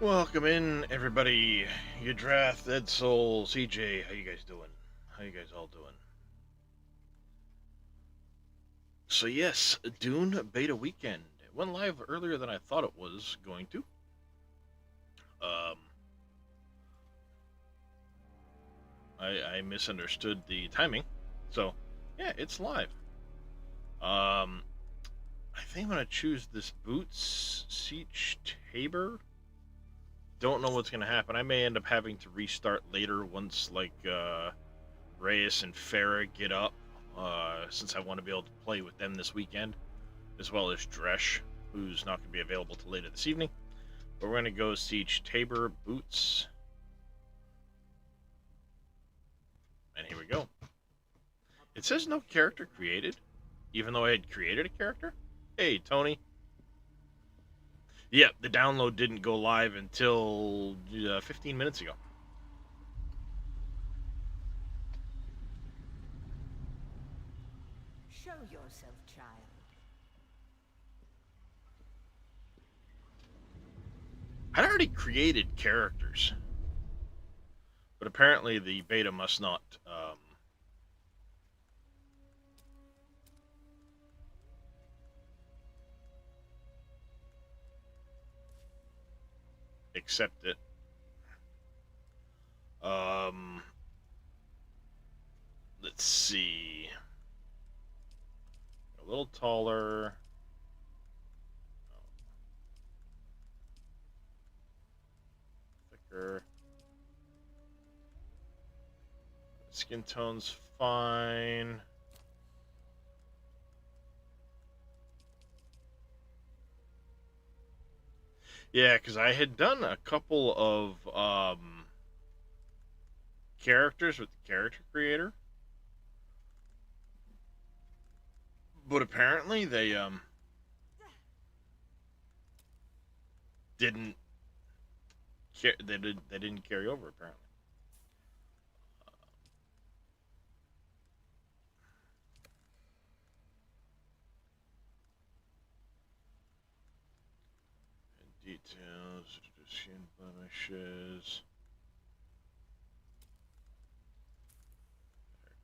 Welcome in, everybody. Yadrath, Ed Soul, CJ. How you guys doing? How you guys all doing? So yes, Dune Beta Weekend. It went live earlier than I thought it was going to. Um, I misunderstood the timing. So yeah, it's live. Um, I think I'm gonna choose this Boots Siege Tabor. Don't know what's gonna happen. I may end up having to restart later once Reyes and Farah get up, since I want to be able to play with them this weekend, as well as Dresh, who's not going to be available till later this evening. But we're going to go siege Tabor Boots. And here we go. It says no character created, even though I had created a character. Hey, Tony. Yep, the download didn't go live until 15 minutes ago. Show yourself, child. I'd already created characters, but apparently the beta must not accept it. Um, let's see. A little taller. Thicker. Skin tone's fine. Yeah, because I had done a couple of characters with the character creator, but apparently they didn't they didn't carry over apparently. Details, skin blemishes,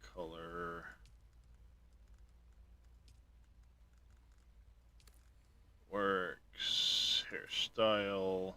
color, works, hairstyle.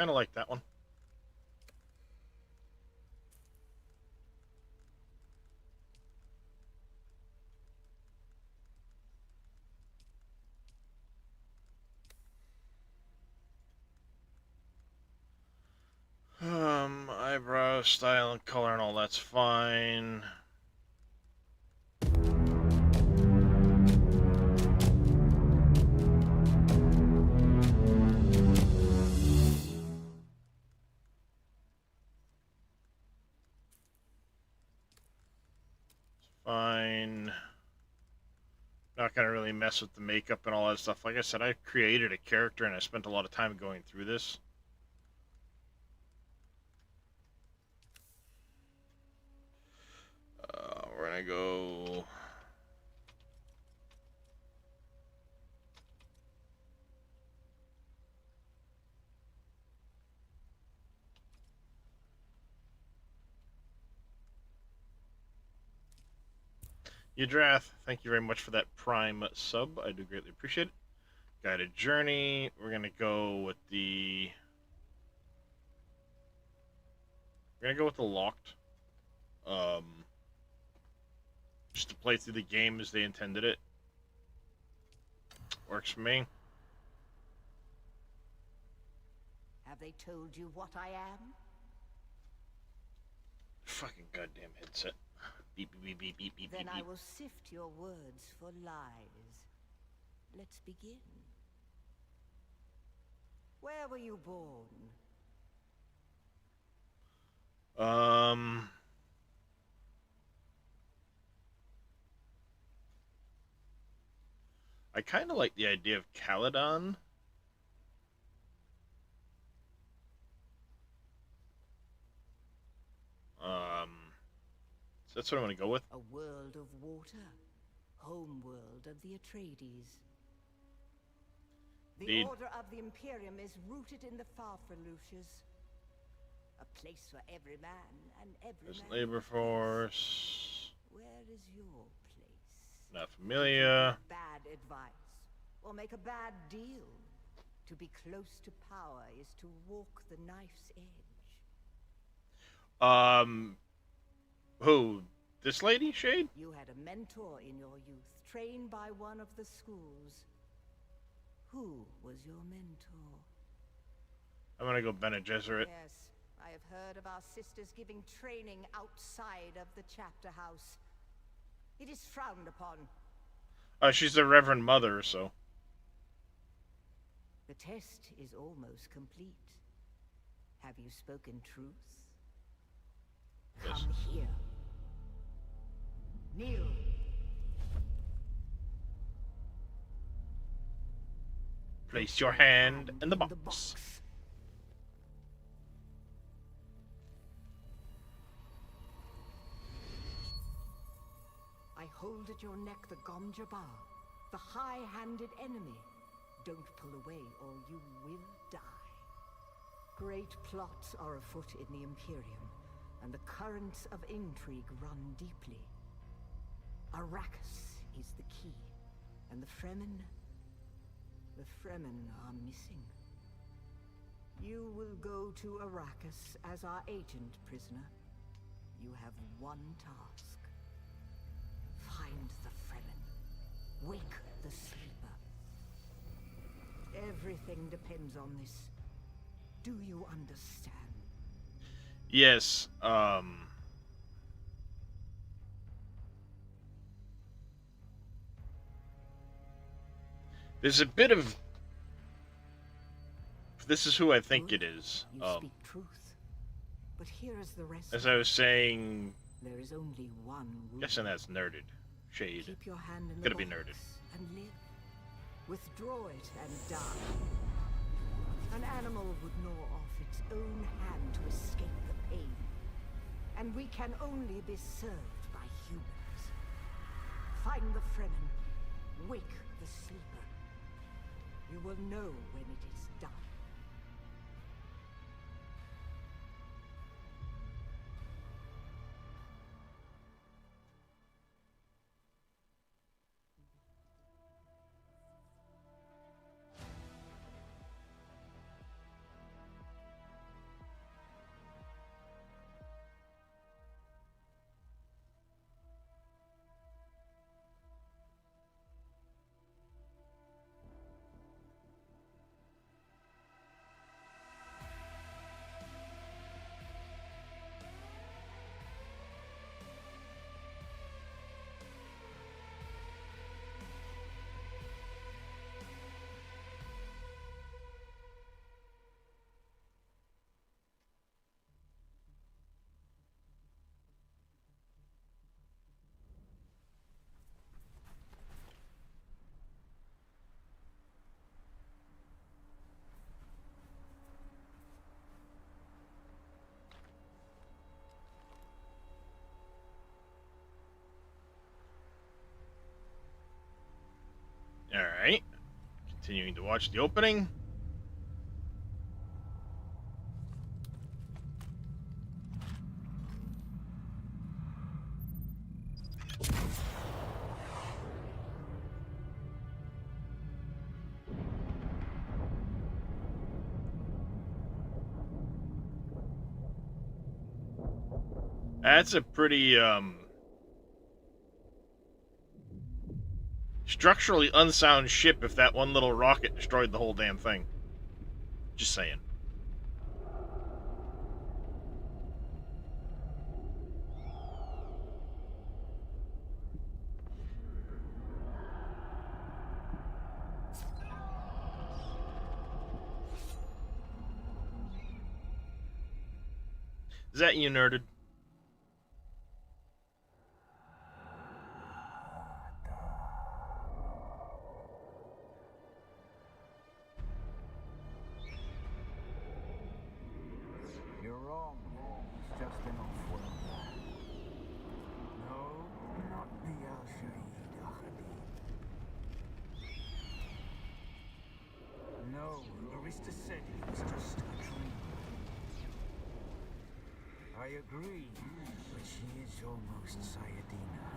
Kind of like that one. Eyebrow style and color and all that's fine. Fine. Not gonna really mess with the makeup and all that stuff. Like I said, I created a character and I spent a lot of time going through this. We're gonna go. Udrath, thank you very much for that Prime sub. I do greatly appreciate it. Guided Journey. We're gonna go with the. We're gonna go with the locked. Um, just to play through the game as they intended it. Works for me. Have they told you what I am? Fucking goddamn headset. Beep beep beep beep beep Then beep. I will sift your words for lies. Let's begin. Where were you born? I kind of like the idea of Caledon. So that's what I'm going to go with. A world of water. Home world of the Atreides. The Indeed. Order of the Imperium is rooted in the Farfaluches. A place for every man and every There's man. labor force. Where is your place? Not familiar. Bad advice, or make a bad deal. To be close to power is to walk the knife's edge. Who? This lady, Shade? You had a mentor in your youth, trained by one of the schools. Who was your mentor? I'm gonna go Bene Gesserit. Yes, I have heard of our sisters giving training outside of the chapter house. It is frowned upon. She's the Reverend Mother, so. The test is almost complete. Have you spoken truth? Yes. Come here. Kneel. Place your hand in the box. I hold at your neck the Gom Jabbar, the high-handed enemy. Don't pull away or you will die. Great plots are afoot in the Imperium, and the currents of intrigue run deeply. Arrakis is the key, and the Fremen are missing. You will go to Arrakis as our agent, prisoner. You have one task. Find the Fremen. Wake the sleeper. Everything depends on this. Do you understand? Yes, there's a bit of... This is who I think it is. You speak truth. But here is the rest. As I was saying... There is only one rule. Guessing that's nerded. Shade. Keep your hand in the Gotta be box nerded. and live. Withdraw it and die. An animal would gnaw off its own hand to escape the pain. And we can only be served by humans. Find the Fremen. Wake the sleeper. You will know when it is done. Alright. Continuing to watch the opening. That's a pretty, structurally unsound ship if that one little rocket destroyed the whole damn thing. Just saying. Is that you, nerded? You're wrong. It's just an off-world. No, not the Al-Shaheed Ahadi. No, Arista said it was just a dream. I agree, but she is almost Sayadina.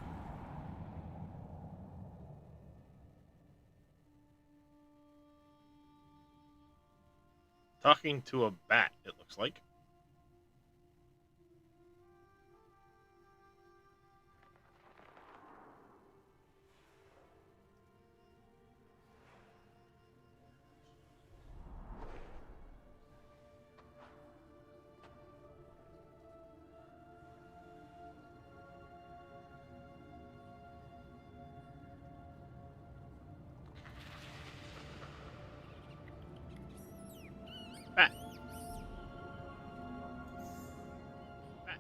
Talking to a bat, it looks like. Bat. Bat.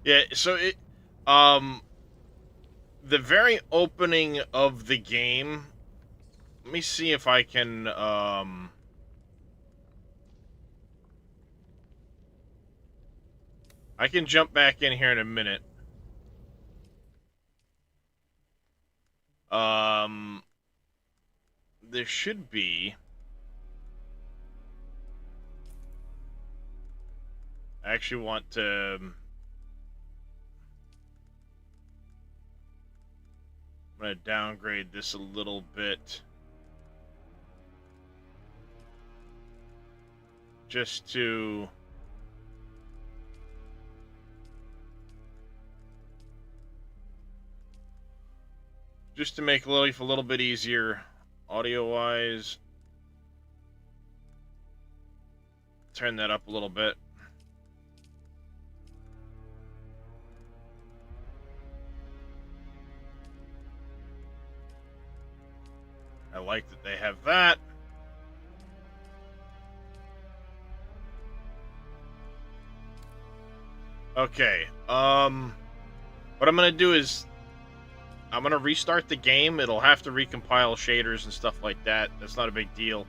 Yeah, so the very opening of the game, let me see if I can, I can jump back in here in a minute. There should be. I actually want to. I'm going to downgrade this a little bit. Just to. Just to make life a little bit easier, audio-wise. Turn that up a little bit. I like that they have that. Okay, what I'm gonna do is I'm gonna restart the game. It'll have to recompile shaders and stuff like that. That's not a big deal.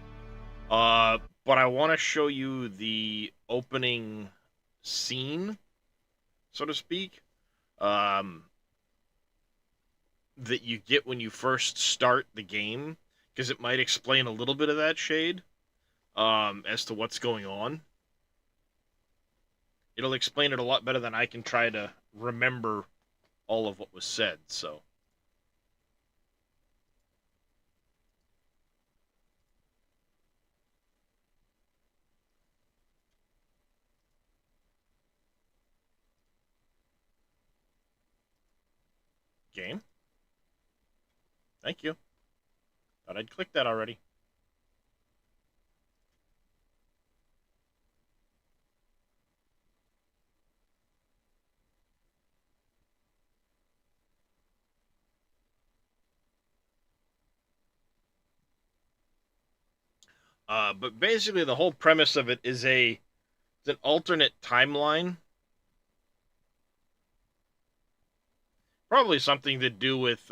But I want to show you the opening scene, so to speak, that you get when you first start the game, because it might explain a little bit of that shade, as to what's going on. It'll explain it a lot better than I can try to remember all of what was said, so. Game? Thank you. Thought I'd click that already. But basically the whole premise of it is it's an alternate timeline. Probably something to do with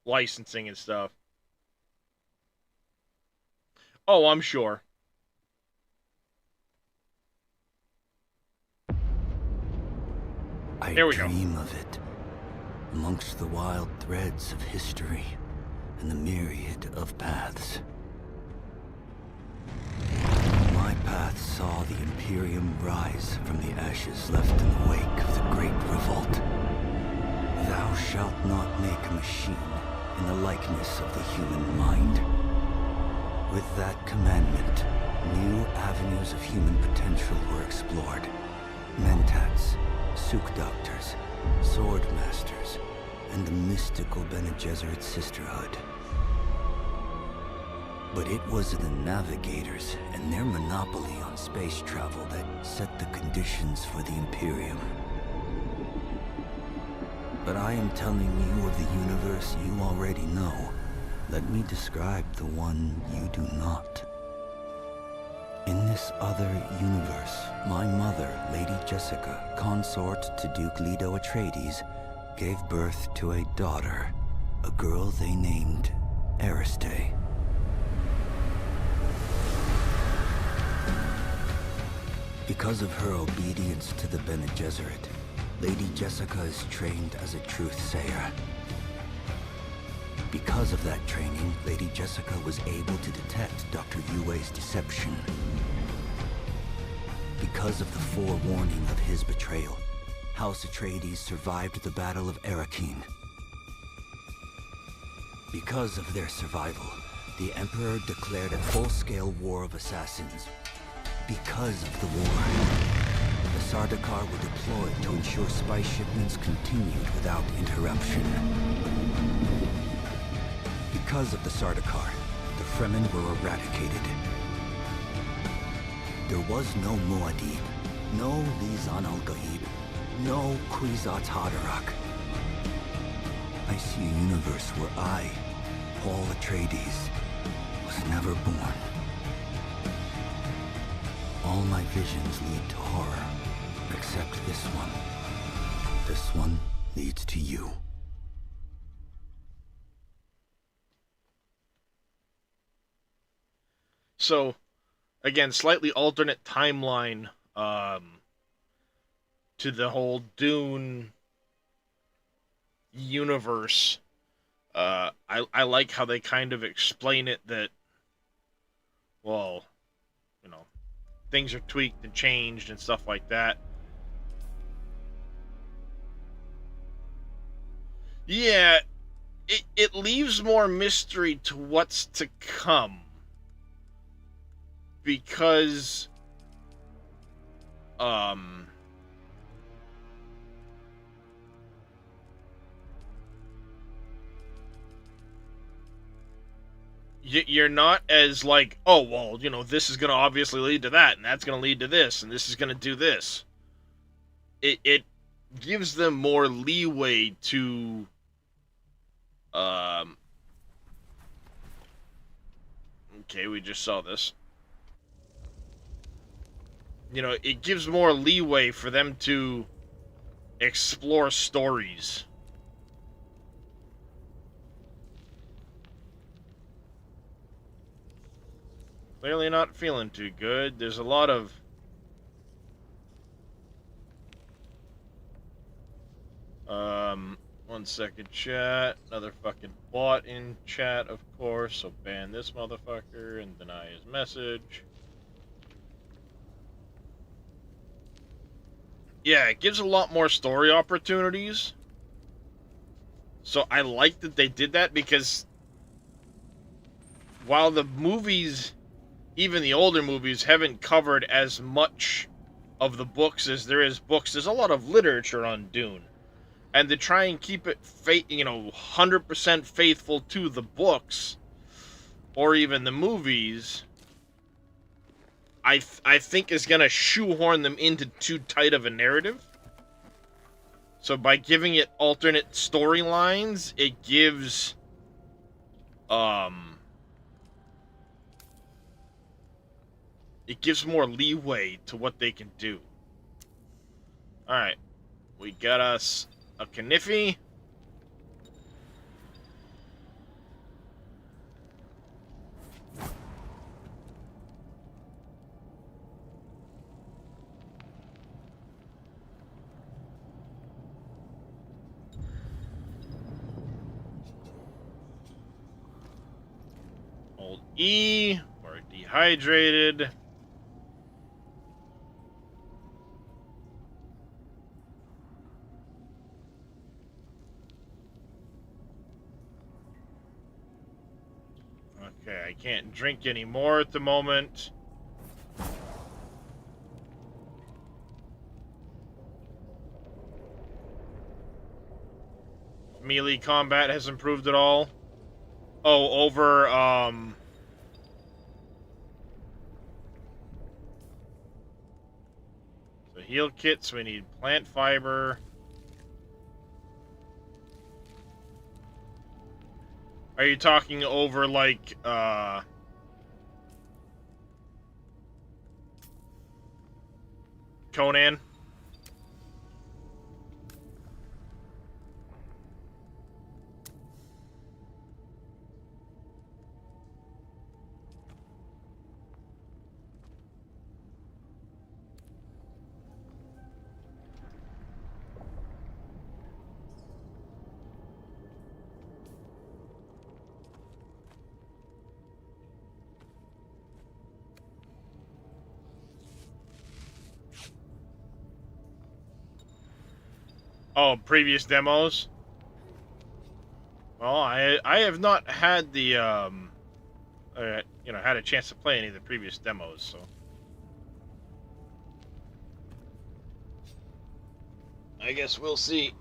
licensing and stuff. Oh, I'm sure. I Here we go. dream of it, amongst the wild threads of history and the myriad of paths. My path saw the Imperium rise from the ashes left in the wake of the Great Revolt. Thou shalt not make a machine in the likeness of the human mind. With that commandment, new avenues of human potential were explored. Mentats, Suk Doctors, Sword Masters, and the mystical Bene Gesserit Sisterhood. But it was the navigators and their monopoly on space travel that set the conditions for the Imperium. But I am telling you of the universe you already know. Let me describe the one you do not. In this other universe, my mother, Lady Jessica, consort to Duke Leto Atreides, gave birth to a daughter, a girl they named Ariste. Because of her obedience to the Bene Gesserit, Lady Jessica is trained as a truth-sayer. Because of that training, Lady Jessica was able to detect Dr. Yue's deception. Because of the forewarning of his betrayal, House Atreides survived the Battle of Arrakeen. Because of their survival, the Emperor declared a full-scale war of assassins. Because of the war, the Sardaukar were deployed to ensure spice shipments continued without interruption. Because of the Sardaukar, the Fremen were eradicated. There was no Muad'Dib, no Lisan al-Gaib, no Kwisatz Haderach. I see a universe where I, Paul Atreides, was never born. All my visions lead to horror, except this one. This one leads to you. So, again, slightly alternate timeline to the whole Dune universe. I like how they kind of explain it that, well, you know, things are tweaked and changed and stuff like that. Yeah, it leaves more mystery to what's to come. Because you're not as like, oh, well, you know, this is going to obviously lead to that, and that's going to lead to this, and this is going to do this. It gives them more leeway to okay, we just saw this. You know, it gives more leeway for them to explore stories. Clearly not feeling too good. There's a lot of one second, chat. Another fucking bot in chat, of course. So ban this motherfucker and deny his message. Yeah, it gives a lot more story opportunities. So I like that they did that, because while the movies, even the older movies, haven't covered as much of the books as there is books, there's a lot of literature on Dune. And to try and keep it 100% faithful to the books, or even the movies, I think is going to shoehorn them into too tight of a narrative. So by giving it alternate storylines, it gives more leeway to what they can do. Alright. We got us a Kniffy. Hold E. We're dehydrated. Okay, I can't drink anymore at the moment. Melee combat has improved at all. Oh, over heal kits. We need plant fiber. Are you talking over like Conan? Oh, previous demos. Well, I have not had the had a chance to play any of the previous demos, so I guess we'll see.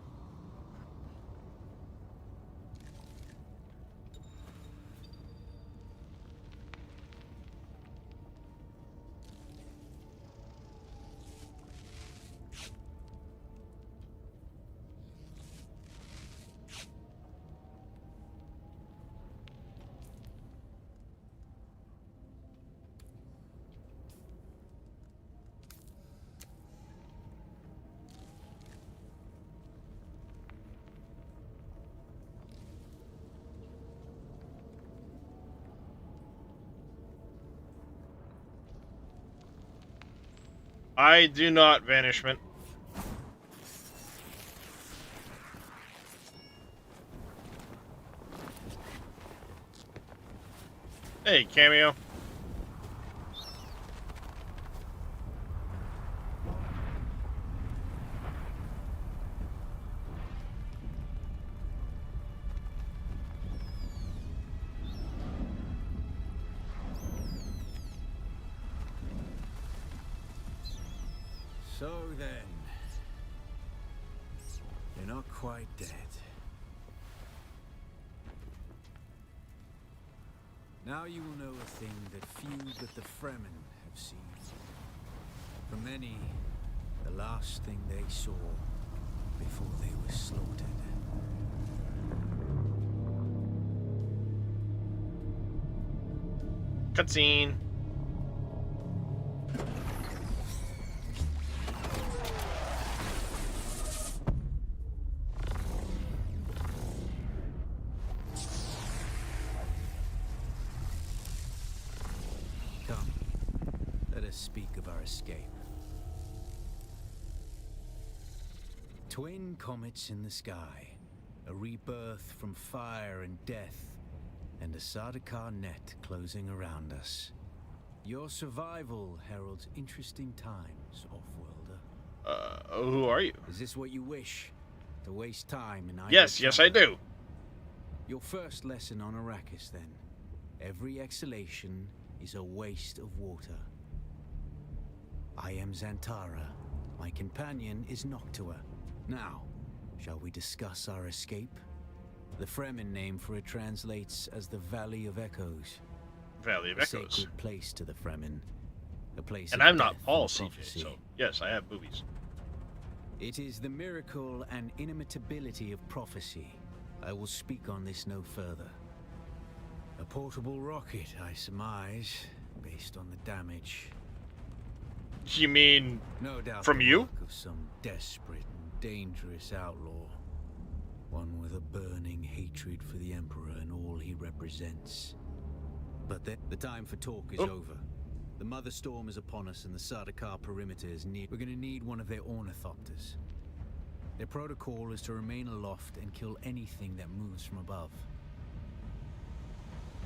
I do not, Vanishment. Hey, Cameo. So then, you're not quite dead. Now you will know a thing that few but the Fremen have seen. For many, the last thing they saw before they were slaughtered. Cutscene. Come, let us speak of our escape. Twin comets in the sky, a rebirth from fire and death, and a Sardaukar net closing around us. Your survival heralds interesting times, Offworlder. Who are you? Is this what you wish? To waste time in idle Yes, yes, I chatter? do. Your first lesson on Arrakis, then. Every exhalation is a waste of water. I am Xantara. My companion is Noctua. Now, shall we discuss our escape? The Fremen name for it translates as the Valley of Echoes. Valley of A Echoes. sacred place to the Fremen. A place And of I'm not death Paul and CJ, prophecy. so yes, I have boobies. It is the miracle and inimitability of prophecy. I will speak on this no further. A portable rocket, I surmise, based on the damage. You mean No doubt from the you? work of some desperate and dangerous outlaw. One with a burning hatred for the Emperor and all he represents. But the time for talk is over. The Mother Storm is upon us and the Sardaukar perimeter is near. We're gonna need one of their ornithopters. Their protocol is to remain aloft and kill anything that moves from above.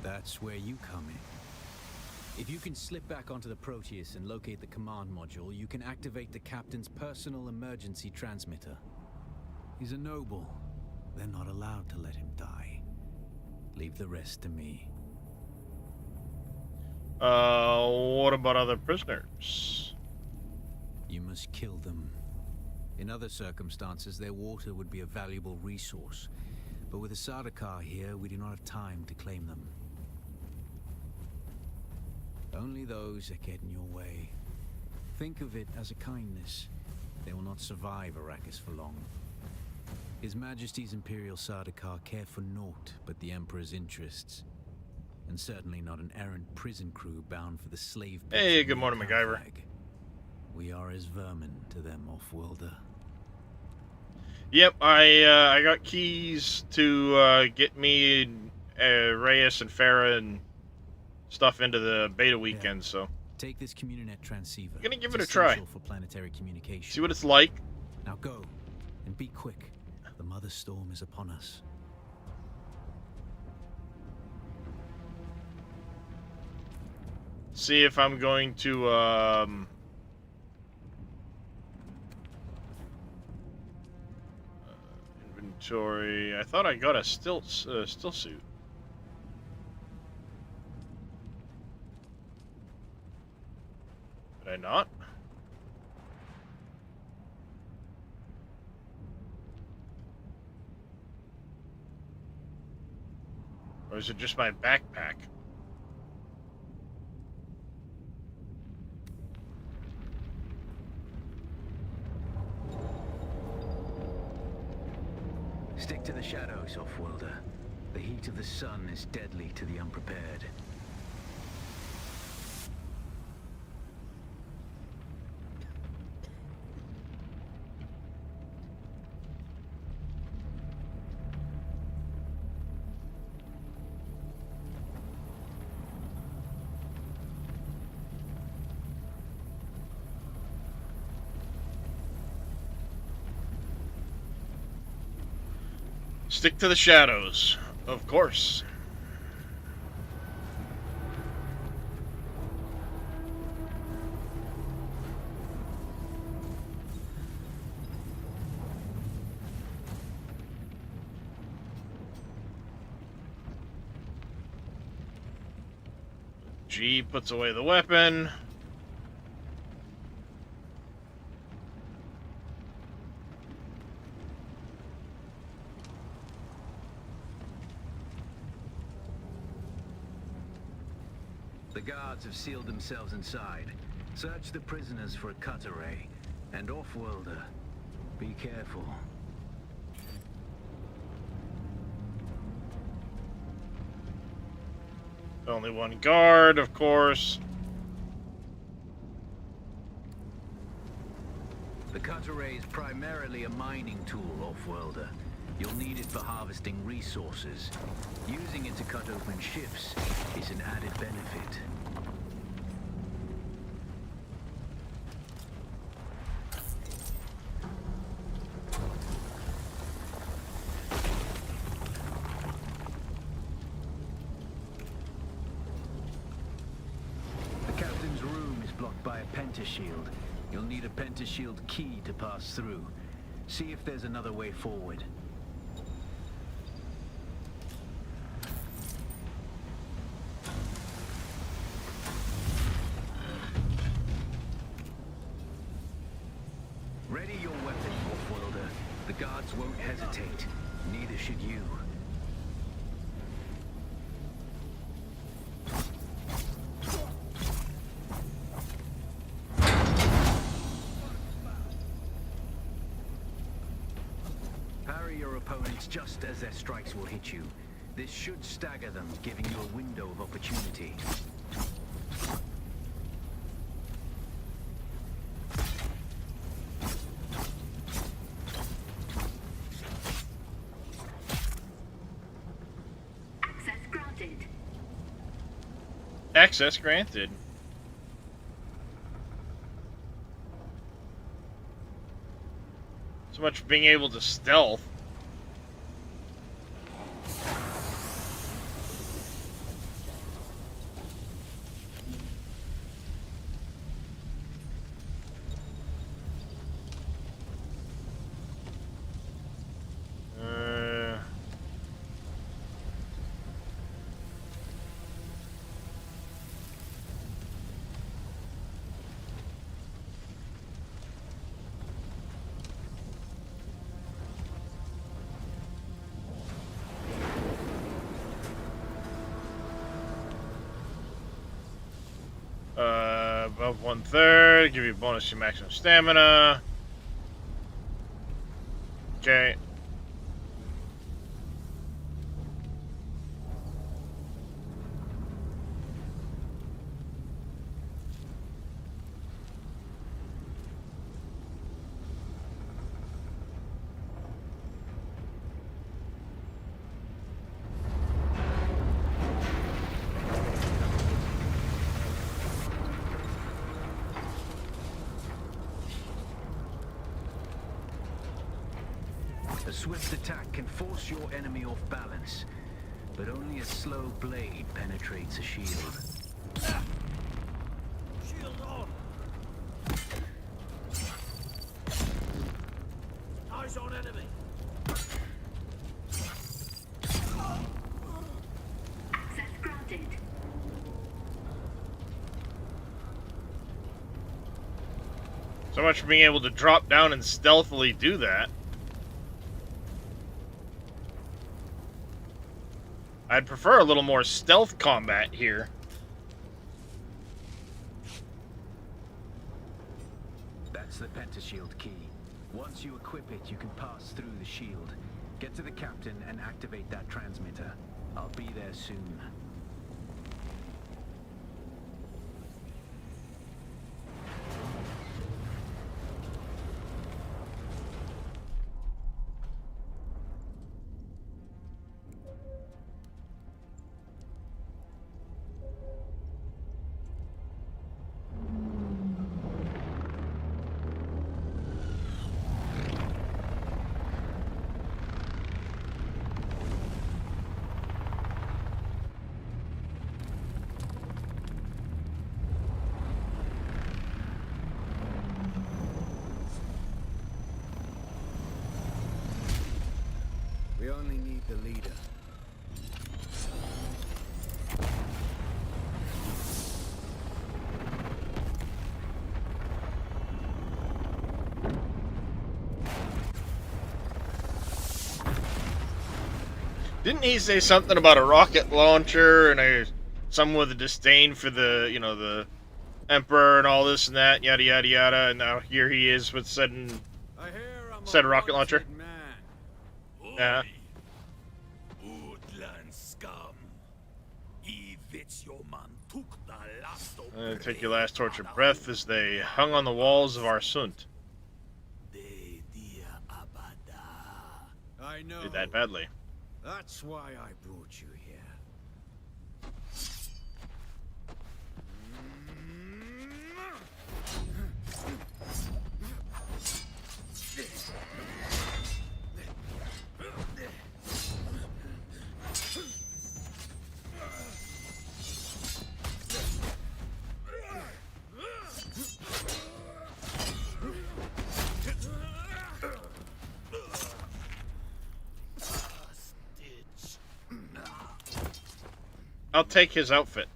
That's where you come in. If you can slip back onto the Proteus and locate the command module, you can activate the captain's personal emergency transmitter. He's a noble. They're not allowed to let him die. Leave the rest to me. What about other prisoners? You must kill them. In other circumstances, their water would be a valuable resource. But with the Sardaukar here, we do not have time to claim them. Only those that get in your way. Think of it as a kindness. They will not survive Arrakis for long. His Majesty's Imperial Sardaukar care for naught but the Emperor's interests. And certainly not an errant prison crew bound for the slave... Hey, good morning, MacGyver. We are as vermin to them, off-worlder. Yep, I got keys to get me, Reyes and Farah and stuff into the beta weekend, so... Take this Communinet transceiver. I'm gonna give It's it a try. essential for planetary communication. See what it's like. Now go, and be quick. The Mother Storm is upon us. See if I'm going to, inventory. I thought I got a still suit. Did I not? Or is it just my backpack? Stick to the shadows, off-worlder. The heat of the sun is deadly to the unprepared. Stick to the shadows, of course. G puts away the weapon. The guards have sealed themselves inside. Search the prisoners for a cut array. And off-worlder, be careful. Only one guard, of course. The cut array is primarily a mining tool, off-worlder. You'll need it for harvesting resources. Using it to cut open ships is an added benefit. The captain's room is blocked by a pentashield. You'll need a pentashield key to pass through. See if there's another way forward. Ready your weapon, off-worlder. The guards won't hesitate. Neither should you. Parry your opponents just as their strikes will hit you. This should stagger them, giving you a window of opportunity. Access granted. Access granted. So much for being able to stealth. of 1/3. Give you a bonus to maximum stamina. Okay. A swift attack can force your enemy off balance, but only a slow blade penetrates a shield. Shield on! Eyes on enemy! Access granted. So much for being able to drop down and stealthily do that. I'd prefer a little more stealth combat here. That's the pentashield key. Once you equip it, you can pass through the shield. Get to the captain and activate that transmitter. I'll be there soon. We only need the leader. Didn't he say something about a rocket launcher and someone with a disdain for the, the Emperor and all this and that, yada yada yada, and now here he is with said rocket launcher. Yeah. Take your last tortured breath as they hung on the walls of our Sunt. I know. Did that badly. That's why I brought you here. I'll take his outfit.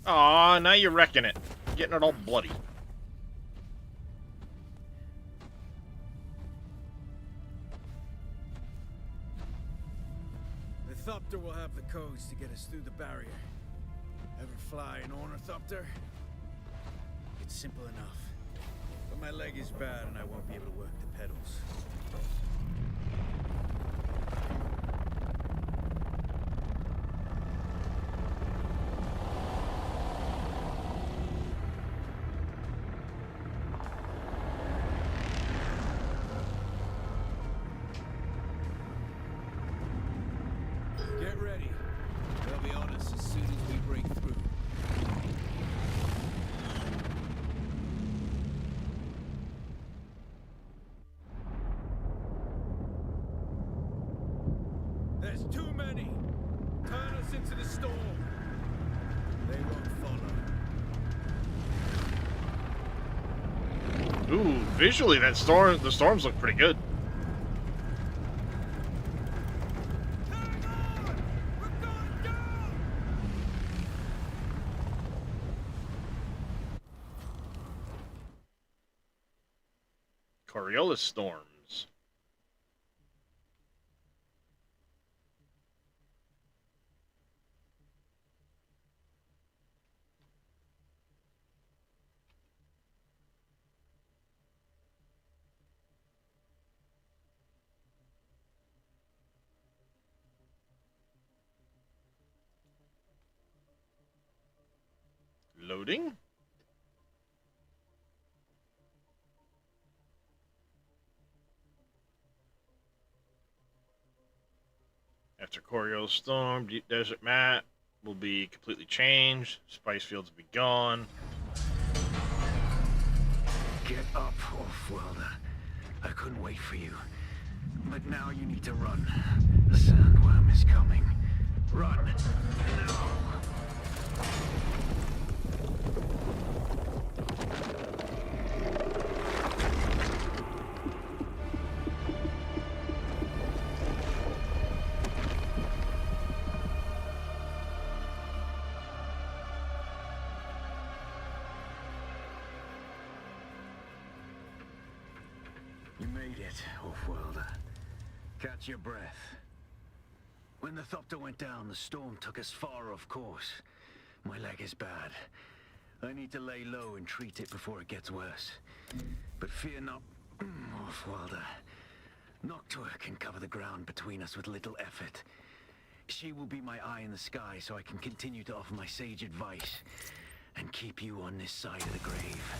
Aw, now you're wrecking it. Getting it all bloody. The Thopter will have the codes to get us through the barrier. Ever fly an Ornithopter? It's simple enough. But my leg is bad and I won't be able to work the pedals. Get ready. They'll be on us as soon as we break through. There's too many. Turn us into the storm. They won't follow. Ooh, visually the storms look pretty good. Coriolis storms. Loading? After Coriol's storm, Deep Desert map will be completely changed. Spice fields will be gone. Get up, Off-Worlder. I couldn't wait for you. But now you need to run. The sandworm is coming. Run! Now! You made it, Off-Worlder. Catch your breath. When the Thopter went down, the storm took us far off course. My leg is bad. I need to lay low and treat it before it gets worse. But fear not, Off-Worlder. Noctua can cover the ground between us with little effort. She will be my eye in the sky so I can continue to offer my sage advice and keep you on this side of the grave.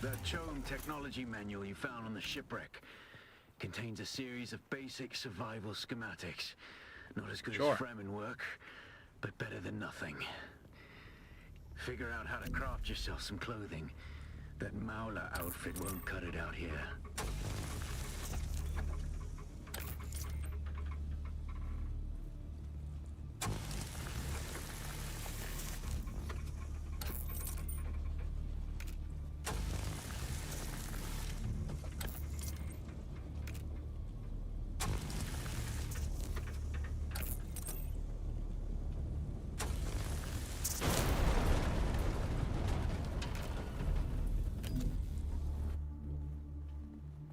That Chome technology manual you found on the shipwreck contains a series of basic survival schematics. Not as good as Fremen work, but better than nothing. Figure out how to craft yourself some clothing. That Mauler outfit won't cut it out here.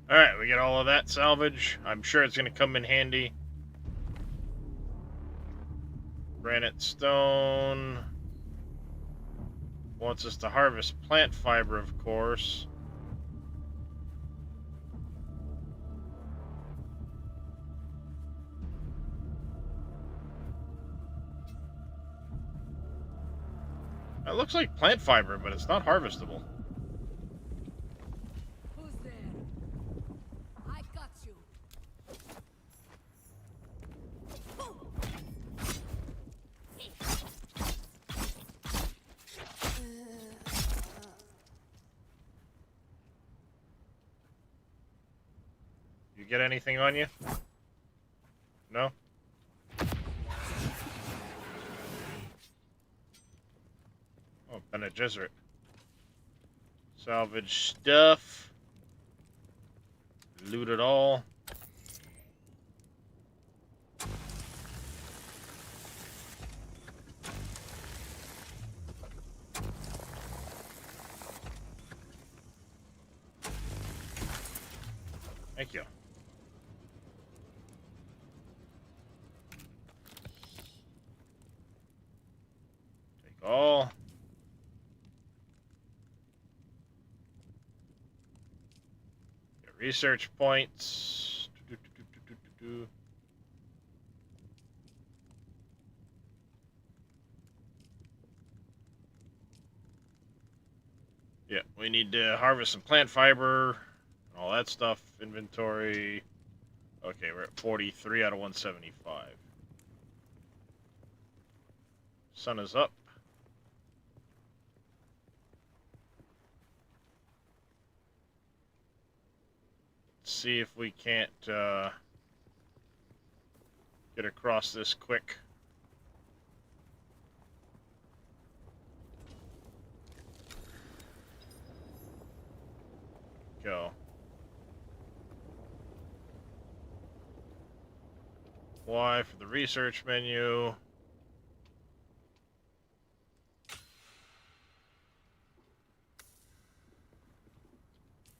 Alright, we get all of that salvage. I'm sure it's going to come in handy. Granite stone. Wants us to harvest plant fiber, of course. It looks like plant fiber, but it's not harvestable. Who's there? I got you. You get anything on you? No? Oh, Bene Gesserit. Salvage stuff. Loot it all. Thank you. Take all. Get research points. Yeah, we need to harvest some plant fiber. All that stuff, inventory. Okay, we're at 43 out of 175. Sun is up. Let's see if we can't get across this quick. Go. Y for the research menu.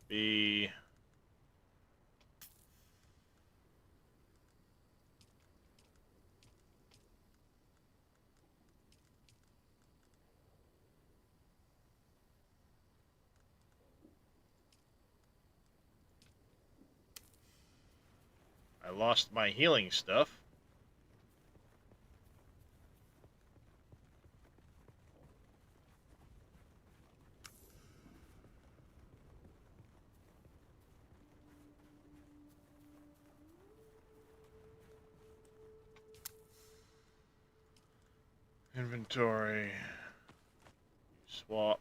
B. I lost my healing stuff. Inventory. Swap.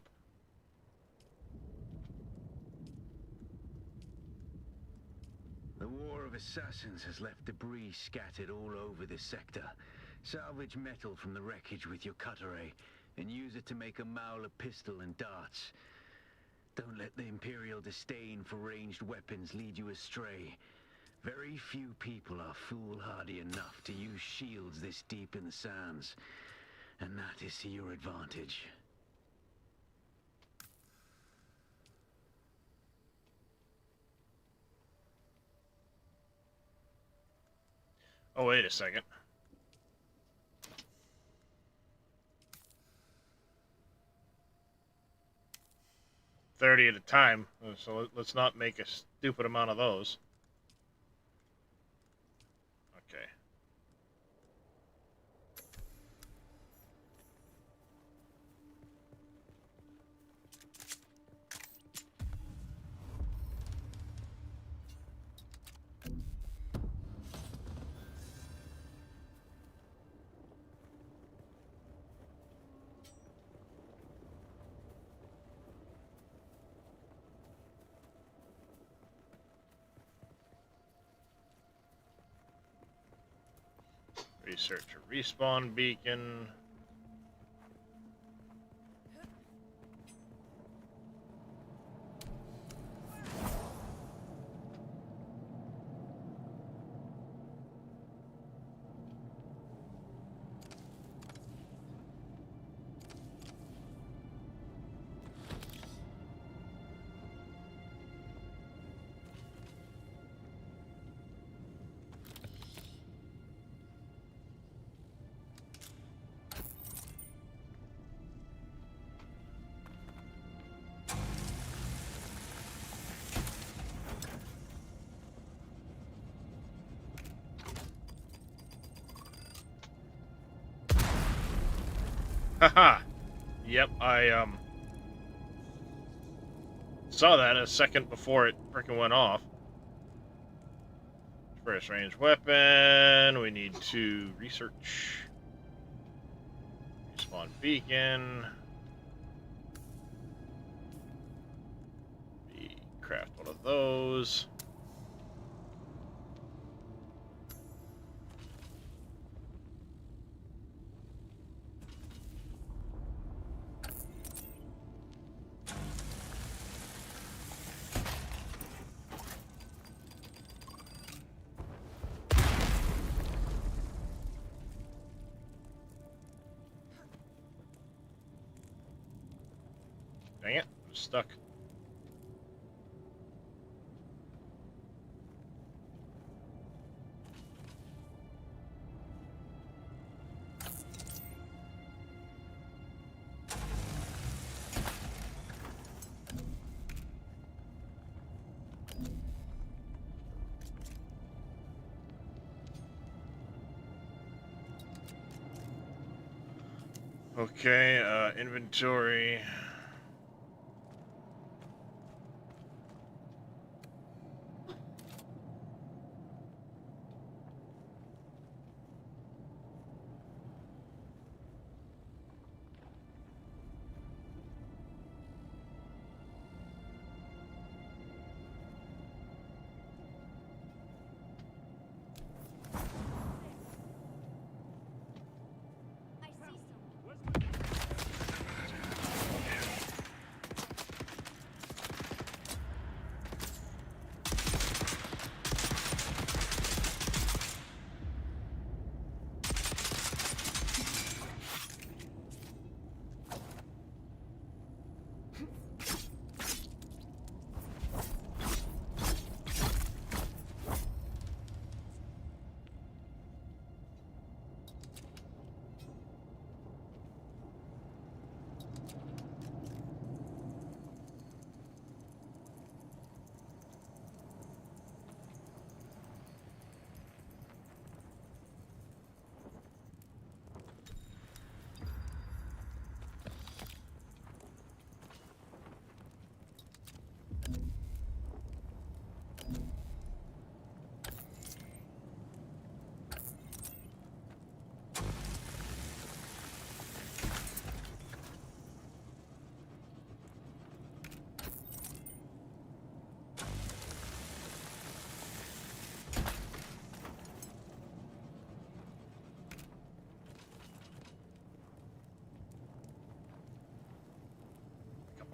The War of Assassins has left debris scattered all over this sector. Salvage metal from the wreckage with your cutter ray, and use it to make a Mauler pistol and darts. Don't let the Imperial disdain for ranged weapons lead you astray. Very few people are foolhardy enough to use shields this deep in the sands, and that is to your advantage. Oh, wait a second. $30 at a time, so let's not make a stupid amount of those. Okay. Research a respawn beacon. Haha. Yep, I saw that a second before it freaking went off. First range weapon. We need to research. Respawn beacon. Craft one of those. Dang it, I'm stuck. Okay, inventory. I see some.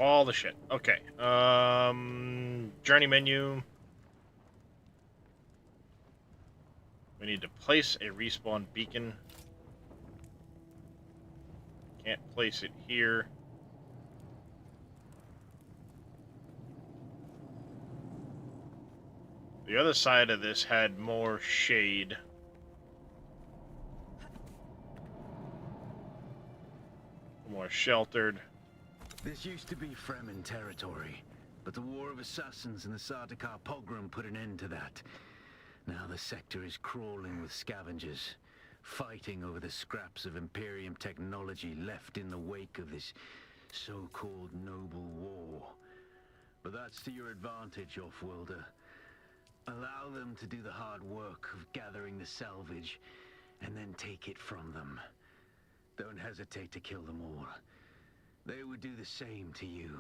all the shit. Okay. Journey menu. We need to place a respawn beacon. Can't place it here. The other side of this had more shade. More sheltered. This used to be Fremen territory, but the War of Assassins and the Sardaukar pogrom put an end to that. Now the sector is crawling with scavengers, fighting over the scraps of Imperium technology left in the wake of this so-called noble war. But that's to your advantage, Offworlder. Allow them to do the hard work of gathering the salvage, and then take it from them. Don't hesitate to kill them all. They would do the same to you.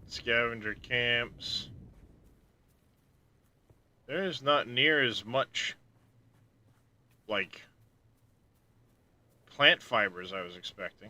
Scavenger camps. There's not near as much, like, plant fiber as I was expecting.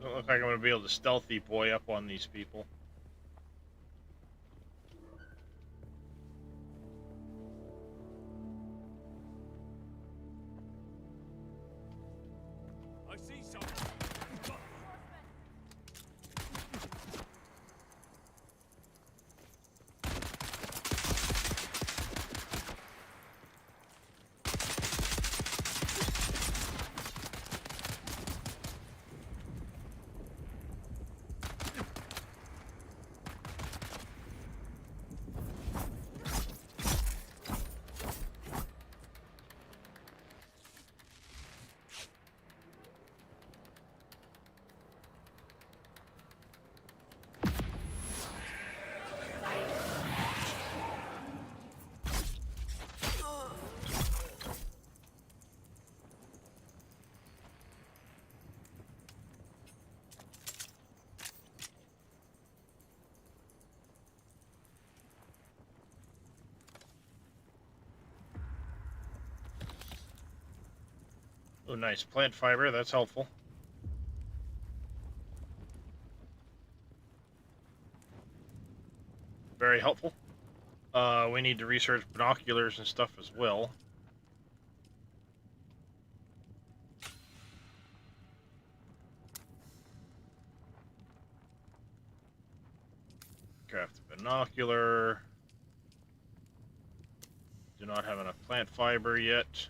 Doesn't look like I'm going to be able to stealthy boy up on these people. I see something. Oh, nice. Plant fiber, that's helpful. Very helpful. We need to research binoculars and stuff as well. Craft a binocular. Do not have enough plant fiber yet.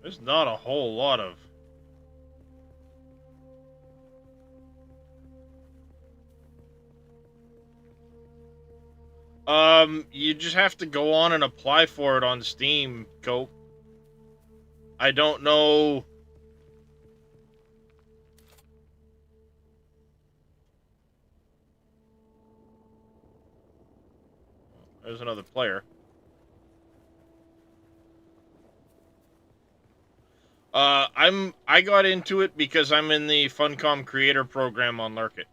There's not a whole lot of You just have to go on and apply for it on Steam, Cope. I don't know. There's another player. I got into it because I'm in the Funcom creator program on Lurkit.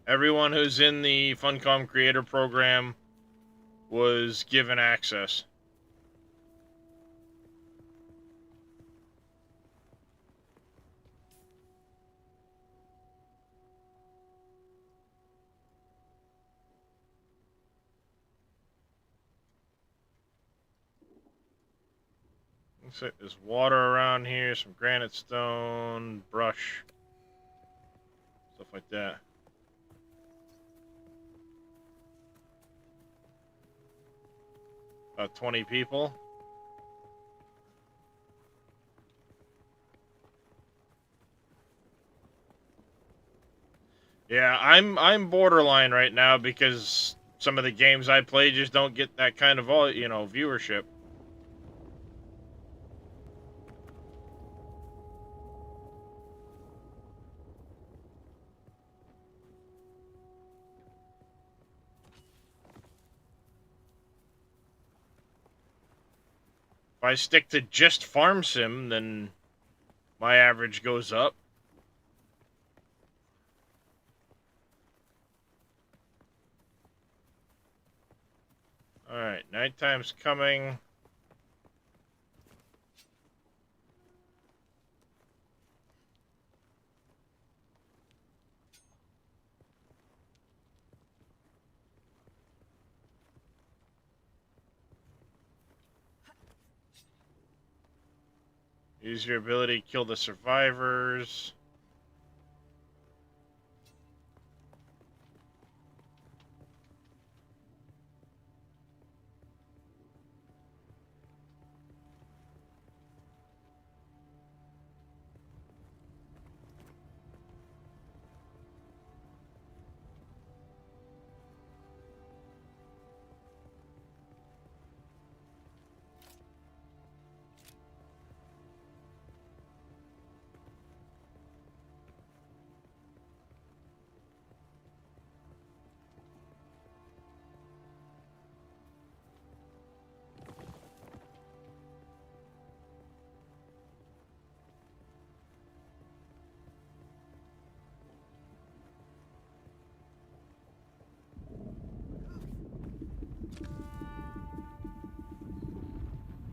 Everyone who's in the Funcom creator program was given access. Looks like there's water around here, some granite stone, brush, stuff like that. About 20 people. Yeah, I'm borderline right now because some of the games I play just don't get that kind of viewership. If I stick to just farm sim, then my average goes up. Alright, nighttime's coming. Use your ability to kill the survivors.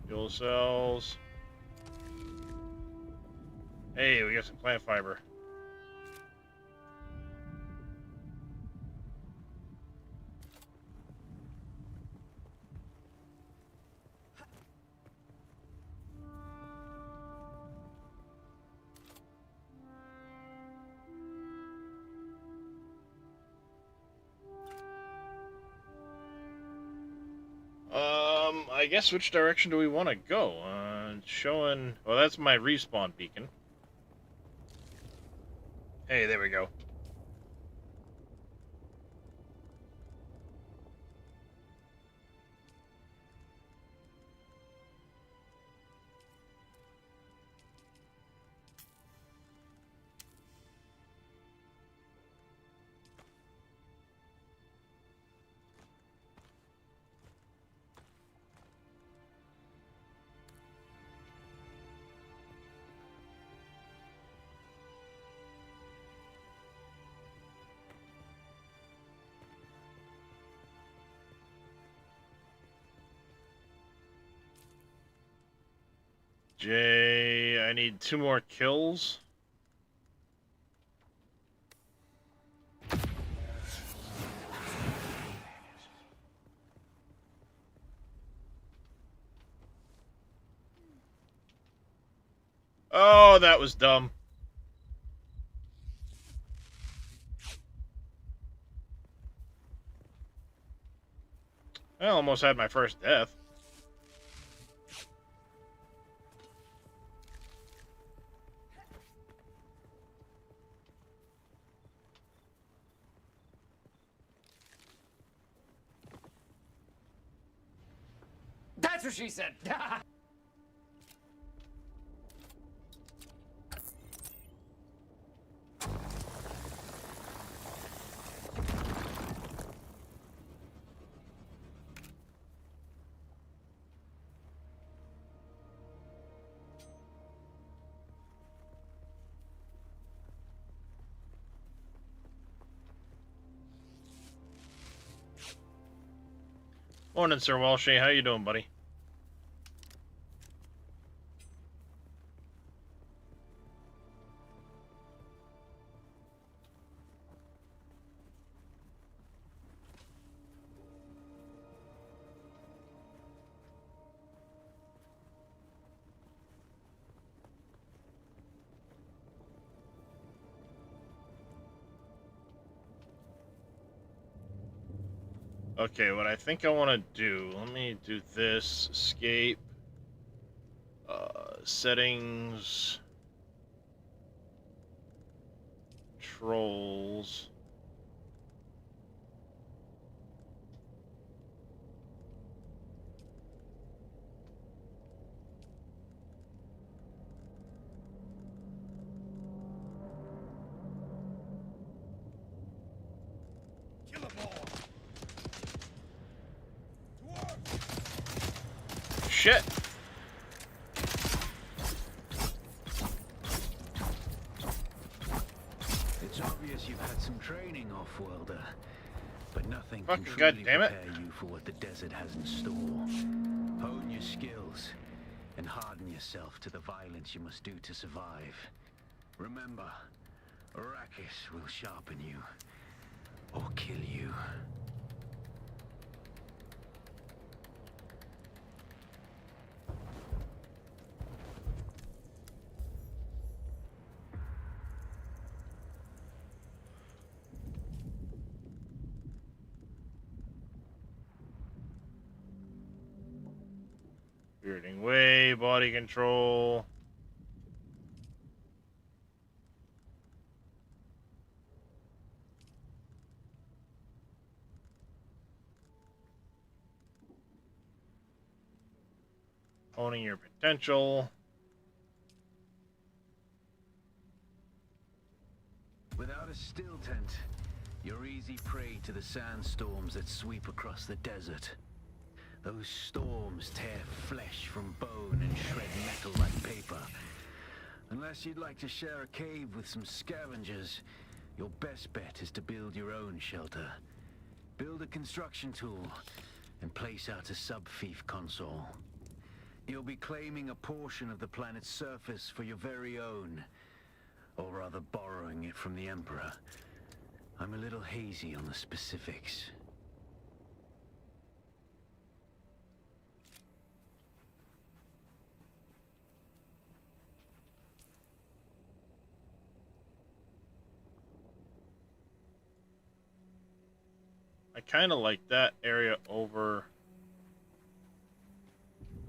Fuel cells. Hey, we got some plant fiber. I guess which direction do we want to go? Showing... Well, that's my respawn beacon. Hey, there we go. Jay, I need 2 more kills. Oh, that was dumb. I almost had my first death. That's what she said. Morning, Sir Walshy. How you doing, buddy? Okay, what I think I want to do, let me do this, escape, settings, controls. Kill 'em all. Shit! It's obvious you've had some training, off-worlder, but nothing Fucking can truly goddammit. prepare you for what the desert has in store. Hone your skills and harden yourself to the violence you must do to survive. Remember, Arrakis will sharpen you or kill you. Spiriting way, body control. Honing your potential. Without a still tent, you're easy prey to the sandstorms that sweep across the desert. Those storms tear flesh from bone and shred metal like paper. Unless you'd like to share a cave with some scavengers, your best bet is to build your own shelter. Build a construction tool and place out a sub-fief console. You'll be claiming a portion of the planet's surface for your very own, or rather borrowing it from the Emperor. I'm a little hazy on the specifics. I kind of like that area over.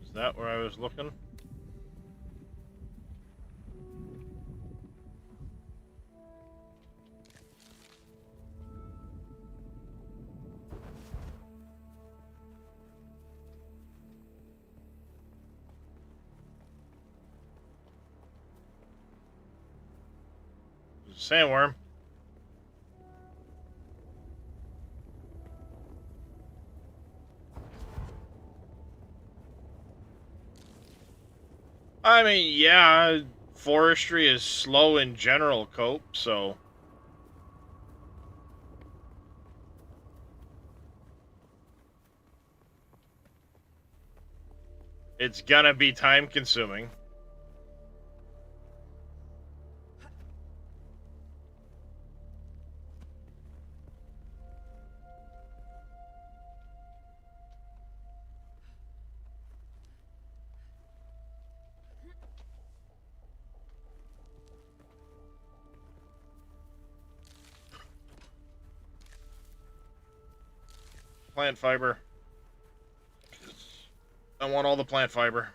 Is that where I was looking? There's a sandworm. I mean, yeah, forestry is slow in general, Cope, so... it's gonna be time-consuming. Plant fiber. I want all the plant fiber.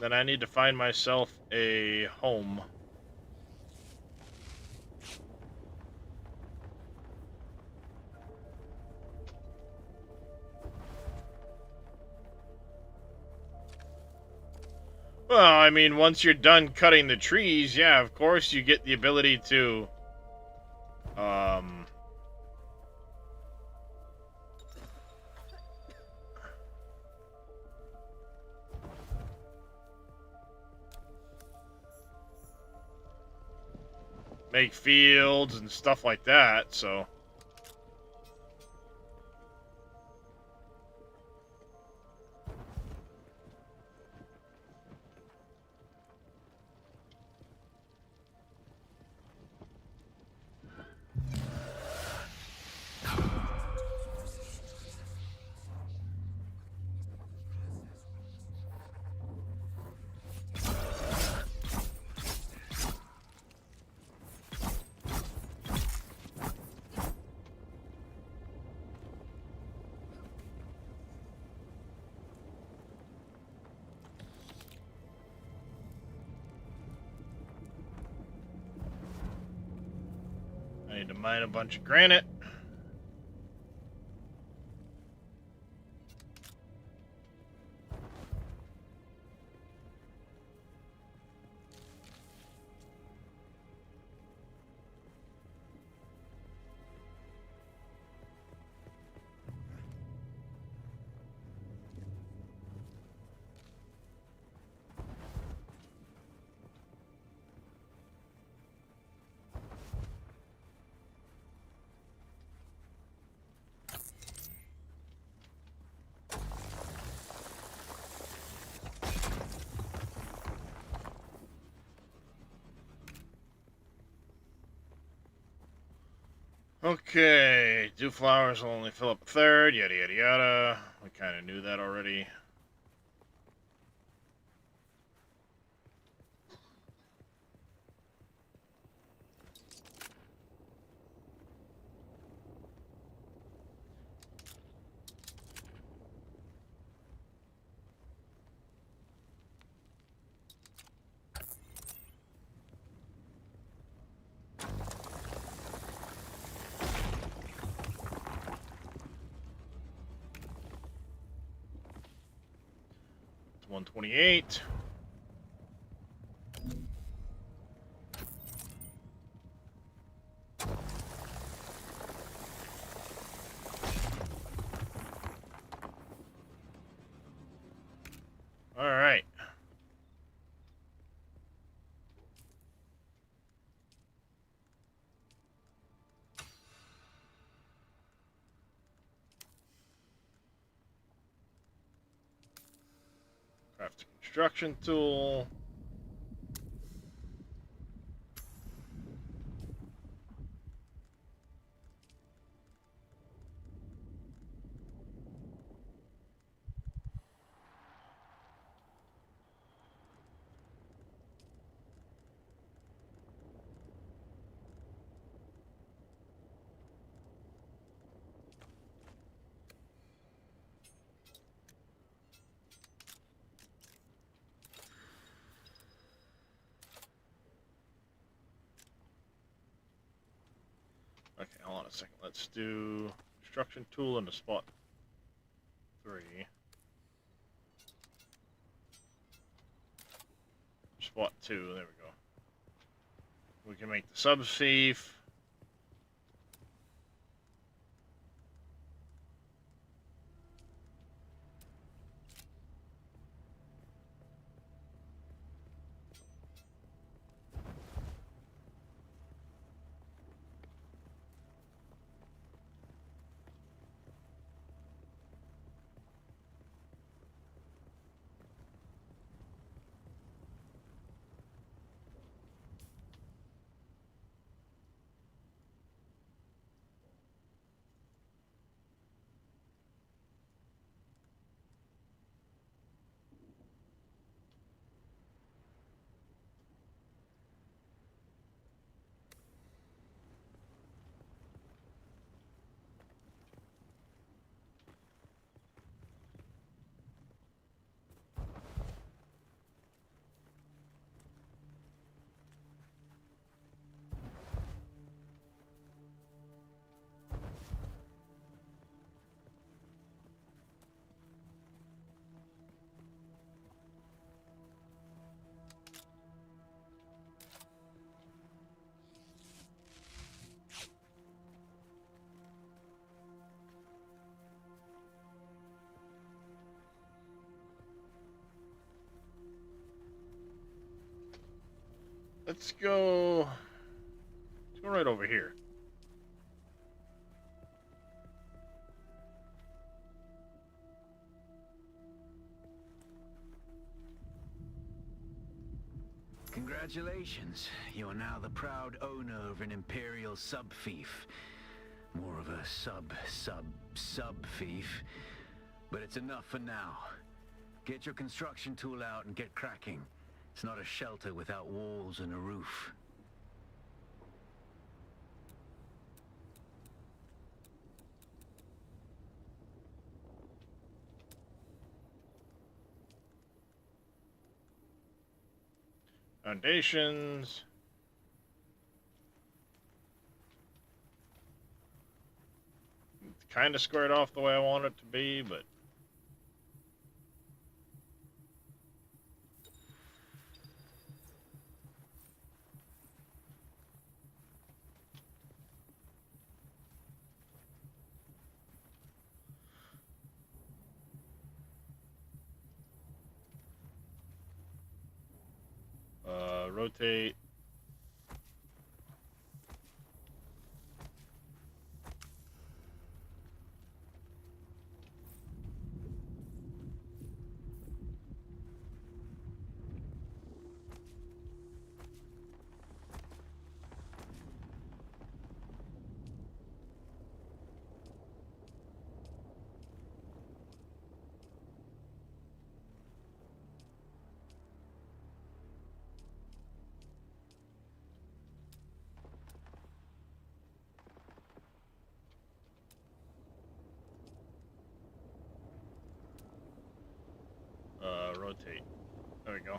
Then I need to find myself a home. Well, I mean, once you're done cutting the trees, yeah, of course you get the ability to, um, make fields and stuff like that, so. I need to mine a bunch of granite. Okay, dew flowers will only fill up a third, yada yada yada. We kind of knew that already. It's 128. All right. Craft a construction tool. Okay, hold on a second. Let's do construction tool into spot 3. Spot 2, there we go. We can make the subsief. Let's go. Let's go right over here. Congratulations. You are now the proud owner of an Imperial sub-fief. More of a sub-fief. But it's enough for now. Get your construction tool out and get cracking. It's not a shelter without walls and a roof. Foundations. It's kind of squared off the way I want it to be, but rotate. Rotate. There we go.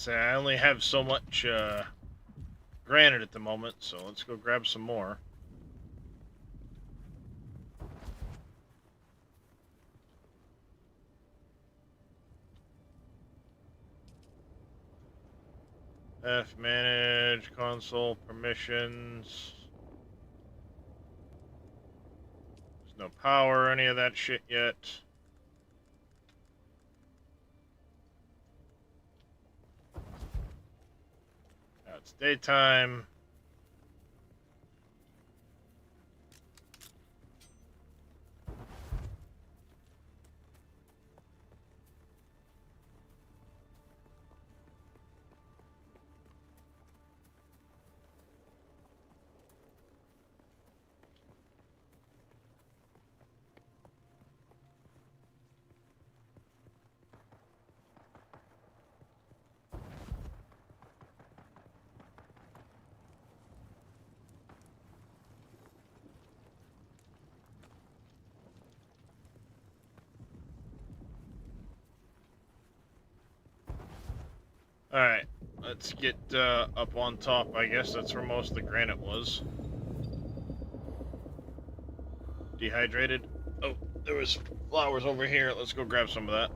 I only have so much granite at the moment, so let's go grab some more. F manage console permissions. There's no power or any of that shit yet. Now it's daytime. Alright, let's get up on top. I guess that's where most of the granite was. Dehydrated. Oh, there was flowers over here. Let's go grab some of that.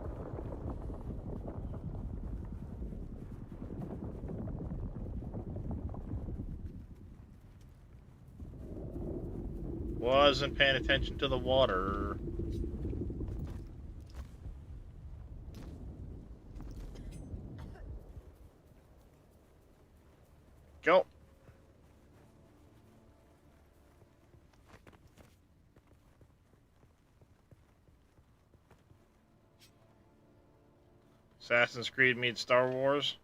Wasn't paying attention to the water. Go. Assassin's Creed meets Star Wars.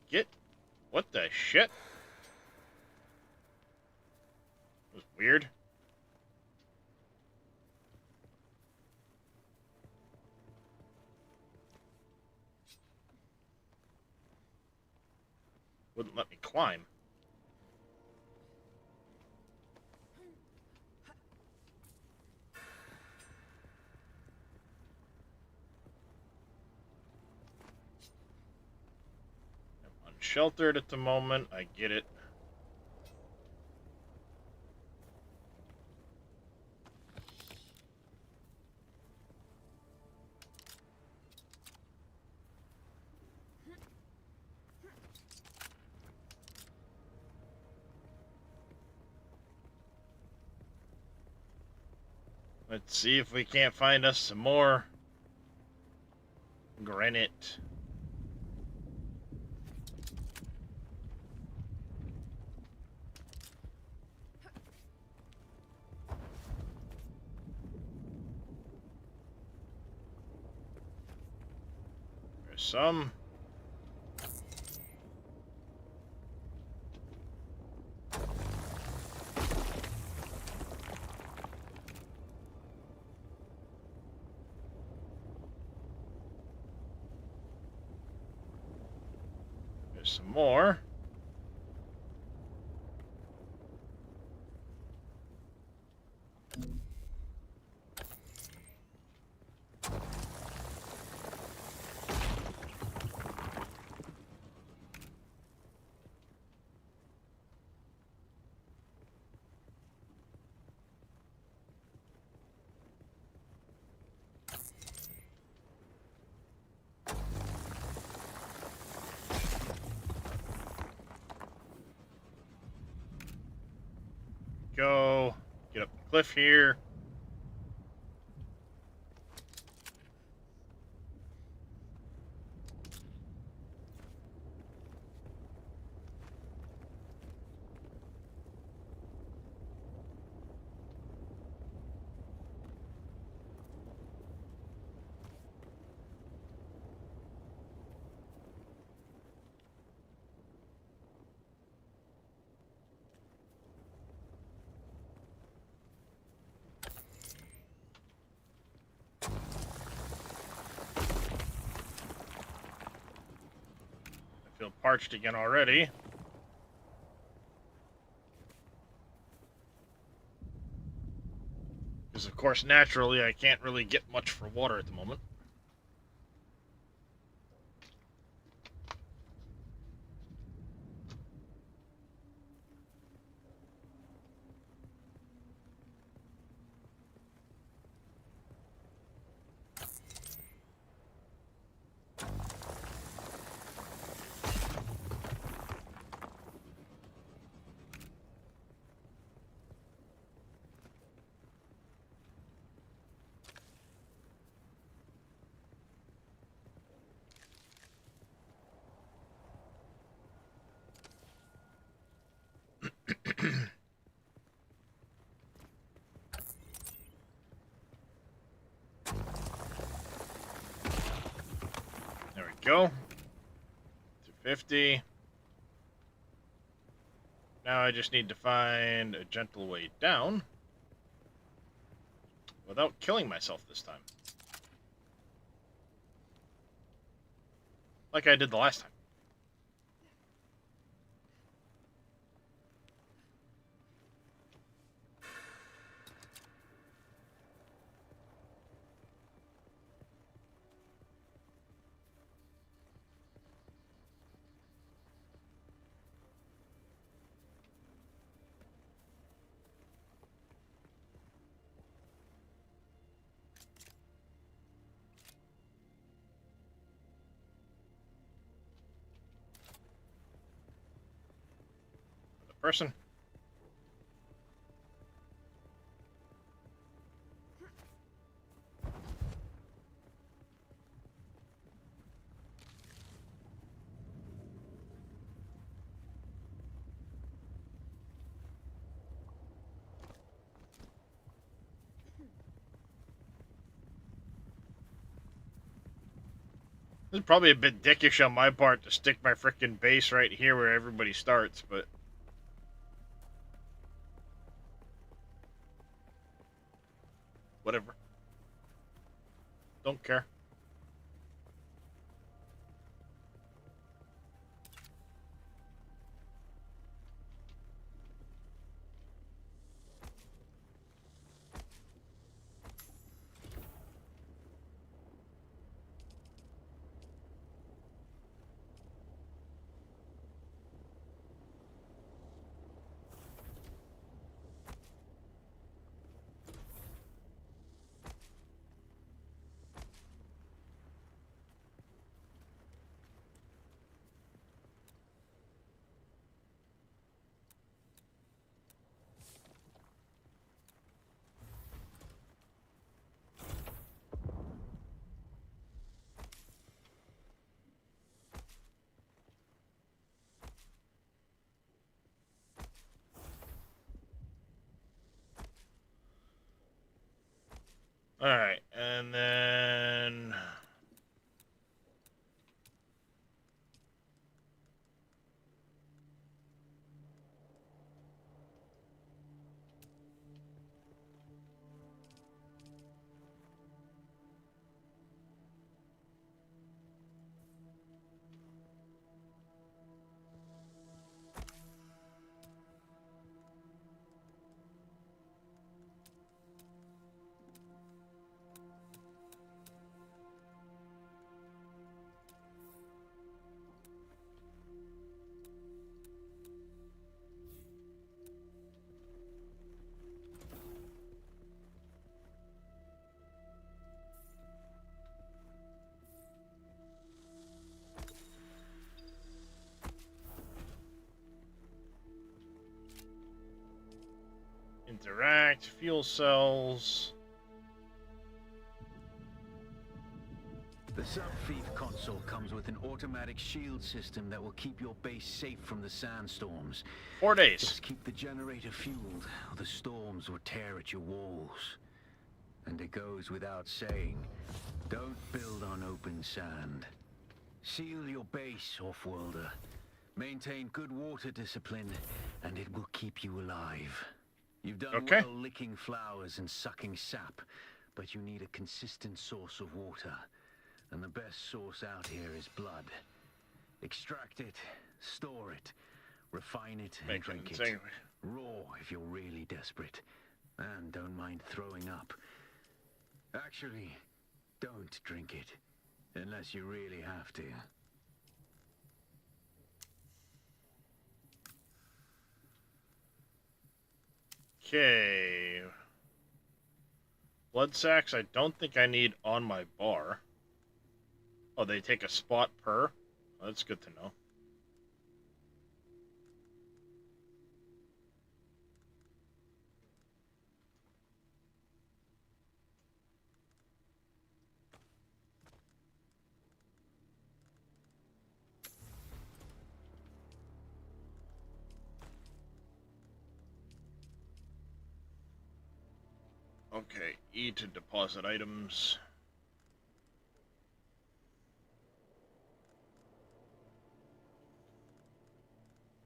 Get. What the shit? It was weird. Wouldn't let me climb. I'm unsheltered at the moment. I get it. Let's see if we can't find us some more granite. There's some. There's some more. Go. Get up the cliff here. I feel parched again already. Because, of course, naturally, I can't really get much for water at the moment. There we go. 250. Now I just need to find a gentle way down without killing myself this time. Like I did the last time. Person. This is probably a bit dickish on my part to stick my frickin' base right here where everybody starts, but... whatever. Don't care. extract fuel cells. The sub-thief console comes with an automatic shield system that will keep your base safe from the sandstorms. 4 days. Just keep the generator fueled, or the storms will tear at your walls. And it goes without saying, don't build on open sand. Seal your base, off-worlder. Maintain good water discipline, and it will keep you alive. You've done well licking flowers and sucking sap, but you need a consistent source of water. And the best source out here is blood. Extract it, store it, refine it, and drink it. Raw if you're really desperate. And don't mind throwing up. Actually, don't drink it. Unless you really have to. Okay. Blood sacks I don't think I need on my bar. Oh, they take a spot per? Oh, that's good to know. Okay, E to deposit items.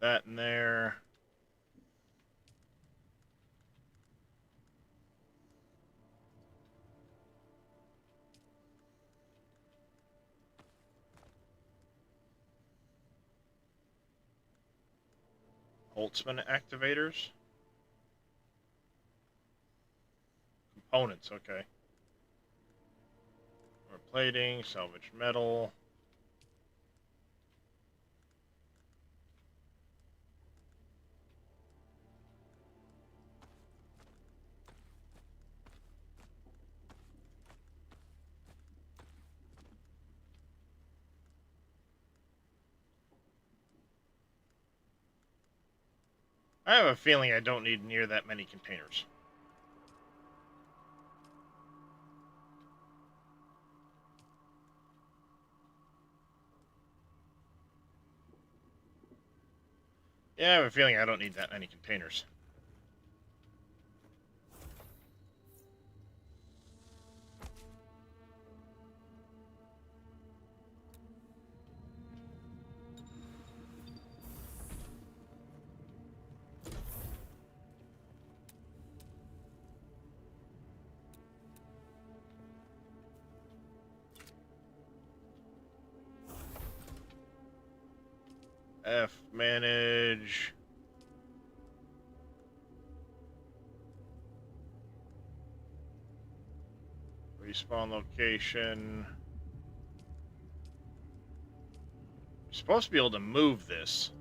That in there. Holtzman activators. Components, okay. More plating, salvage metal. I have a feeling I don't need near that many containers. Yeah, I have a feeling I don't need that many containers. F, manage. Respawn location. You're supposed to be able to move this.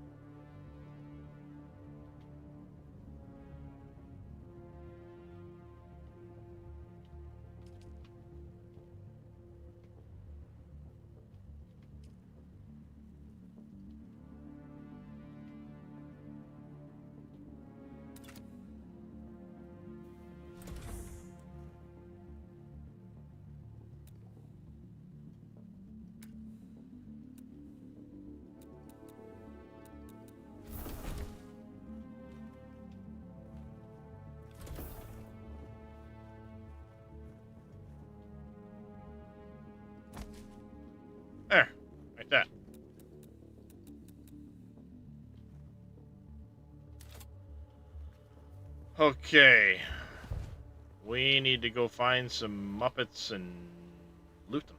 There, like that. Okay. We need to go find some Muppets and loot them.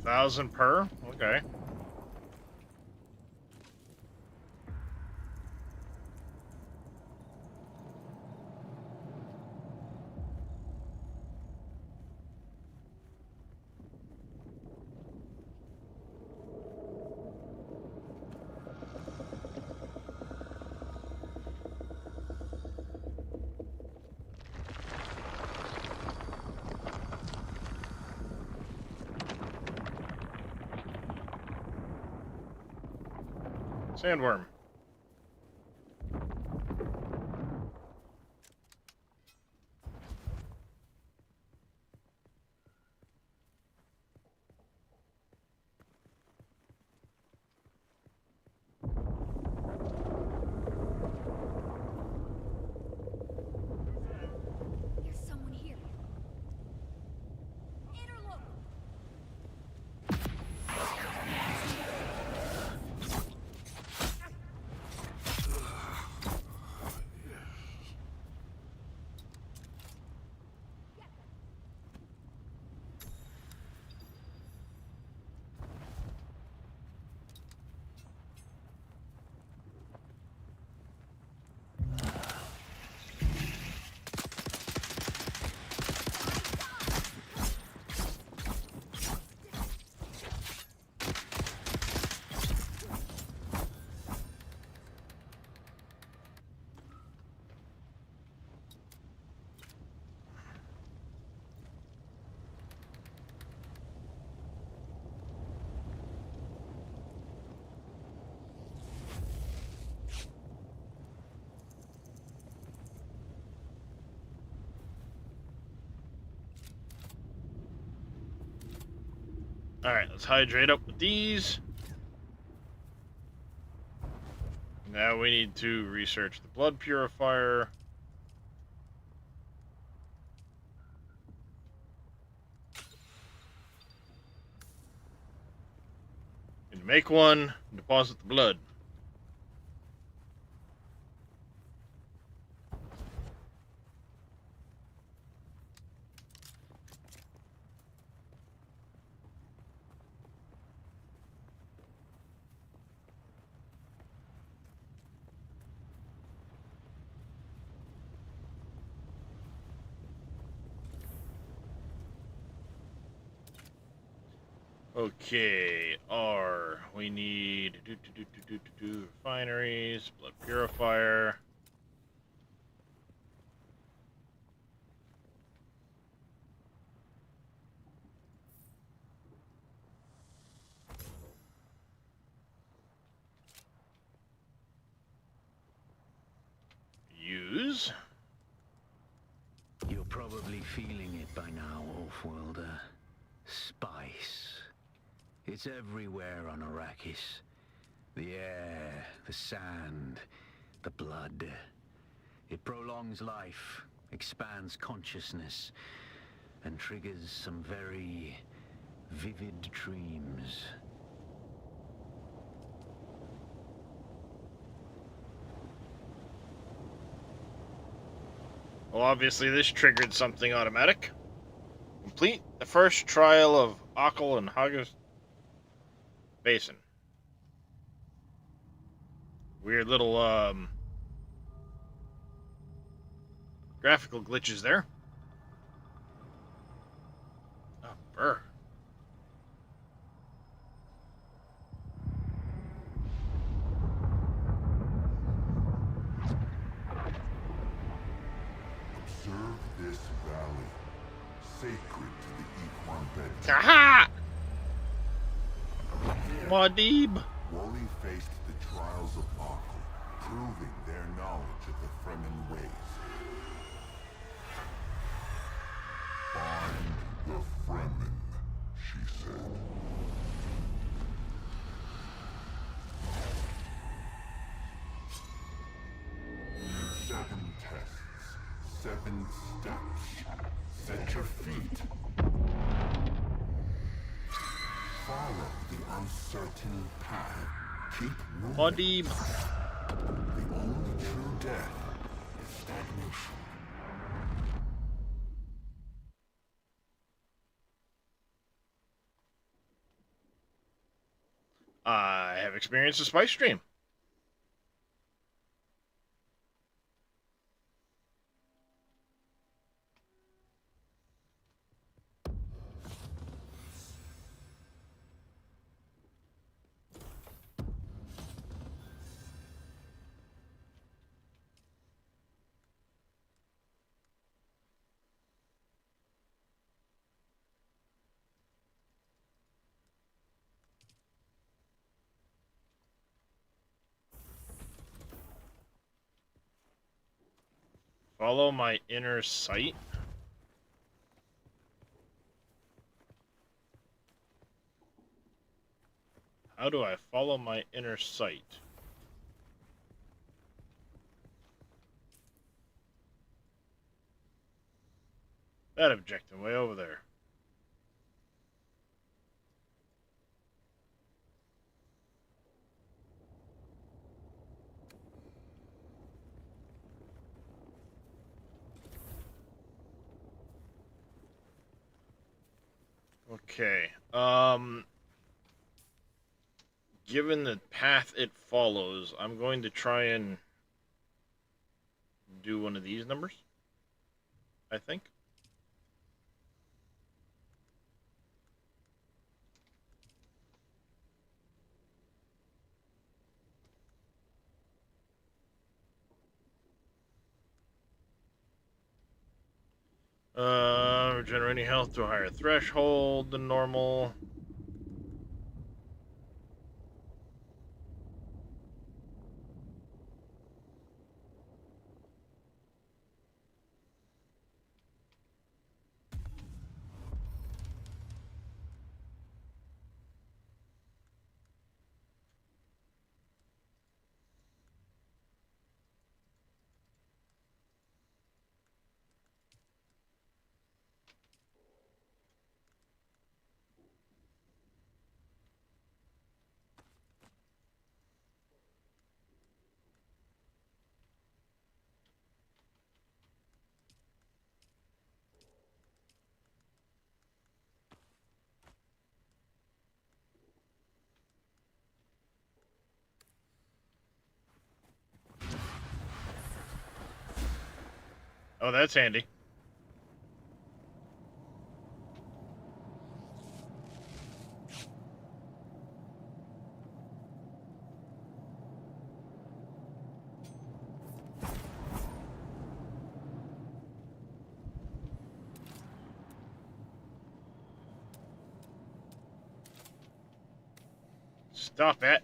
1,000 per? Okay. Sandworm. There's someone here. Interlope! Alright, let's hydrate up with these. Now we need to research the blood purifier. And make one, deposit the blood. Okay, R. We need refineries, blood purifier. Use. You're probably feeling it by now, Wolfworlder. Spice. It's everywhere on Arrakis. The air, the sand, the blood. It prolongs life, expands consciousness, and triggers some very vivid dreams. Well, obviously this triggered something automatic. Complete the first trial of Akal and Haggis Basin. Weird little graphical glitches there. Oh, burr. Observe this valley, sacred to the Equan bed. Aha! Muad'Dib. Wally faced the trials of Akal, proving their knowledge of the Fremen ways. Find the Fremen, she said. Seven tests, 7 steps. Set your feet. Follow the uncertain path. Keep moving. Muad'Dib. The only true death is stagnation. I have experienced a spice stream. Follow my inner sight. How do I follow my inner sight? That objective way over there. Okay. Given the path it follows, I'm going to try and do one of these numbers, I think. Regenerating health to a higher threshold than normal. Oh, that's handy. Stop it.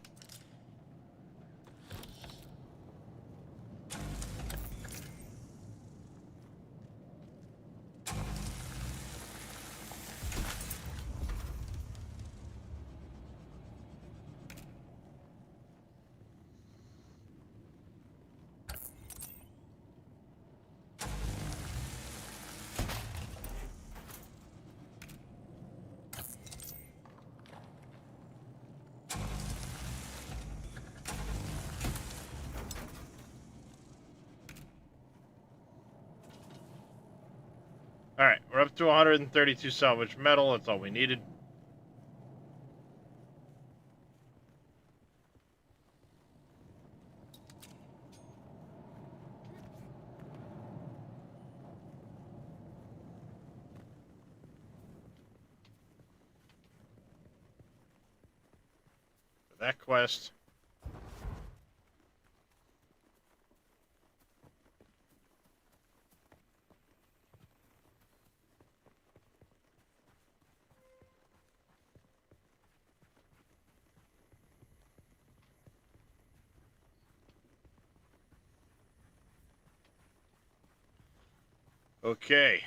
Alright, we're up to 132 salvage metal. That's all we needed. For that quest. Okay.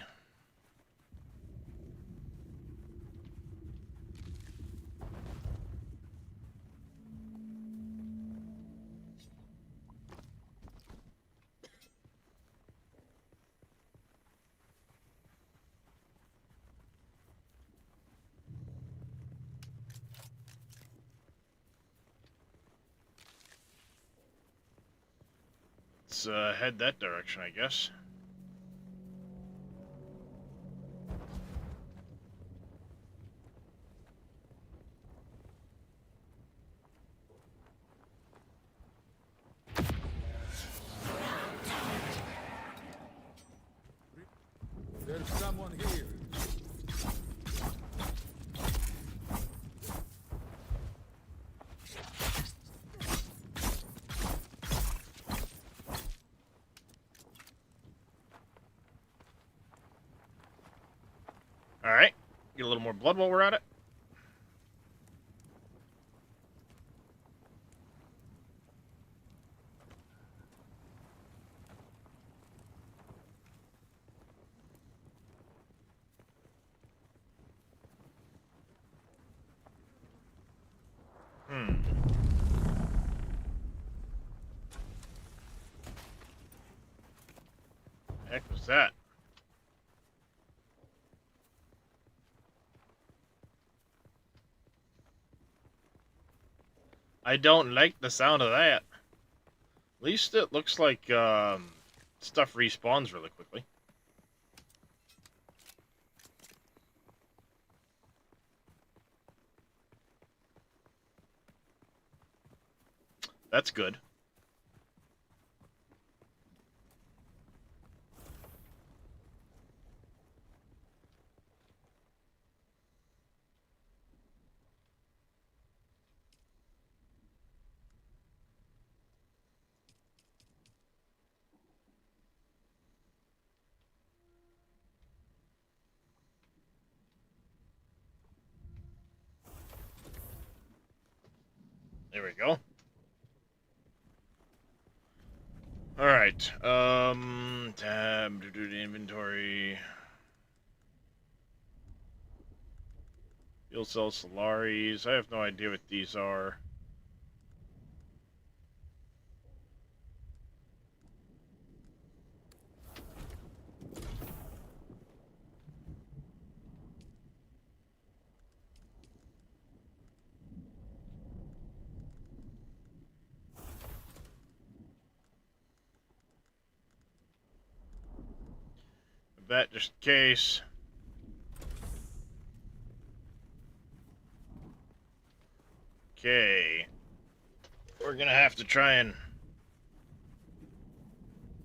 Let's head that direction, I guess. one here. Alright. Get a little more blood while we're at it. The heck was that? I don't like the sound of that. At least it looks like stuff respawns really quickly. That's good. There we go. Alright, tab, do the inventory. Fuel cell Solaris. I have no idea what these are. That just in case. Okay. We're gonna have to try and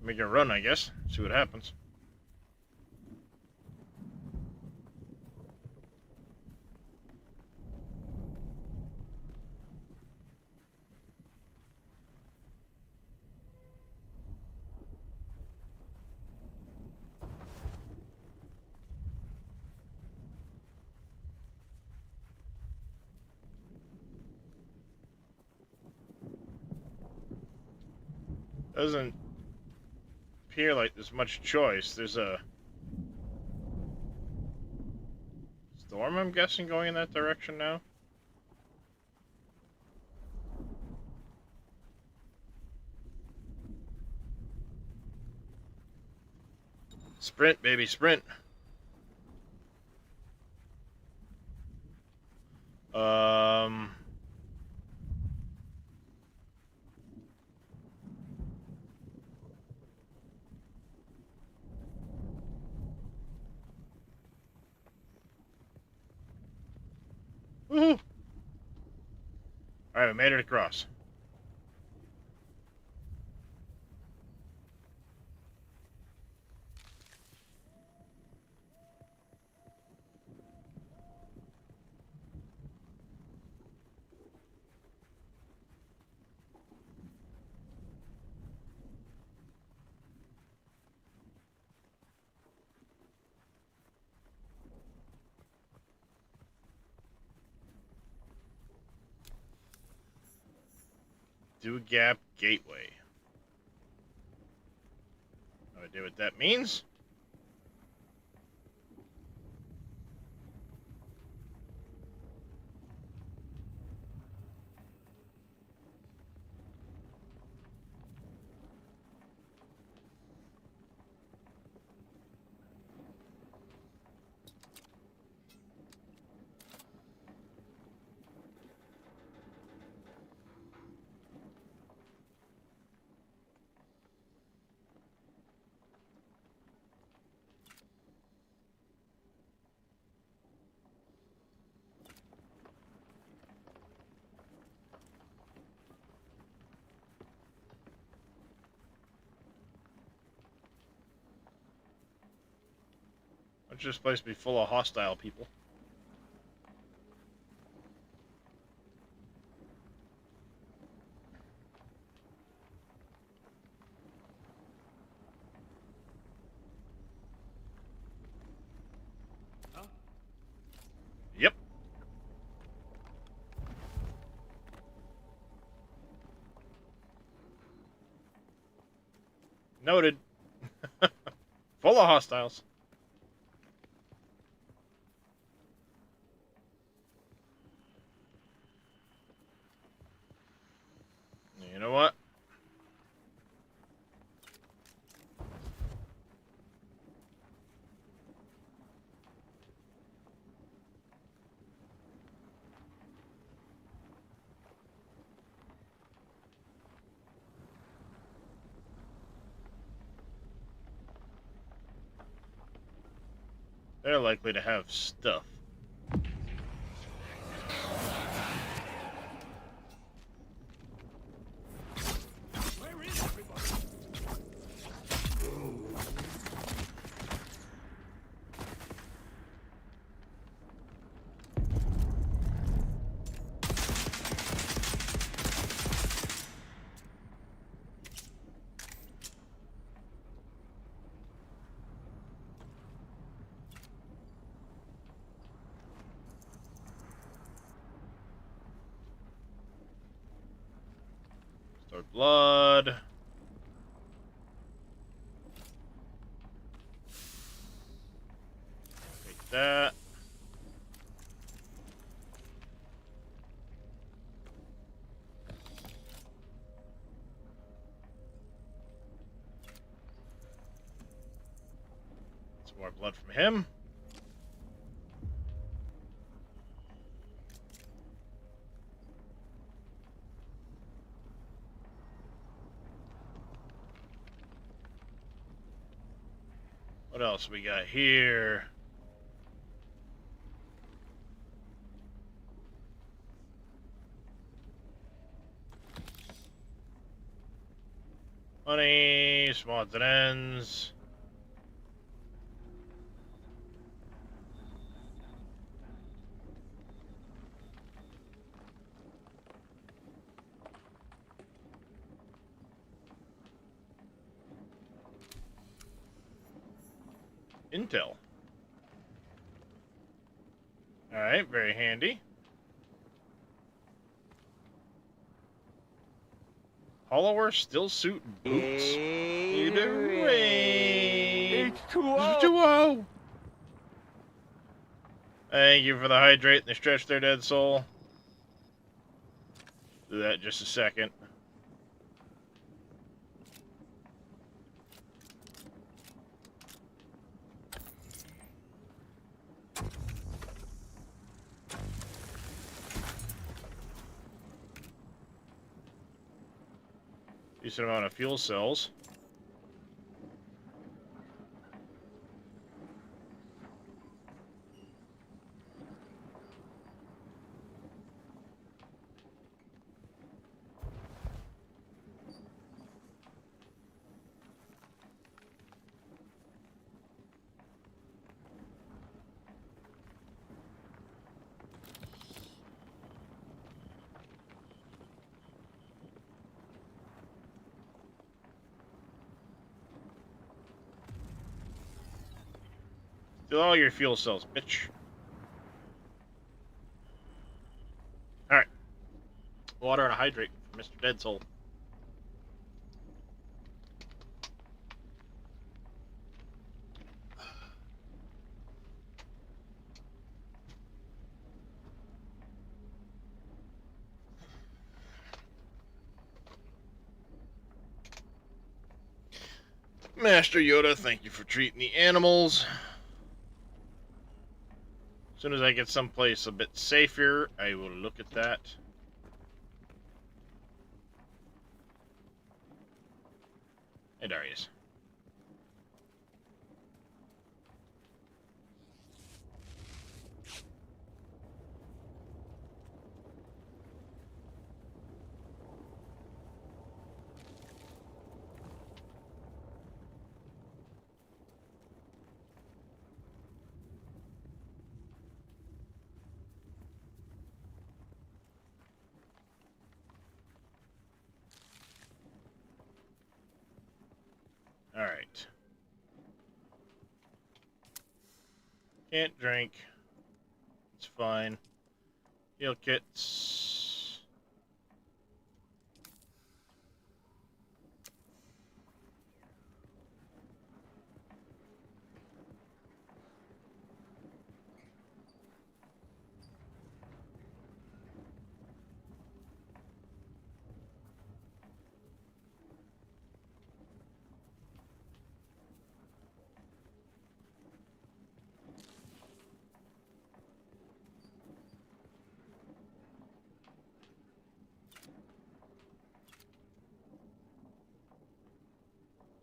make a run, I guess. See what happens. Doesn't appear like there's much choice. There's a storm, I'm guessing, going in that direction now. Sprint, baby, sprint. Um... Woohoo! Alright, we made it across. Dew Gap Gateway. No idea what that means. Why should this place be full of hostile people? Yep. Noted. Full of hostiles. You know what? They're likely to have stuff. Where is everybody? Store blood. Take that. Some more blood from him. What else we got here? Money, some odds and ends. Intel. Alright, very handy. Hollower, still suit, boots. Gatorade. H2O. Thank you for the hydrate and the stretch there, dead soul. Do that in just a second. Decent amount of fuel cells. Fill all your fuel cells, bitch. Alright. Water and a hydrate for Mr. Dead Soul. Master Yoda, thank you for treating the animals. As soon as I get someplace a bit safer, I will look at that. Hey, Darius. Can't drink. It's fine. Heal kits.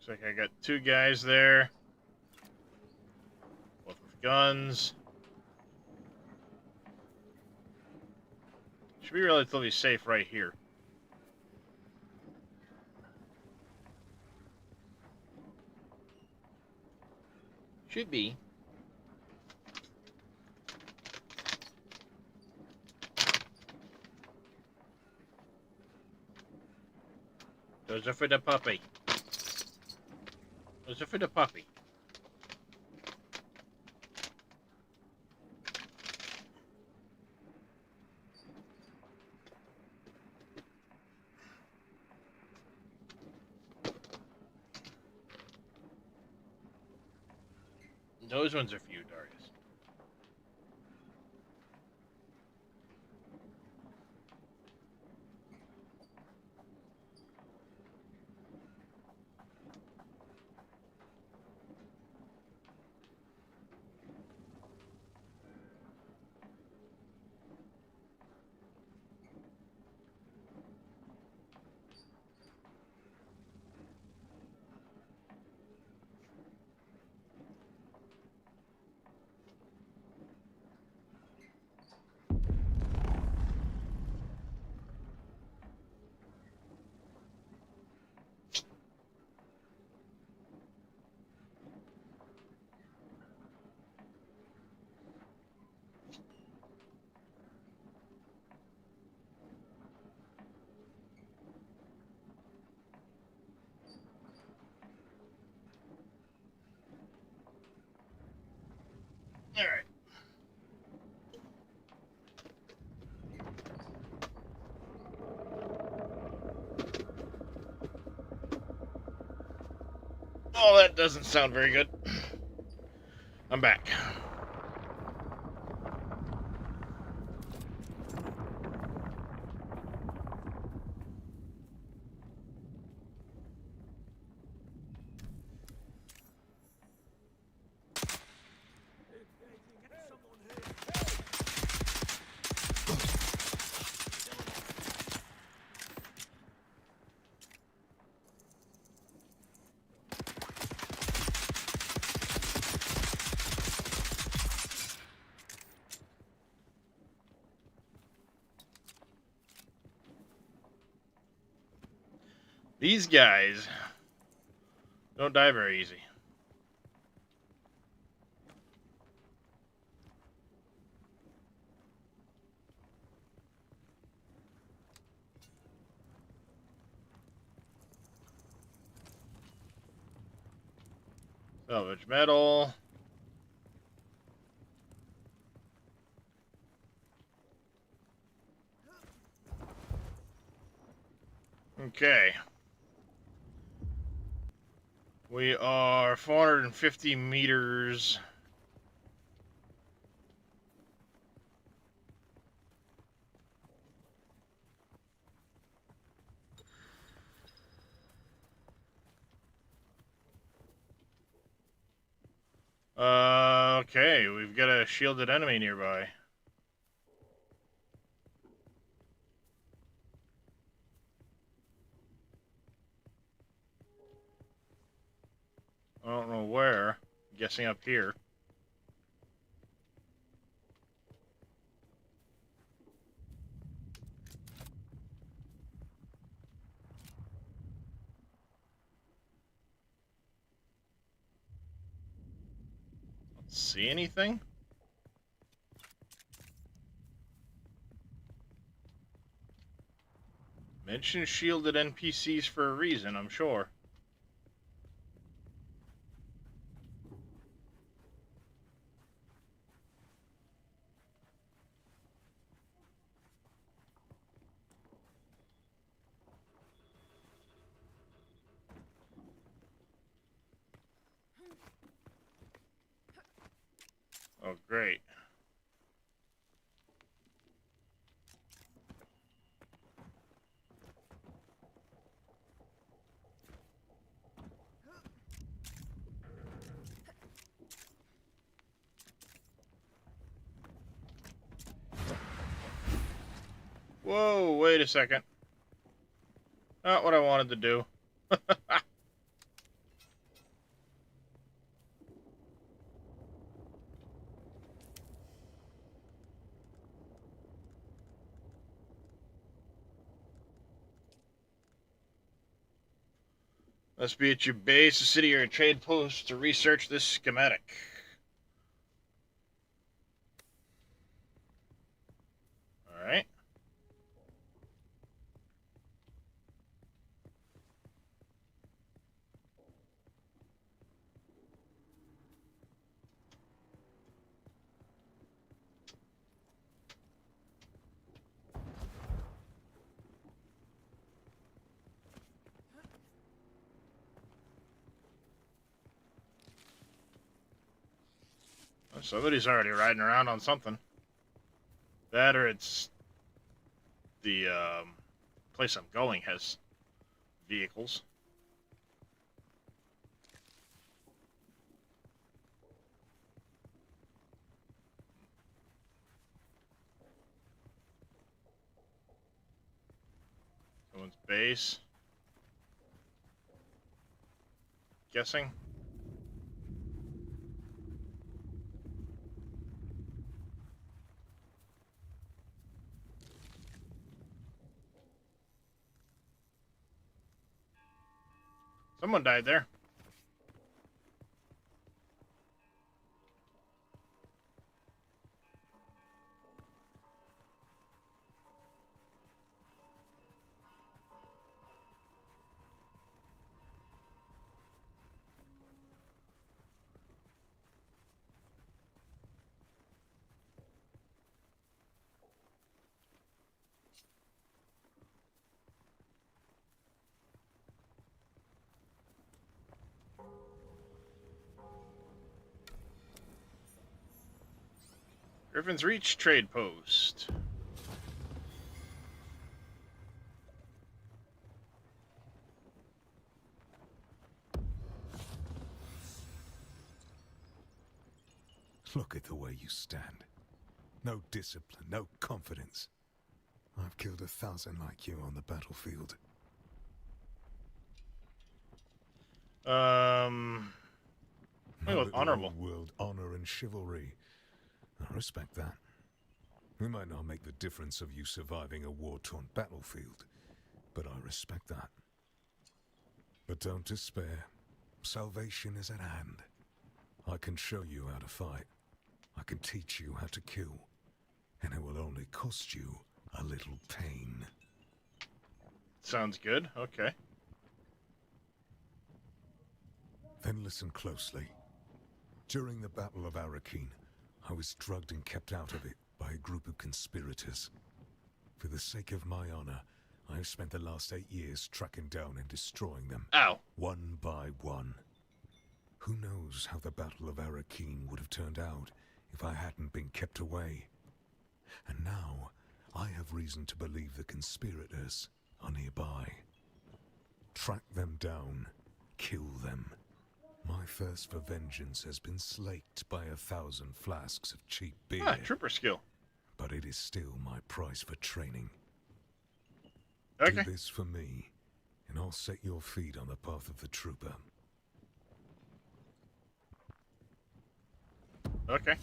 Looks like I got 2 guys there. Both with guns. Should be relatively safe right here. Should be. Those are for the puppy. Those are for the puppy. Those ones are for you, Darius. All right. Oh, that doesn't sound very good. I'm back. These guys don't die very easy. Salvage metal. Okay. We are 450 meters. Okay, we've got a shielded enemy nearby. I don't know where. I'm guessing up here. Don't see anything? Mention shielded NPCs for a reason, I'm sure. Oh, great. Whoa, wait a second. Not what I wanted to do. Must be at your base, a city, or a trade post to research this schematic. Alright. Somebody's already riding around on something. That or it's the place I'm going has vehicles. Someone's base. Guessing. Someone died there. Griffin's Reach trade post. Look at the way you stand. No discipline, no confidence. I've killed 1,000 like you on the battlefield. I'm gonna go with honorable. World honor and chivalry. I respect that. We might not make the difference of you surviving a war-torn battlefield, but I respect that. But don't despair. Salvation is at hand. I can show you how to fight. I can teach you how to kill. And it will only cost you a little pain. Sounds good. Okay. Then listen closely. During the Battle of Arakeen, I was drugged and kept out of it by a group of conspirators. For the sake of my honor, I have spent the last 8 years tracking down and destroying them. Ow. One by one. Who knows how the Battle of Arakeen would have turned out if I hadn't been kept away. And now, I have reason to believe the conspirators are nearby. Track them down. Kill them. My thirst for vengeance has been slaked by 1,000 flasks of cheap beer. Ah, trooper skill. But it is still my price for training. Okay. Do this for me, and I'll set your feet on the path of the trooper. Okay.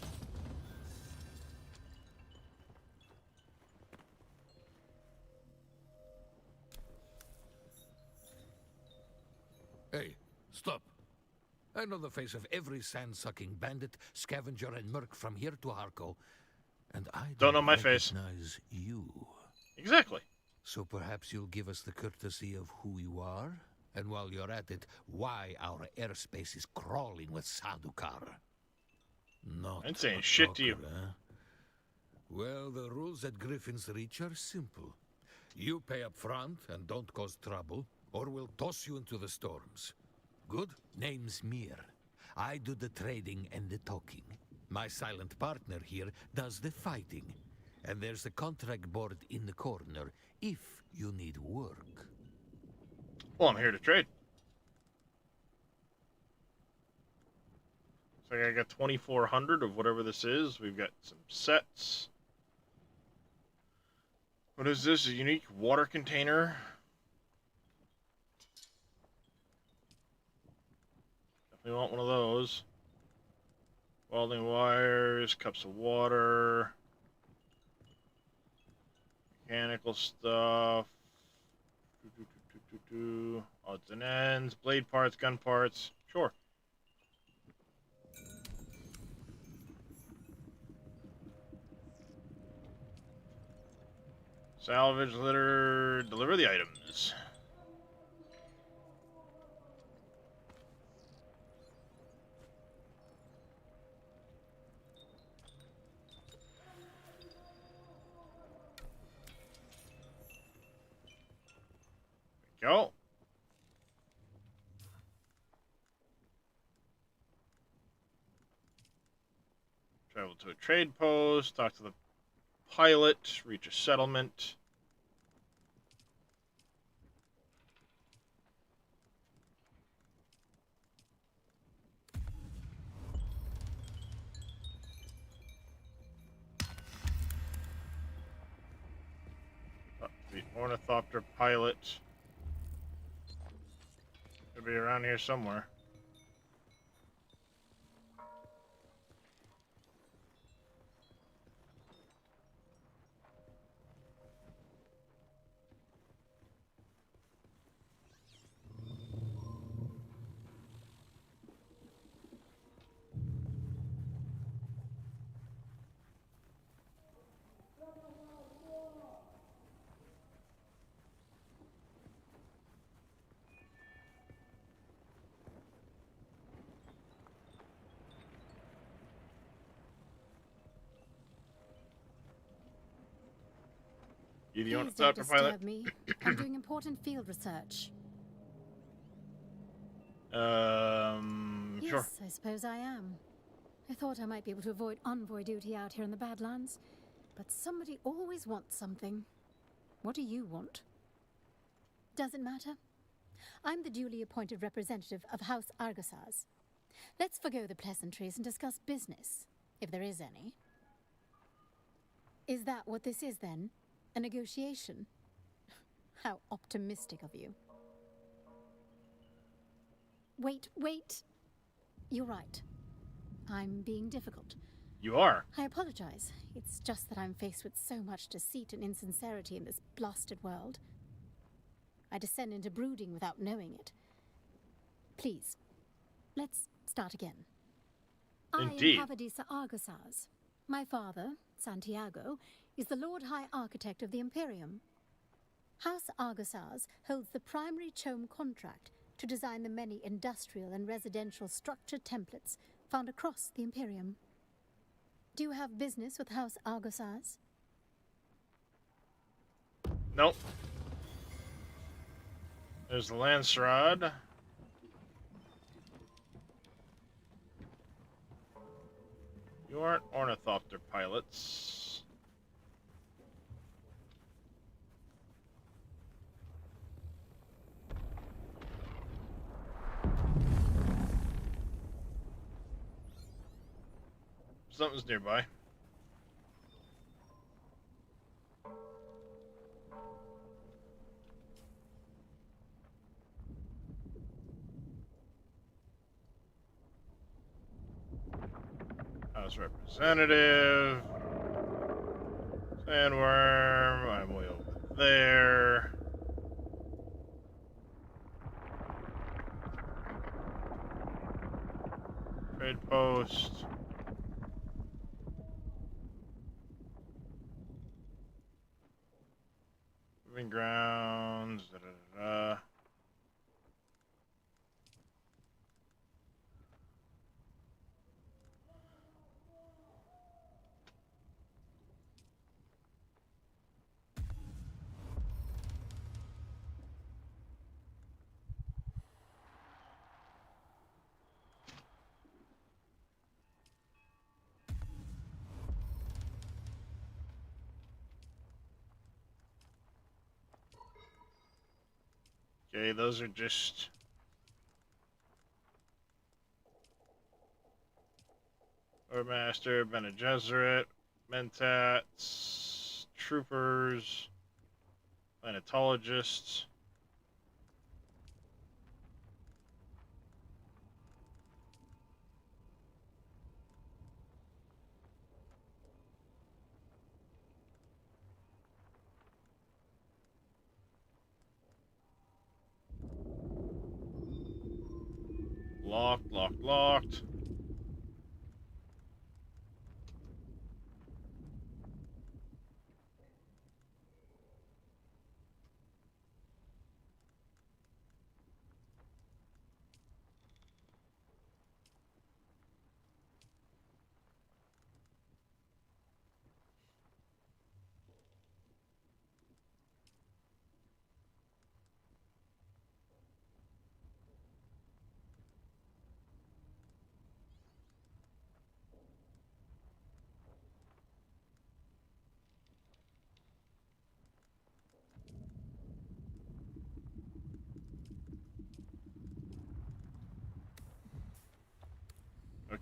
Hey, stop. I know the face of every sand-sucking bandit, scavenger, and merc from here to Harko, and I Don't know my face. recognize you. Exactly. So perhaps you'll give us the courtesy of who you are, and while you're at it, why our airspace is crawling with Sadukar. Not I ain't saying a shit to you. talker, eh? Well, the rules at Griffin's Reach are simple. You pay up front and don't cause trouble, or we'll toss you into the storms. Good? Name's Mir. I do the trading and the talking. My silent partner here does the fighting. And there's the contract board in the corner if you need work. Well, I'm here to trade. So I got 2,400 of whatever this is. We've got some sets. What is this? A unique water container? Definitely want one of those. Welding wires, cups of water, mechanical stuff, odds and ends, blade parts, gun parts. Sure. Salvage litter, deliver the items. Go. Travel to a trade post, talk to the pilot, reach a settlement. Talk to the ornithopter pilot. Could be around here somewhere. You the Please don't ornithopter pilot? disturb me. I'm doing important field research. Sure. Yes, I suppose I am. I thought I might be able to avoid envoy duty out here in the Badlands, but somebody always wants something. What do you want? Doesn't matter. I'm the duly appointed representative of House Argosaz. Let's forgo the pleasantries and discuss business, if there is any. Is that what this is, then? A negotiation? How optimistic of you. Wait. You're right. I'm being difficult. You are. I apologize. It's just that I'm faced with so much deceit and insincerity in this blasted world. I descend into brooding without knowing it. Please, let's start again. Indeed. I am Havadisa Argosaz. My father, Santiago, is the Lord High Architect of the Imperium. House Argosaz holds the primary CHOAM contract to design the many industrial and residential structure templates found across the Imperium. Do you have business with House Argosaz? Nope. There's the lance rod. You aren't ornithopter pilots. Something's nearby. House representative. Sandworm. I'm way over there. Trade post. Moving grounds. Da, da, da, da. Okay, those are just... Master, Bene Gesserit, Mentats, Troopers, Planetologists. Locked, locked, locked.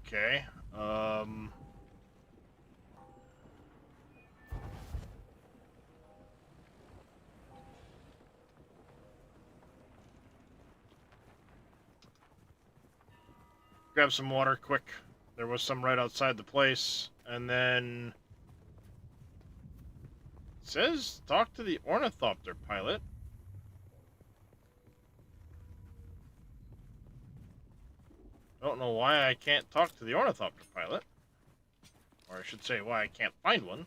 Okay. Grab some water quick. There was some right outside the place. And then... It says, talk to the Ornithopter pilot. Don't know why I can't talk to the Ornithopter pilot. Or I should say, why I can't find one.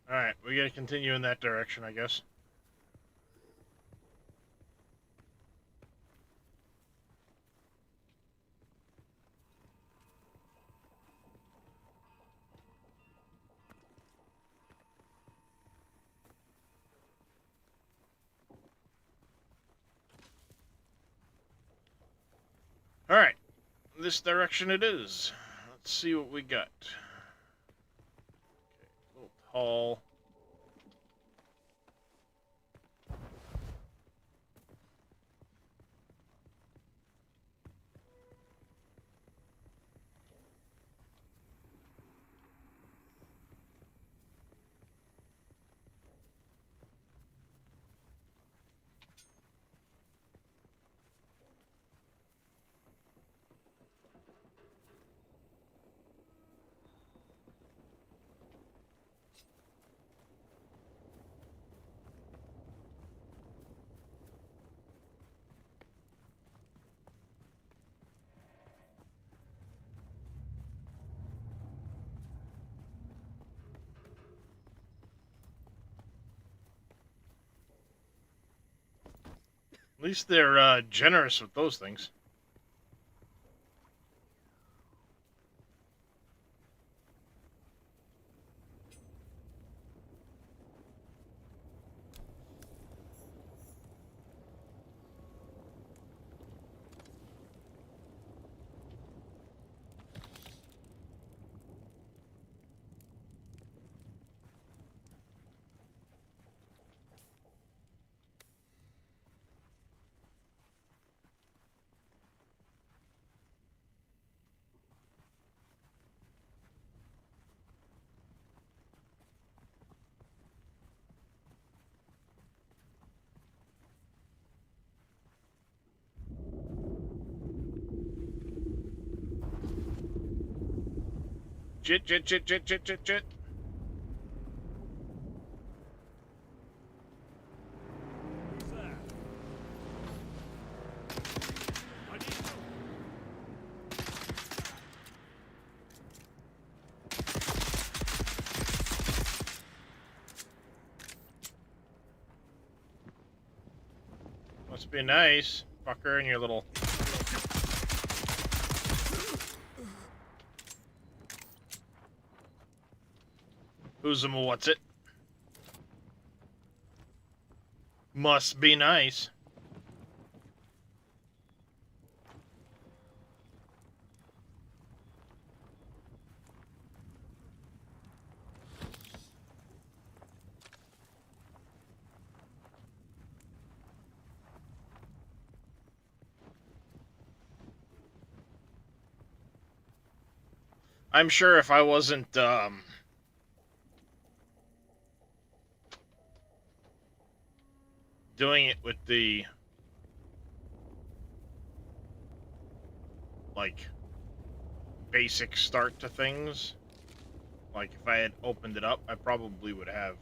Alright, we gotta continue in that direction, I guess. Alright, this direction it is. Let's see what we got. Okay, little tall. At least they're generous with those things. Chit. Must be nice, fucker, and your little... what's it? Must be nice. I'm sure if I wasn't, doing it with the, like, basic start to things, like, if I had opened it up, I probably would have.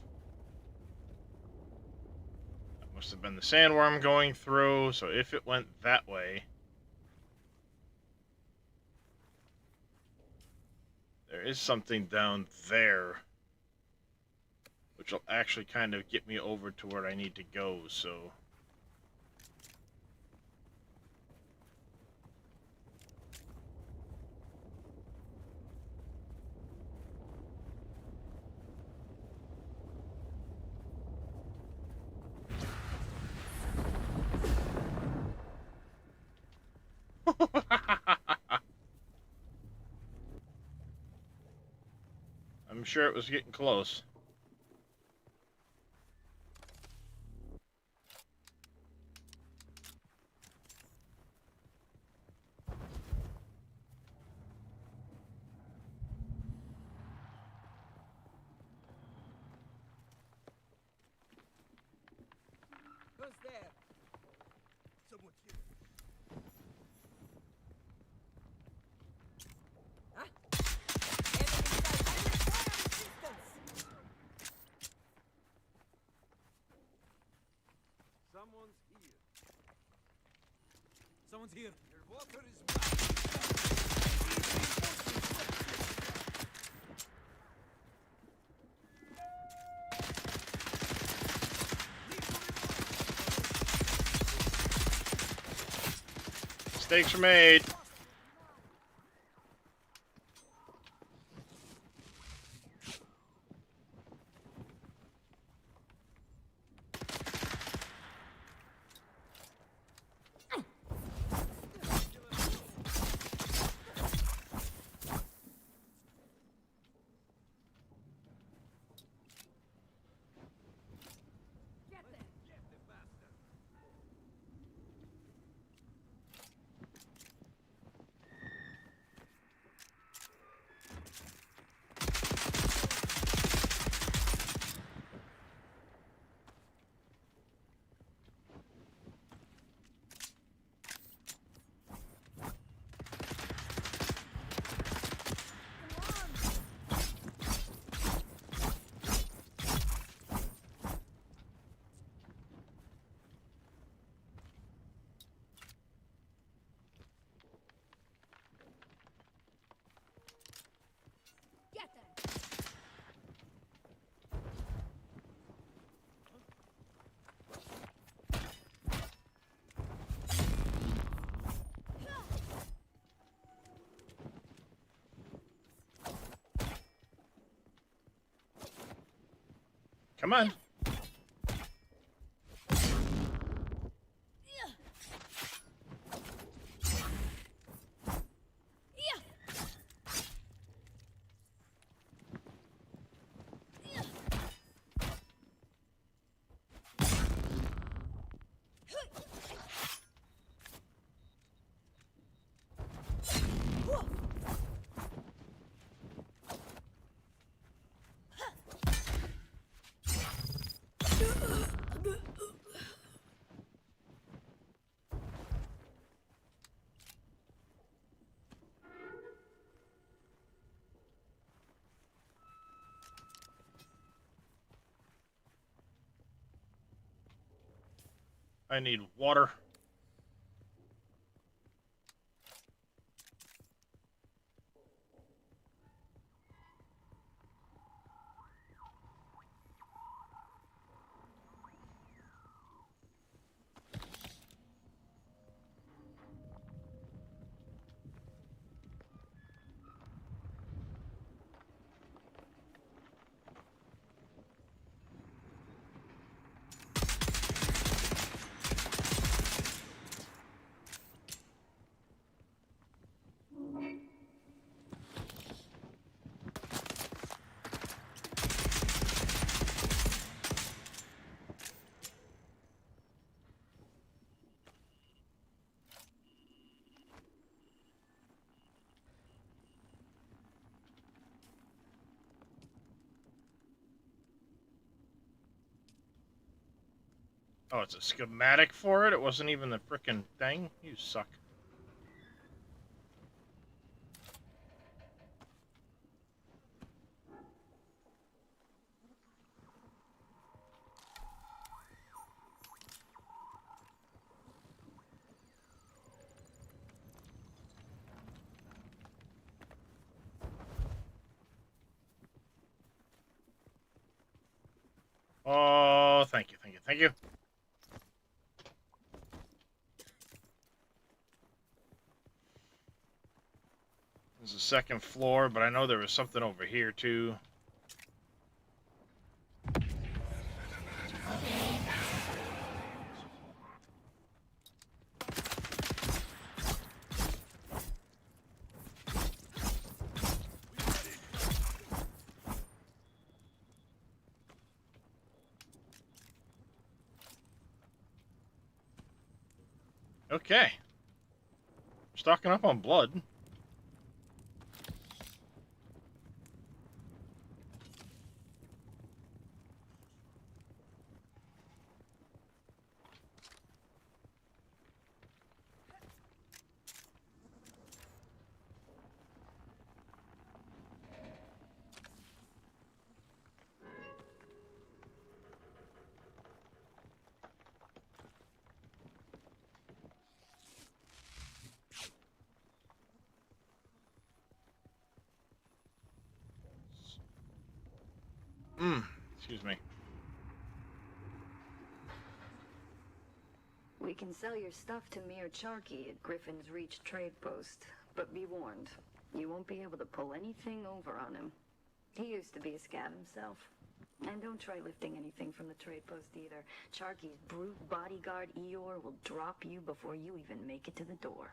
That must have been the sandworm going through, so if it went that way... There is something down there, which will actually kind of get me over to where I need to go, so... I'm sure it was getting close. Who's there? Someone here. Huh? Someone's here. Someone's here. Your water is back. Mistakes were made. Come on. I need water. Oh, it's a schematic for it? It wasn't even the frickin' thing? You suck. Oh, thank you, thank you, thank you. There's a second floor, but I know there was something over here, too. Okay. Stocking up on blood. Excuse me. We can sell your stuff to Mir Charkey at Griffin's Reach trade post, but be warned, you won't be able to pull anything over on him. He used to be a scav himself. And don't try lifting anything from the trade post either. Charkey's brute bodyguard Eeyore will drop you before you even make it to the door.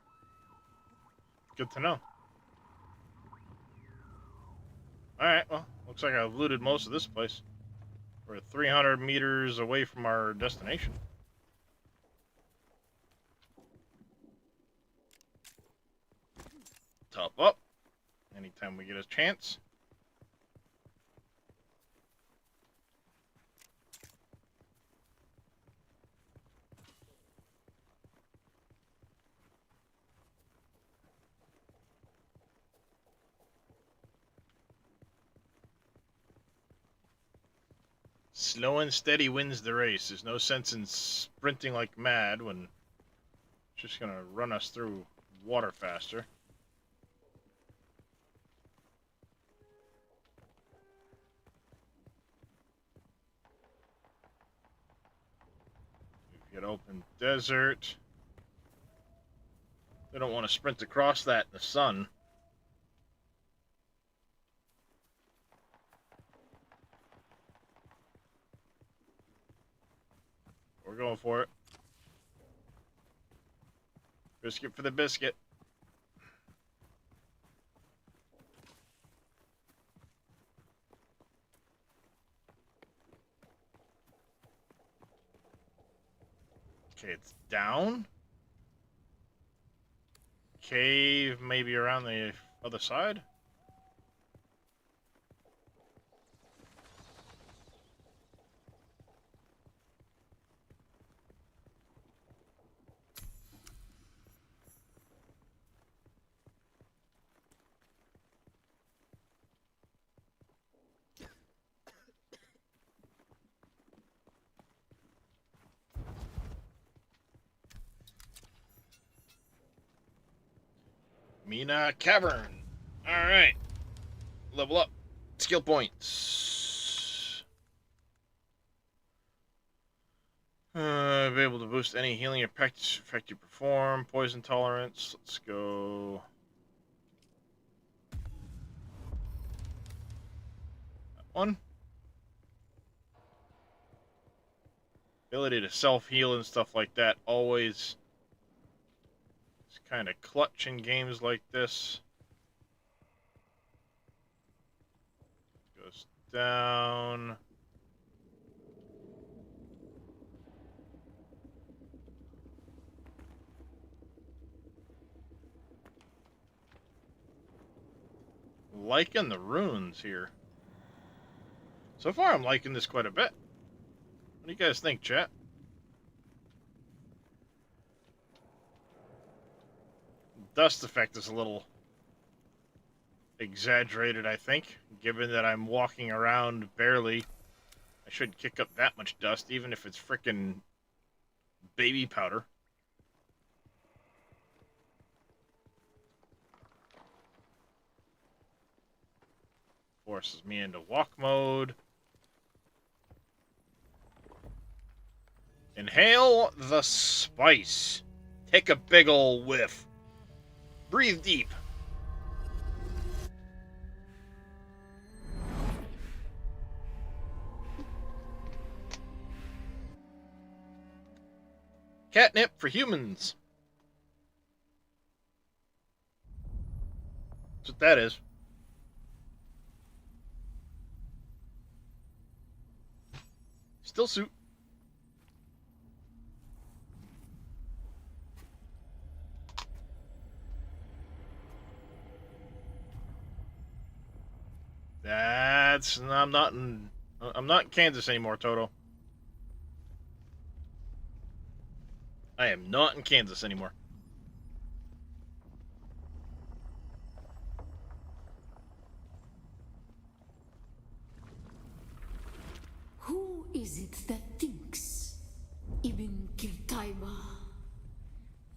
Good to know. Alright, well, looks like I've looted most of this place. We're 300 meters away from our destination. Top up. Anytime we get a chance. Slow and steady wins the race. There's no sense in sprinting like mad when it's just gonna run us through water faster. We've got open desert. They don't want to sprint across that in the sun. We're going for it. Biscuit for the biscuit. Okay, it's down. Cave maybe around the other side. Mina Cavern. Alright. Level up. Skill points. Be able to boost any healing effect you perform. Poison tolerance. Let's go. That one. Ability to self-heal and stuff like that. Always. It's kind of clutch in games like this. Goes down. Liking the runes here. So far, I'm liking this quite a bit. What do you guys think, chat? Dust effect is a little exaggerated, I think, given that I'm walking around barely. I shouldn't kick up that much dust, even if it's frickin' baby powder. Forces me into walk mode. Inhale the spice. Take a big ol' whiff. Breathe deep. Catnip for humans. That's what that is. Still suit. I'm not in Kansas anymore, Toto. I am not in Kansas anymore. Who is it that thinks? Ibn Kirtaiba.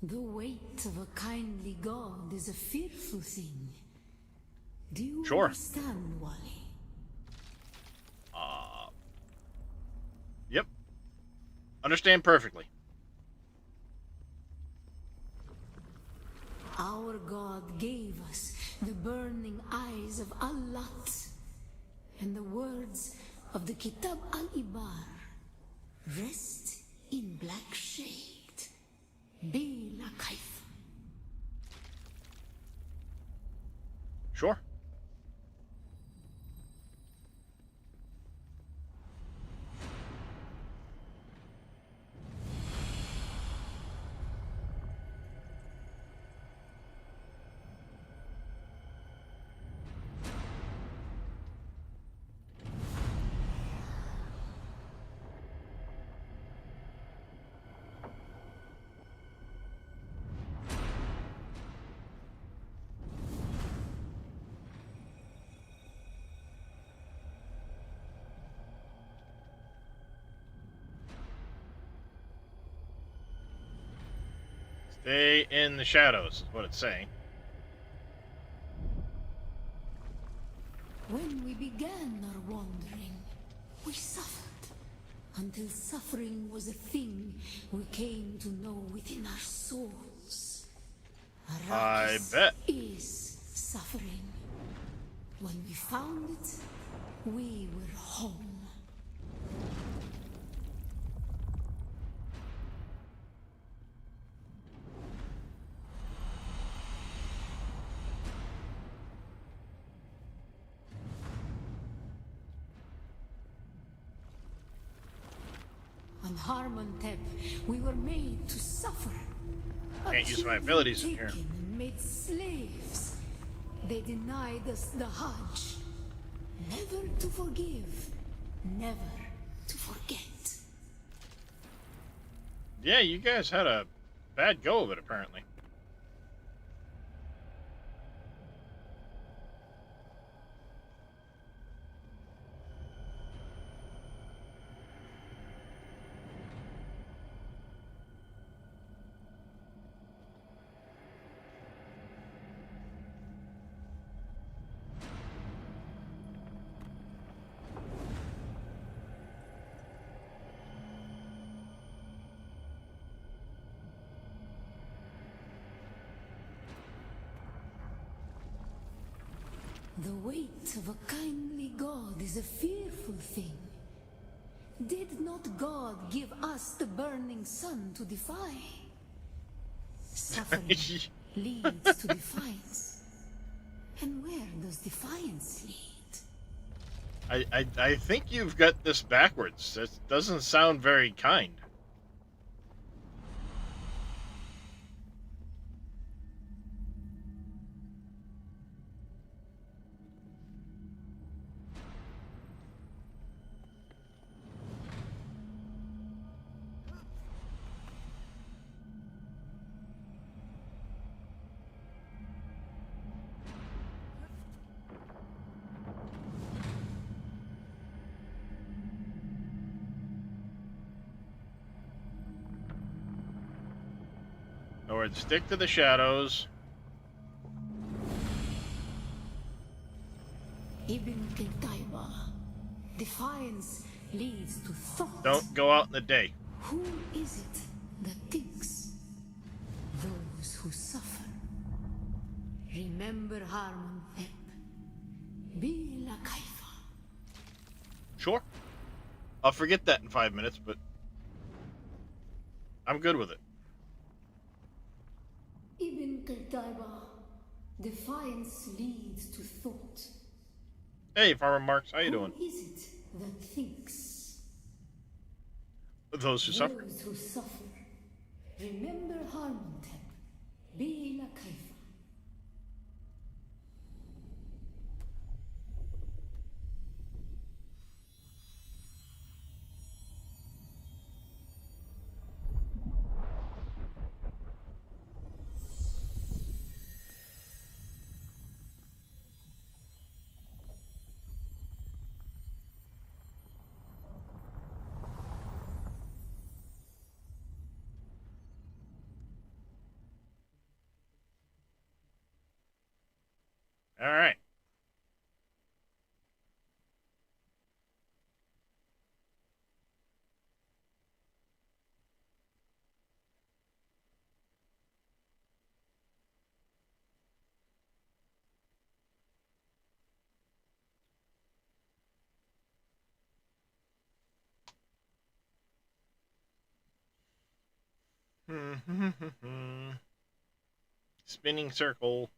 The weight of a kindly god is a fearful thing. Do you understand, Wally? Yep. Understand perfectly. Our god gave us the burning eyes of Allat and the words of the Kitab al-Ibar. Rest in black shade. Bila kaif. Sure. Stay in the shadows, is what it's saying. When we began our wandering, we suffered. Until suffering was a thing we came to know within our souls. I bet. Is suffering. When we found it, we were home. On Harmontep, we were made to suffer. Can't use my abilities in here. And made slaves. They denied us the Hajj. Never to forgive, never to forget. Yeah, you guys had a bad go of it, apparently. The weight of a kindly god is a fearful thing. Did not God give us the burning sun to defy? Suffering leads to defiance. And where does defiance lead? I think you've got this backwards. That doesn't sound very kind. Alright, stick to the shadows. Ibn Qutayba. Defiance leads to thought. Don't go out in the day. Who is it that thinks? Those who suffer. Remember Harmon-Thep. Be la Kaifa. Sure. I'll forget that in 5 minutes, but I'm good with it. Ibn Qutayba. Defiance leads to thought. Hey, Farmer Marks, how you doing? Who is it that thinks? Those who suffer. Those who suffer. Remember Harmon-Thep. Be la Kaifa. All right. Spinning circle.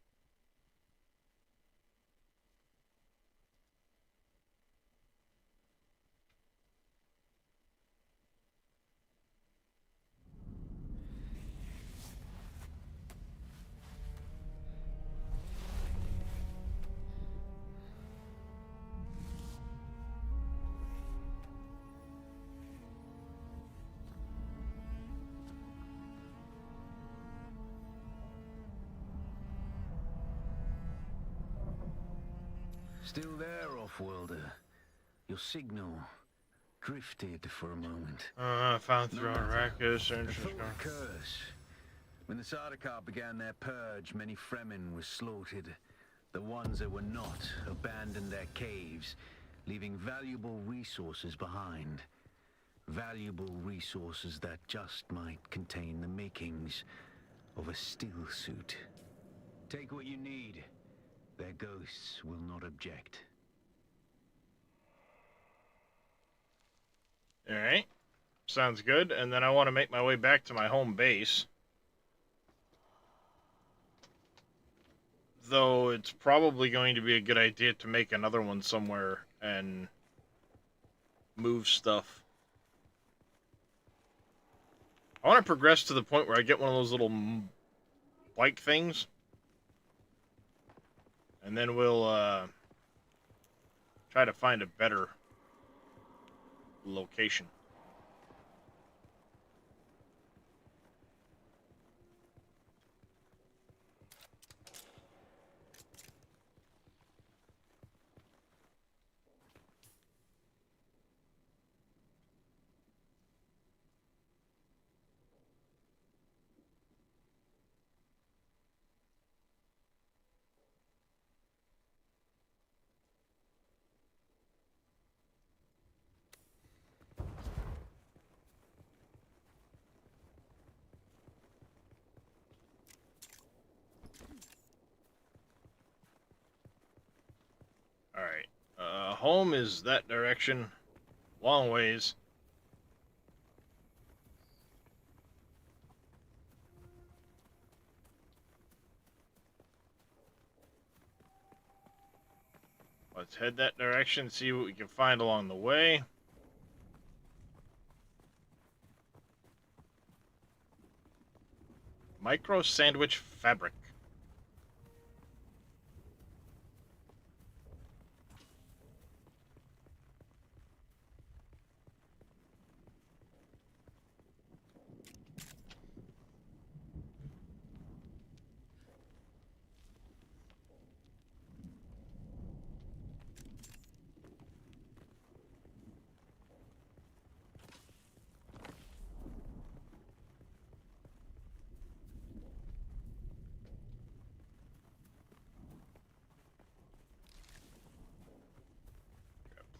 Still there, off-worlder. Your signal drifted for a moment. Found through Arrakis. The thought occurs. When the Sardaukar began their purge, many Fremen were slaughtered. The ones that were not abandoned their caves, leaving valuable resources behind. Valuable resources that just might contain the makings of a still suit. Take what you need. Their ghosts will not object. Alright. Sounds good. And then I want to make my way back to my home base. Though it's probably going to be a good idea to make another one somewhere and move stuff. I want to progress to the point where I get one of those little bike things. And then we'll try to find a better location. home is that direction. Long ways. Let's head that direction, see what we can find along the way. Micro sandwich fabric.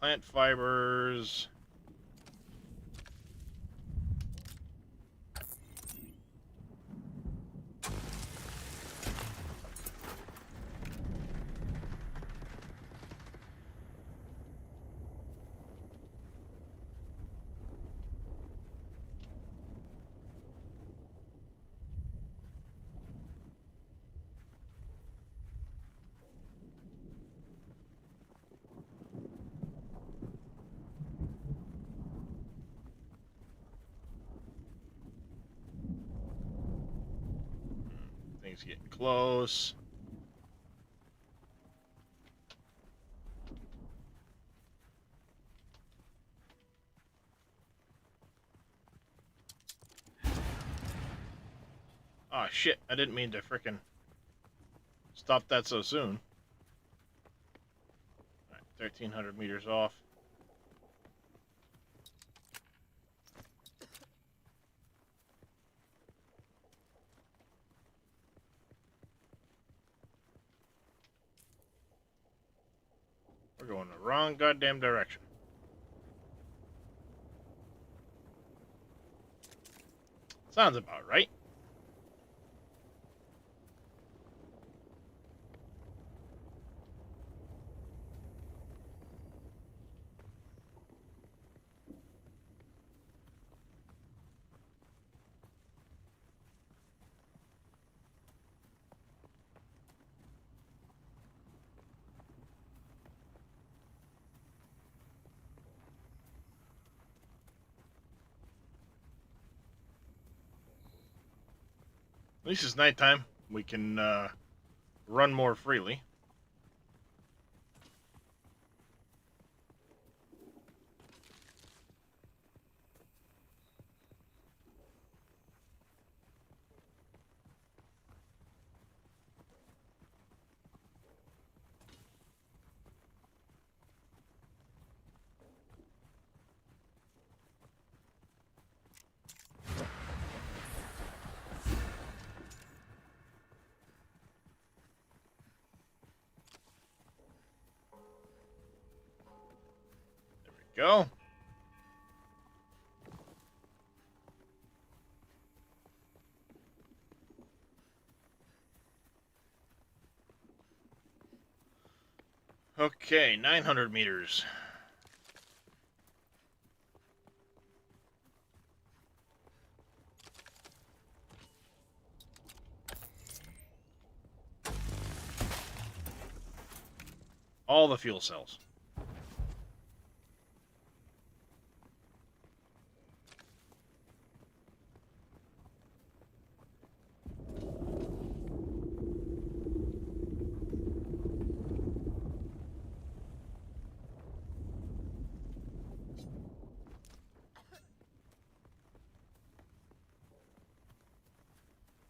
Plant fibers. Things getting close. Oh shit, I didn't mean to frickin' stop that so soon. Alright, 1,300 meters off. We're going the wrong goddamn direction. Sounds about right. At least it's nighttime. We can run more freely. Go. Okay, 900 meters. All the fuel cells.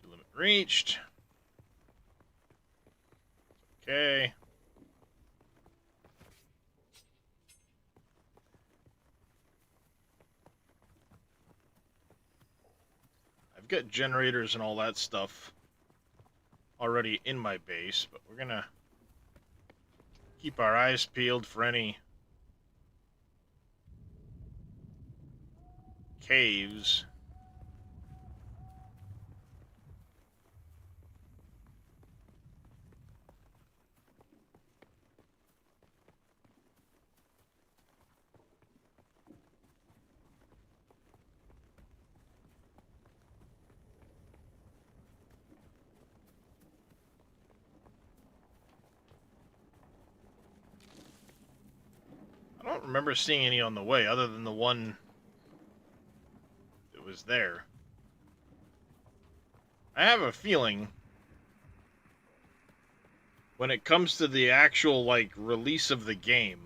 Limit reached. Okay. I've got generators and all that stuff already in my base, but we're gonna keep our eyes peeled for any caves. don't remember seeing any on the way, other than the one that was there. I have a feeling when it comes to the actual, like, release of the game,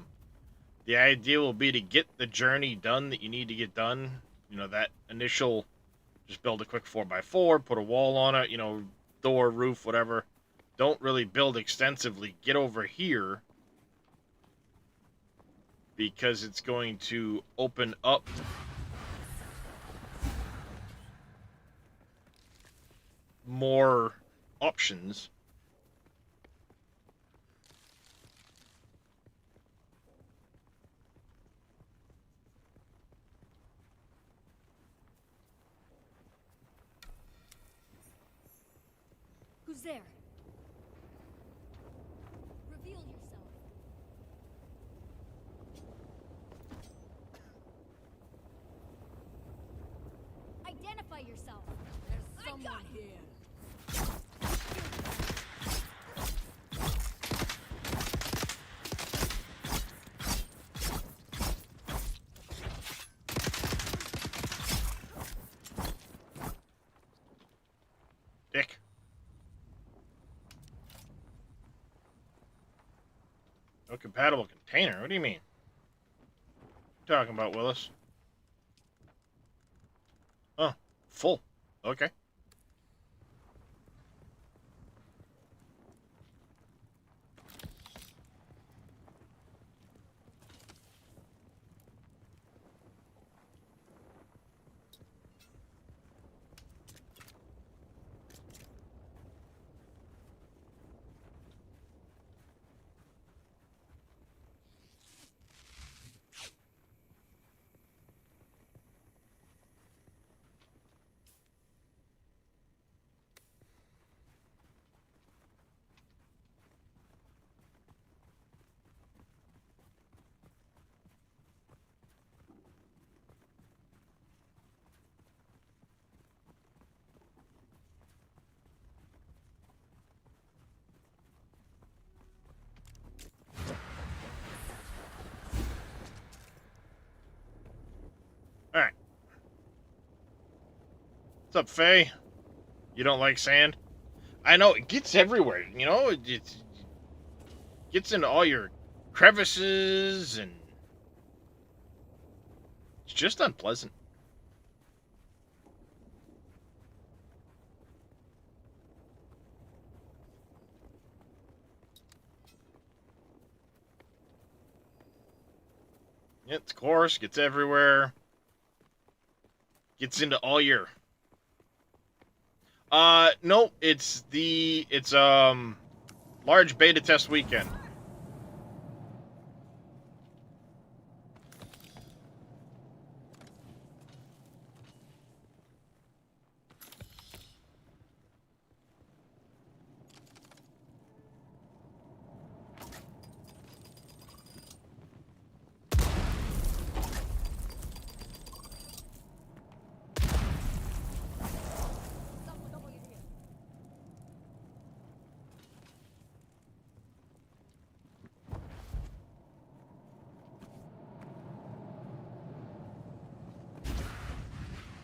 the idea will be to get the journey done that you need to get done. You know, that initial, just build a quick 4x4, put a wall on it, you know, door, roof, whatever. Don't really build extensively. Get over here, because it's going to open up more options. Who's there? Reveal yourself. Identify yourself. There's someone here. Dick. No compatible container? What do you mean? What are you talking about, Willis? Oh, full. Okay. Alright. What's up, Faye? You don't like sand? I know, it gets everywhere, you know? It gets into all your crevices, and it's just unpleasant. It's coarse, gets everywhere. Gets into all your... no, it's large beta test weekend.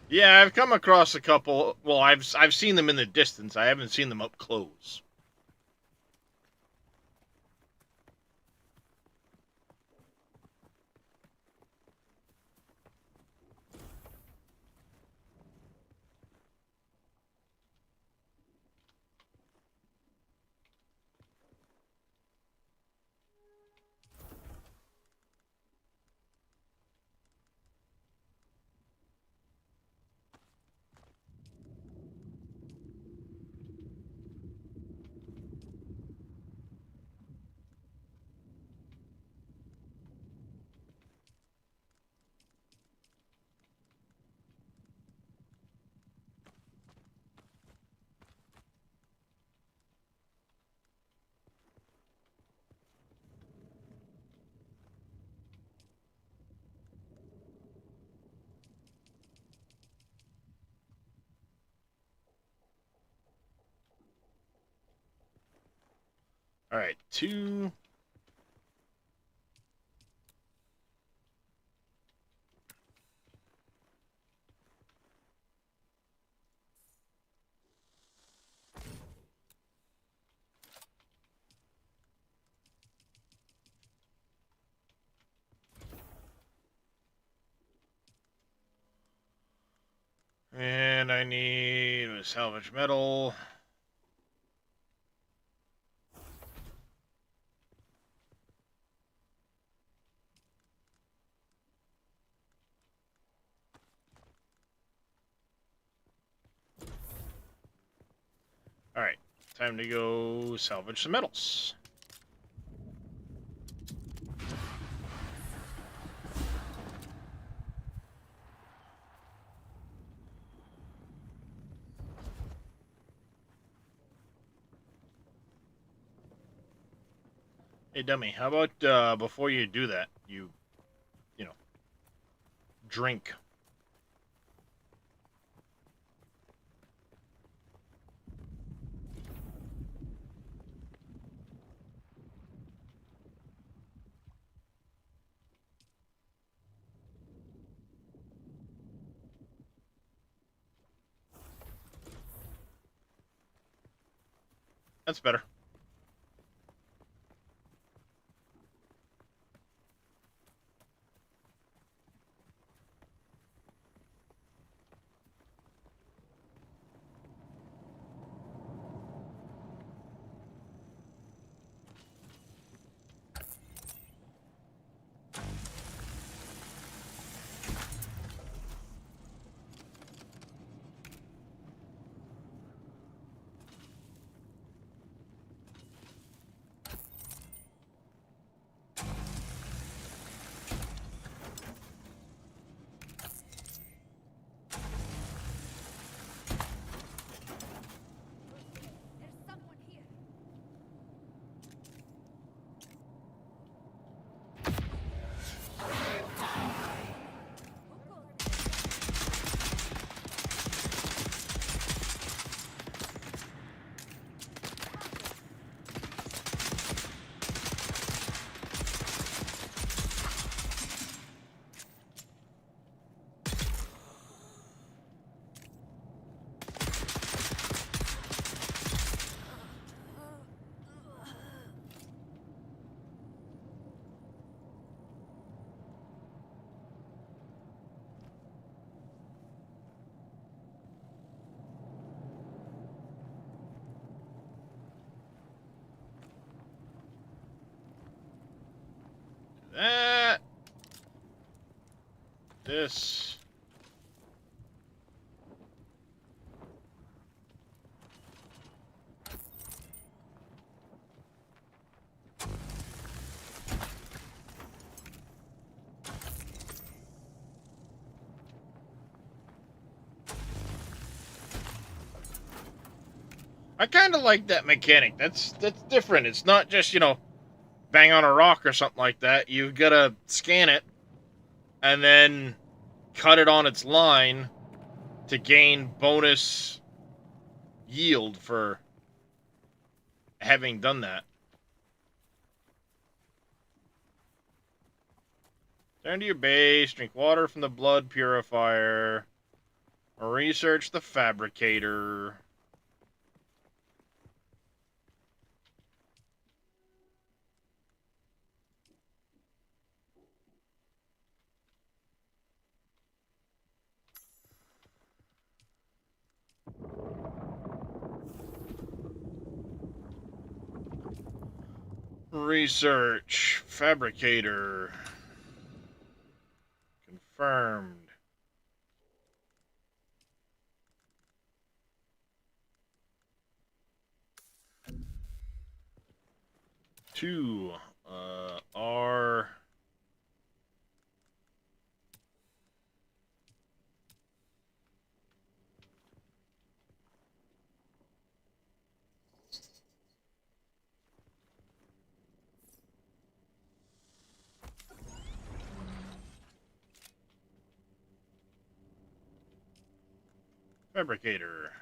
Yeah, I've come across a couple. Well, I've seen them in the distance. I haven't seen them up close. All right, 2. And I need a salvage metal. Alright, time to go salvage some metals. Hey, dummy, how about before you do that, you know, drink. That's better. That. This. I kind of like that mechanic. That's different. It's not just, bang on a rock or something like that. You've got to scan it and then cut it on its line to gain bonus yield for having done that. Turn to your base, drink water from the blood purifier, research the fabricator. Research fabricator. Confirmed. Two. R. Fabricator.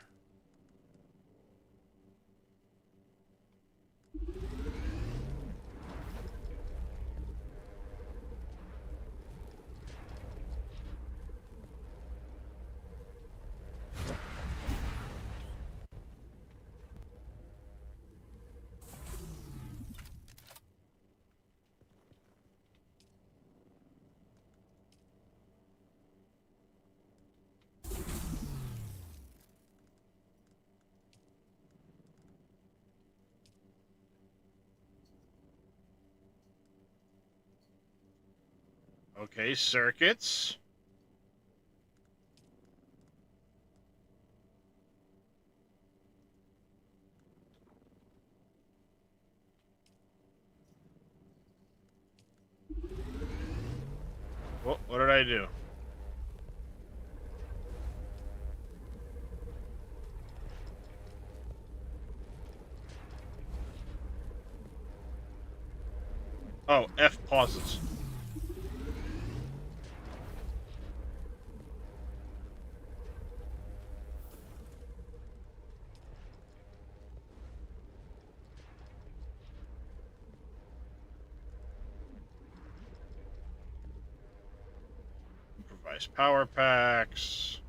Okay, circuits. What did I do? Oh, F pauses. Improvise power packs.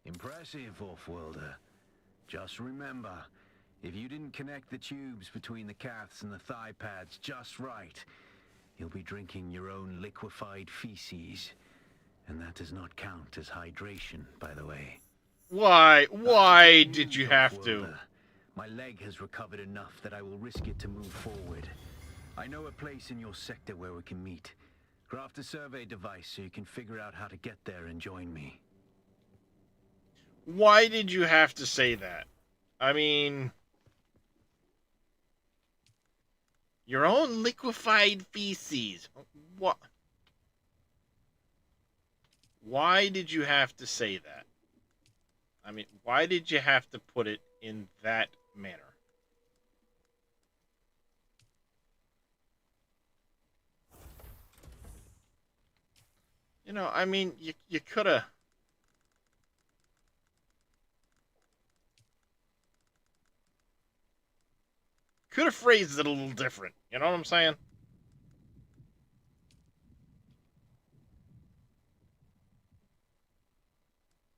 Impressive, Off-worlder. Just remember, if you didn't connect the tubes between the caths and the thigh pads just right, you'll be drinking your own liquefied feces. And that does not count as hydration, by the way. Why? Why did you have to? My leg has recovered enough that I will risk it to move forward. I know a place in your sector where we can meet. Craft a survey device so you can figure out how to get there and join me. Why did you have to say that? I mean, your own liquefied feces. What? Why did you have to say that? I mean, why did you have to put it in that manner? You know, I mean, you could have... Could have phrased it a little different. You know what I'm saying?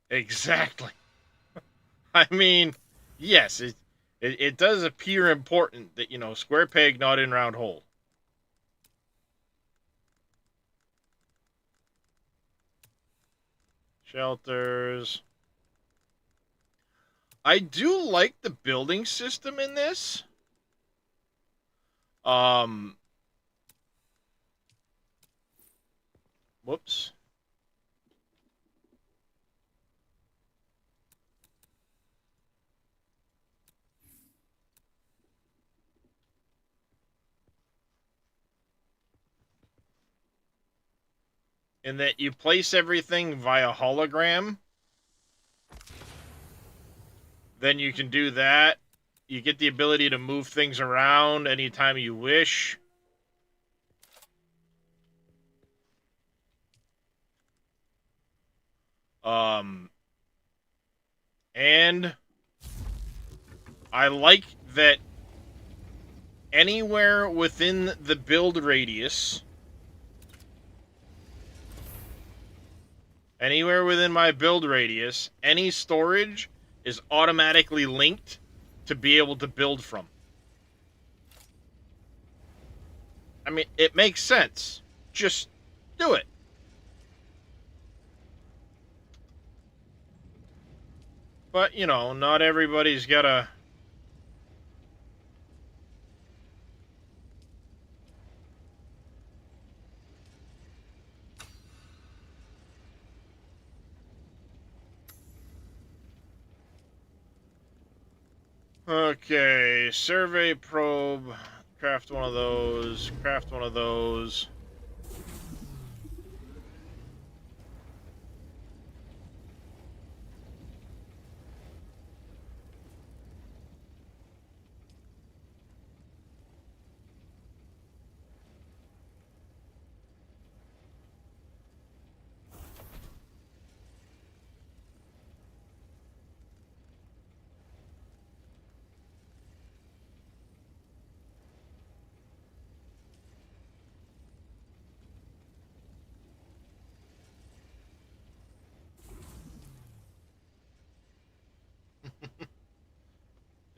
Exactly. I mean, yes, it does appear important that, you know, square peg, not in round hole. Shelters. I do like the building system in this. Whoops. In that you place everything via hologram. Then you can do that. You get the ability to move things around anytime you wish. And I like that anywhere within the build radius, anywhere within my build radius, any storage is automatically linked to be able to build from. I mean, it makes sense. Just do it. But, you know, not everybody's got a... Okay, survey probe. Craft one of those. Craft one of those.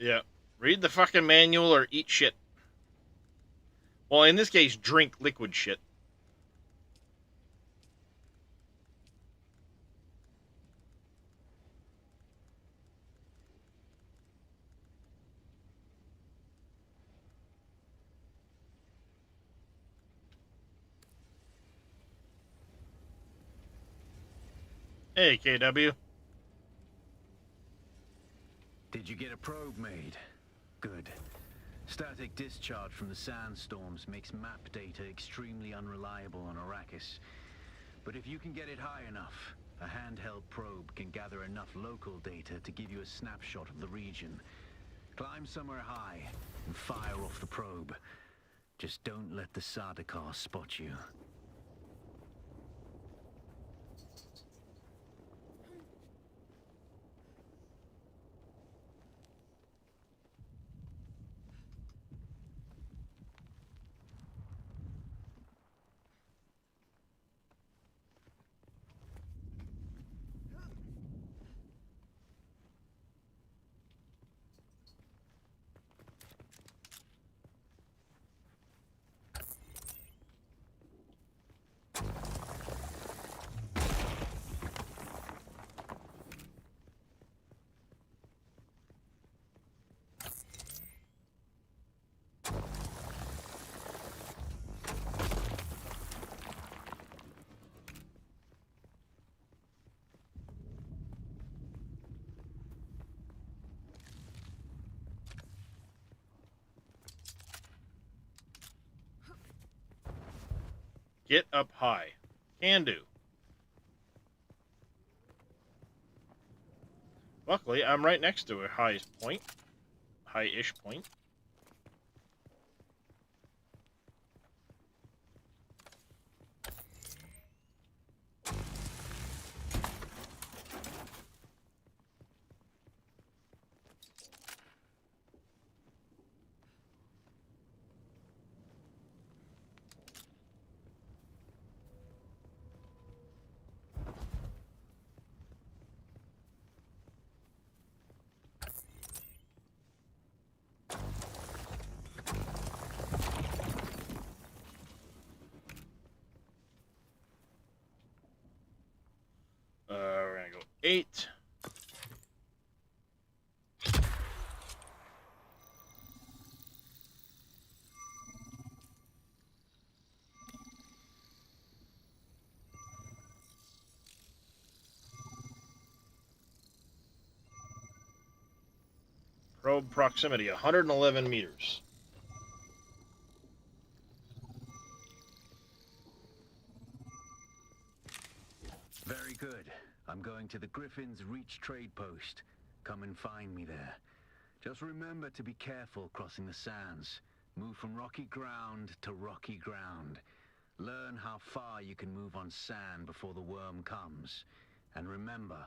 Yeah. Read the fucking manual or eat shit. Well, in this case, drink liquid shit. Hey, KW. Did you get a probe made? Good. Static discharge from the sandstorms makes map data extremely unreliable on Arrakis. But if you can get it high enough, a handheld probe can gather enough local data to give you a snapshot of the region. Climb somewhere high and fire off the probe. Just don't let the Sardaukar spot you. Get up high. Can do. Luckily, I'm right next to a highest point. High-ish point. We're gonna go 8. Probe proximity, 111 meters. Very good. I'm going to the Griffin's Reach trade post. Come and find me there. Just remember to be careful crossing the sands. Move from rocky ground to rocky ground. Learn how far you can move on sand before the worm comes. And remember,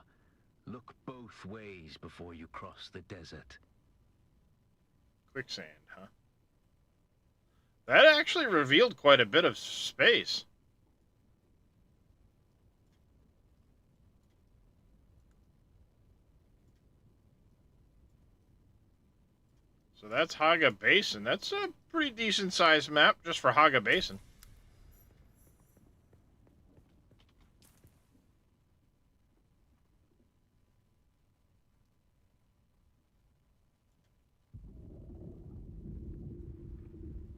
look both ways before you cross the desert. Quicksand, huh? That actually revealed quite a bit of space. So that's Haga Basin. That's a pretty decent sized map just for Haga Basin.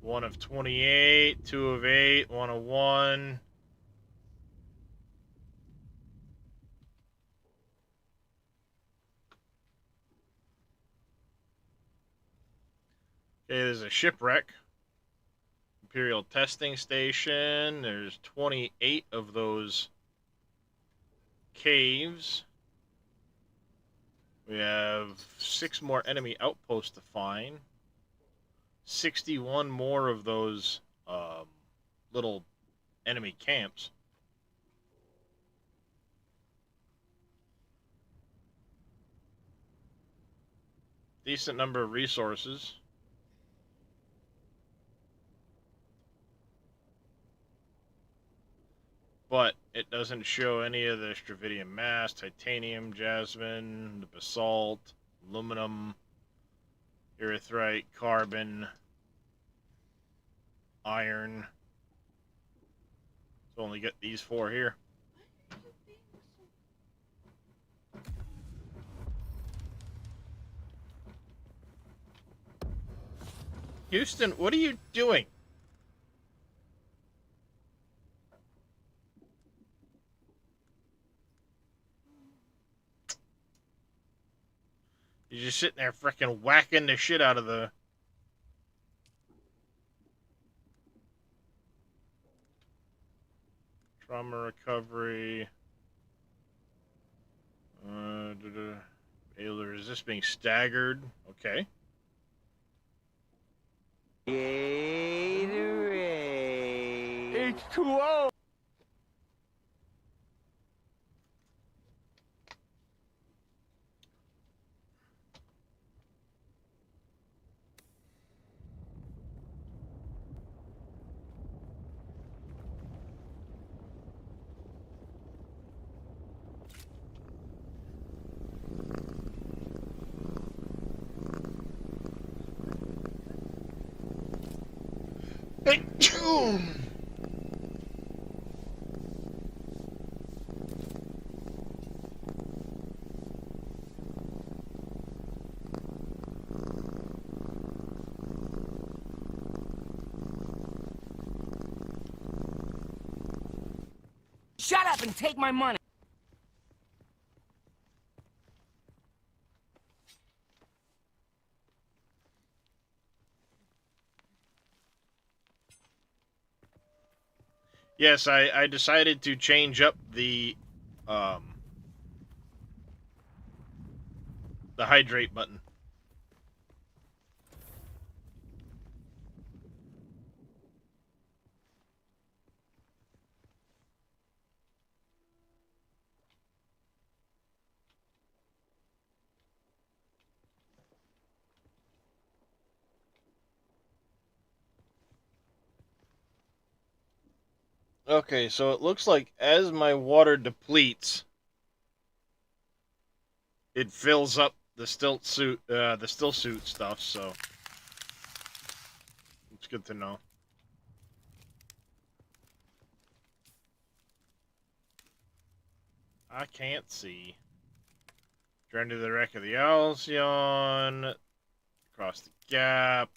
One of 28, 2 of 8, 1 of 1. Okay, there's a shipwreck. Imperial testing station. There's 28 of those caves. We have 6 more enemy outposts to find. 61 more of those little enemy camps. Decent number of resources. But it doesn't show any of the Stravidium mass, titanium, jasmine, the basalt, aluminum, erythrite, carbon. iron. So only get these 4 here. Houston, what are you doing? You're just sitting there frickin' whacking the shit out of the... Trauma recovery. Baylor, is this being staggered? Okay. Gatorade. H2O. Shut up and take my money! Yes, I decided to change up the hydrate button. Okay, so it looks like as my water depletes, it fills up the still suit stuff, so it's good to know. I can't see. Turn to the wreck of the Alcyon, across the gap.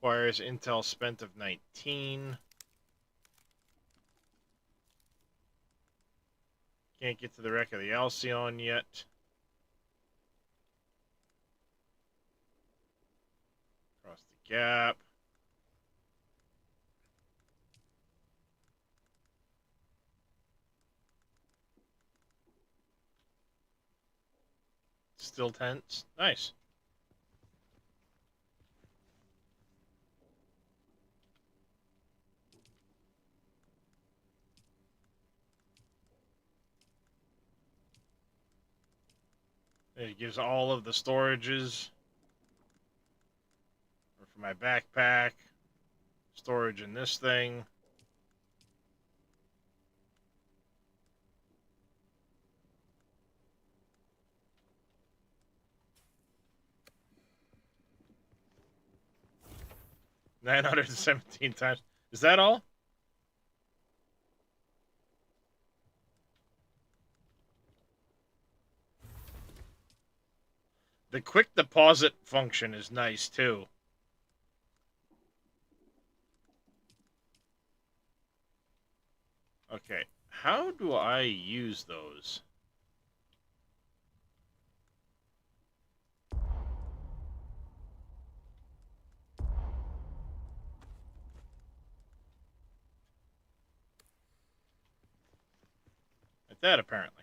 Requires intel spent of 19. Can't get to the wreck of the Alcyon yet. Across the gap. Still tense. Nice. It gives all of the storages. Or for my backpack. Storage in this thing. $917 times. Is that all? The quick deposit function is nice too. Okay, how do I use those? Like that, apparently.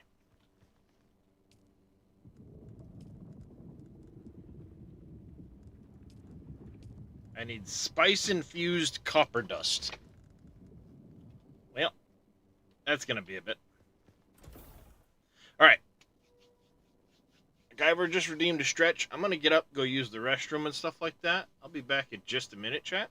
I need spice-infused copper dust. Well, that's gonna be a bit. Alright. Guyver just redeemed a stretch. I'm gonna get up, go use the restroom and stuff like that. I'll be back in just a minute, chat.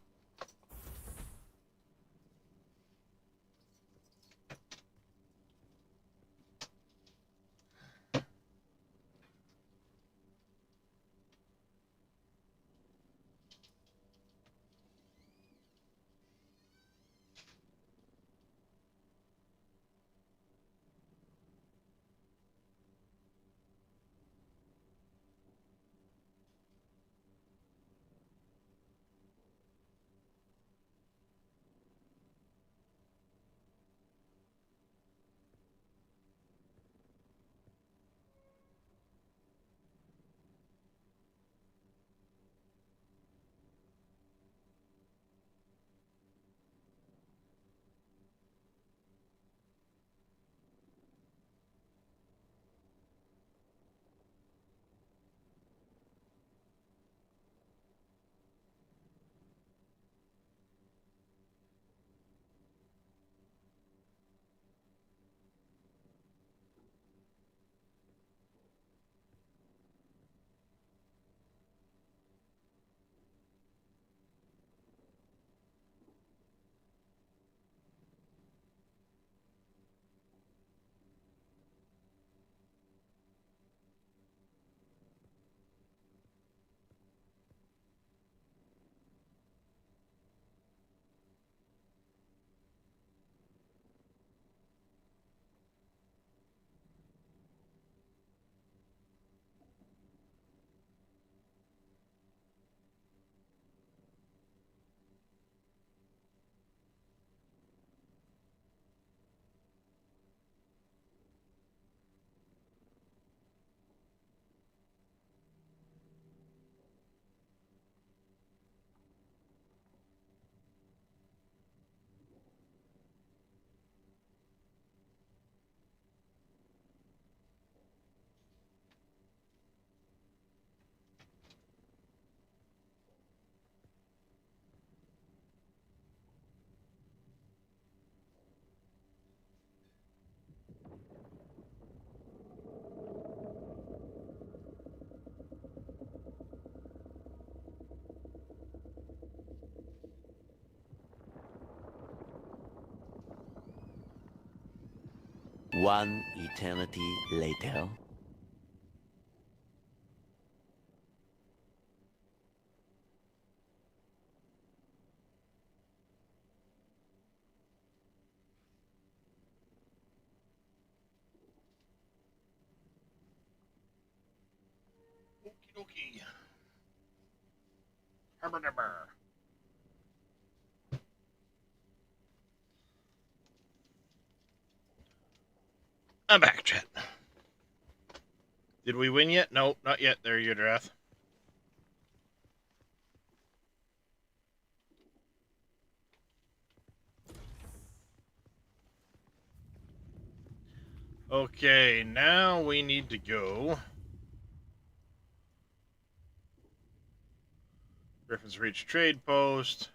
One eternity later. Okie dokie. Hubba dubba. I'm back, chat. Did we win yet? No, not yet. There, Udrath. Okay, now we need to go. Griffin's Reach trade post.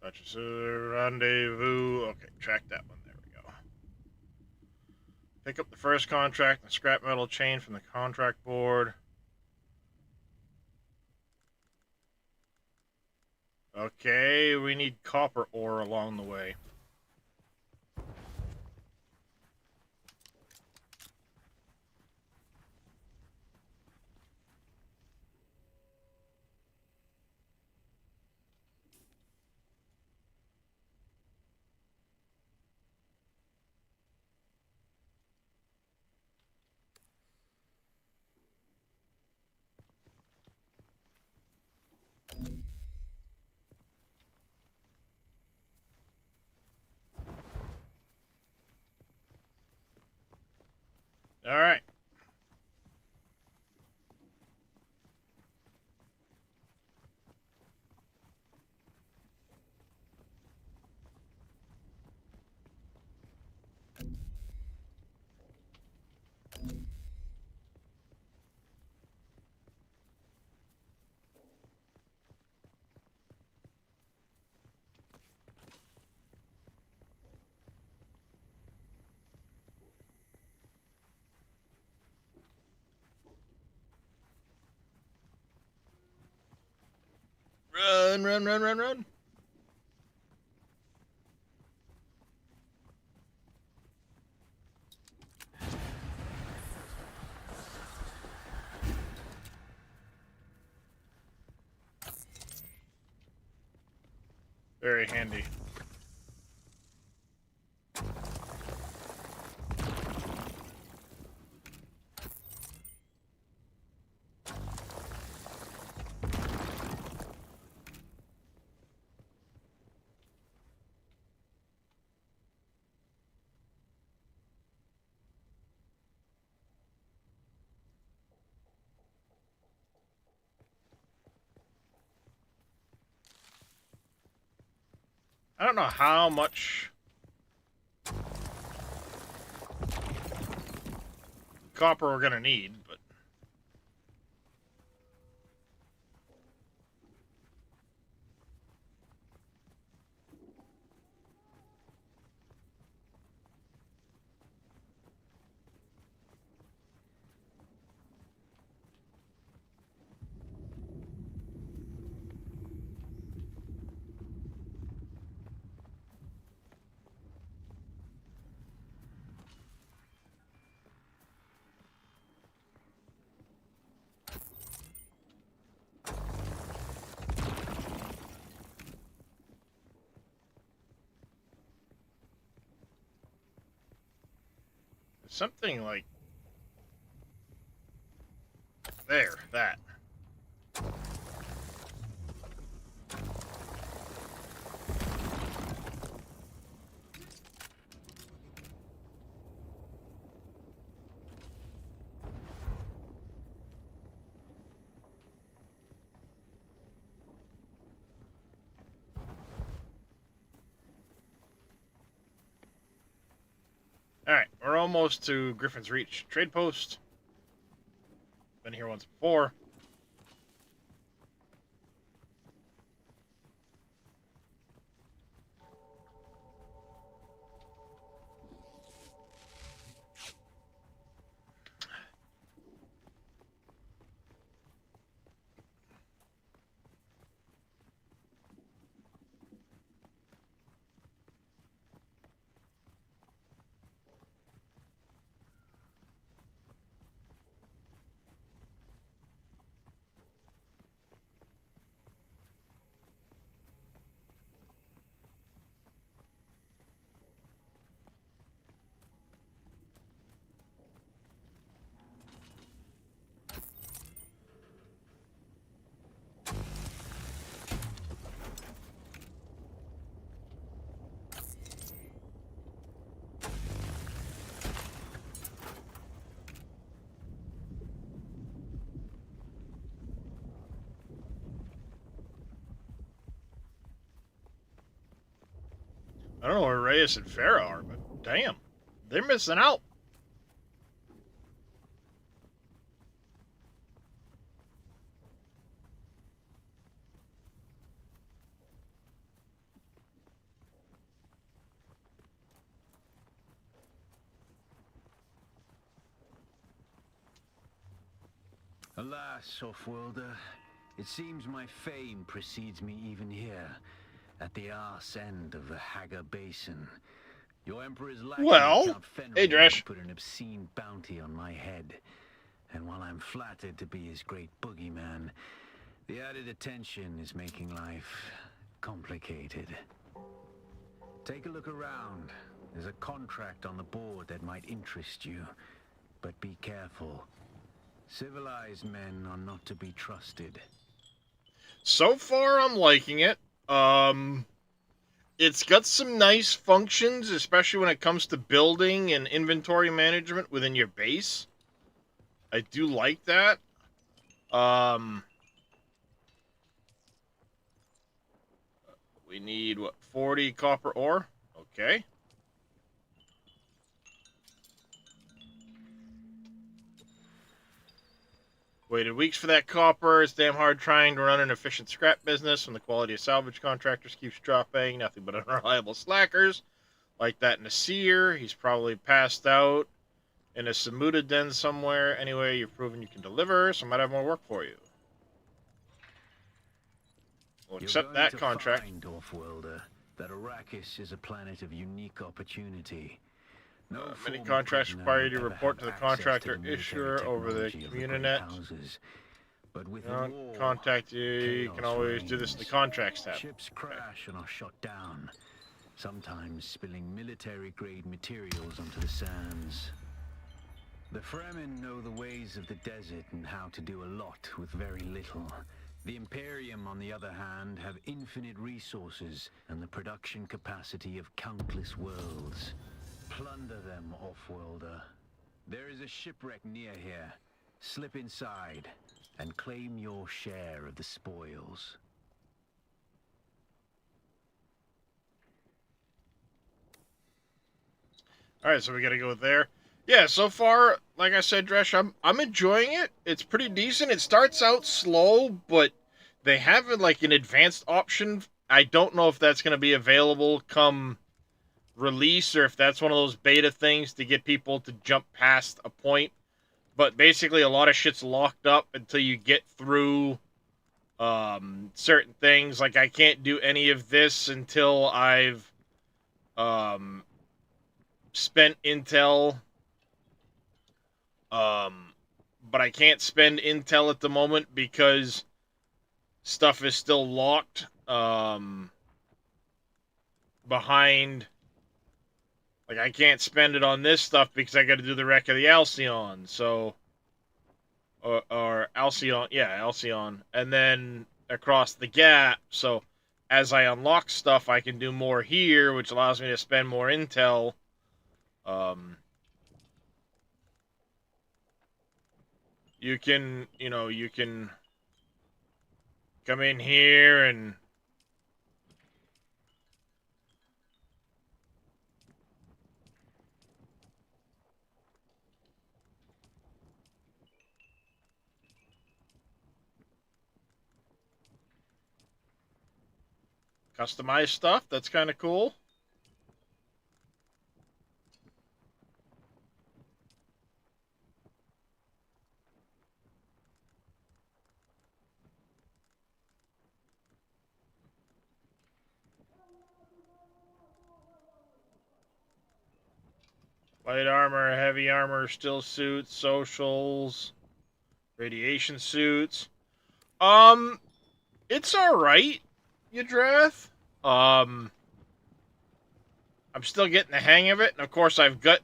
Such a rendezvous. Okay, track that one. There we go. Pick up the first contract and scrap metal chain from the contract board. Okay, we need copper ore along the way. All right. Run, run, run, run, run. Very handy. I don't know how much copper we're gonna need, but something like there, that. Alright, we're almost to Griffin's Reach trade post. Been here once before. I don't know where Reyes and Farah are, but damn, they're missing out. Alas, Offworlder, it seems my fame precedes me even here, at the arse end of the Haga Basin. Your Emperor's lackey, Well, Count hey, Fenrir, Dresh. put an obscene bounty on my head. And while I'm flattered to be his great boogeyman, the added attention is making life complicated. Take a look around. There's a contract on the board that might interest you. But be careful. Civilized men are not to be trusted. So far, I'm liking it. It's got some nice functions, especially when it comes to building and inventory management within your base. I do like that. We need, what, 40 copper ore? Okay. Waited weeks for that copper. It's damn hard trying to run an efficient scrap business when the quality of salvage contractors keeps dropping. Nothing but unreliable slackers. Like that Nasir. He's probably passed out in a Samuda den somewhere. Anyway, you've proven you can deliver, so I might have more work for you. We'll accept that contract. Find, Offworlder, that Arrakis is a planet of unique opportunity. No many contracts require you to report to the contractor issuer over the Communinet. But with Contact you can always do this in the contracts tab. Ships crash and are shot down, sometimes spilling military-grade materials onto the sands. The Fremen know the ways of the desert and how to do a lot with very little. The Imperium, on the other hand, have infinite resources and the production capacity of countless worlds. Plunder them, Offworlder. There is a shipwreck near here. Slip inside and claim your share of the spoils. Alright, so we gotta go there. Yeah, so far, like I said, Dresh, I'm enjoying it. It's pretty decent. It starts out slow, but they have like an advanced option. I don't know if that's gonna be available come release or if that's one of those beta things to get people to jump past a point. But basically, a lot of shit's locked up until you get through certain things. Like, I can't do any of this until I've spent intel. But I can't spend intel at the moment because stuff is still locked behind. Like, I can't spend it on this stuff because I got to do the wreck of the Alcyon, so... Or Alcyon, yeah, Alcyon. And then across the gap, so as I unlock stuff, I can do more here, which allows me to spend more intel. You can, you can come in here and... customize stuff. That's kind of cool. Light armor, heavy armor, still suits, socials, radiation suits. It's alright, Yadrath. I'm still getting the hang of it, and of course I've got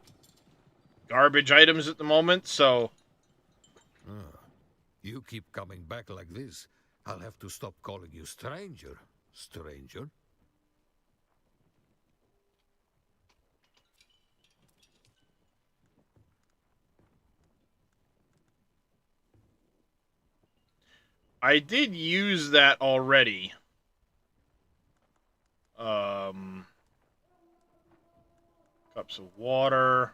garbage items at the moment, so... You keep coming back like this, I'll have to stop calling you stranger, stranger. I did use that already. Cups of water.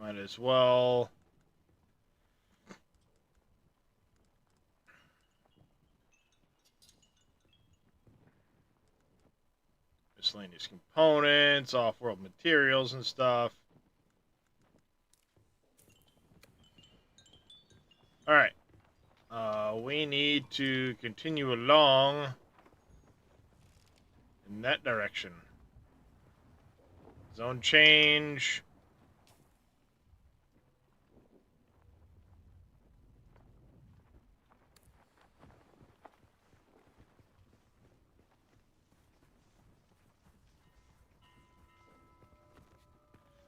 Might as well. Miscellaneous components, off-world materials and stuff. Alright. We need to continue along in that direction. Zone change.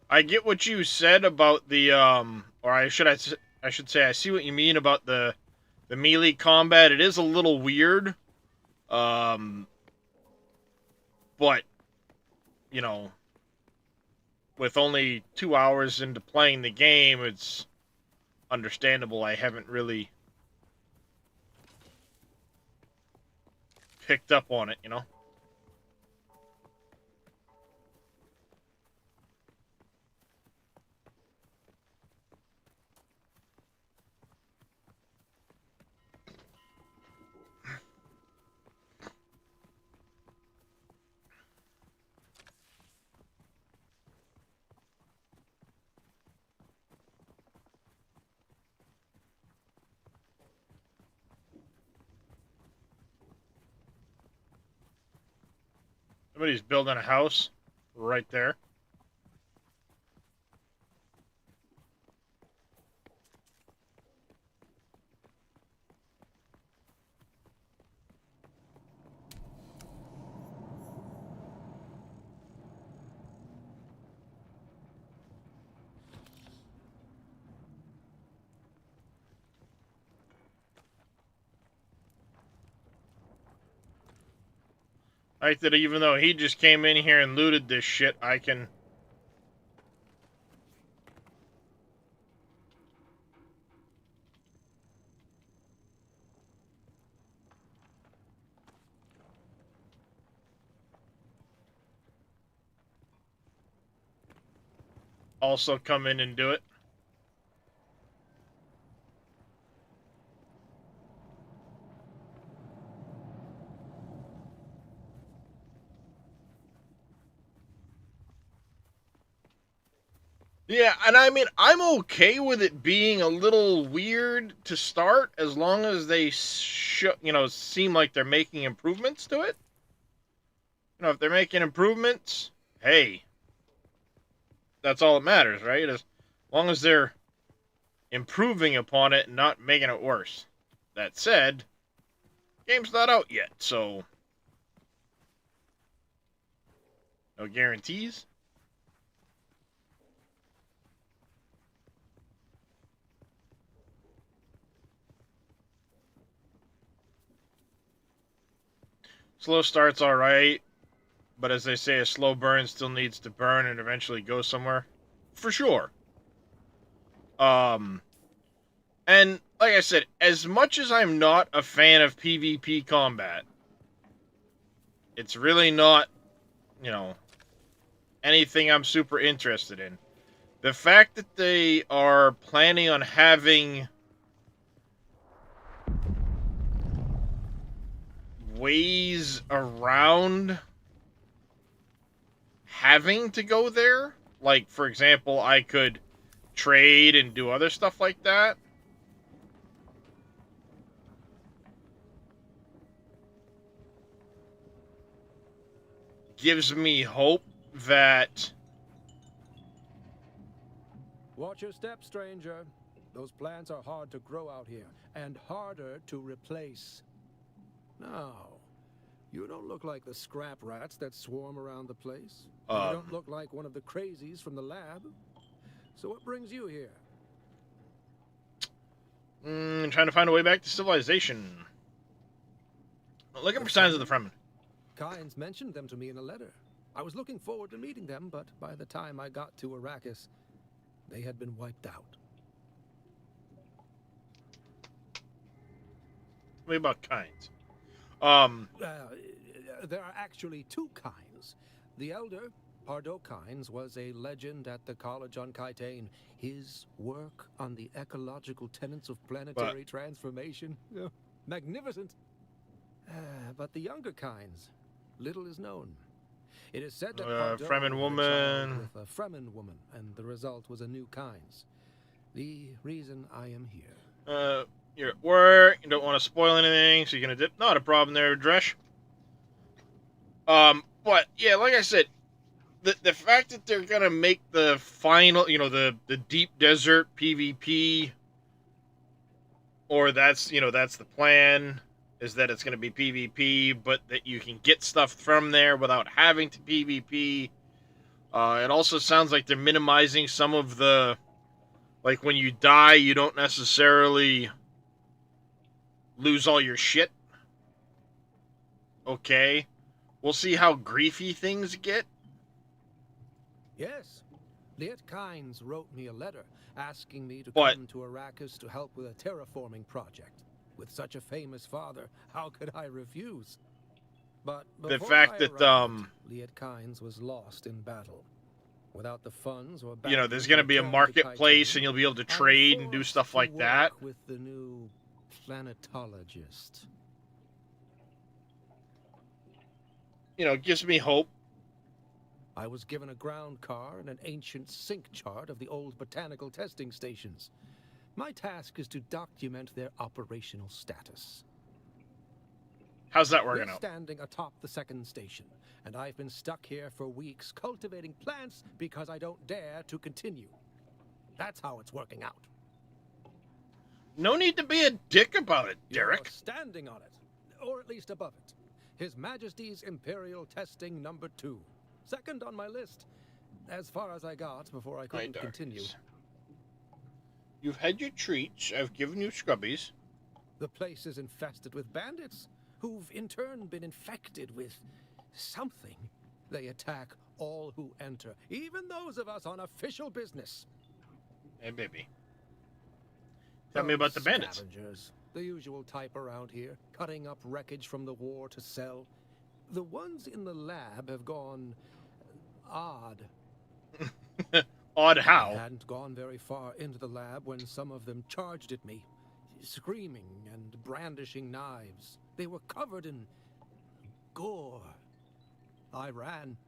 I get what you said about the or I should say I see what you mean about the melee combat. It is a little weird. But you know, with only 2 hours into playing the game, it's understandable I haven't really picked up on it, you know? Somebody's building a house right there. I like that even though he just came in here and looted this shit, I can... also come in and do it. Yeah, and I mean, I'm okay with it being a little weird to start as long as they, seem like they're making improvements to it. You know, if they're making improvements, hey, that's all that matters, right? As long as they're improving upon it and not making it worse. That said, game's not out yet, so no guarantees. Slow start's alright, but as they say, a slow burn still needs to burn and eventually go somewhere. For sure. And like I said, as much as I'm not a fan of PvP combat, it's really not, anything I'm super interested in. The fact that they are planning on having ways around having to go there, like, for example, I could trade and do other stuff like that, gives me hope that... Watch your step, stranger. Those plants are hard to grow out here, and harder to replace. Now, you don't look like the scrap rats that swarm around the place. You don't look like one of the crazies from the lab. So what brings you here? Trying to find a way back to civilization. Looking for signs of the Fremen. Kynes mentioned them to me in a letter. I was looking forward to meeting them, but by the time I got to Arrakis, they had been wiped out. Tell me about kinds. There are actually two kinds. The elder, Pardo Kynes, was a legend at the college on Kaitane. His work on the ecological tenets of planetary transformation, magnificent. But the younger Kynes, little is known. It is said that Pardo Fremen had a woman. child with a Fremen woman, and the result was a new Kynes. The reason I am here. You're at work. You don't want to spoil anything, so you're gonna dip. Not a problem there, Dresh. But yeah, like I said, the fact that they're gonna make the final, the deep desert PvP, or that's the plan, is that it's gonna be PvP, but that you can get stuff from there without having to PvP. It also sounds like they're minimizing some of the, like when you die, you don't necessarily lose all your shit. Okay. We'll see how griefy things get. Yes. Liet Kynes wrote me a letter asking me to come to Arrakis to help with a terraforming project. With such a famous father, how could I refuse? But the fact that Liet Kynes was lost in battle. Without the funds or there's going to be a marketplace and you'll be able to trade and do stuff like that. With the new planetologist. It gives me hope. I was given a ground car and an ancient sync chart of the old botanical testing stations. My task is to document their operational status. How's that working We're out? Standing atop the second station, and I've been stuck here for weeks cultivating plants because I don't dare to continue. That's how it's working out. No need to be a dick about it, Derek. You're standing on it, or at least above it. His Majesty's Imperial Testing Number 2. Second on my list. As far as I got before I couldn't continue. You've had your treats. I've given you scrubbies. The place is infested with bandits, who've in turn been infected with something. They attack all who enter, even those of us on official business. Hey, baby. Tell me about the bandits. Scavengers, the usual type around here, cutting up wreckage from the war to sell. The ones in the lab have gone odd. Odd how? I hadn't gone very far into the lab when some of them charged at me, screaming and brandishing knives. They were covered in gore. I ran.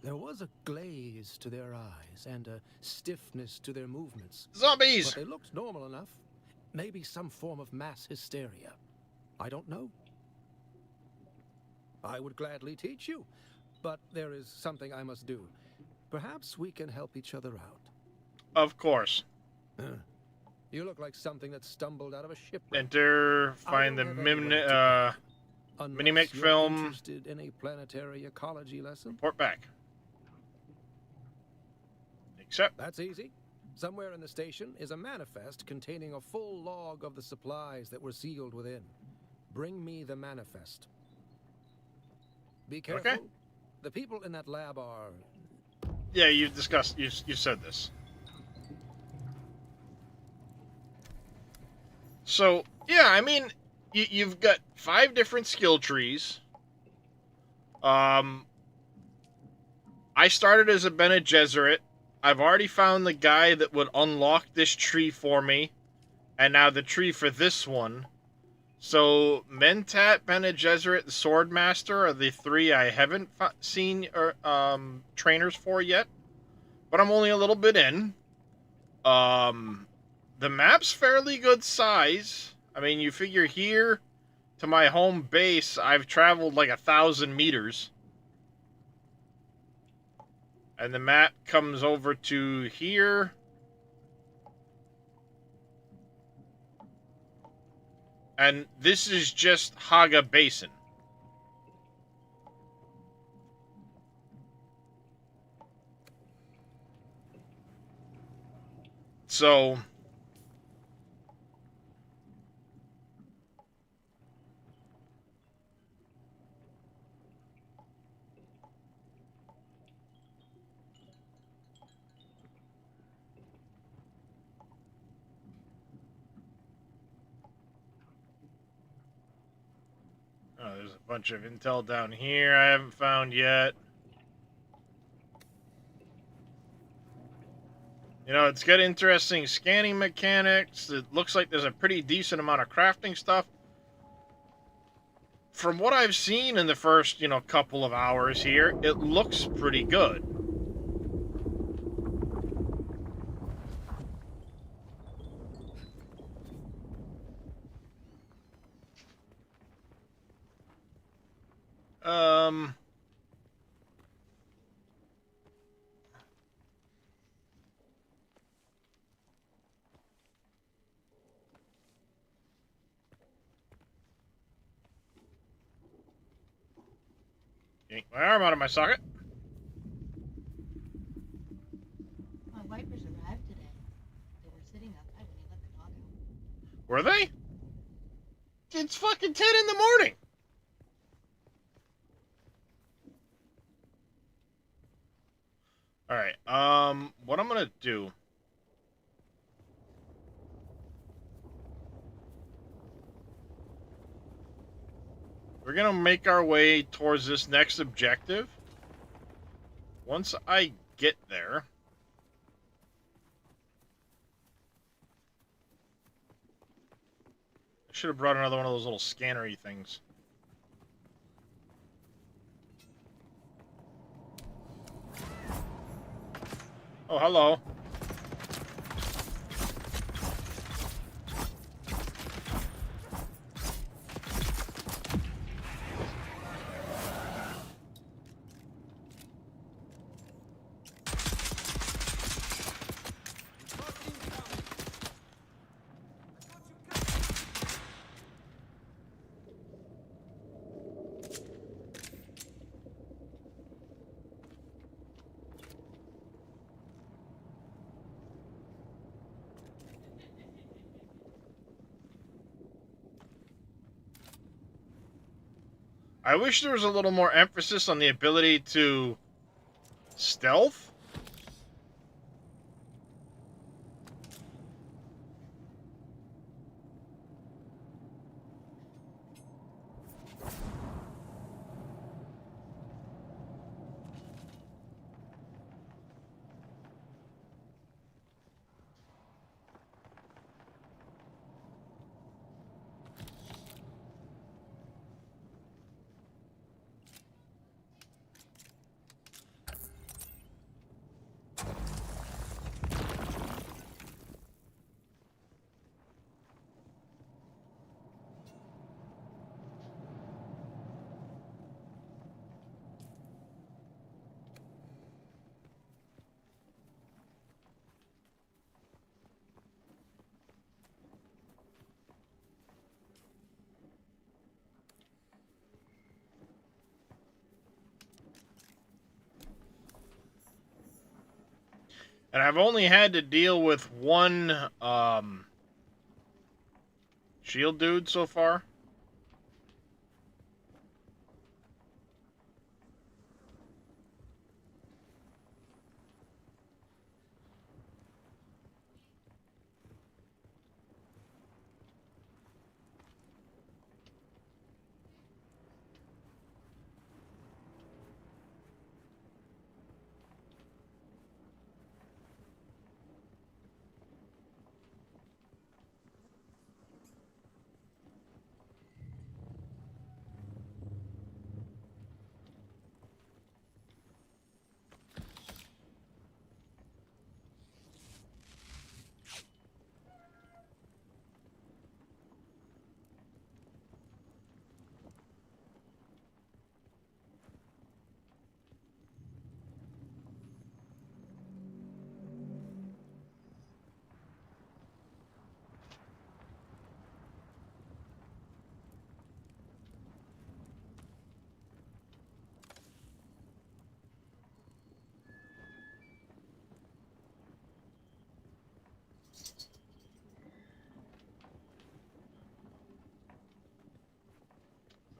There was a glaze to their eyes and a stiffness to their movements. Zombies! But they looked normal enough. Maybe some form of mass hysteria. I don't know. I would gladly teach you, but there is something I must do. Perhaps we can help each other out. Of course. You look like something that stumbled out of a shipwreck. Enter, find the Minimec film. Interested in a planetary ecology lesson? Report back. Accept. That's easy. Somewhere in the station is a manifest containing a full log of the supplies that were sealed within. Bring me the manifest. Be careful. Okay. The people in that lab are... Yeah, you've discussed, you said this. So, yeah, I mean, you've got 5 different skill trees. I started as a Bene Gesserit. I've already found the guy that would unlock this tree for me. And now the tree for this one. So, Mentat, Bene Gesserit, and Swordmaster are the 3 I haven't seen trainers for yet. But I'm only a little bit in. The map's fairly good size. I mean, you figure here to my home base, I've traveled like 1,000 meters. And the map comes over to here. And this is just Haga Basin. So... Oh, there's a bunch of intel down here I haven't found yet. You know, it's got interesting scanning mechanics. It looks like there's a pretty decent amount of crafting stuff. From what I've seen in the first, couple of hours here, it looks pretty good. Yank my arm out of my socket. My wipers arrived today. They were sitting outside when you let the dog out. Were they? It's fucking 10 in the morning. Alright, what I'm gonna do... We're gonna make our way towards this next objective. Once I get there... I should have brought another one of those little scannery things. Oh, hello. I wish there was a little more emphasis on the ability to stealth. And I've only had to deal with one shield dude so far.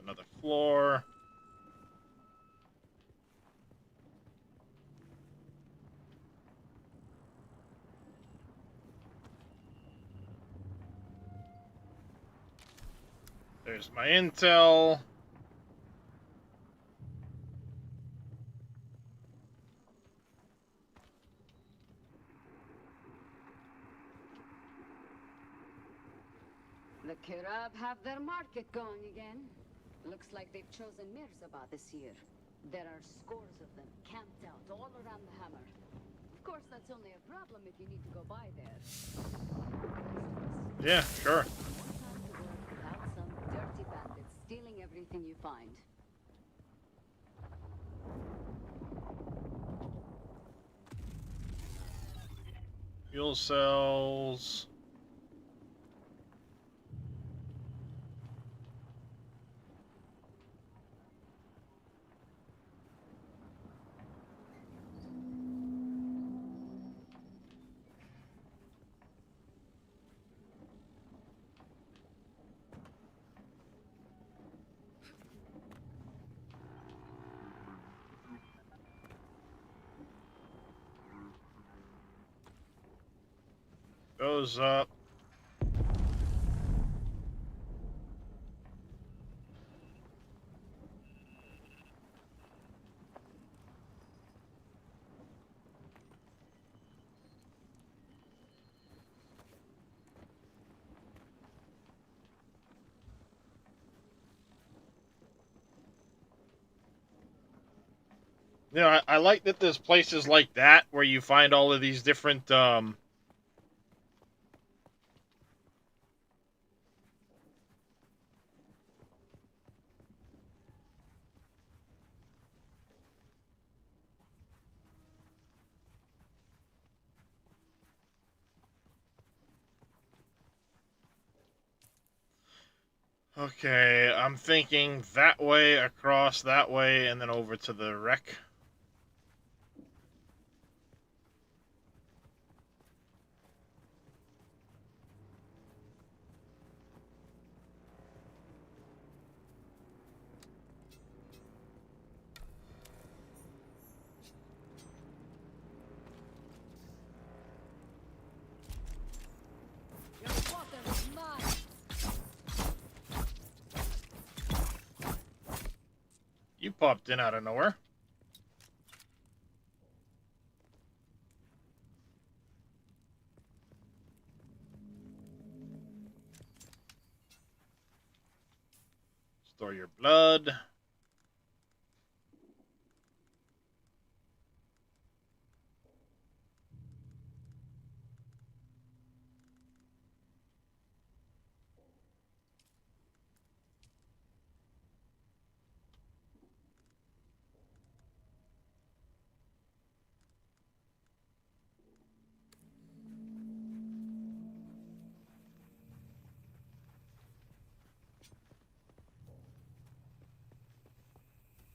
Another floor. There's my intel. The Kirab have their market going again. Looks like they've chosen Mirzaba this year. There are scores of them camped out all around the hammer. Of course, that's only a problem if you need to go by there. Yeah, sure. More time to work without some dirty bandits stealing everything you find. Fuel cells. Goes up. You know, I like that there's places like that where you find all of these different Okay, I'm thinking that way, across that way, and then over to the wreck. You popped in out of nowhere. Store your blood.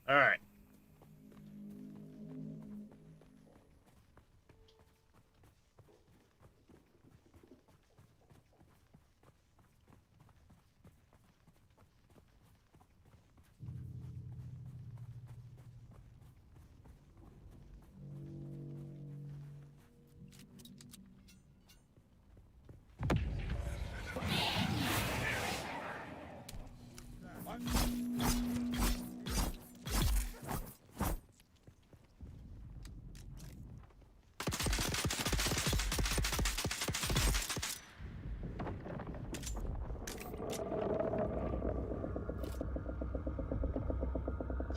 All right.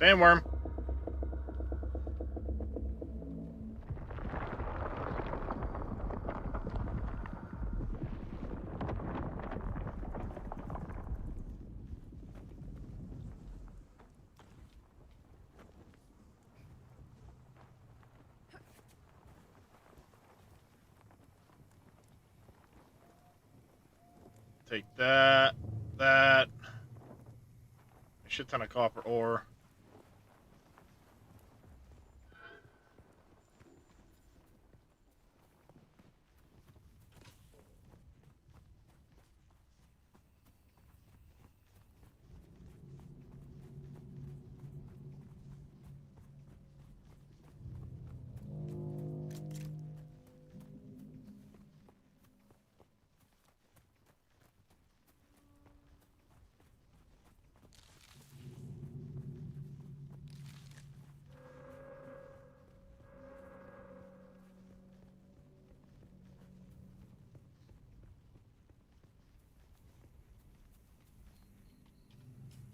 Sandworm. Take that, that. A shit ton of copper ore.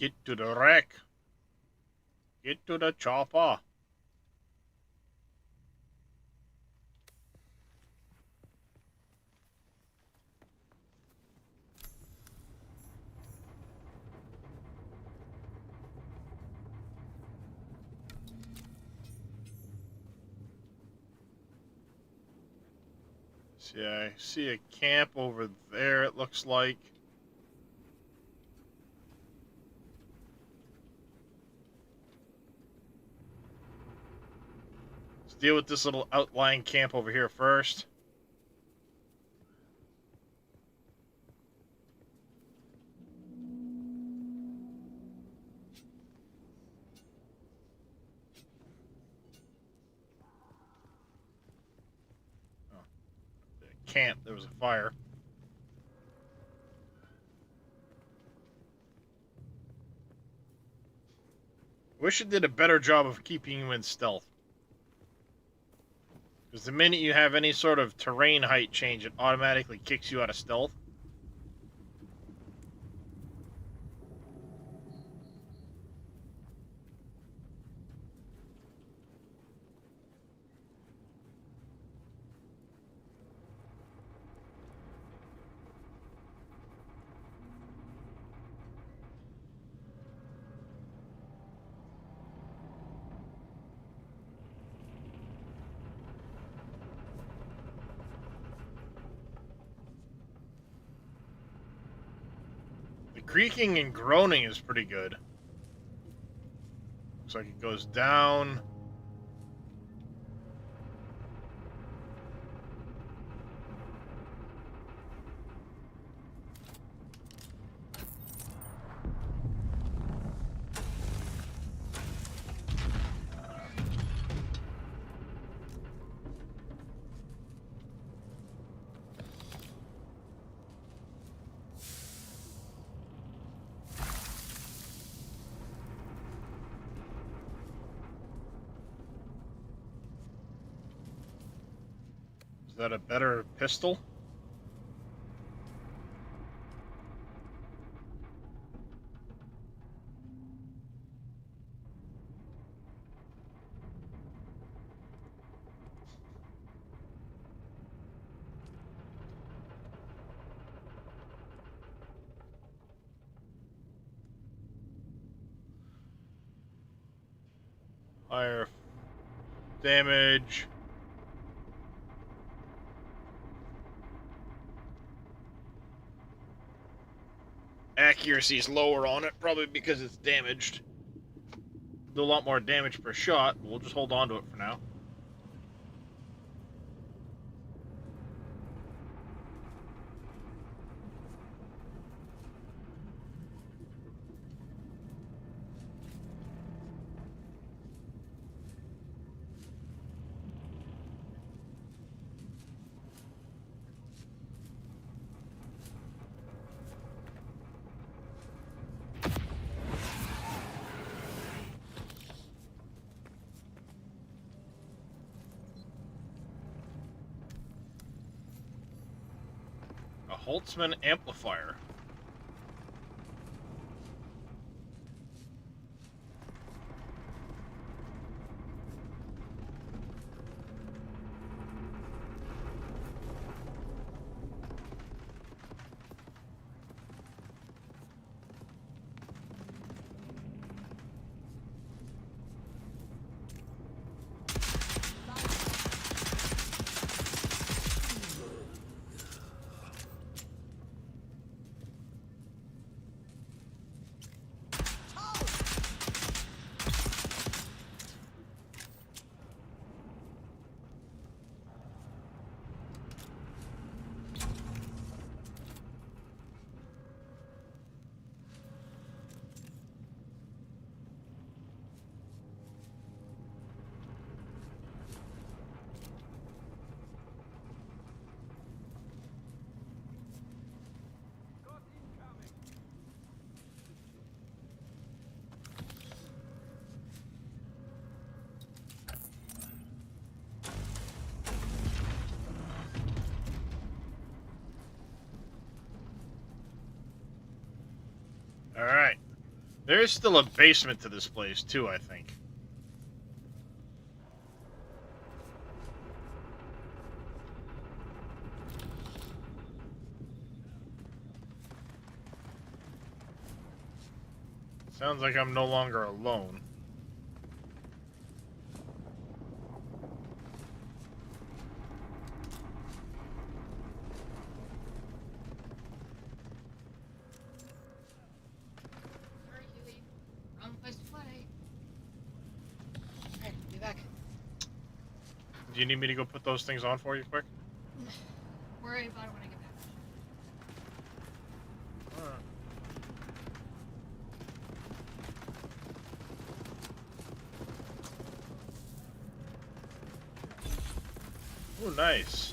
Get to the wreck. Get to the chopper. See, I see a camp over there, it looks like. Let's deal with this little outlying camp over here first. Camp, there was a fire. Wish it did a better job of keeping you in stealth. Because the minute you have any sort of terrain height change, it automatically kicks you out of stealth. Creaking and groaning is pretty good. Looks like it goes down. Is that a better pistol? Higher damage. Accuracy's lower on it, probably because it's damaged. Do a lot more damage per shot. We'll just hold on to it for now. Holtzman amplifier. There is still a basement to this place, too, I think. Sounds like I'm no longer alone. Sorry, Huey. Wrong place to play. Alright, be back. Do you need me to go put those things on for you quick? Worry about it when I get back. Oh, nice.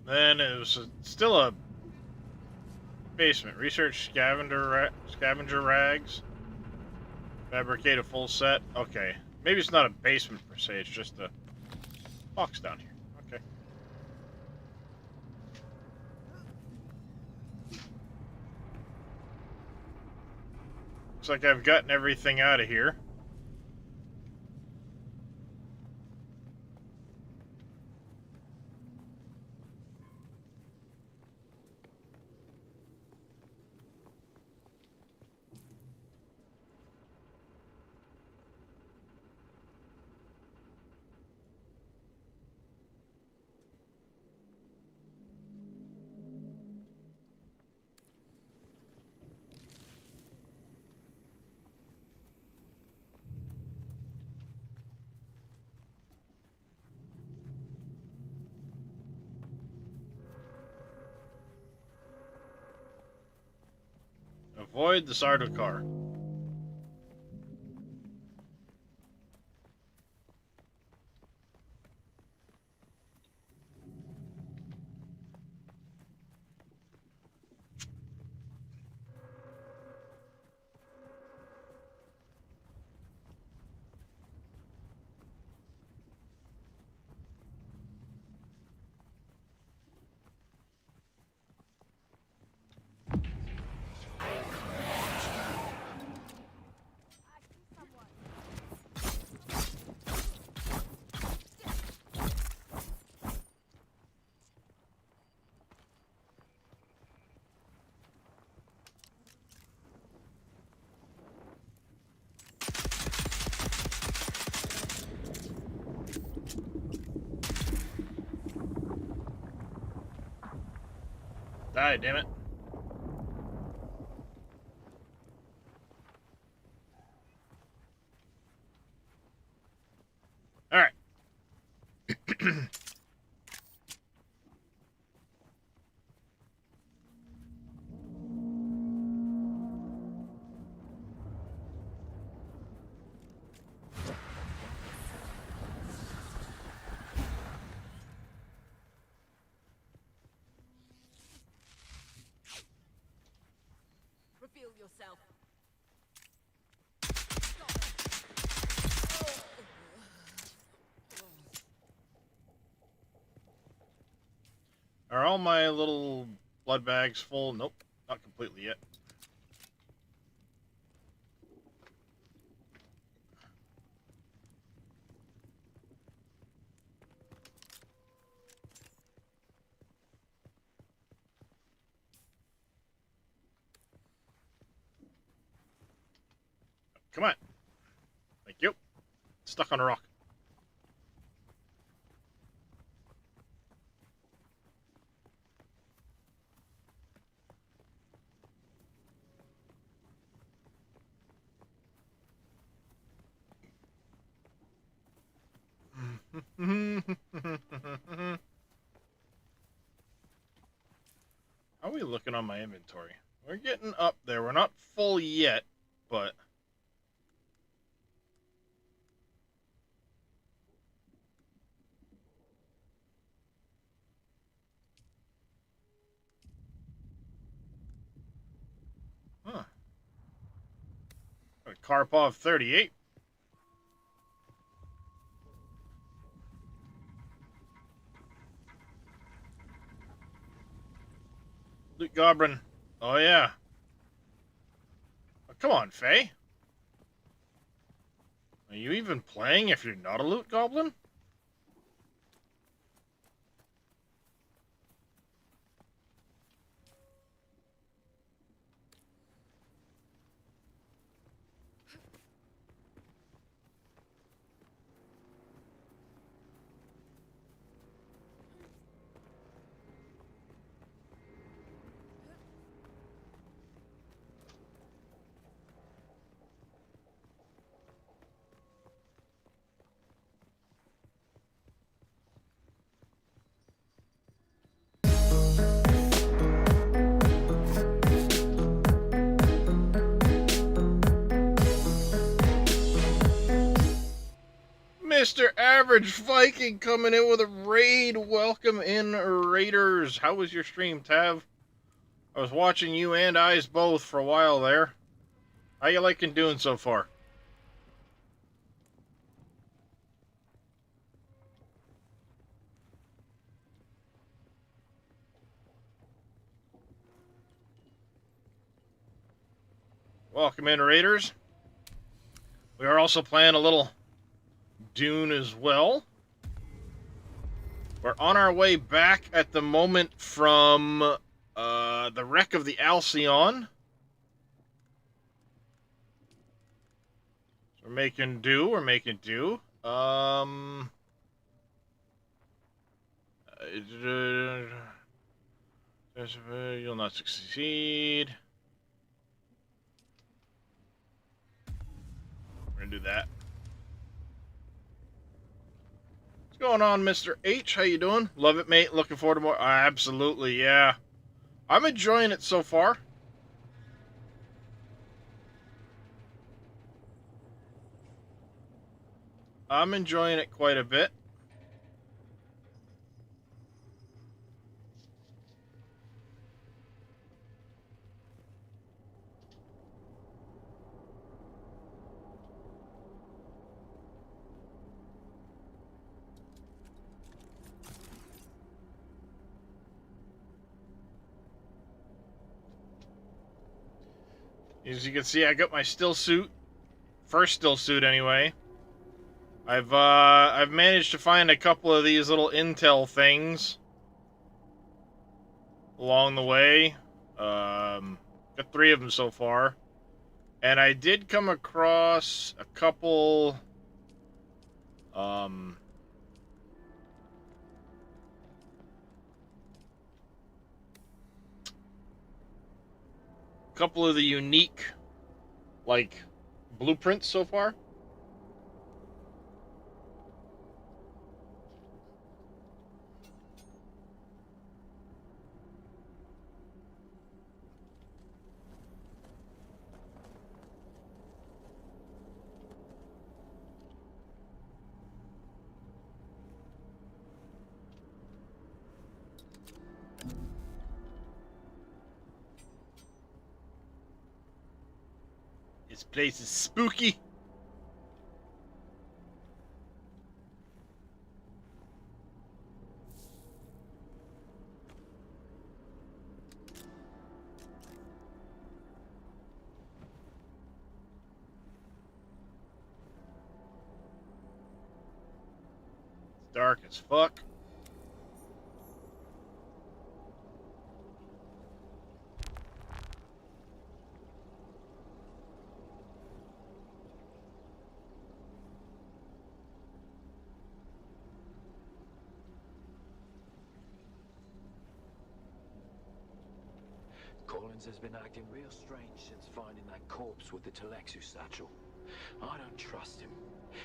Then it was still a basement. Research scavenger rags. Fabricate a full set. Okay. Maybe it's not a basement per se, it's just a box down here. Okay. Looks like I've gotten everything out of here. Avoid the Sardaukar. Die, damn it. Alright. Reveal yourself. Are all my little blood bags full? Nope, not completely yet. Come on. Thank you. Stuck on a rock. How are we looking on my inventory? We're getting up there. We're not full yet, but... Huh. Karpov 38. Loot Goblin. Oh, yeah. Oh, come on, Faye. Are you even playing if you're not a Loot Goblin? Mr. Average Viking coming in with a raid. Welcome in, Raiders. How was your stream, Tav? I was watching you and Eyes both for a while there. How you liking doing so far? Welcome in, Raiders. We are also playing a little Dune as well. We're on our way back at the moment from the wreck of the Alcyon. So we're making do. You'll not succeed. We're gonna do that. What's going on, Mr. H? How you doing? Love it, mate. Looking forward to more. Absolutely, yeah. I'm enjoying it so far. I'm enjoying it quite a bit. As you can see, I got my still suit. First still suit, anyway. I've managed to find a couple of these little intel things along the way. Got 3 of them so far. And I did come across a couple... couple of the unique, like, blueprints so far. This place is spooky. It's dark as fuck. Collins has been acting real strange since finding that corpse with the Telexu satchel. I don't trust him.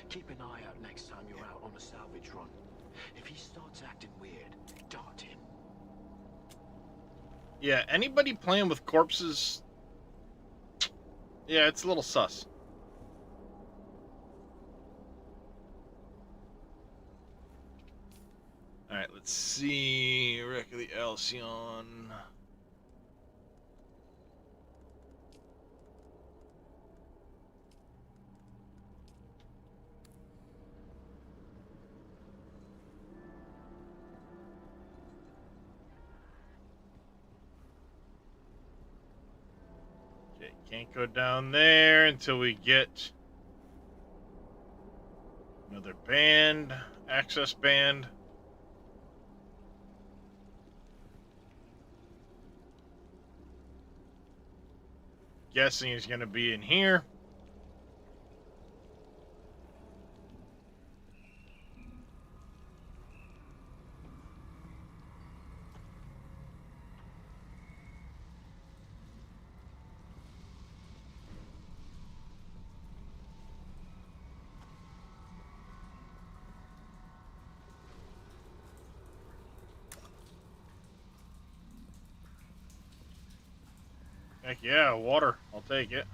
Keep an eye out next time you're out on a salvage run. If he starts acting weird, dart him. Yeah, anybody playing with corpses... Yeah, it's a little sus. Alright, let's see... Wreck of the Alcyon... Okay, can't go down there until we get... another band, access band. Guessing he's going to be in here. Heck yeah, water. I'll take it.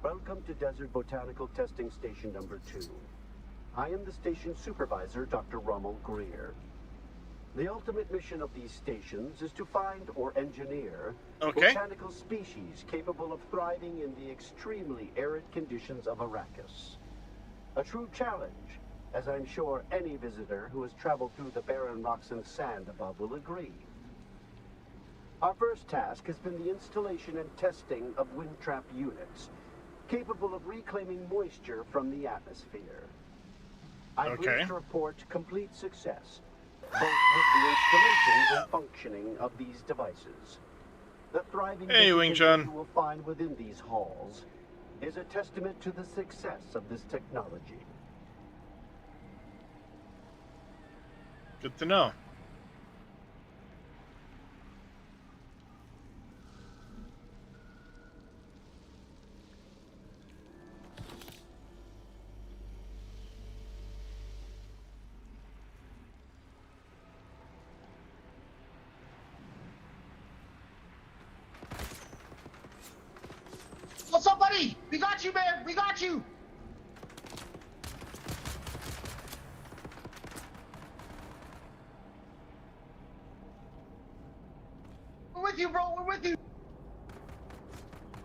Welcome to Desert Botanical Testing Station number 2. I am the station supervisor, Dr. Rommel Greer. The ultimate mission of these stations is to find or engineer botanical species capable of thriving in the extremely arid conditions of Arrakis. A true challenge, as I'm sure any visitor who has traveled through the barren rocks and sand above will agree. Our first task has been the installation and testing of wind trap units, capable of reclaiming moisture from the atmosphere. I'm pleased to report complete success, both with the installation and functioning of these devices. The thriving vegetation you will find within these halls is a testament to the success of this technology. Good to know. What's up, buddy? We got you, man. We got you. We're with you, bro. We're with you.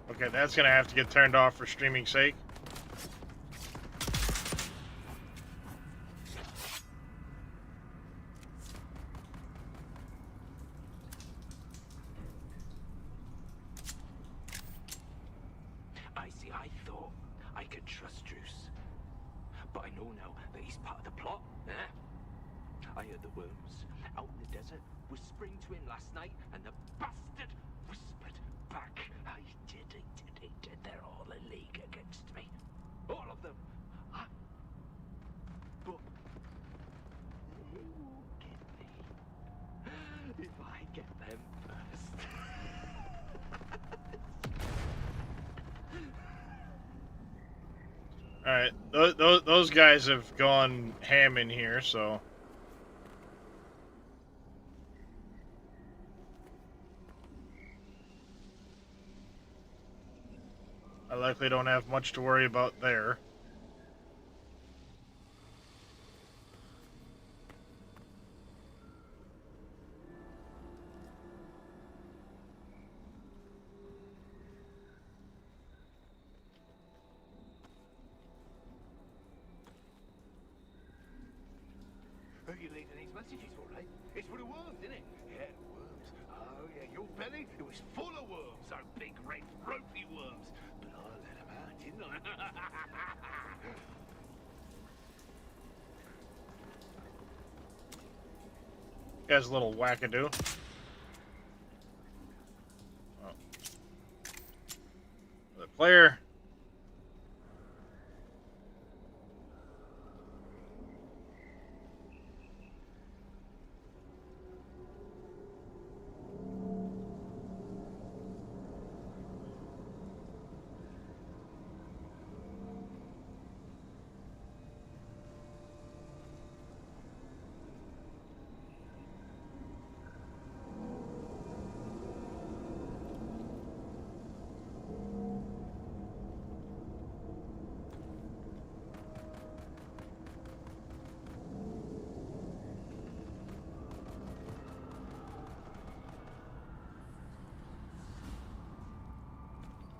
Okay, that's gonna have to get turned off for streaming sake. I thought I could trust Druce. But I know now that he's part of the plot, eh? I heard the worms out in the desert whispering to him last night, and the bastard whispered back. I did. They're all a league against me. All of them. But they won't get me if I get them first. Alright, those guys have gone ham in here, so... I likely don't have much to worry about there. Who are you leaving these messages for, eh? It's for the worms, isn't it? Yeah, worms. Oh, yeah, your belly, it was full of worms. So big, red, ropey worms. But I let them out, didn't I? Guy's a little wackadoo. Oh, Clear.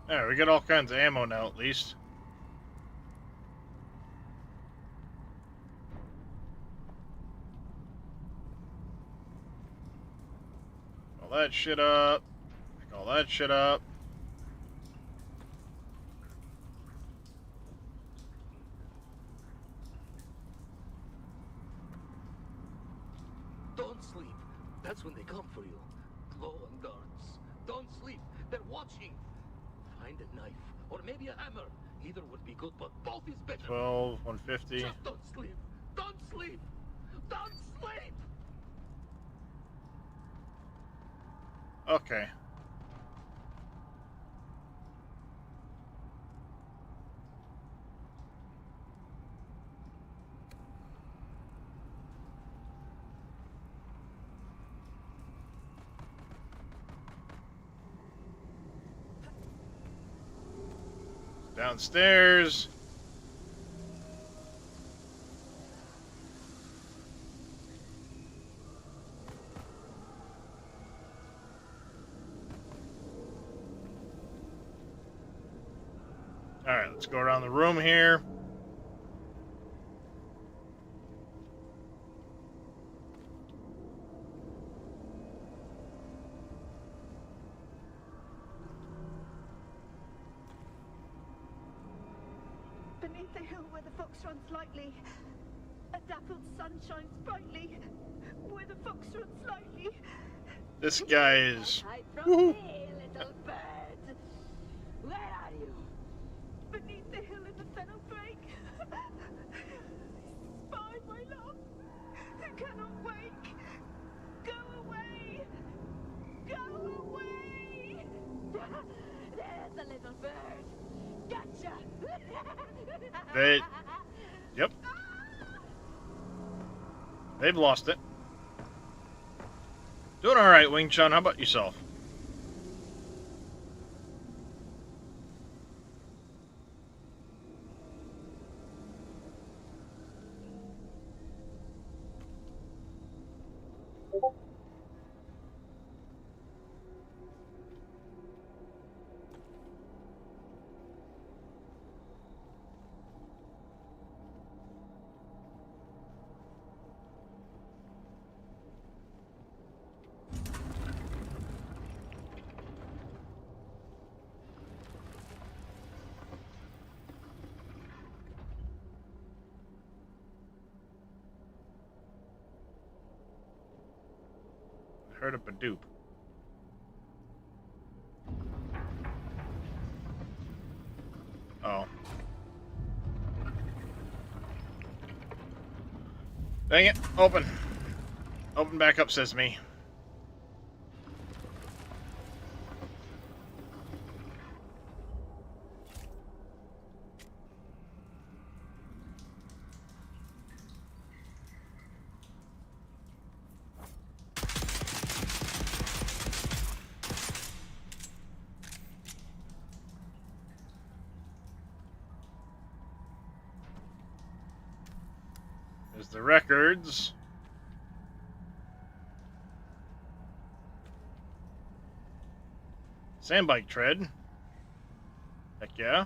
Alright, we got all kinds of ammo now, at least. All that shit up. Pick all that shit up. Don't sleep. That's when they come for you. Glowing guards. Don't sleep. They're watching. Find a knife, or maybe a hammer. Either would be good, but both is better. 12, 150. Just don't sleep. Don't sleep. Don't sleep. Okay. Downstairs. Alright, let's go around the room here. Beneath the hill where the fox runs lightly, a dappled sun shines brightly. Where the fox runs lightly. This guy is. Little bird. Where are you? Beneath the hill in the fennel brake. Spy, my love. I cannot wake. Go away. Go away. There's the little bird. Gotcha. They. Yep. They've lost it. Doing alright, Wing Chun. How about yourself? Heard of a dupe. Oh. Dang it. Open. Open back up, says me. There's the records. Sandbike tread. Heck yeah.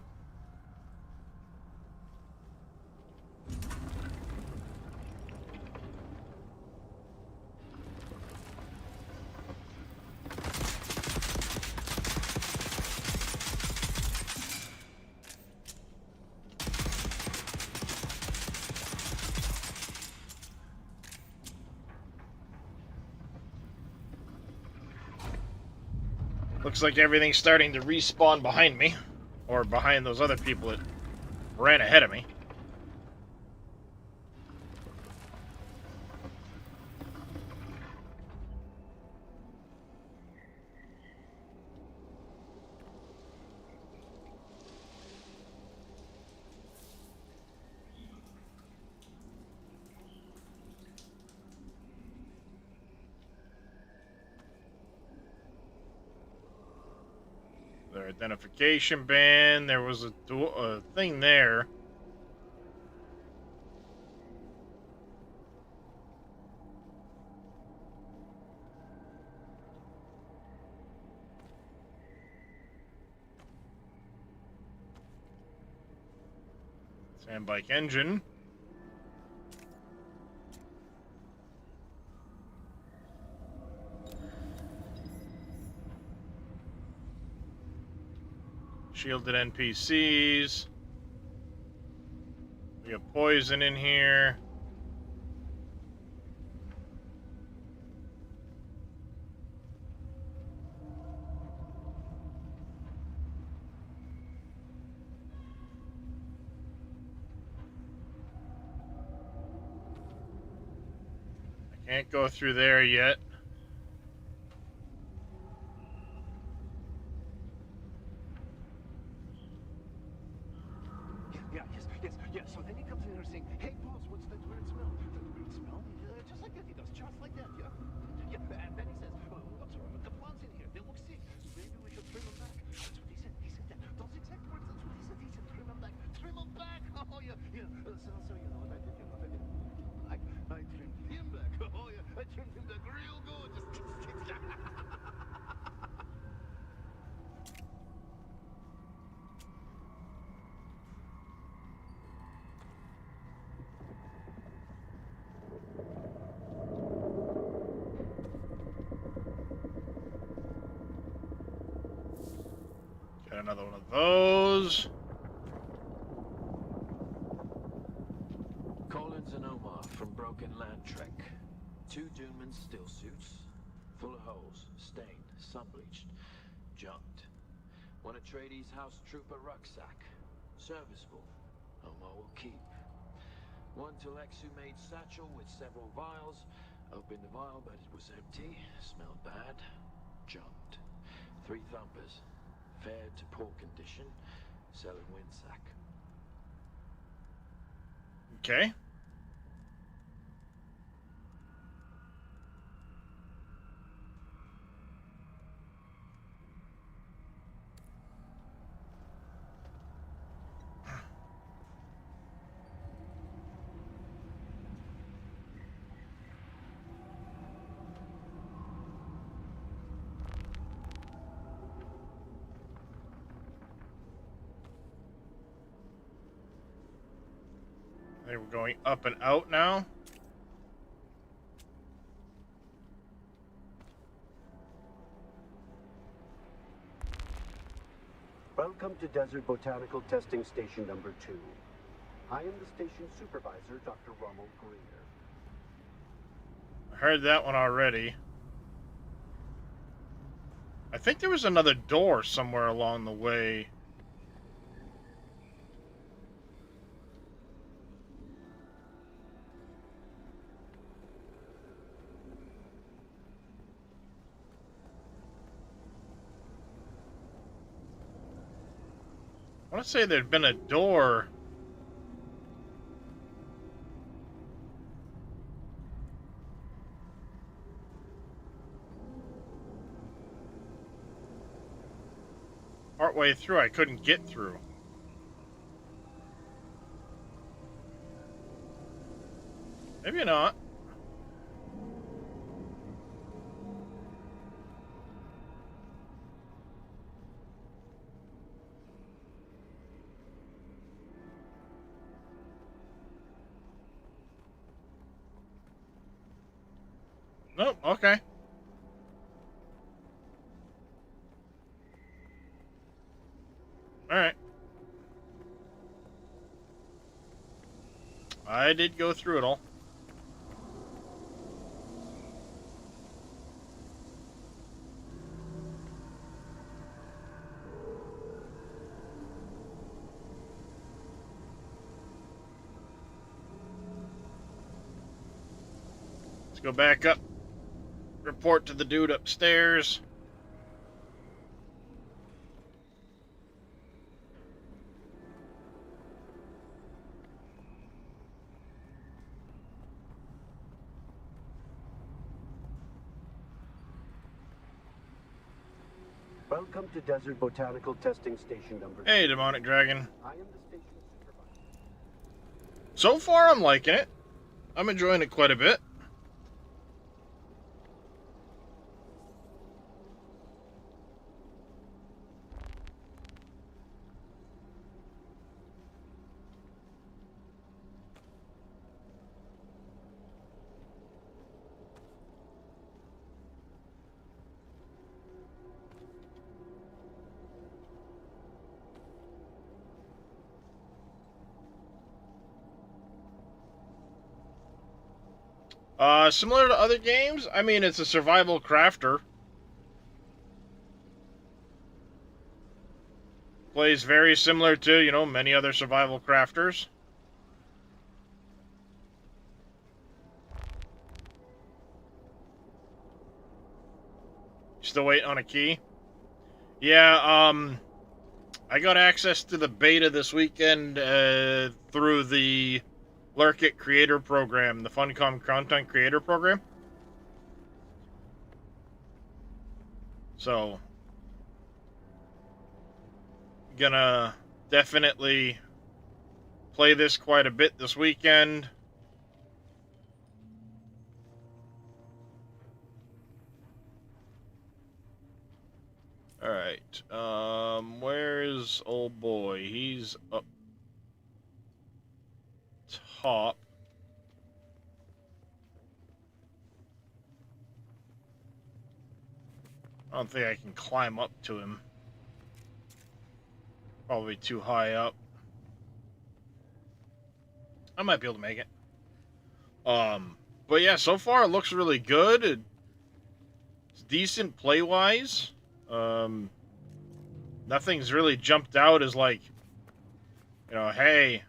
Looks like everything's starting to respawn behind me. Or behind those other people that ran ahead of me. Their identification band. There was a thing there. Sandbike engine. Shielded NPCs. We have poison in here. I can't go through there yet. Yeah. So then he comes in here saying, "Hey, boss, what's that weird smell? That weird smell? Just like that, he does, just like that, yeah." Yeah, and then he says, "What's wrong with the plants in here? They look sick. Maybe we should trim them back." That's what he said. He said that. Those exact words. That's what he said. He said, "Trim them back. Trim them back." Oh yeah. So you know what I did? You know what I did? I trimmed him back. Oh yeah. I trimmed him back real good. Just. Got another one of those. Collins and Omar from Broken Land Trek. 2 Duneman still suits. Full of holes, stained, sun-bleached, junked. One of Tradee's house trooper rucksack. Serviceable. Omar will keep. One Telexu-made satchel with several vials. Opened the vial, but it was empty. Smelled bad. Junked. 3 thumpers. Fair to poor condition. Selling Winsack. Okay. They were going up and out now. Welcome to Desert Botanical Testing Station number 2. I am the station supervisor, Dr. Rommel Greer. I heard that one already. I think there was another door somewhere along the way. I want to say there'd been a door. Partway through, I couldn't get through. Maybe not. Nope, okay. Alright. I did go through it all. Let's go back up. Report to the dude upstairs. Welcome to Desert Botanical Testing Station number 2. Hey, Demonic Dragon. I am the station supervisor. So far, I'm liking it. I'm enjoying it quite a bit. Similar to other games, I mean, it's a survival crafter. Plays very similar to, you know, many other survival crafters. Still waiting on a key? Yeah, I got access to the beta this weekend through the Lurk It Creator Program, the Funcom Content Creator Program. So, gonna definitely play this quite a bit this weekend. Alright, where's old boy? He's up top. I don't think I can climb up to him. Probably too high up. I might be able to make it. But yeah, so far it looks really good. It's decent play-wise. Nothing's really jumped out as like, you know, hey.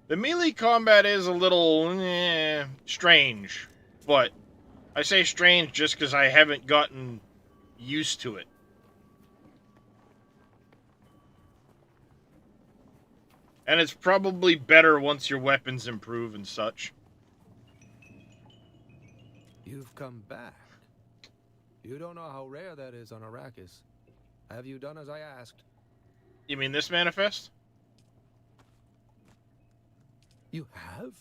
The melee combat is a little strange, but I say strange just because I haven't gotten used to it. And it's probably better once your weapons improve and such. You've come back. You don't know how rare that is on Arrakis. Have you done as I asked? You mean this manifest? You have?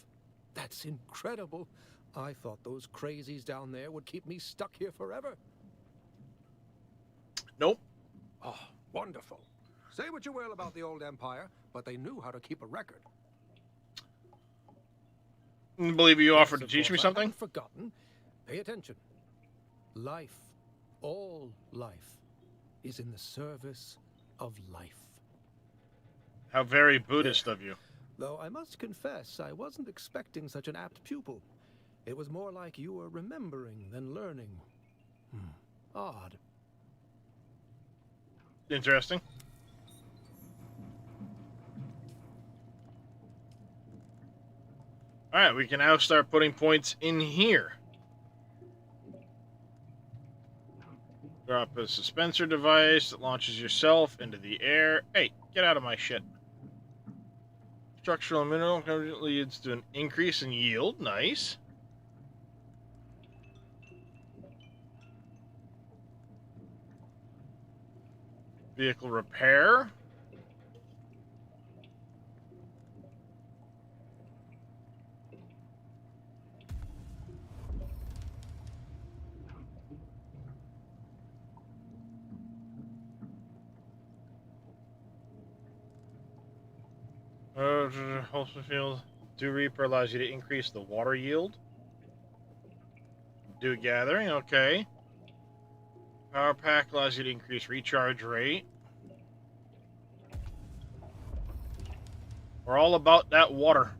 That's incredible. I thought those crazies down there would keep me stuck here forever. Nope. Oh, wonderful. Say what you will about the old Empire, but they knew how to keep a record. I believe you offered Yes, to teach me course, I something? haven't forgotten. Pay attention. Life, all life, is in the service of life. How very Buddhist of you. Though I must confess, I wasn't expecting such an apt pupil. It was more like you were remembering than learning. Odd. Interesting. Alright, we can now start putting points in here. Drop a suspensor device that launches yourself into the air. Hey, get out of my shit. Structural mineral leads to an increase in yield. Nice. Vehicle repair. Wholesome field. Dew Reaper allows you to increase the water yield. Dew Gathering, okay. Power Pack allows you to increase recharge rate. We're all about that water.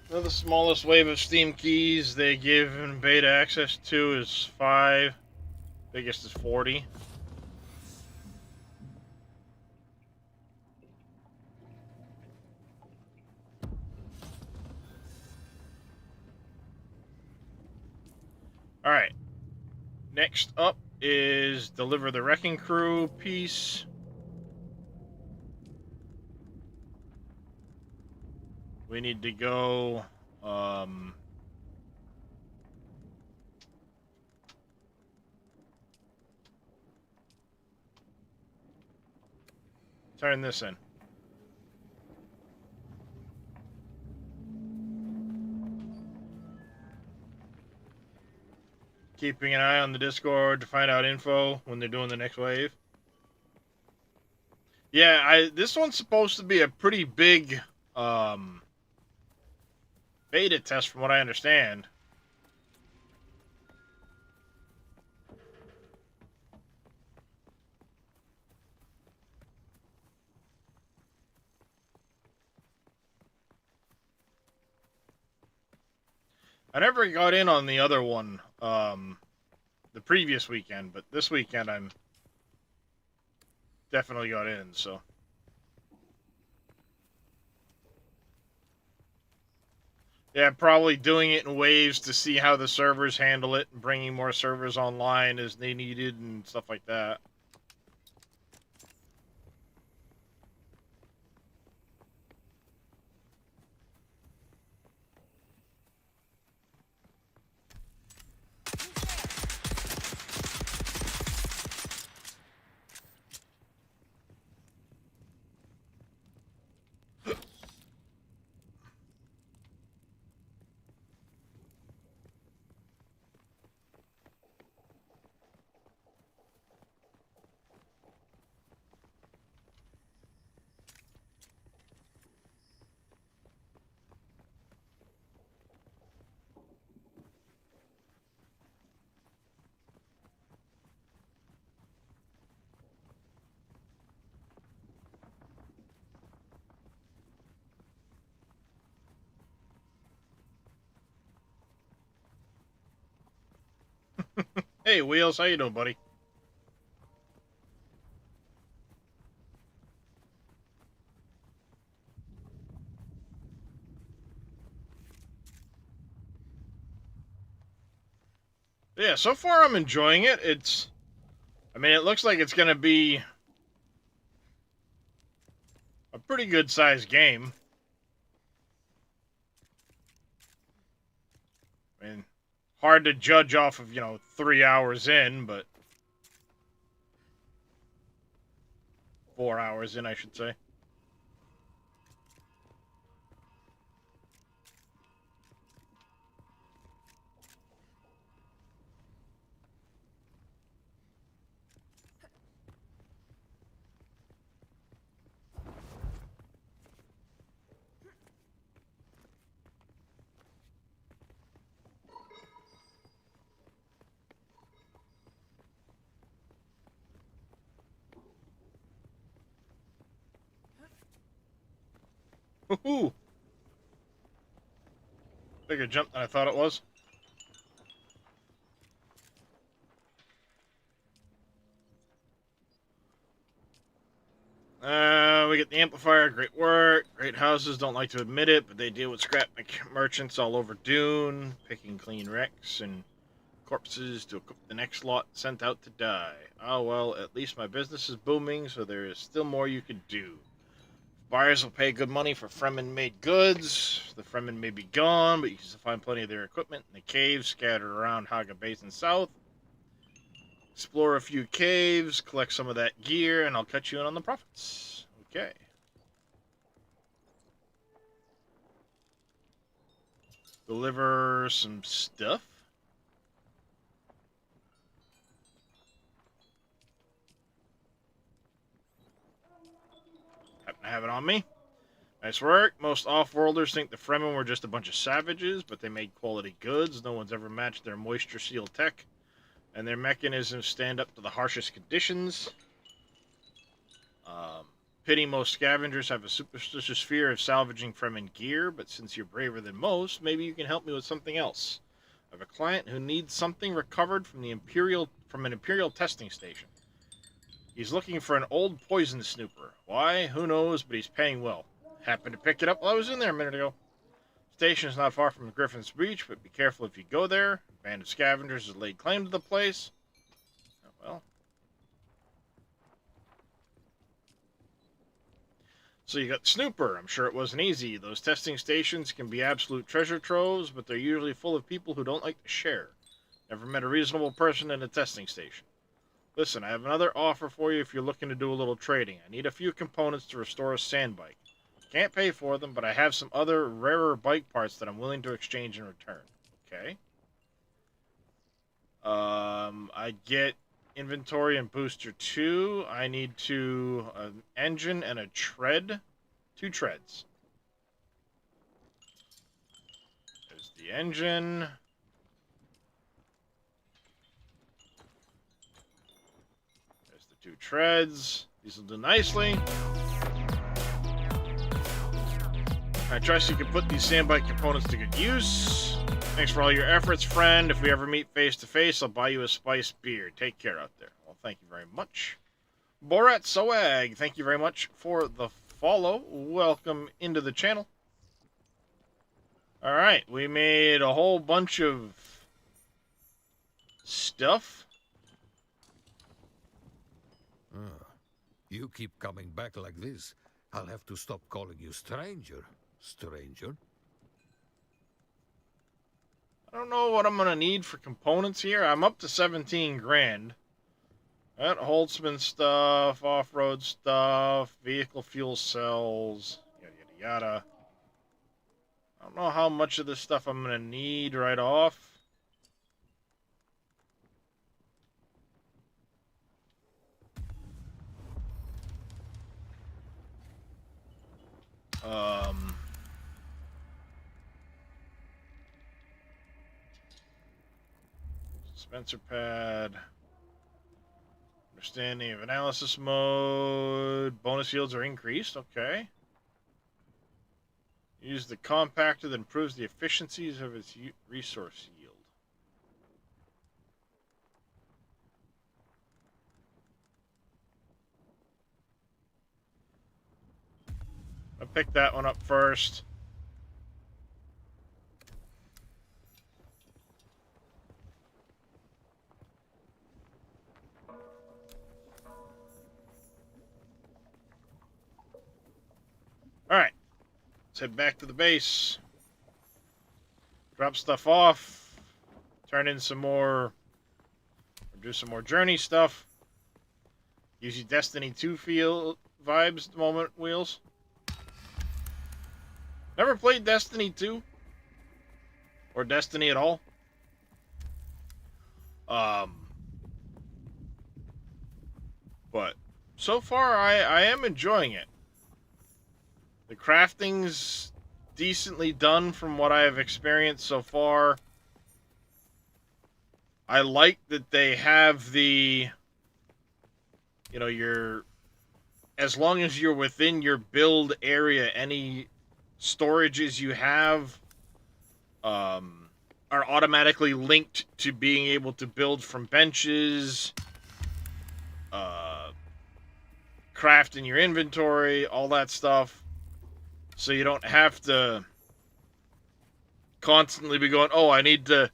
Now the smallest wave of Steam keys they give in beta access to is 5. Biggest is 40. Alright. Next up is Deliver the Wrecking Crew piece. We need to go... turn this in. Keeping an eye on the Discord to find out info when they're doing the next wave. Yeah, this one's supposed to be a pretty big beta test from what I understand. I never got in on the other one the previous weekend, but this weekend I'm definitely got in, so. Yeah, probably doing it in waves to see how the servers handle it and bringing more servers online as they needed and stuff like that. Hey, Wheels, how you doing, buddy? Yeah, so far I'm enjoying it. I mean, it looks like it's going to be a pretty good sized game. I mean, hard to judge off of, 3 hours in, but 4 hours in, I should say. Woohoo! Bigger jump than I thought it was. We get the amplifier. Great work. Great houses. Don't like to admit it, but they deal with scrap merchants all over Dune, picking clean wrecks and corpses to equip the next lot sent out to die. Oh well, at least my business is booming, so there is still more you could do. Buyers will pay good money for Fremen-made goods. The Fremen may be gone, but you can still find plenty of their equipment in the caves scattered around Haga Basin South. Explore a few caves, collect some of that gear, and I'll cut you in on the profits. Okay. Deliver some stuff. Happen to have it on me. Nice work. Most off-worlders think the Fremen were just a bunch of savages, but they made quality goods. No one's ever matched their moisture-sealed tech, and their mechanisms stand up to the harshest conditions. Pity most scavengers have a superstitious fear of salvaging Fremen gear, but since you're braver than most, maybe you can help me with something else. I have a client who needs something recovered from an Imperial testing station. He's looking for an old poison snooper. Why? Who knows, but he's paying well. Happened to pick it up while I was in there a minute ago. Station is not far from Griffin's Breach, but be careful if you go there. A band of scavengers has laid claim to the place. Oh, well. So you got Snooper. I'm sure it wasn't easy. Those testing stations can be absolute treasure troves, but they're usually full of people who don't like to share. Never met a reasonable person in a testing station. Listen, I have another offer for you if you're looking to do a little trading. I need a few components to restore a sand bike. Can't pay for them, but I have some other rarer bike parts that I'm willing to exchange in return. Okay. I get inventory and booster 2. I need an engine and a tread. 2 treads. There's the engine. There's the 2 treads. These will do nicely. I trust you can put these sandbike components to good use. Thanks for all your efforts, friend. If we ever meet face to face, I'll buy you a spiced beer. Take care out there. Well, thank you very much. Borat Soag, thank you very much for the follow. Welcome into the channel. Alright, we made a whole bunch of stuff. You keep coming back like this. I'll have to stop calling you stranger. Stranger? I don't know what I'm going to need for components here. I'm up to 17 grand. That Holtzman stuff, off-road stuff, vehicle fuel cells, yada, yada, yada. I don't know how much of this stuff I'm going to need right off. Dispenser pad. Understanding of analysis mode. Bonus yields are increased. Okay. Use the compactor that improves the efficiencies of its resource yield. I'll pick that one up first. Alright. Let's head back to the base. Drop stuff off. Turn in some more. Or do some more journey stuff. Gives you Destiny 2 feel vibes at the moment, Wheels. Never played Destiny 2? Or Destiny at all? But so far I am enjoying it. The crafting's decently done from what I have experienced so far. I like that they have the, you know, as long as you're within your build area, any storages you have are automatically linked to being able to build from benches, craft in your inventory, all that stuff. So you don't have to constantly be going, oh, I need to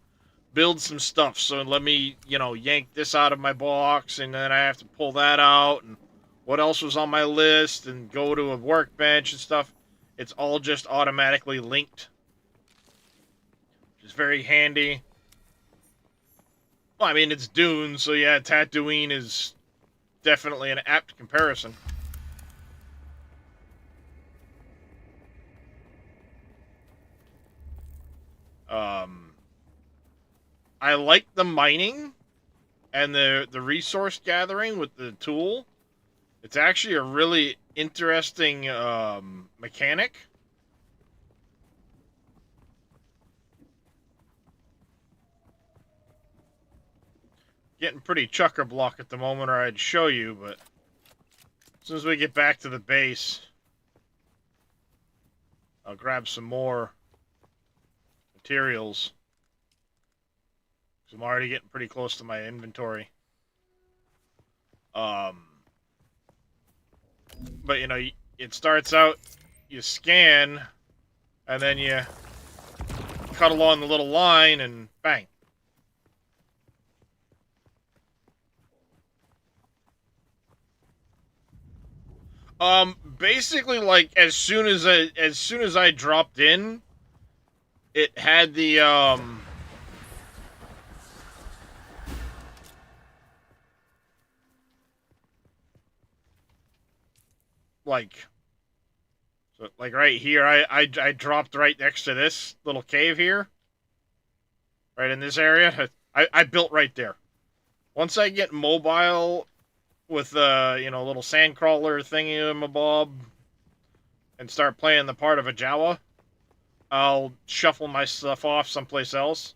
build some stuff, so let me, you know, yank this out of my box, and then I have to pull that out, and what else was on my list, and go to a workbench and stuff. It's all just automatically linked, which is very handy. Well, I mean, it's Dune, so yeah, Tatooine is definitely an apt comparison. I like the mining and the resource gathering with the tool. It's actually a really interesting mechanic. Getting pretty chucker-block at the moment, or I'd show you, but as soon as we get back to the base, I'll grab some more materials. Because I'm already getting pretty close to my inventory. But, you know, it starts out, you scan, and then you cut along the little line, and bang. Basically, like, as soon as I dropped in, it had the, like, so, like, right here, I dropped right next to this little cave here. Right in this area. I built right there. Once I get mobile with, you know, little sandcrawler thingy-mabob and start playing the part of a Jawa, I'll shuffle my stuff off someplace else.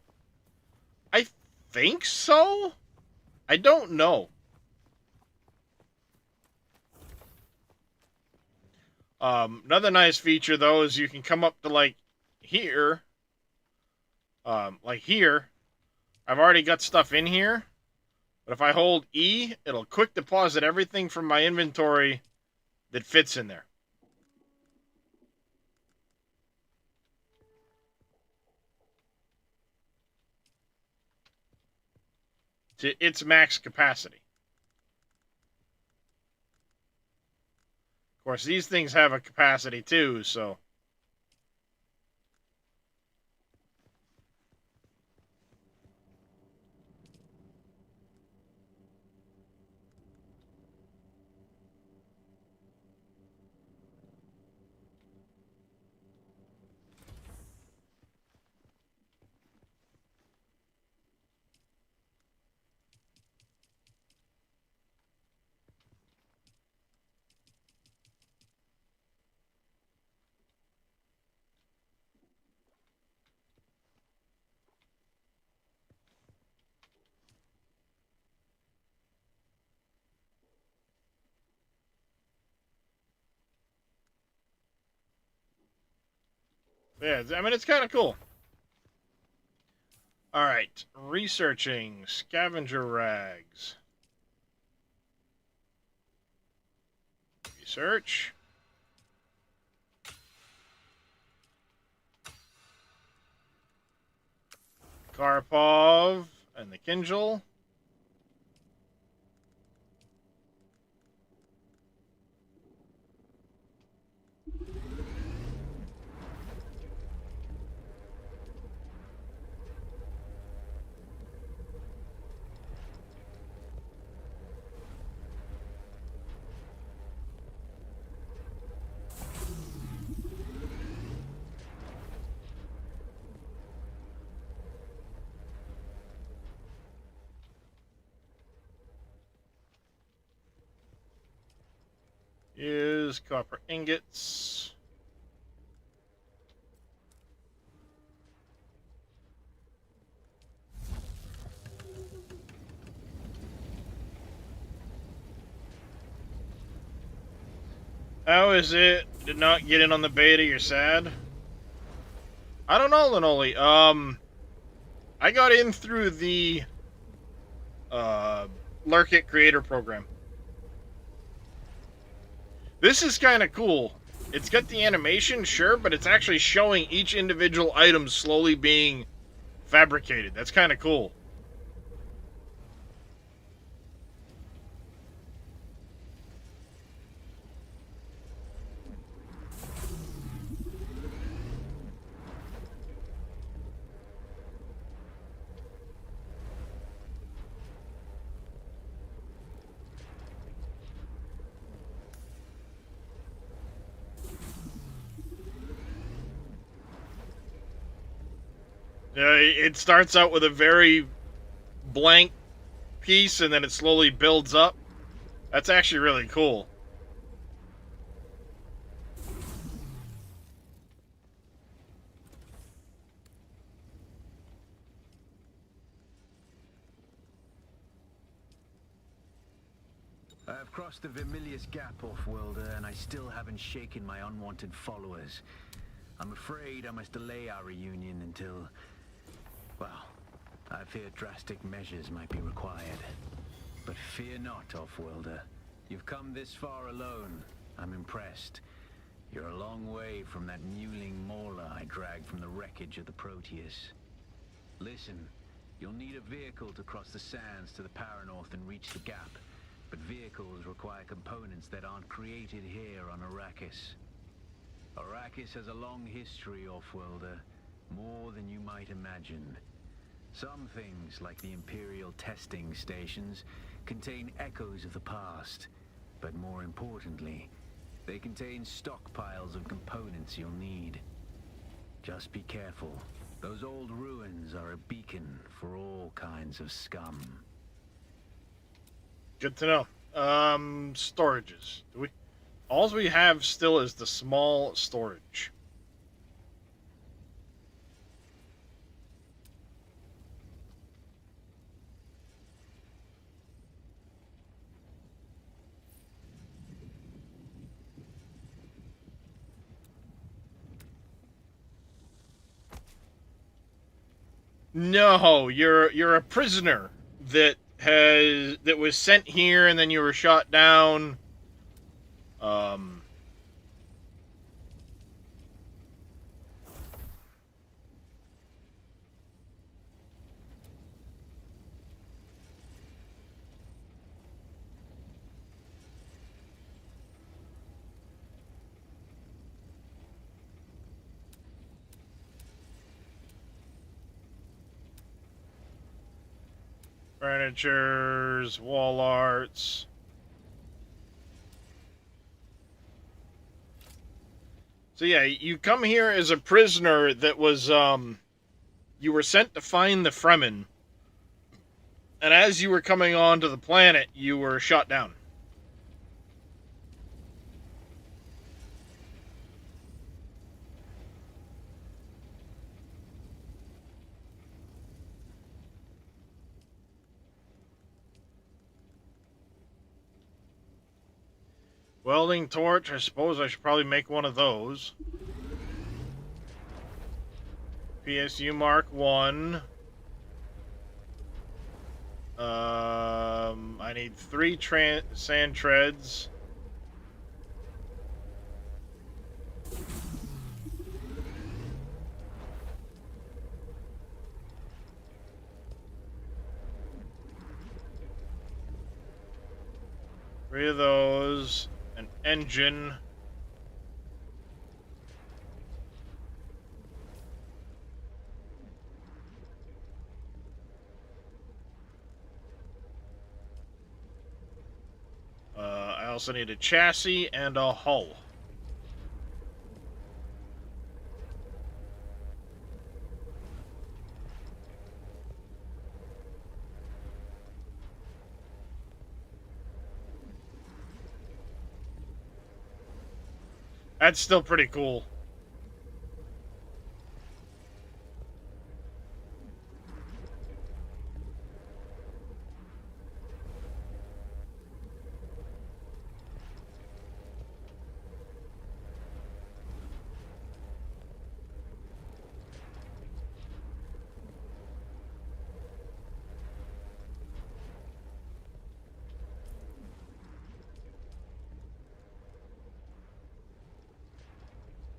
I think so? I don't know. Another nice feature, though, is you can come up to, like, here. Like here. I've already got stuff in here. But if I hold E, it'll quick deposit everything from my inventory that fits in there. To its max capacity. Of course, these things have a capacity too, so... Yeah, I mean, it's kind of cool. Alright, researching scavenger rags. Research. Karpov and the Kinjal. Is copper ingots. How is it? Did not get in on the beta, you're sad? I don't know, Linoli. I got in through the Lurkit Creator Program. This is kind of cool. It's got the animation, sure, but it's actually showing each individual item slowly being fabricated. That's kind of cool. It starts out with a very blank piece, and then it slowly builds up. That's actually really cool. I have crossed the Vermilius Gap, Off-Worlder, and I still haven't shaken my unwanted followers. I'm afraid I must delay our reunion until... well, I fear drastic measures might be required. But fear not, Off-Worlder. You've come this far alone. I'm impressed. You're a long way from that mewling mauler I dragged from the wreckage of the Proteus. Listen, you'll need a vehicle to cross the sands to the Paranorth and reach the Gap. But vehicles require components that aren't created here on Arrakis. Arrakis has a long history, Off-Worlder. More than you might imagine. Some things, like the Imperial testing stations, contain echoes of the past. But more importantly, they contain stockpiles of components you'll need. Just be careful. Those old ruins are a beacon for all kinds of scum. Good to know. Storages. All we have still is the small storage. No, you're a prisoner that was sent here and then you were shot down. Furnitures, wall arts. So yeah, you come here as a prisoner that was, you were sent to find the Fremen. And as you were coming onto the planet, you were shot down. Welding torch, I suppose I should probably make one of those. PSU Mark 1. I need 3 sand treads. Three of those. An engine. I also need a chassis and a hull. That's still pretty cool.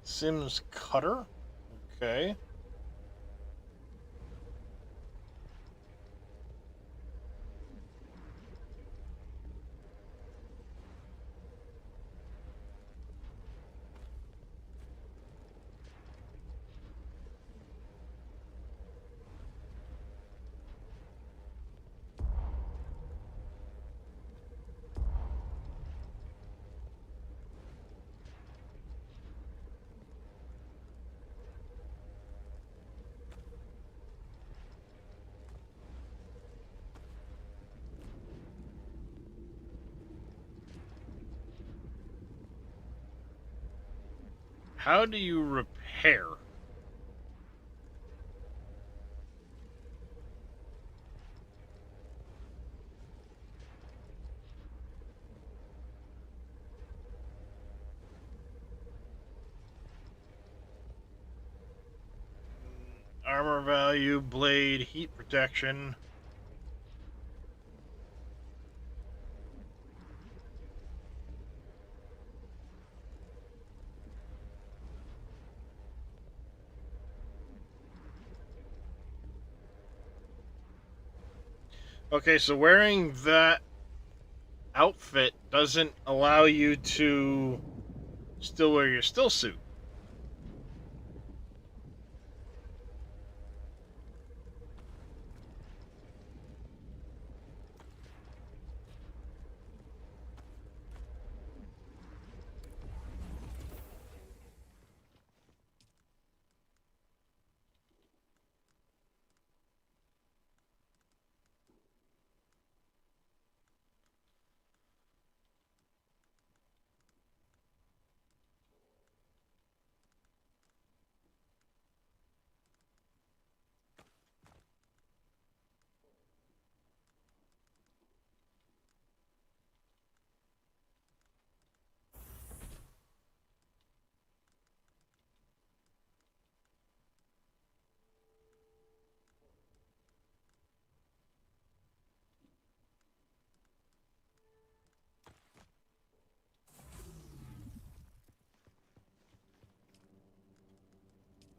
Sims cutter? Okay. How do you repair? Armor value, blade, heat protection. Okay, so wearing that outfit doesn't allow you to still wear your still suit.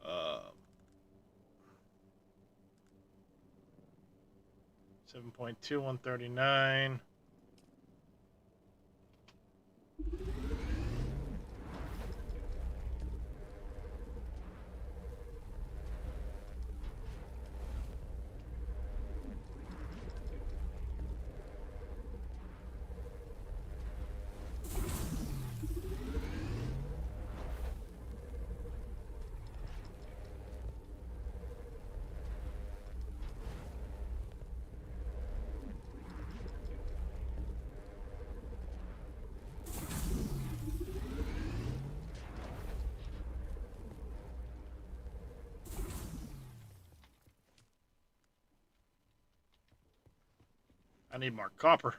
Uh, 7.2, 139. I need more copper.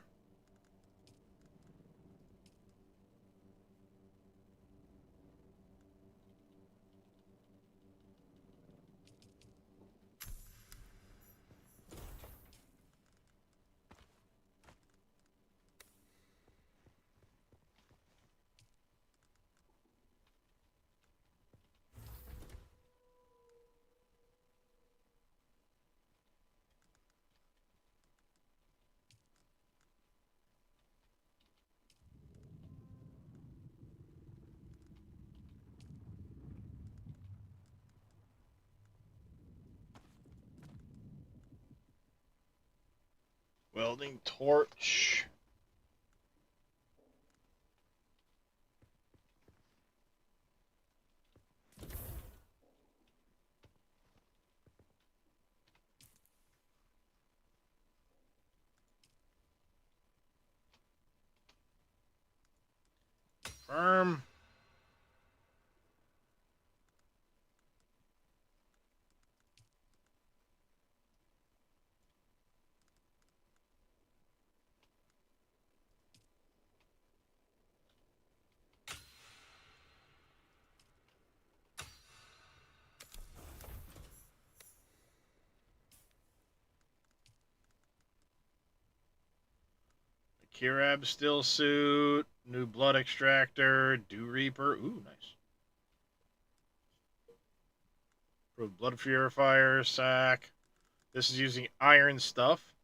Welding torch. Firm. Kirab still suit. New blood extractor. Dew Reaper. Ooh, nice. Improved blood purifier. Sack. This is using iron stuff.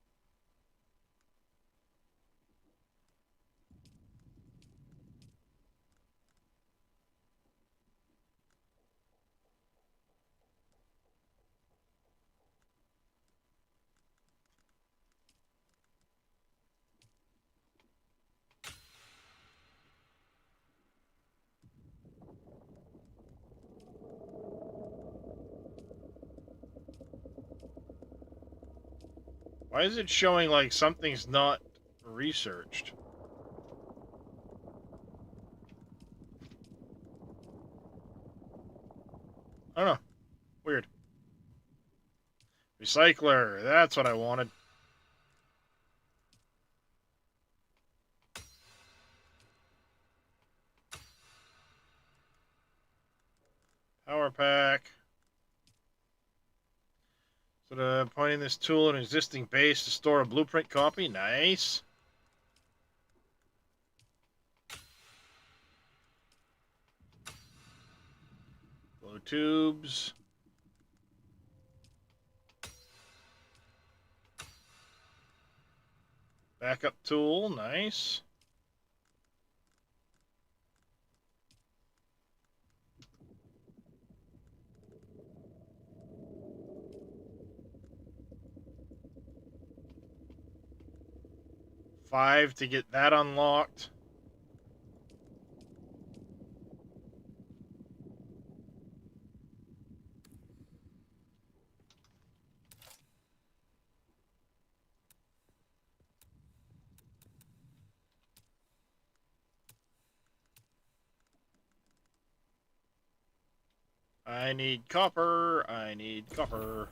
Why is it showing like something's not researched? I don't know. Weird. Recycler. That's what I wanted. Power pack. Pointing this tool at an existing base to store a blueprint copy. Nice. Blow tubes. Backup tool. Nice. $5 to get that unlocked. I need copper. I need copper.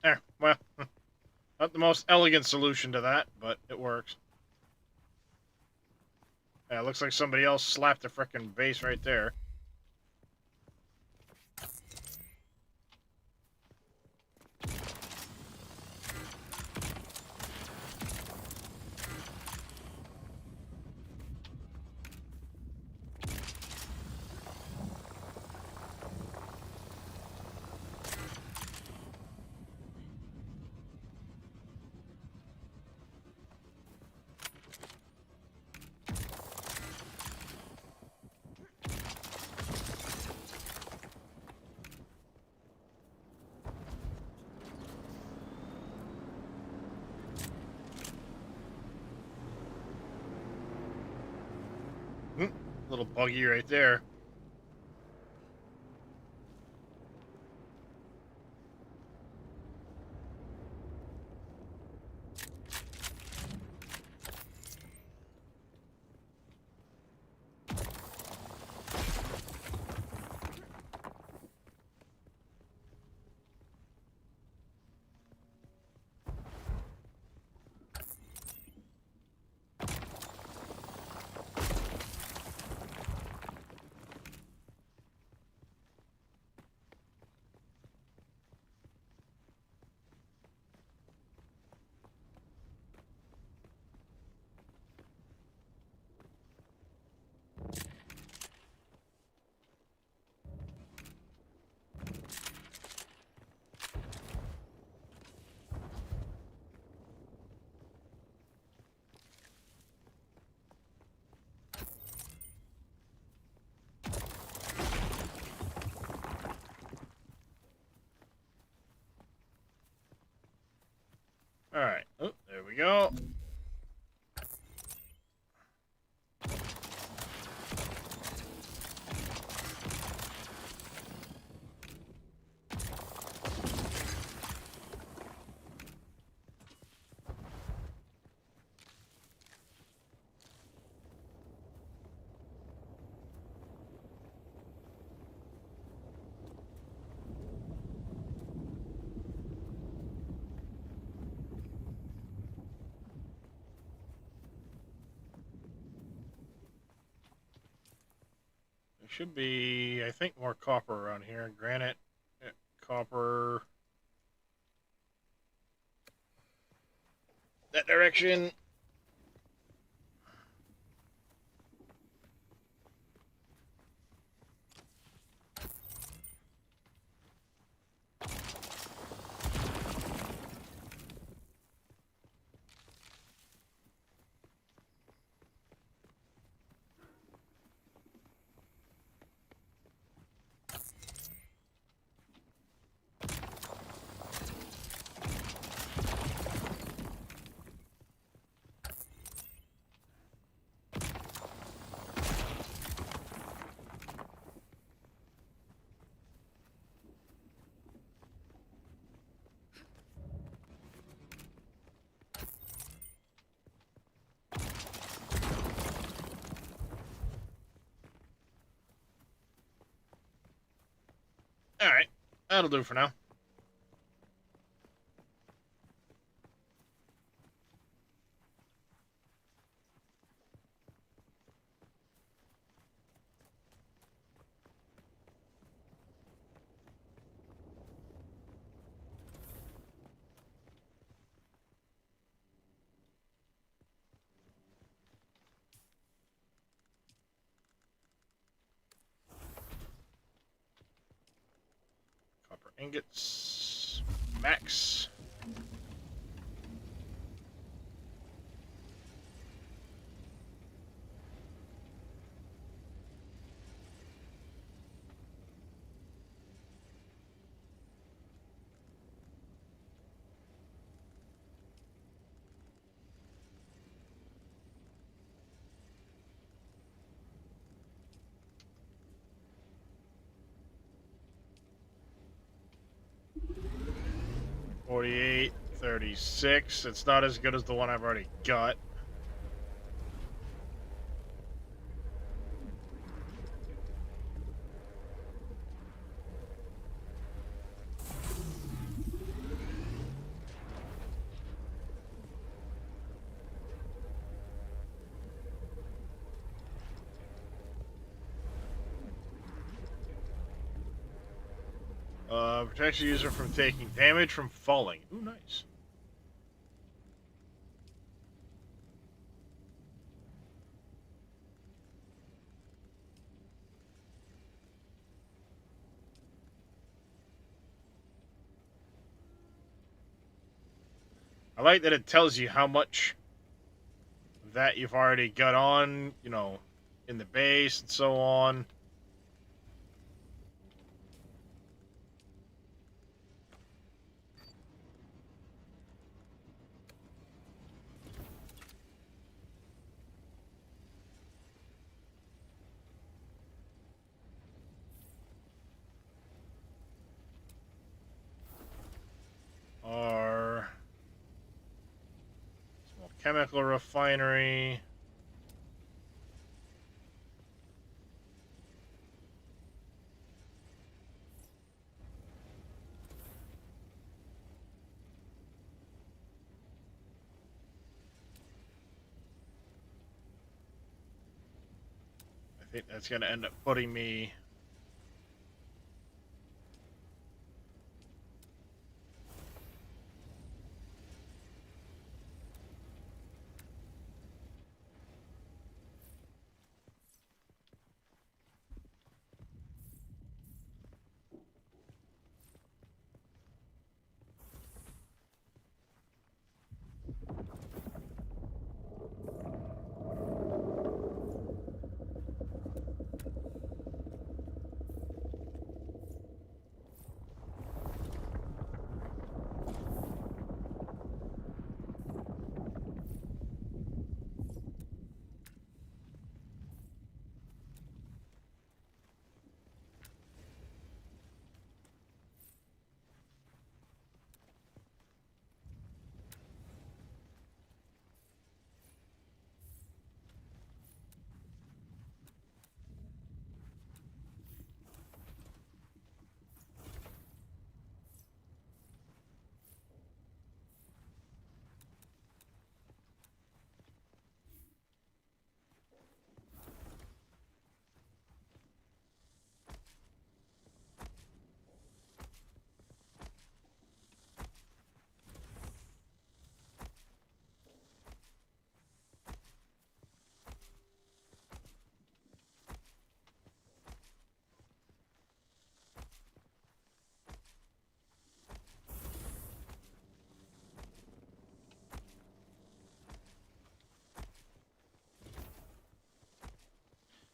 There, well, not the most elegant solution to that, but it works. Yeah, it looks like somebody else slapped the frickin' base right there. Little buggy right there. should be, I think, more copper around here. Granite, copper. That direction. Alright, that'll do for now. Copper ingots. Max. $48, $36. It's not as good as the one I've already got. Protects the user from taking damage from falling. Ooh, nice. I like that it tells you how much that you've already got on, you know, in the base and so on. Our small chemical refinery. I think that's going to end up putting me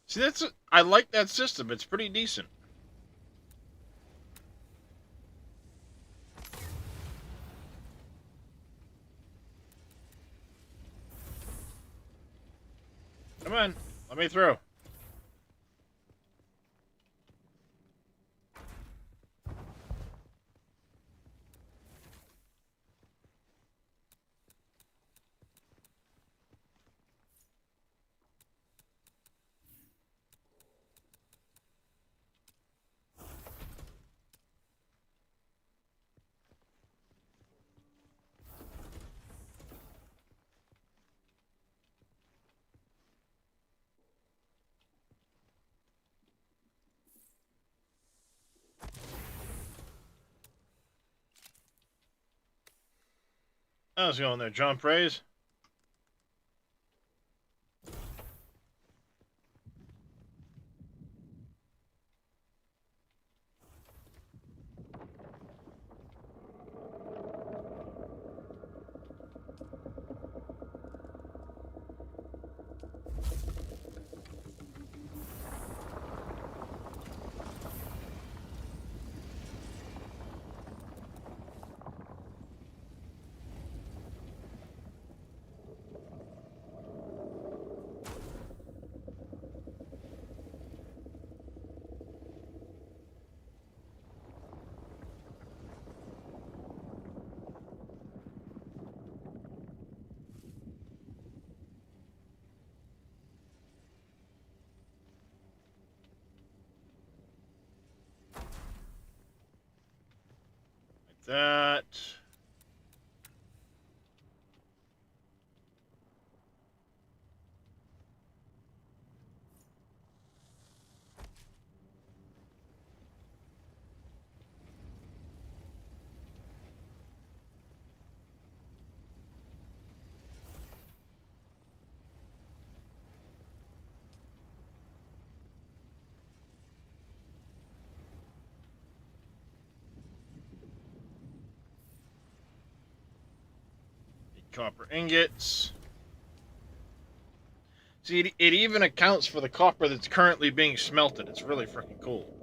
See, I like that system. It's pretty decent. Come on, let me through. How's it going there, John Praise? Like that. Copper ingots. See, it even accounts for the copper that's currently being smelted. It's really freaking cool.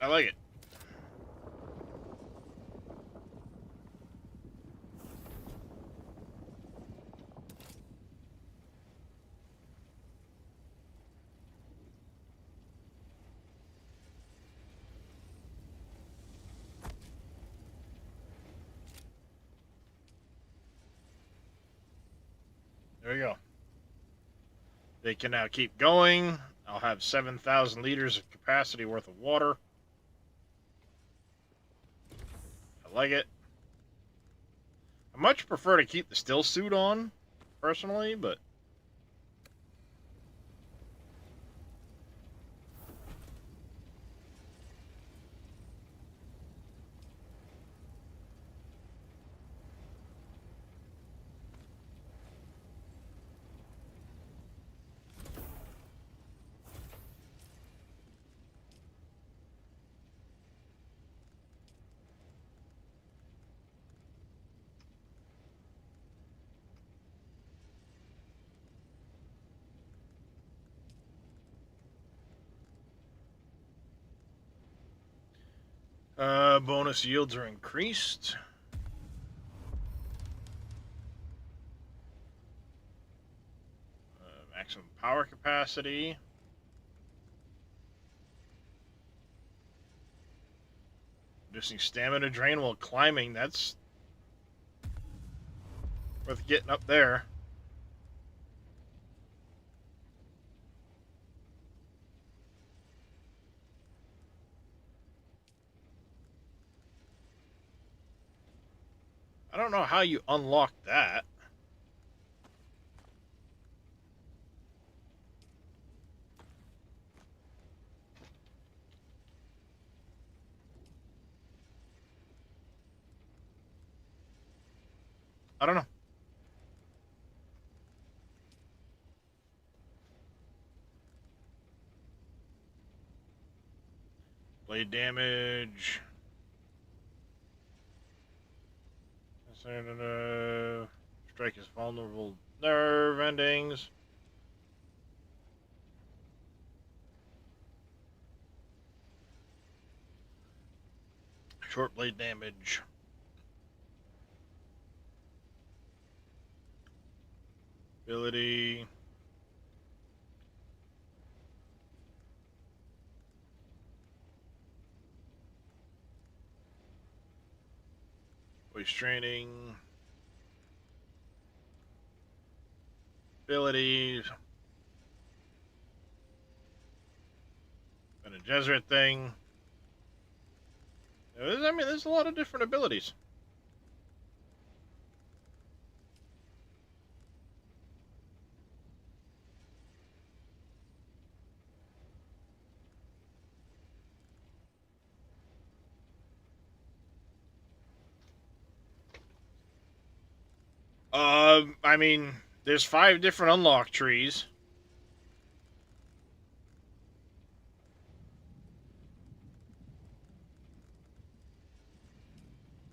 I like it. There we go. They can now keep going. I'll have 7,000 liters of capacity worth of water. I like it. I much prefer to keep the still suit on, personally, but bonus yields are increased. Maximum power capacity. Reducing stamina drain while climbing. That's worth getting up there. I don't know how you unlock that. I don't know. Blade damage. Strike is vulnerable nerve endings. Short blade damage. Ability. Voice training. Abilities. And a Jesuit thing. I mean, there's a lot of different abilities. I mean, there's 5 different unlock trees.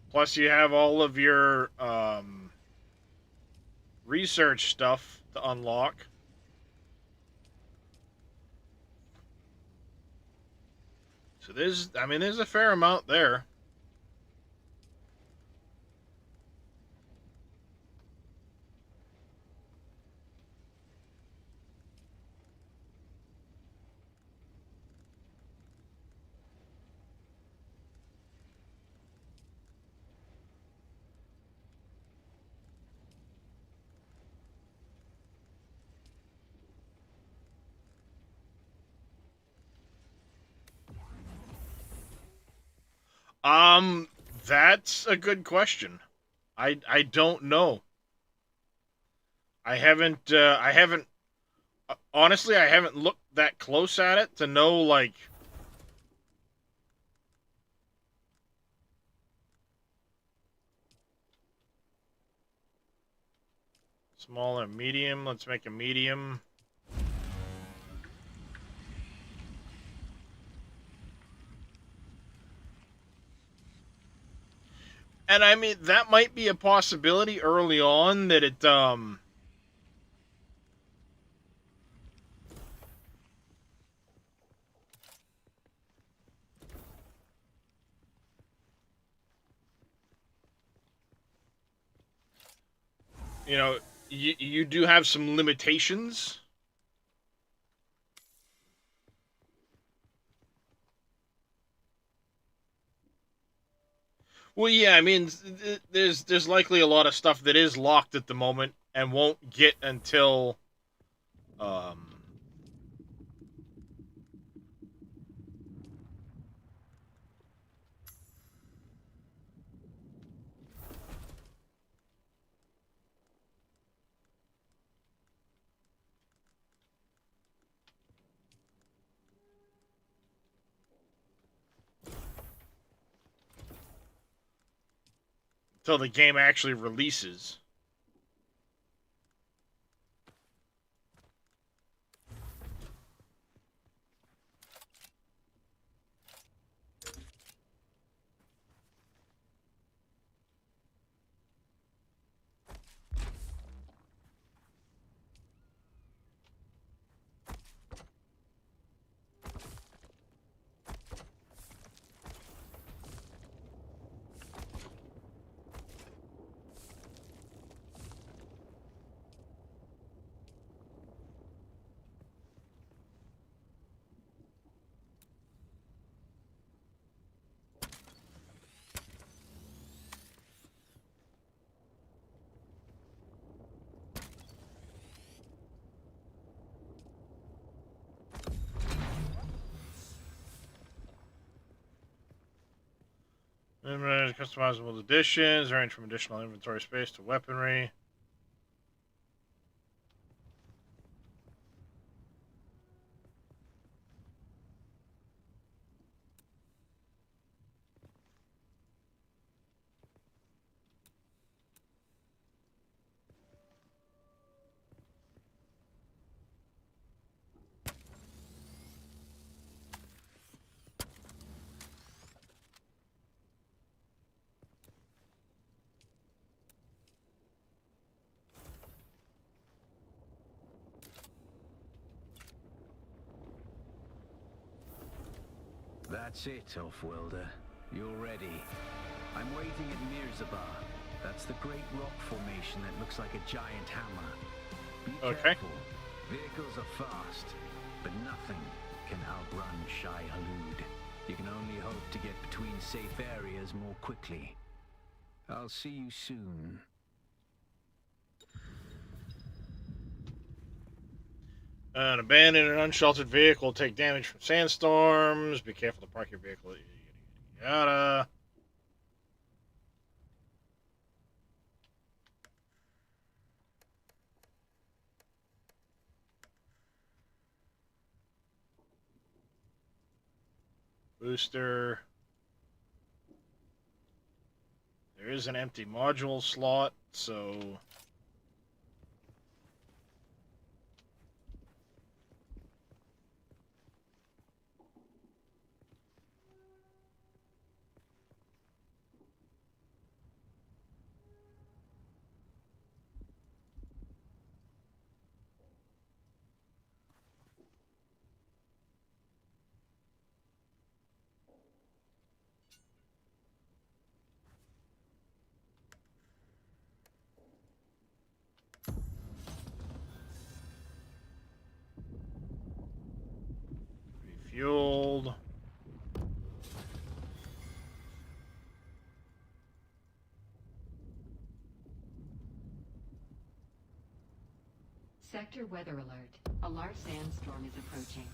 Plus, you have all of your research stuff to unlock. So there's a fair amount there. That's a good question. I don't know. I haven't honestly, I haven't looked that close at it to know, like, small and medium. Let's make a medium. And I mean, that might be a possibility early on that it you know, you do have some limitations. Well, yeah, I mean, there's likely a lot of stuff that is locked at the moment and won't get until until the game actually releases. Limited customizable additions range from additional inventory space to weaponry. That's it, Offworlder. You're ready. I'm waiting at Mirzabar. That's the great rock formation that looks like a giant hammer. Be careful. Vehicles are fast, but nothing can outrun Shai Halud. You can only hope to get between safe areas more quickly. I'll see you soon. An abandoned and unsheltered vehicle will take damage from sandstorms. Be careful to park your vehicle. Yada. Booster. There is an empty module slot, so... Refueled. Sector weather alert. A large sandstorm is approaching.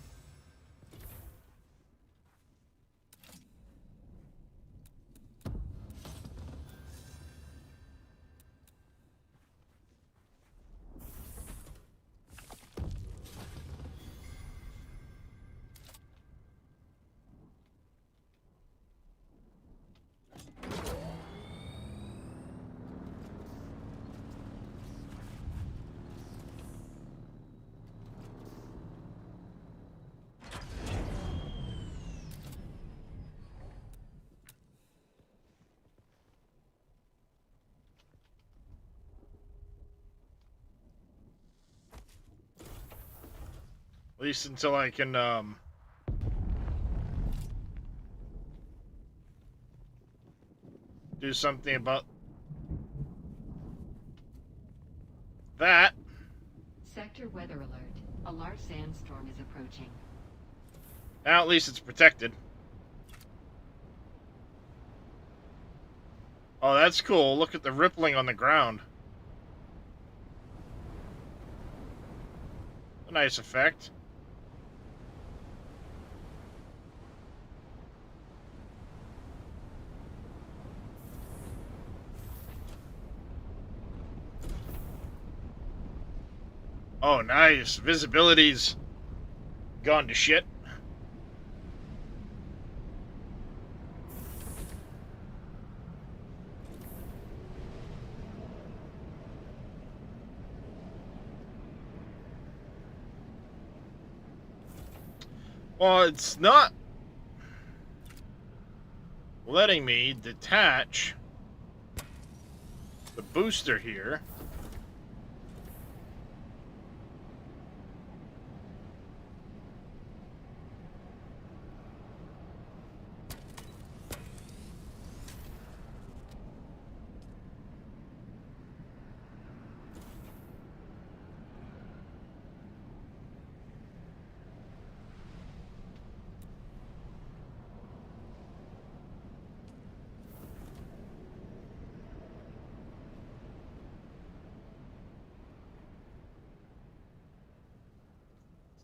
At least until I can, do something about that. Sector weather alert. A large sandstorm is approaching. Now at least it's protected. Oh, that's cool. Look at the rippling on the ground. A nice effect. Oh, nice. Visibility's gone to shit. Well, it's not letting me detach the booster here.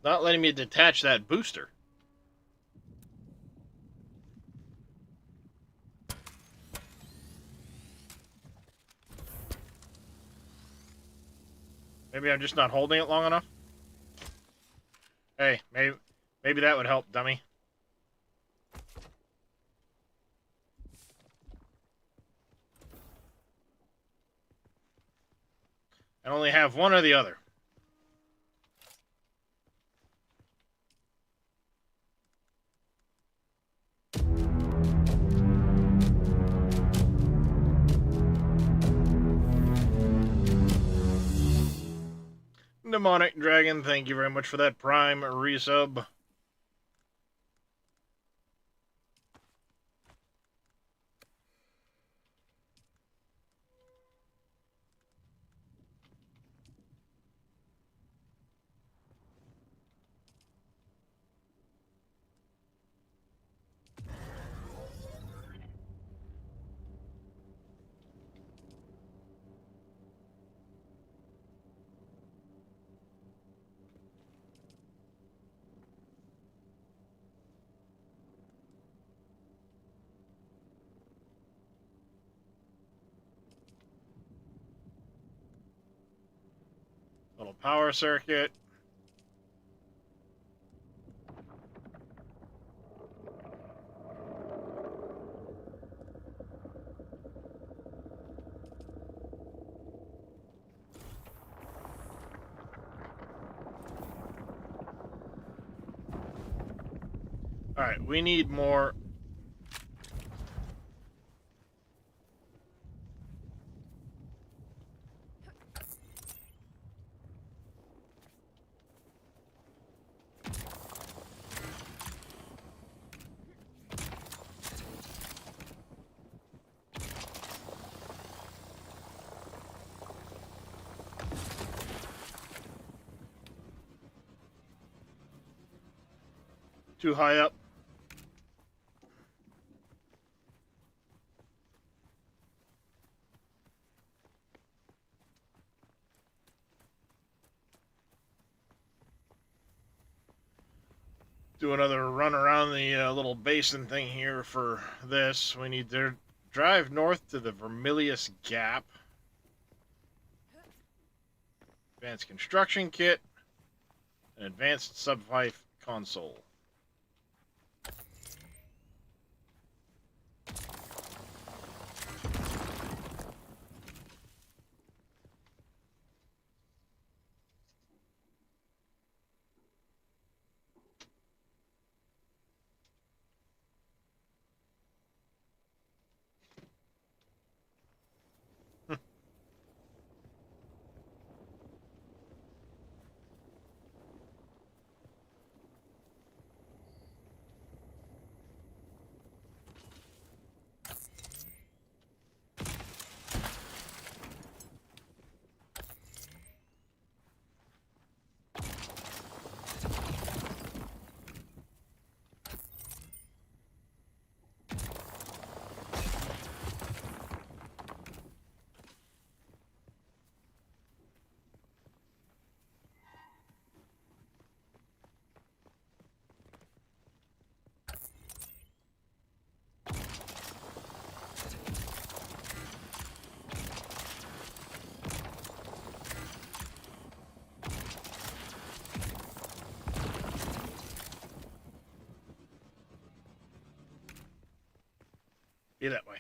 Not letting me detach that booster. Maybe I'm just not holding it long enough. Hey, maybe that would help, dummy. I only have one or the other. Demonic Dragon, thank you very much for that Prime resub. power circuit. Alright, we need more. Too high up. Do another run around the little basin thing here for this. We need to drive north to the Vermilius Gap. Advanced construction kit. An advanced sub-5 console. Be that way.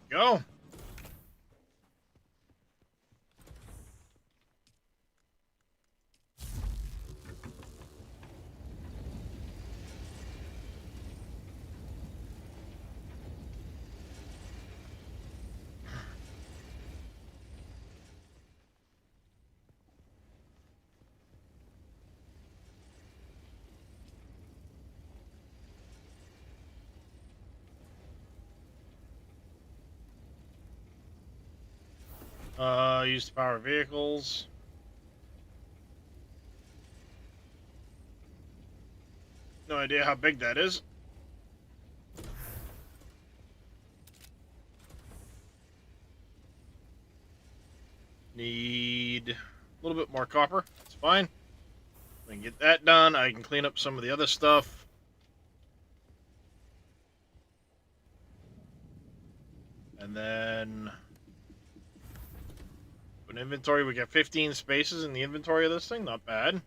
Go. Use to power vehicles. No idea how big that is. Need a little bit more copper. It's fine. We can get that done. I can clean up some of the other stuff. And then an inventory, we got 15 spaces in the inventory of this thing. Not bad.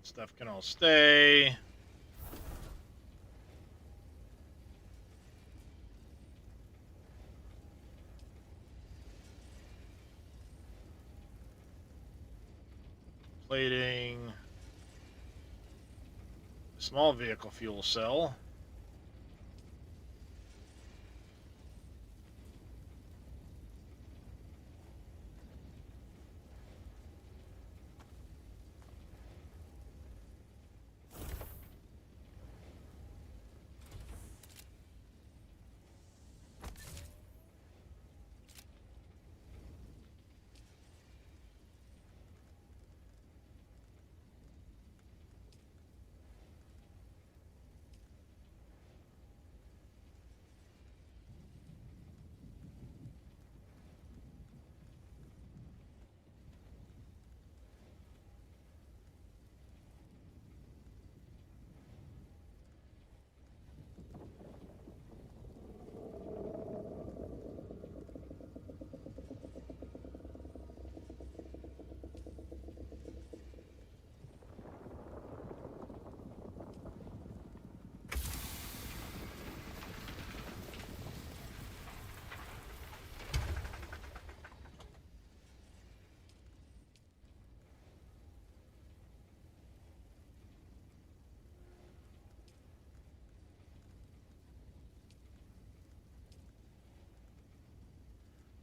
stuff can all stay. Plating. Small vehicle fuel cell.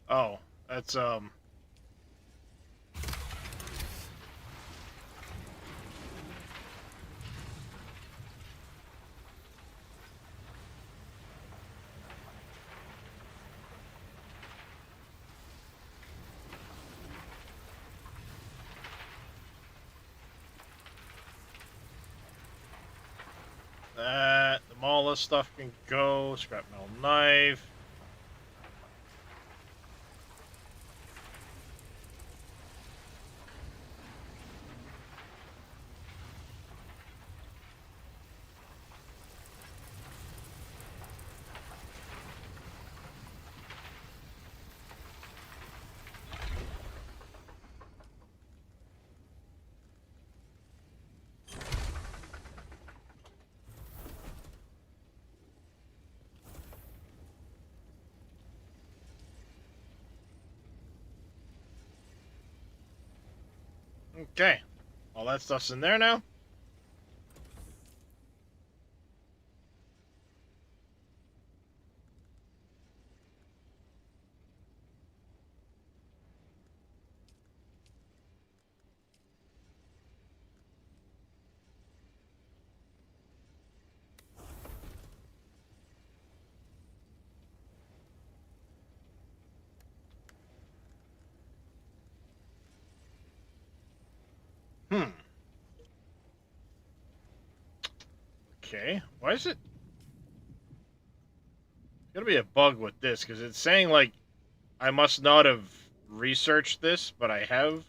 Oh, that's that. The Mala stuff can go. Scrap metal knife. Okay. All that stuff's in there now. Okay. Why is it? There's gotta be a bug with this, because it's saying, like, I must not have researched this, but I have.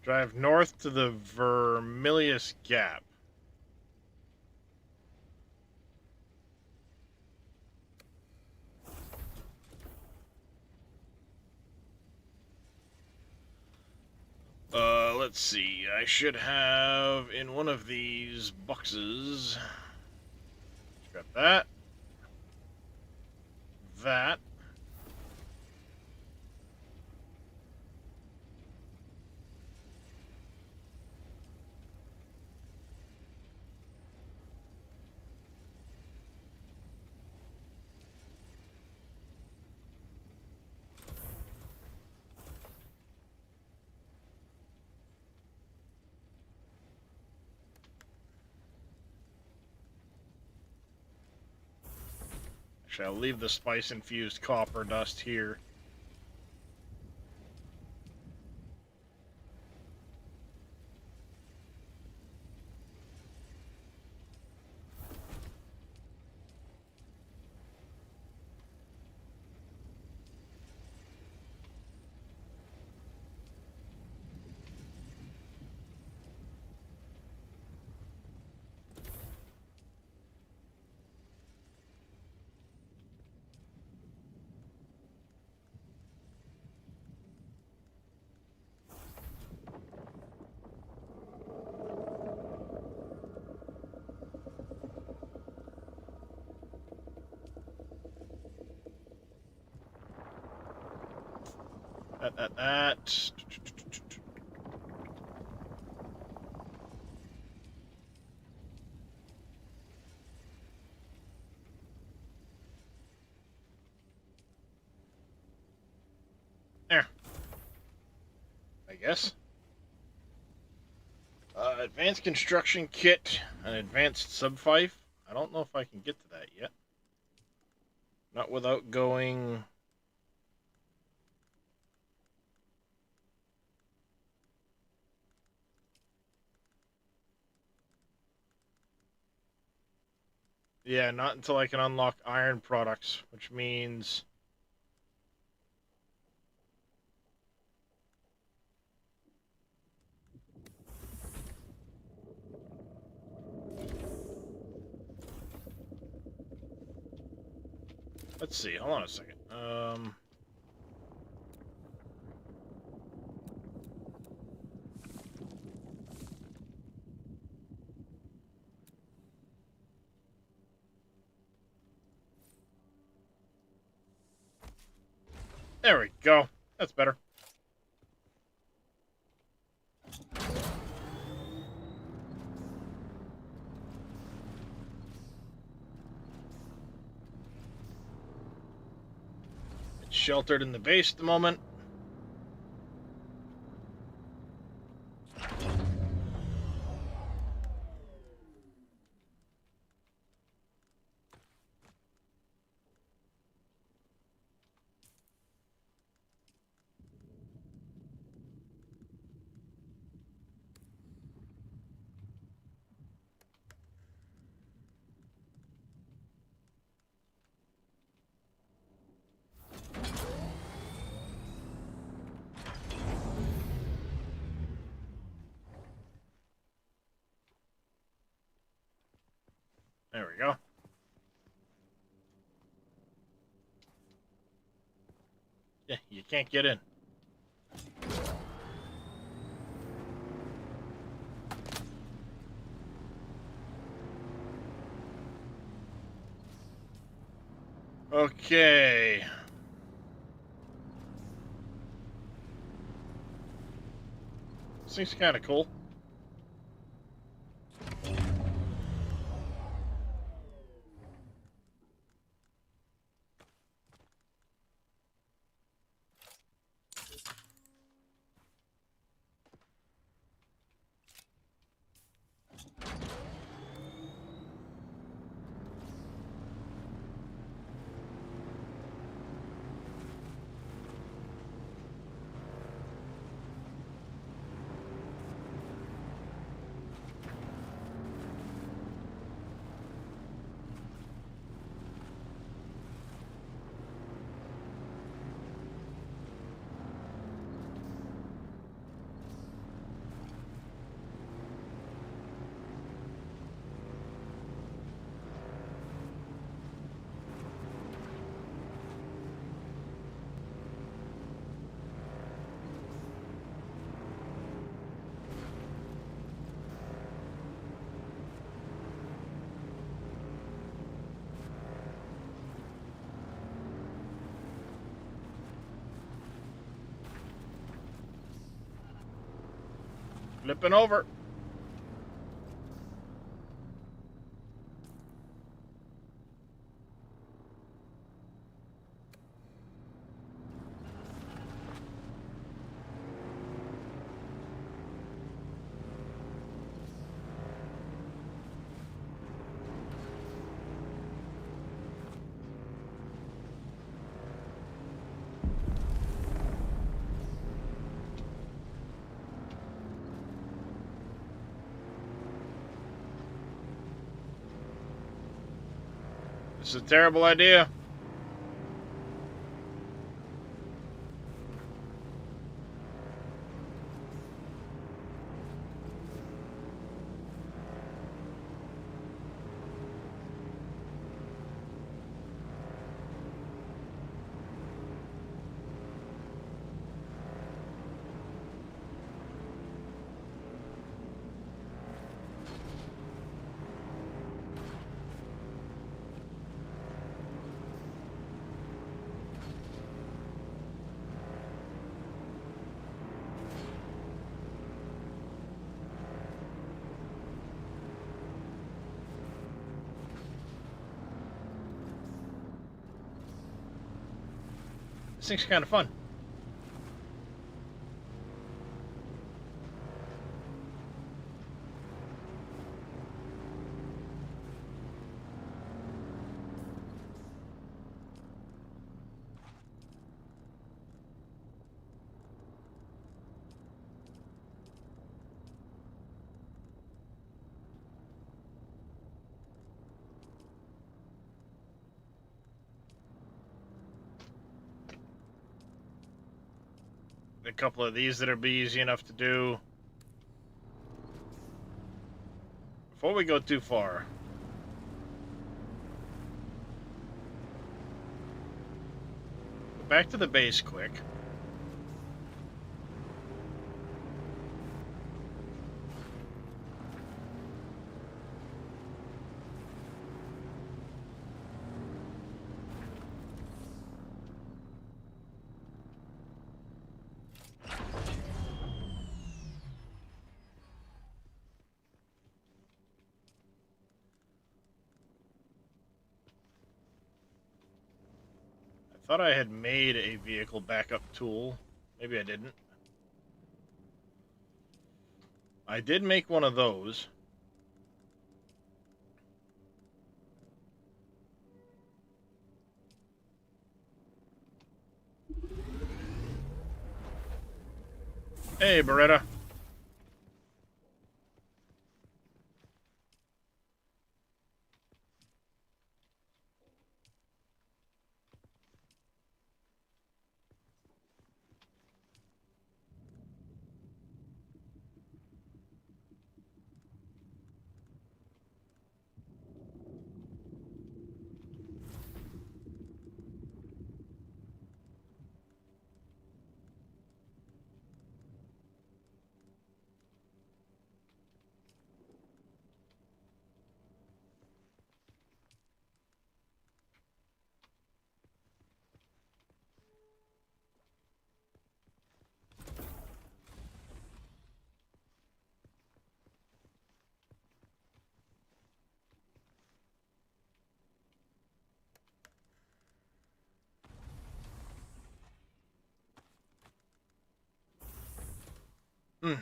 Drive north to the Vermilius Gap. Let's see. I should have in one of these boxes. Scrap that. That. Actually, I'll leave the spice-infused copper dust here. That. There. I guess. Advanced construction kit, an advanced subfife. I don't know if I can get to that yet. Not without going... Yeah, not until I can unlock iron products, which means... Let's see, hold on a second. There we go. That's better. It's sheltered in the base at the moment. There we go. Yeah, you can't get in. Okay. This thing's kind of cool. Flipping over. This is a terrible idea. This thing's kind of fun. A couple of these that'll be easy enough to do. Before we go too far, go back to the base quick. I thought I had made a vehicle backup tool. Maybe I didn't. I did make one of those. Hey, Beretta.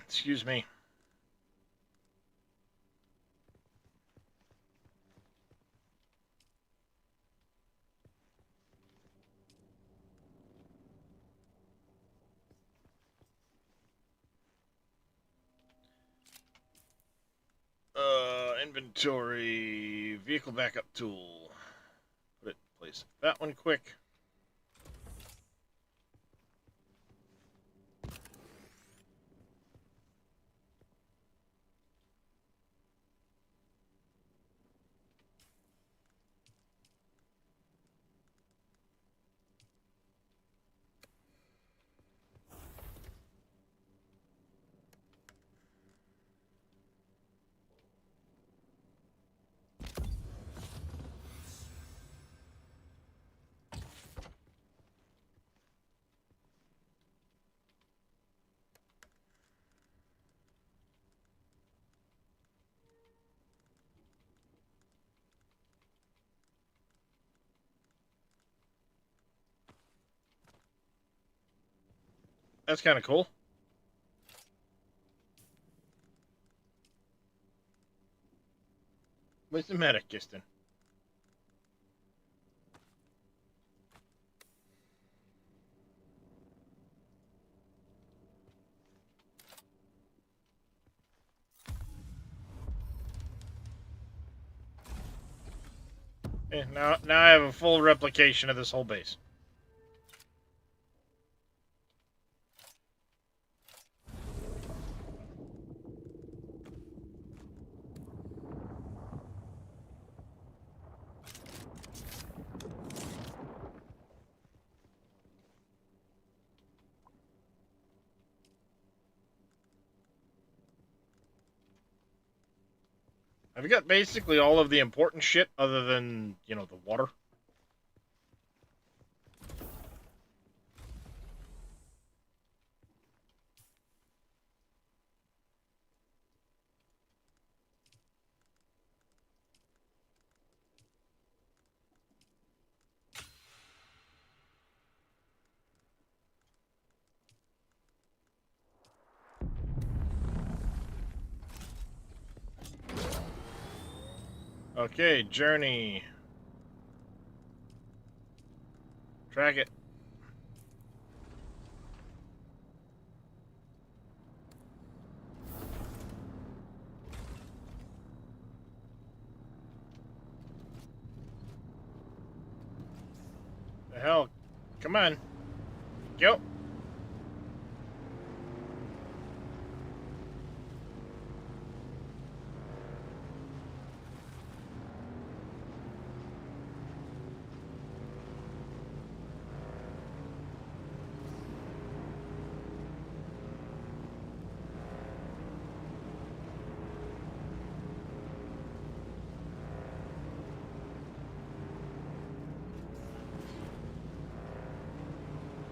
Excuse me. Inventory, vehicle backup tool. Put it in place. That one quick. That's kind of cool. Where's the medic, Giston? Now I have a full replication of this whole base. I've got basically all of the important shit other than, you know, the water. Okay, journey. Track it. The hell? Come on. Go.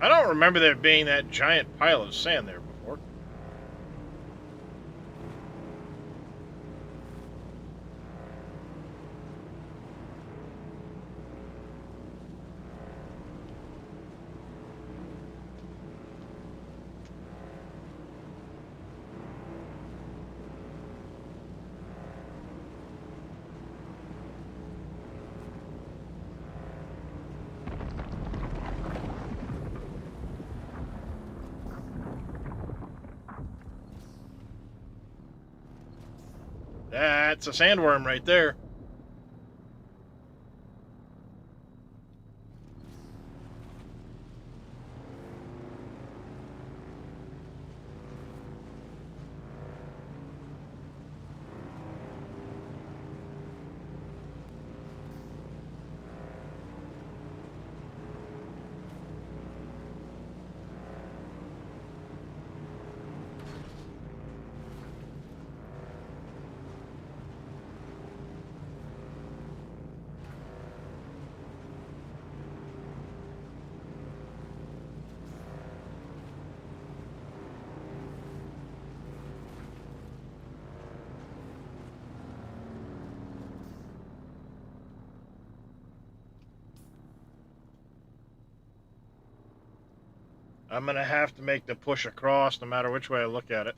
I don't remember there being that giant pile of sand there before. That's a sandworm right there. I'm gonna have to make the push across no matter which way I look at it.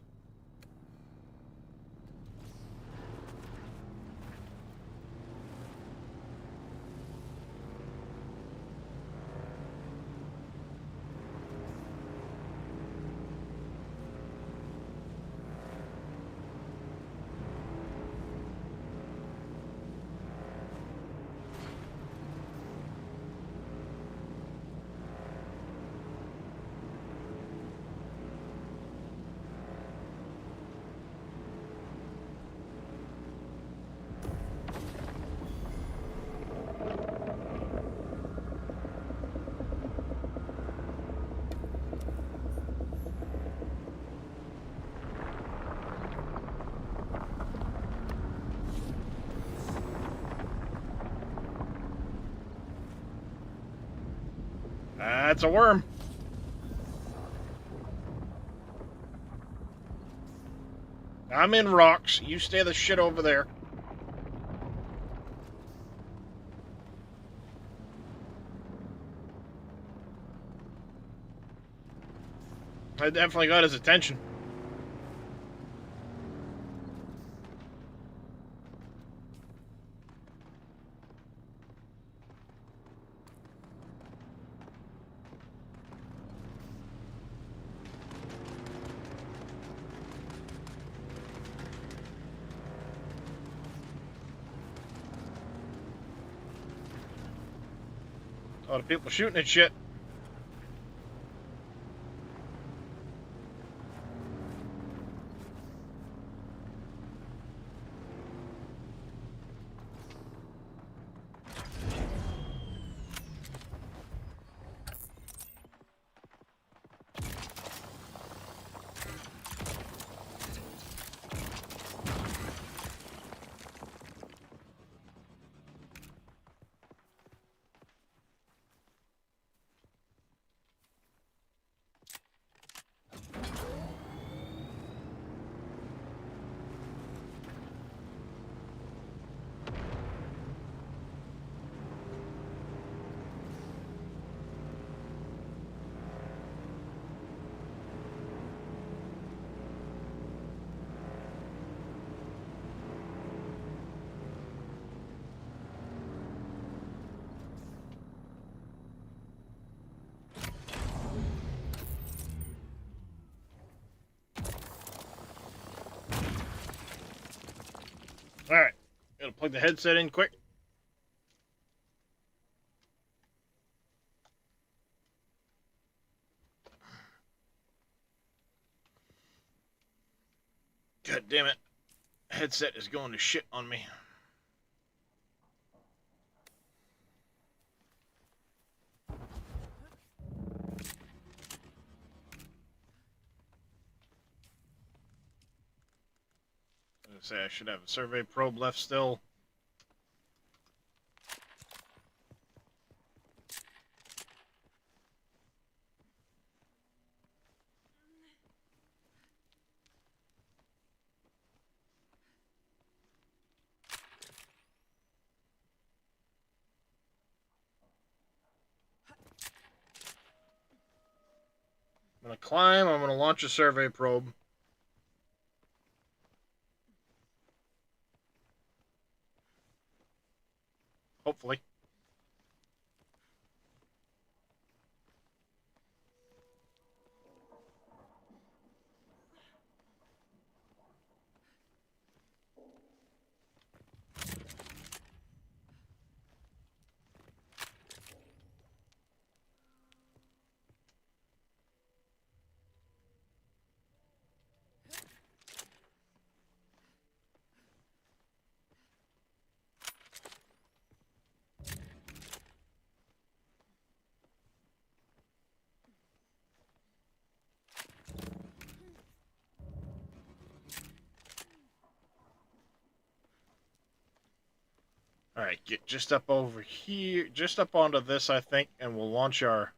That's a worm. I'm in rocks. You stay the shit over there. I definitely got his attention. A lot of people shooting at shit. Plug the headset in quick. God damn it. Headset is going to shit on me. I was gonna say I should have a survey probe left still. I'm gonna climb, I'm gonna launch a survey probe. Hopefully. Alright, get just up over here, just up onto this, I think, and we'll launch our...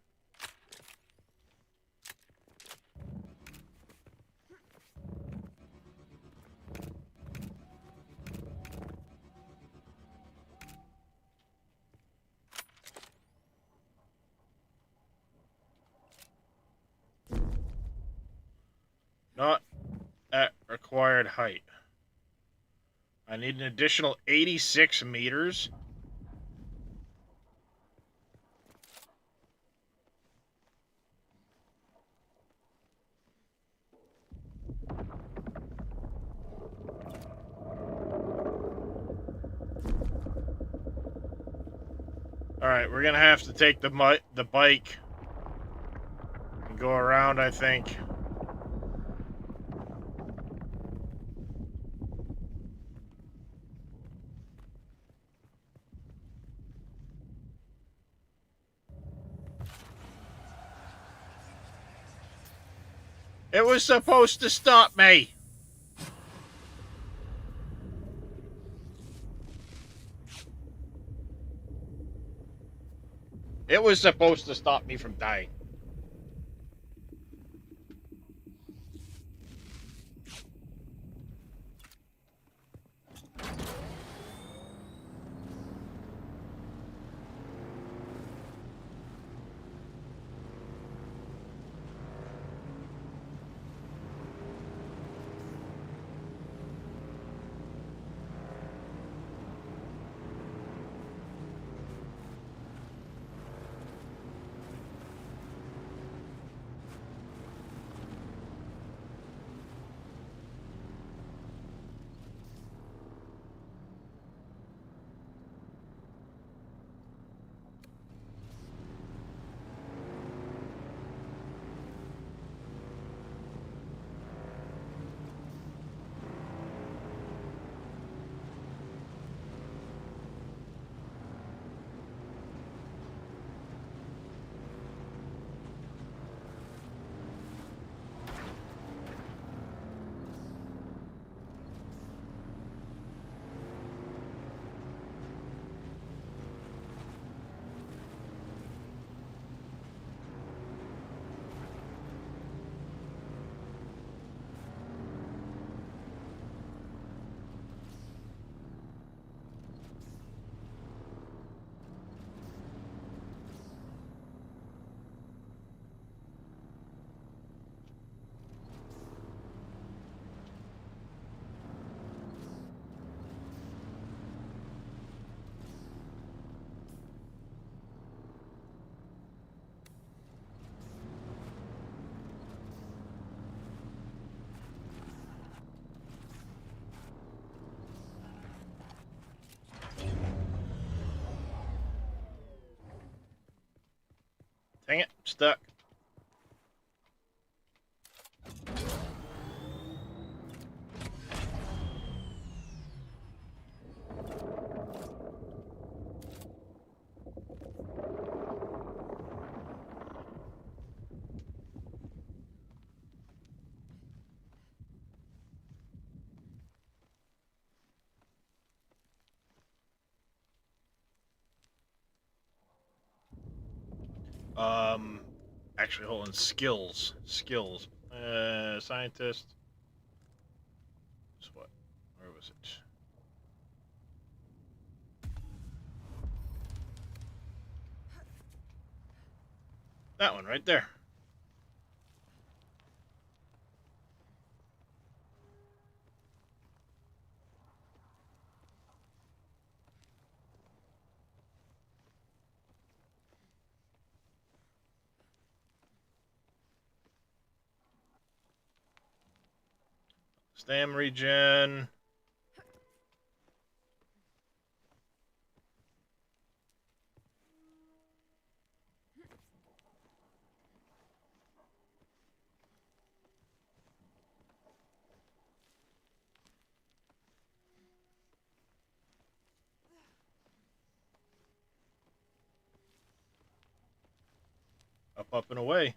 Not at required height. I need an additional 86 meters. Alright, we're gonna have to take the bike and go around, I think. It was supposed to stop me! It was supposed to stop me from dying. Dang it, stuck. Actually, hold on. Skills. Scientist. What? Where was it? That one right there. Stam regen. Up, and away.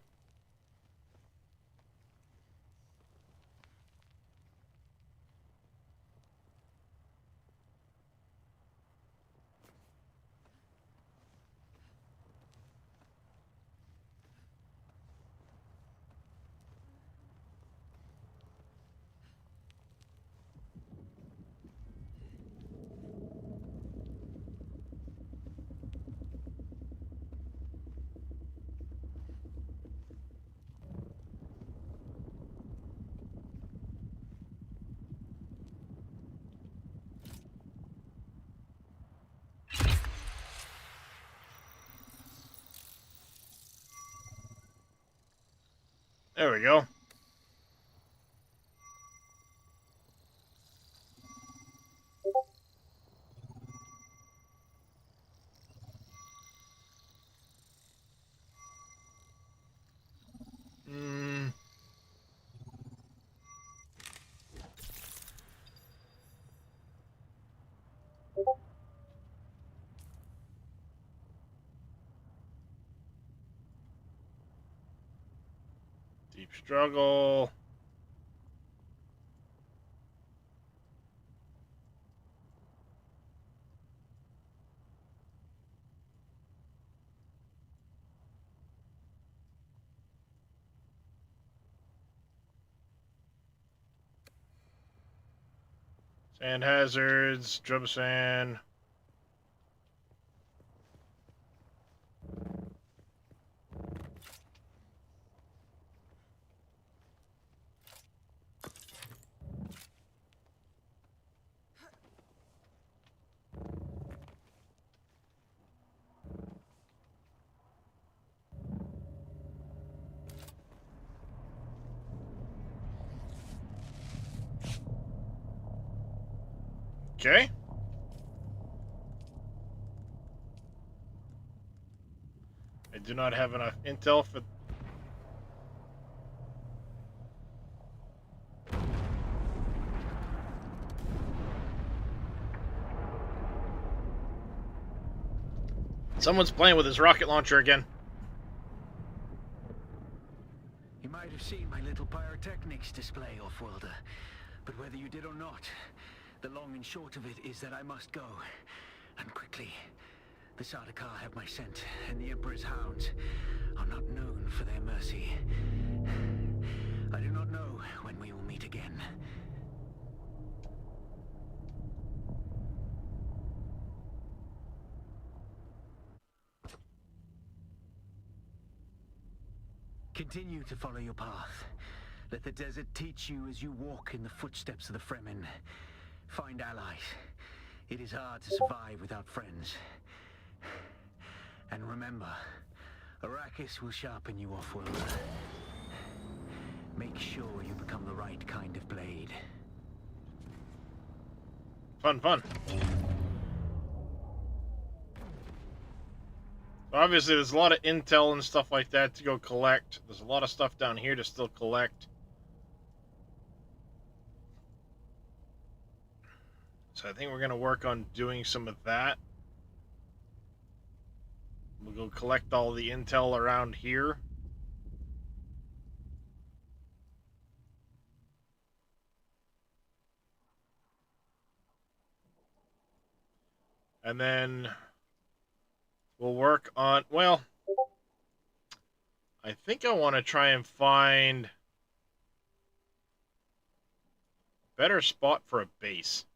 There we go. Deep struggle. Sand hazards, drum sand. Okay. I do not have enough intel for... Someone's playing with his rocket launcher again. You might have seen my little pyrotechnics display, Off-Worlder. But whether you did or not, the long and short of it is that I must go. And quickly. The Sardaukar have my scent, and the Emperor's hounds are not known for their mercy. I do not know when we will meet again. Continue to follow your path. Let the desert teach you as you walk in the footsteps of the Fremen. Find allies. It is hard to survive without friends. And remember, Arrakis will sharpen you, Off-Worlder. Make sure you become the right kind of blade. Fun. Obviously, there's a lot of intel and stuff like that to go collect. There's a lot of stuff down here to still collect. So I think we're going to work on doing some of that. We'll go collect all the intel around here. And then we'll work on, well, I think I want to try and find a better spot for a base.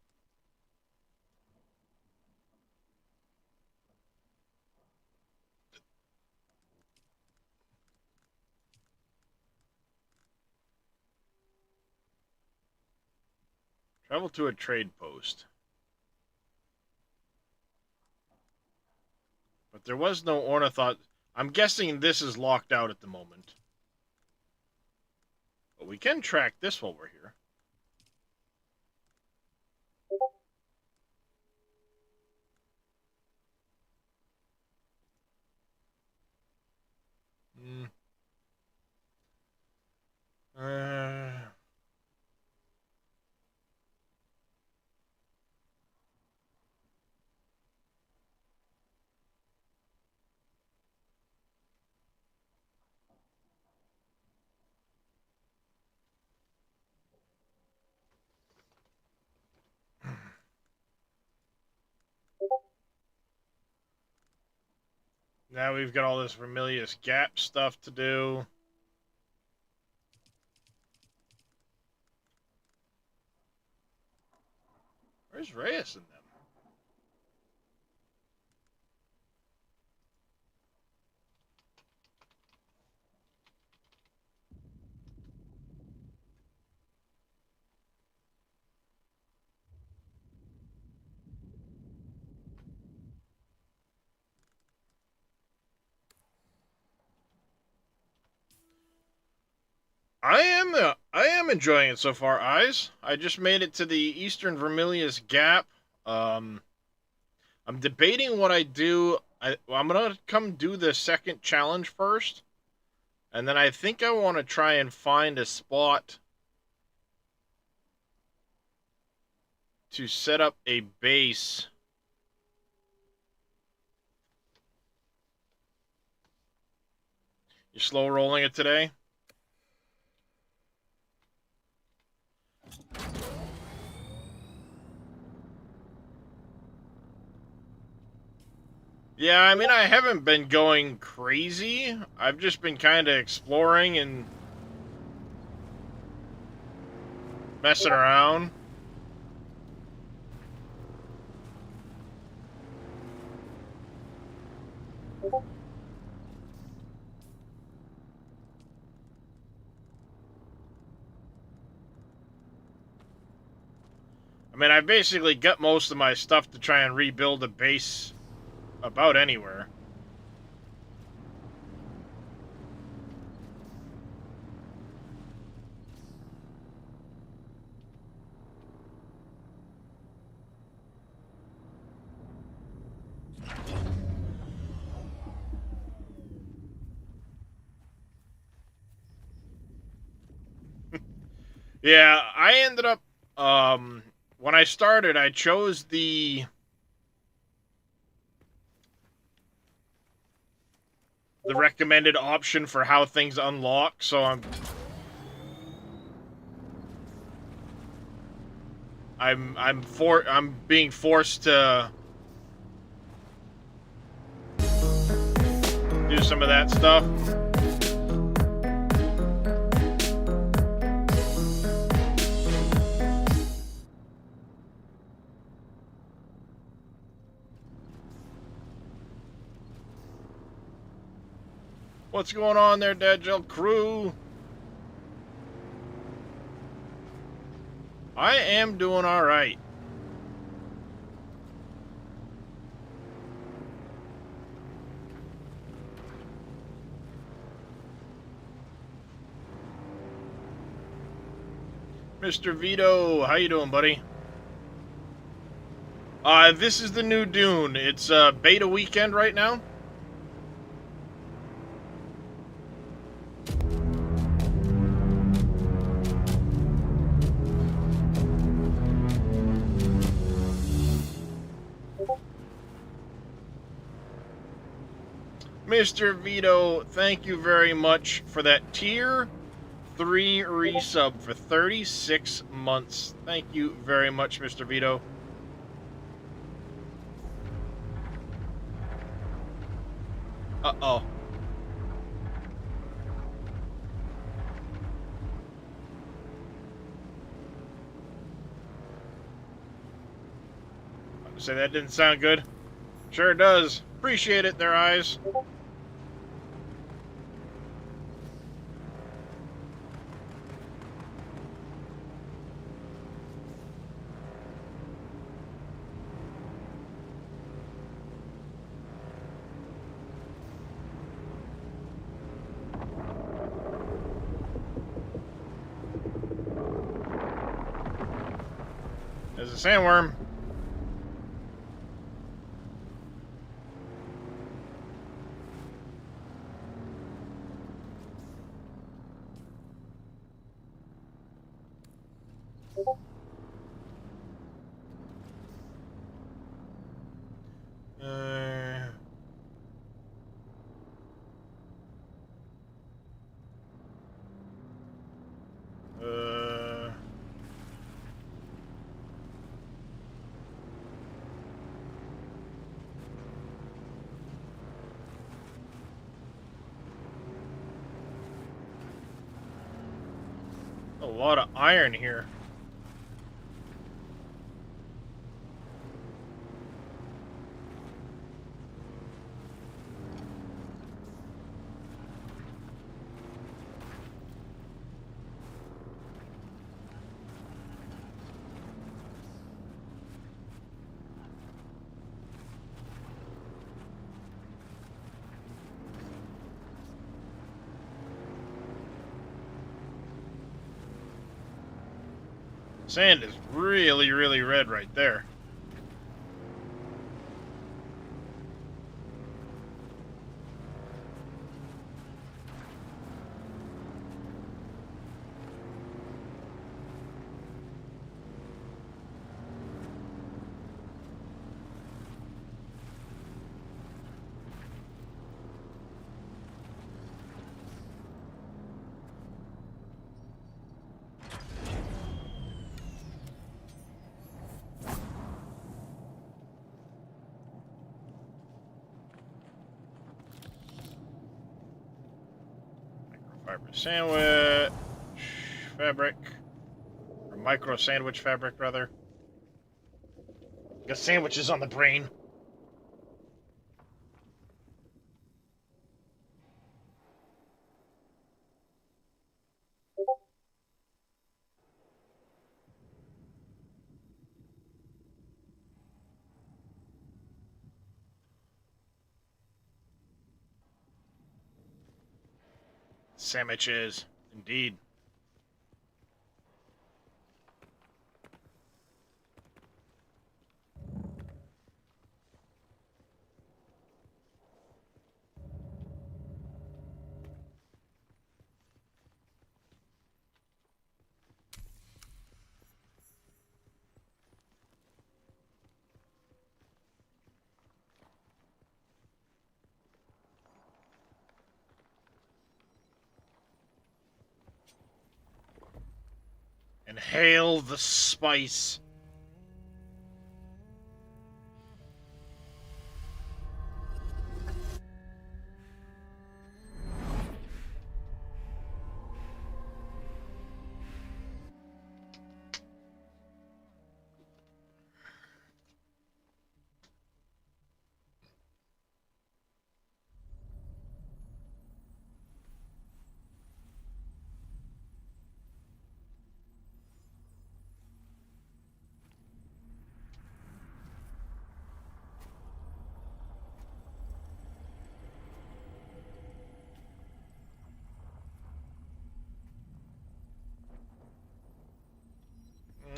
Travel to a trade post. But there was no ornithot. I'm guessing this is locked out at the moment. But we can track this while we're here. Now we've got all this Vermilius Gap stuff to do. Where's Reyes in them? I am enjoying it so far, Eyes. I just made it to the Eastern Vermilius Gap. I'm debating what I do. I'm gonna come do the second challenge first, and then I think I want to try and find a spot to set up a base. You slow rolling it today? Yeah, I mean, I haven't been going crazy. I've just been kind of exploring and messing around. I mean, I basically got most of my stuff to try and rebuild a base about anywhere. Yeah, I ended up, when I started, I chose the recommended option for how things unlock, so I'm being forced to do some of that stuff. What's going on there, Dagel crew? I am doing all right. Mr. Vito, how you doing, buddy? This is the new Dune. It's beta weekend right now. Mr. Vito, thank you very much for that tier 3 resub for 36 months. Thank you very much, Mr. Vito. Uh-oh. Say that didn't sound good. Sure does. Appreciate it, their eyes. There's a sandworm. A lot of iron here. Sand is really, really red right there. Fiber sandwich fabric, or micro sandwich fabric rather. Got sandwiches on the brain. Sandwiches, indeed. Inhale the spice.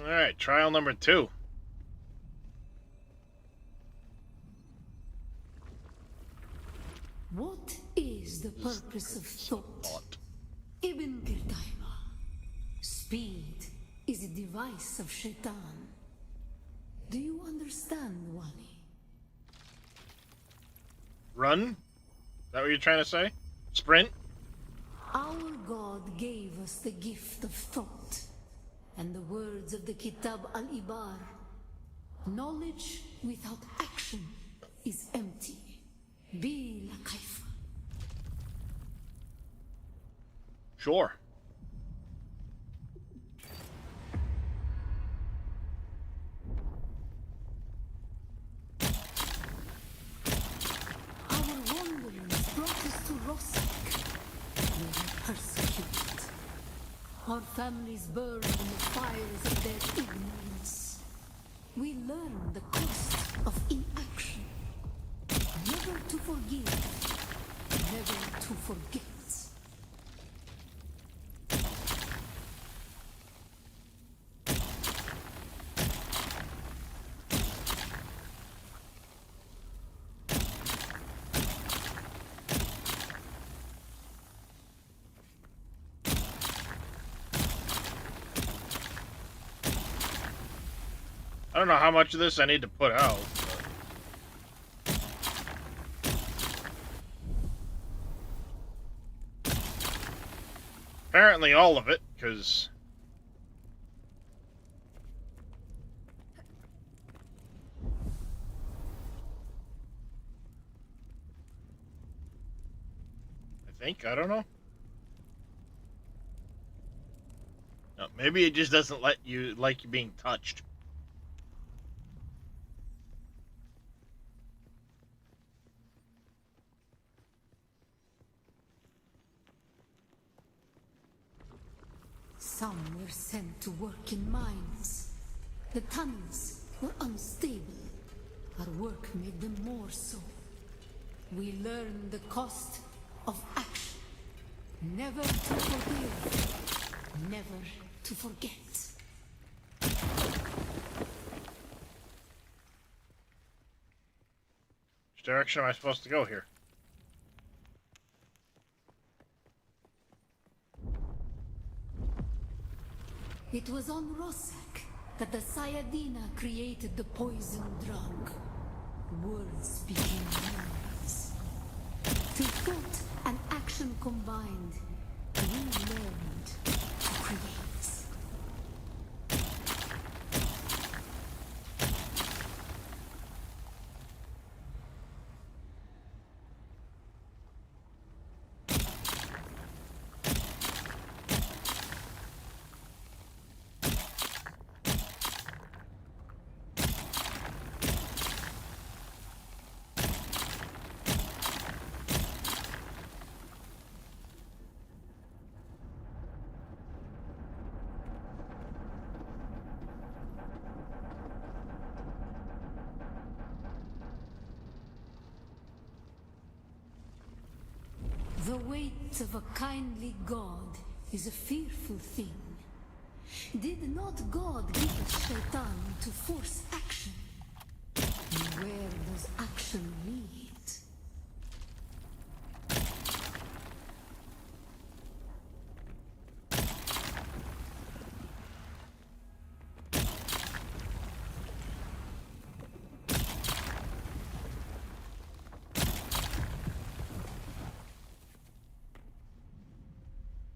Alright, trial number 2. What is the purpose of thought? Ibn Qirtaiba. Speed is a device of Shaitan. Do you understand, Wali? Run? that what you're trying to say? Sprint? Our God gave us the gift of thought, and the words of the Kitab al-Ibar. Knowledge without action is empty. Bila kaifa. Sure. Our wanderings brought us to Rossack. We were persecuted. Our families burned in the fires of their ignorance. We learned the cost of inaction. Never to forgive, never to forget. I don't know how much of this I need to put out. But apparently all of it, because I don't know. No, maybe it just doesn't let you like you being touched. Some were sent to work in mines. The tunnels were unstable. Our work made them more so. We learned the cost of action. Never to forgive, never to forget. Which direction am I supposed to go here? It was on Rossack that the Sayadina created the poison drug. Words became memories. Till thought and action combined, we learned to create. The weight of a kindly God is a fearful thing. Did not God give us Shaitan to force action? And where does action lead?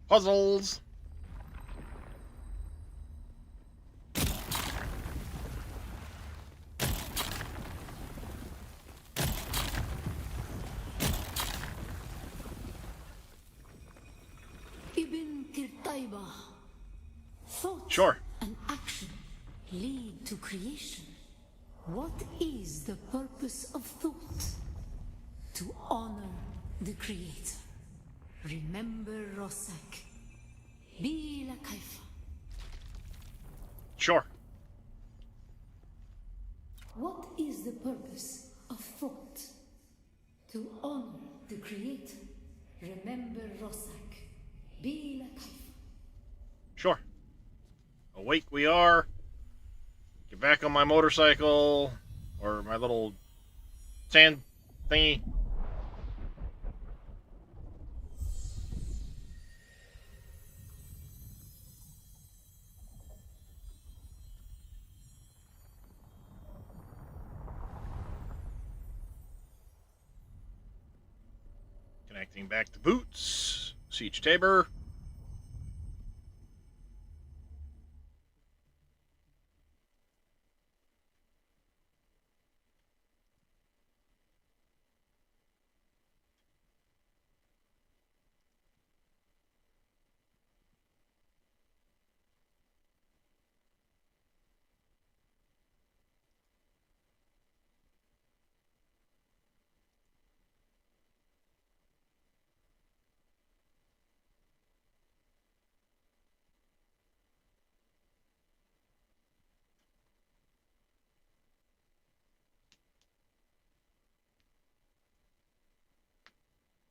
Puzzles! Ibn Kirtaiba. Thought Sure. and action lead to creation. What is the purpose of thought? To honor the Creator. Remember Rossack. Bila kaifa. Sure. What is the purpose of thought? To honor the Creator. Remember Rossack. Bila kaifa. Sure. Awake we are. Get back on my motorcycle. Or my little sand thingy. Connecting back to boots. Siege Tabor.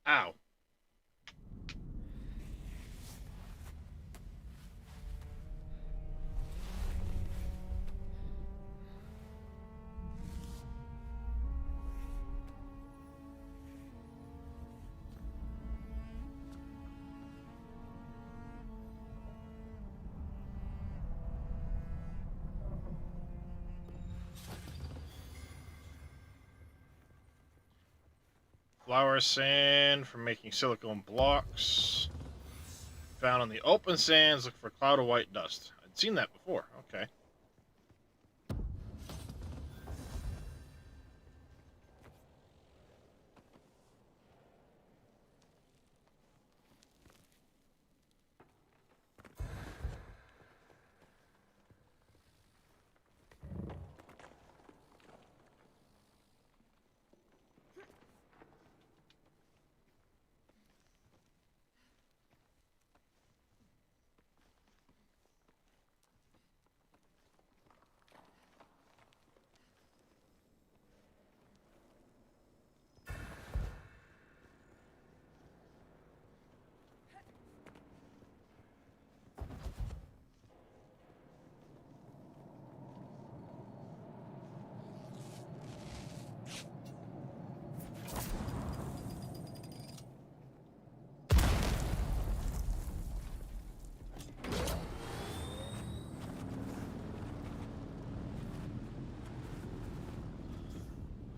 Ow. Flower sand for making silicone blocks. Found on the open sands, look for a cloud of white dust. I'd seen that before. Okay.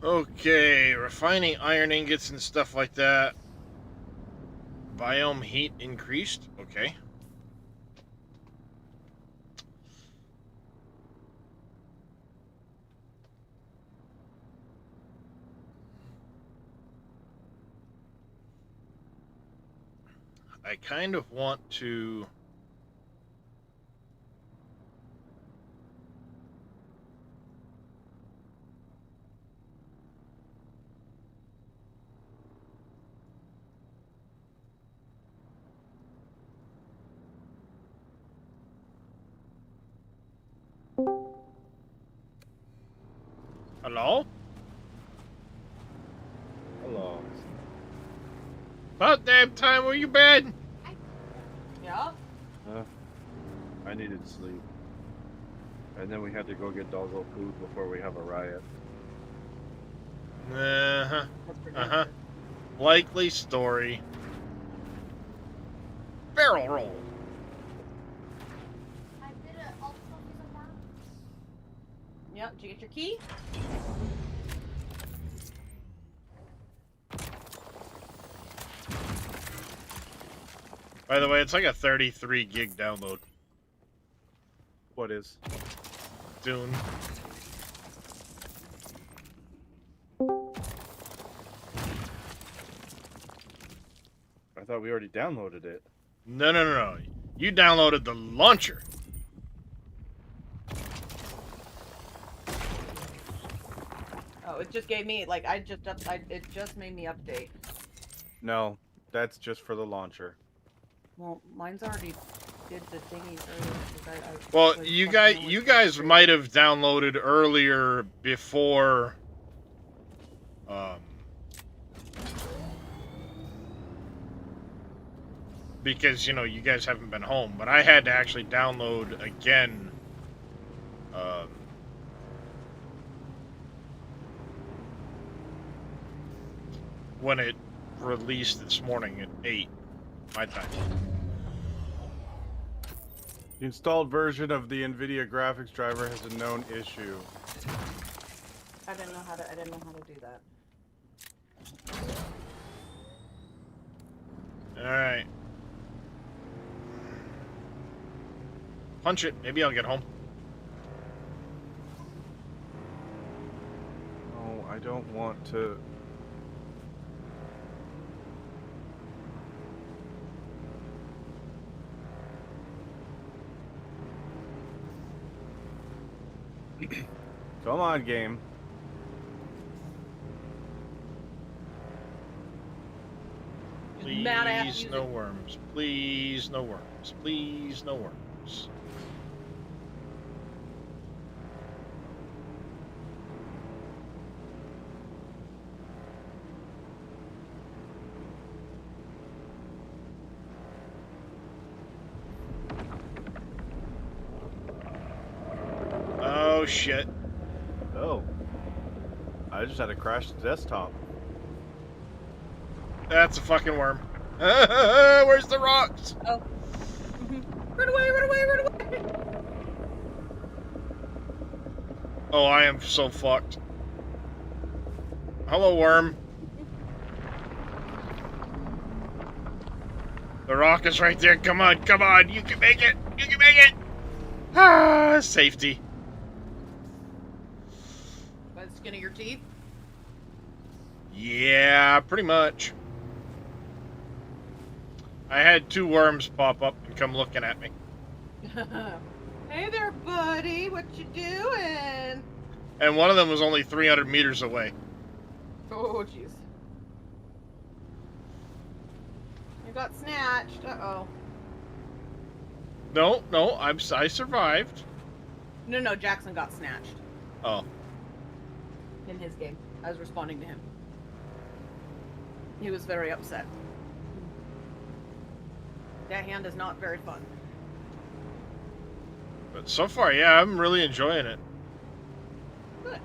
Okay, refining iron ingots and stuff like that. Biome heat increased. Okay. I kind of want to... Hello? Hello. About damn time, where you been? Yeah? I needed sleep. And then we had to go get doggo food before we have a riot. Uh-huh. Uh-huh. Likely story. Barrel roll. Yep, did you get your key? By the way, it's like a 33 gig download. What is? Dune. I thought we already downloaded it. No. You downloaded the launcher. Oh, it just gave me, like, it just made me update. No, that's just for the launcher. Well, mine's already did the thingies earlier. Well, you guys might have downloaded earlier before, because, you know, you guys haven't been home, but I had to actually download again, when it released this morning at 8, my time. The installed version of the NVIDIA graphics driver has a known issue. I didn't know how to do that. punch it. Maybe I'll get home. Oh, I don't want to. Come on, game. Mad ass Please, music. no worms. Please, no worms. Please, no worms. Oh, shit. Oh. I just had to crash the desktop. That's a fucking worm. Where's the rocks? Oh. Run away, run away, run away! Oh, I am so fucked. Hello, worm. The rock is right there. Come on, come on. You can make it. You can make it. Ah, safety. By the skin of your teeth? Yeah, pretty much. I had 2 worms pop up and come looking at me. Hey there, buddy. What you doing? And one of them was only 300 meters away. Oh, jeez. You got snatched. Uh-oh. No, no, I survived. No, Jackson got snatched. Oh. In his game. I was responding to him. He was very upset. That hand is not very fun. But so far, yeah, I'm really enjoying it. Good.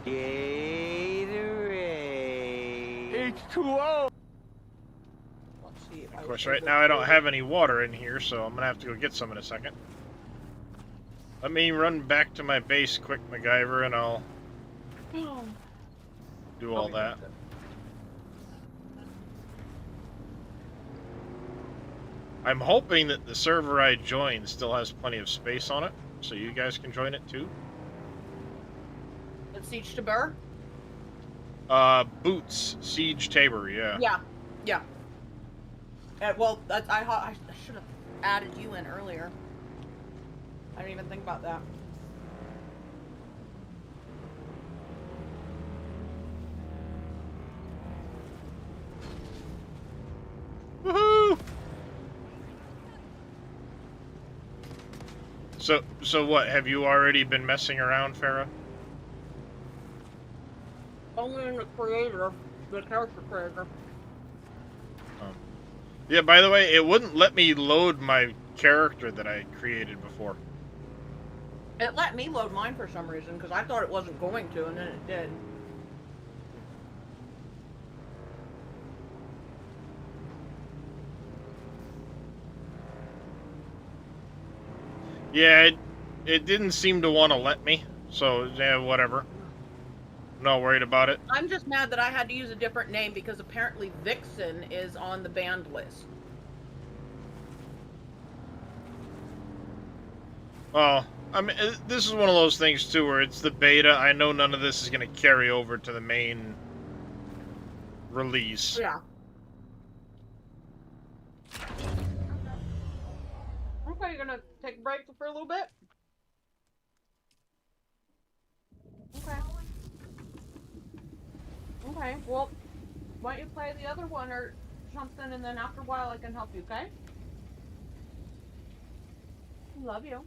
Gatorade. H2O. Let's see if Of course, right now I don't have any water in here, so I'm gonna have to go get some in a second. Let me run back to my base quick, MacGyver, and I'll do all that. I'm hoping that the server I joined still has plenty of space on it, so you guys can join it too. It's Siege to Burr? Boots, Siege Tabor, yeah. Yeah. Well, I should have added you in earlier. I didn't even think about that. Woohoo! So what? Have you already been messing around, Farah? Only in the creator, the character creator. Yeah, by the way, it wouldn't let me load my character that I created before. It let me load mine for some reason, because I thought it wasn't going to, and then it did. Yeah, it didn't seem to want to let me, so yeah, whatever. Not worried about it. I'm just mad that I had to use a different name because apparently Vixen is on the banned list. Well, I mean, this is one of those things too where it's the beta. I know none of this is going to carry over to the main release. Yeah. Okay, you're gonna take a break for a little bit? Okay. Okay, well, why don't you play the other one or something, and then after a while I can help you, okay? Love you.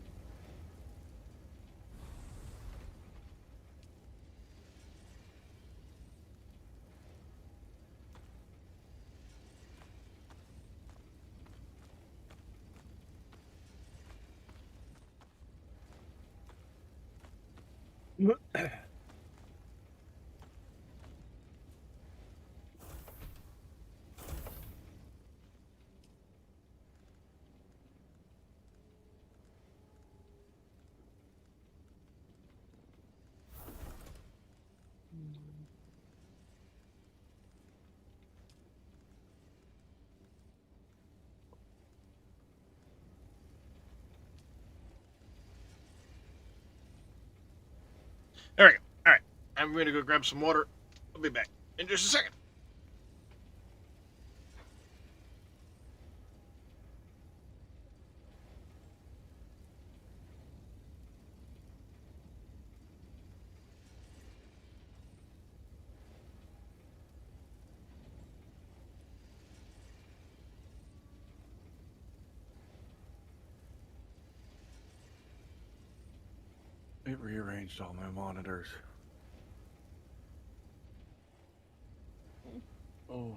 There we go. All right. I'm going to go grab some water. I'll be back in just a second. It rearranged all my monitors. Oh.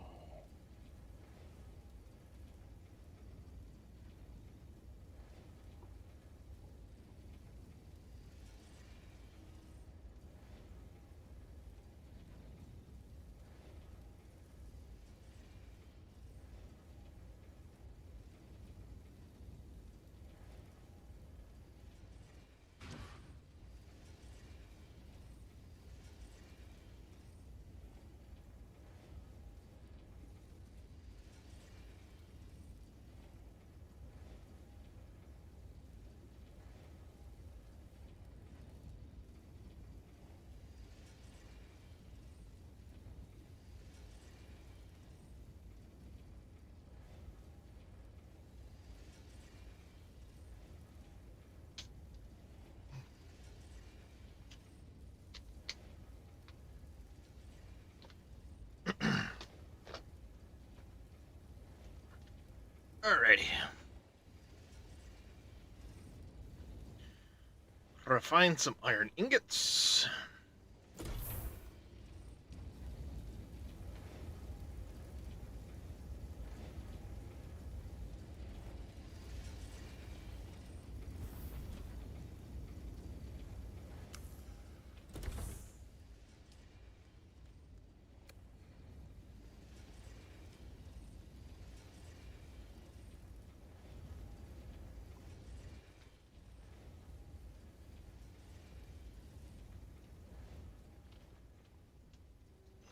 Alrighty. Refine some iron ingots.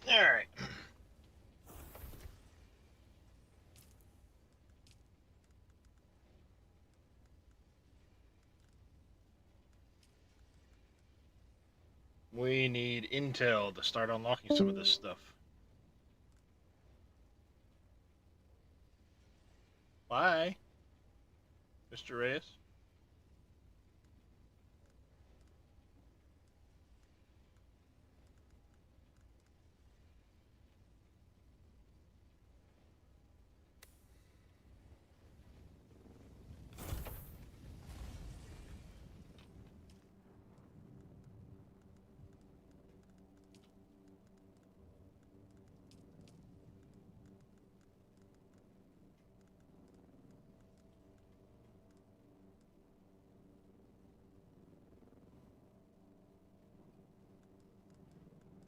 Alright. We need intel to start unlocking some of this stuff. Bye, Mr. Reyes.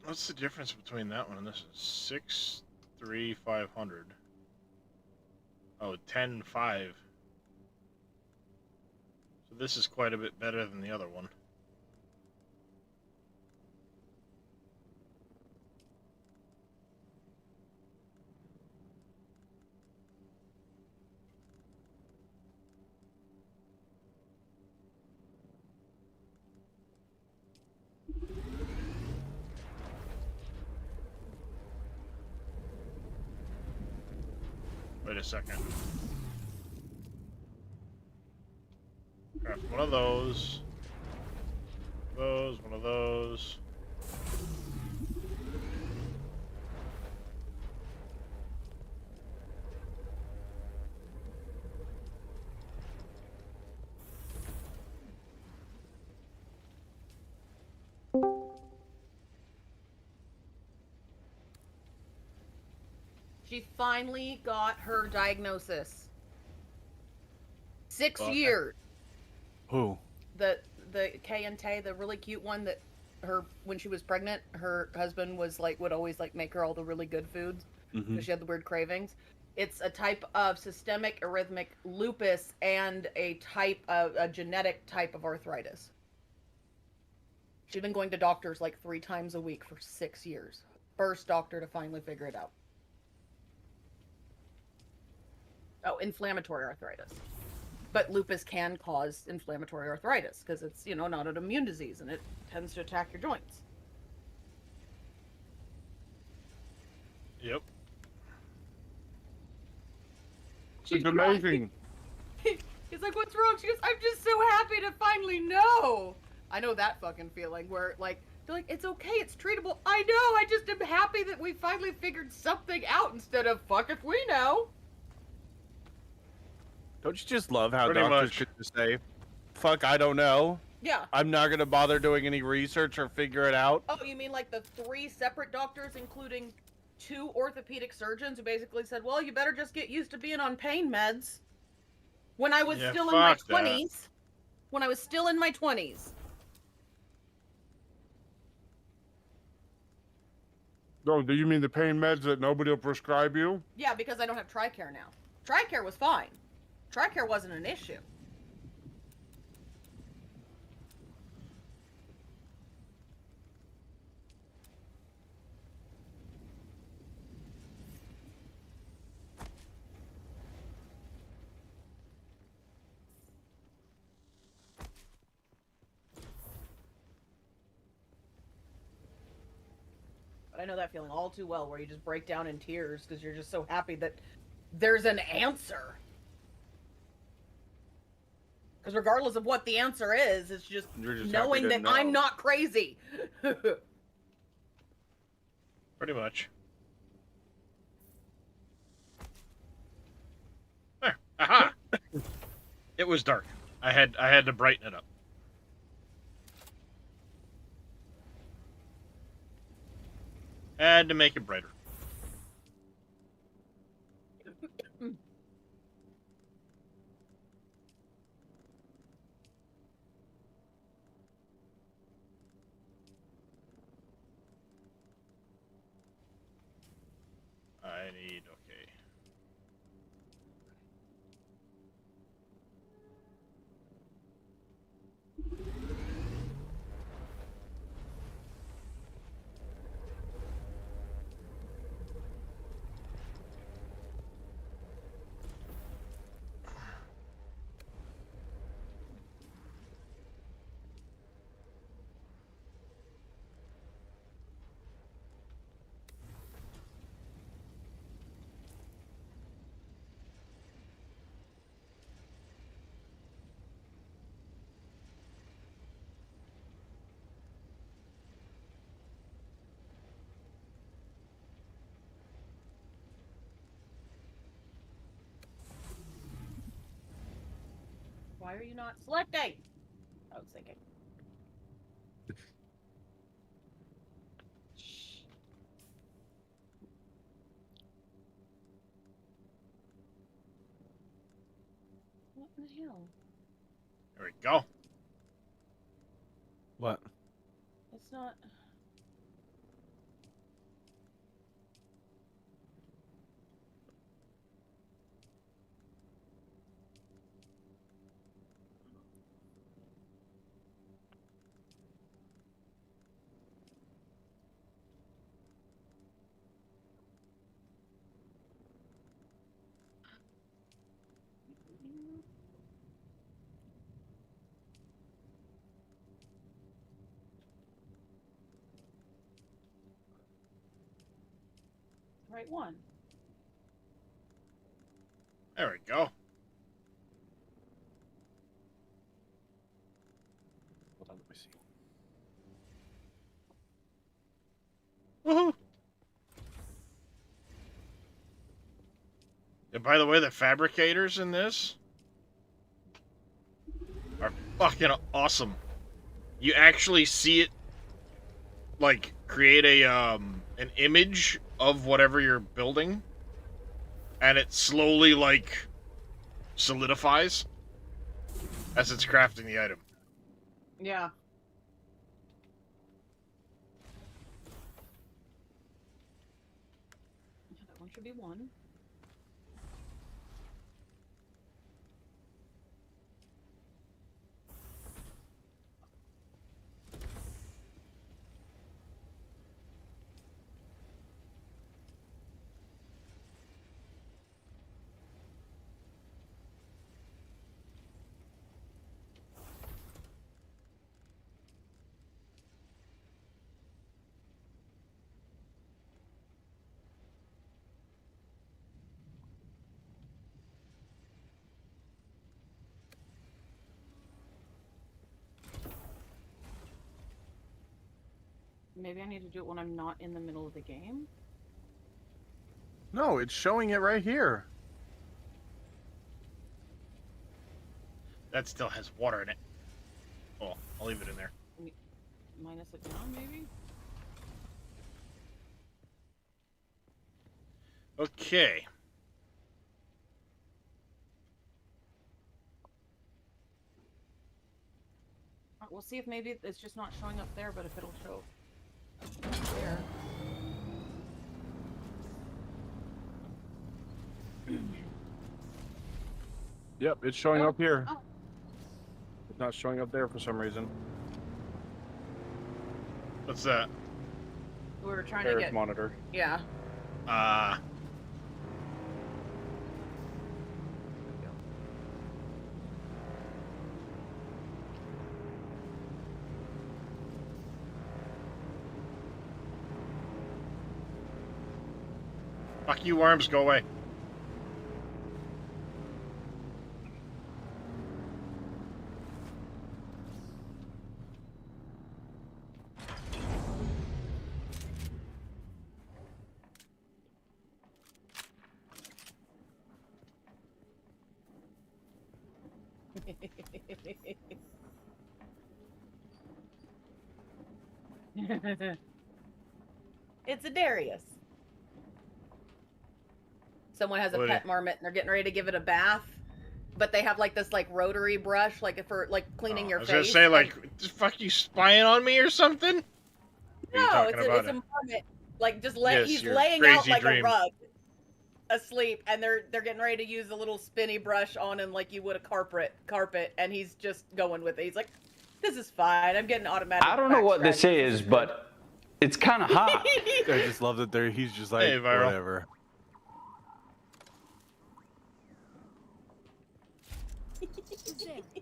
What's the difference between that one and this? 63500. Oh, 10.5. So this is quite a bit better than the other one. Wait a second. Craft one of those. One of those. She finally got her diagnosis. 6 Okay. years. Who? The K&T, the really cute one that when she was pregnant, her husband was would always make her all the really good foods because she had the weird cravings. It's a type of systemic arrhythmic lupus and a genetic type of arthritis. She's been going to doctors 3 times a week for 6 years. First doctor to finally figure it out. Oh, inflammatory arthritis. But lupus can cause inflammatory arthritis because it's, you know, not an immune disease and it tends to attack your joints. Yep. She's It's amazing. He's like, what's wrong? She goes, I'm just so happy to finally know. I know that fucking feeling where, like, they're like, it's okay, it's treatable. I know, I just am happy that we finally figured something out instead of, fuck if we know. Don't you just love how Pretty doctors much. could just say, fuck, I don't know. Yeah. I'm not going to bother doing any research or figure it out. Oh, you mean like the 3 separate doctors, including 2 orthopedic surgeons who basically said, well, you better just get used to being on pain meds. When I was still in my 20s. When I was still in my 20s. No, do you mean the pain meds that nobody will prescribe you? Yeah, because I don't have TRICARE now. TRICARE was fine. TRICARE wasn't an issue. But I know that feeling all too well, where you just break down in tears because you're just so happy that there's an answer. Because regardless of what the answer is, it's just, knowing that I'm not crazy. Pretty much. There. Aha! It was dark. I had to brighten it up. Had to make it brighter. I need, okay. Why are you not selecting? I was thinking. What in the hell? There we go. What? It's not... Right one. There we go. Hold on, let me see. Woohoo! And by the way, the fabricators in this are fucking awesome. You actually see it, like, create a an image of whatever you're building, and it slowly, like, solidifies as it's crafting the item. Yeah. That one should be 1. Maybe I need to do it when I'm not in the middle of the game. No, it's showing it right here. That still has water in it. Oh, I'll leave it in there. Minus it down, maybe? Okay. We'll see if maybe it's just not showing up there, but if it'll show up there. Yep, it's showing up here. Oh. It's not showing up there for some reason. What's that? We were trying Paris to get monitor. Yeah. Fuck you, worms, go away. It's a Darius. Someone has a What pet marmot and they're getting ready to give it a bath, but they have like this like rotary brush, like for like cleaning your I was face. gonna say, like, fuck you spying on me or something? No, it's a marmot. Like just Yes, he's your laying out crazy like dream. a rug, asleep, and they're getting ready to use a little spinny brush on him like you would a carpet, and he's just going with it. He's like, "This is fine. I'm getting automatic." I don't know what this is, but it's kind of hot. I just love that he's just like, Hey, Viral. whatever.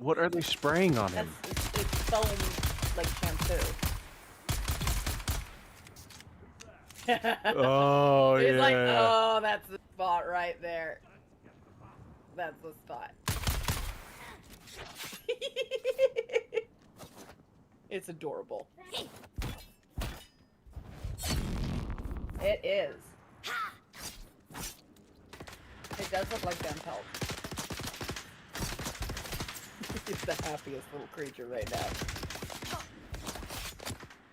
What are they spraying on him? It's foam like shampoo. Oh, He's like, yeah. oh, that's the spot right there. That's the spot. It's adorable. It is. It does look like Ben Pelt. He's the happiest little creature right now.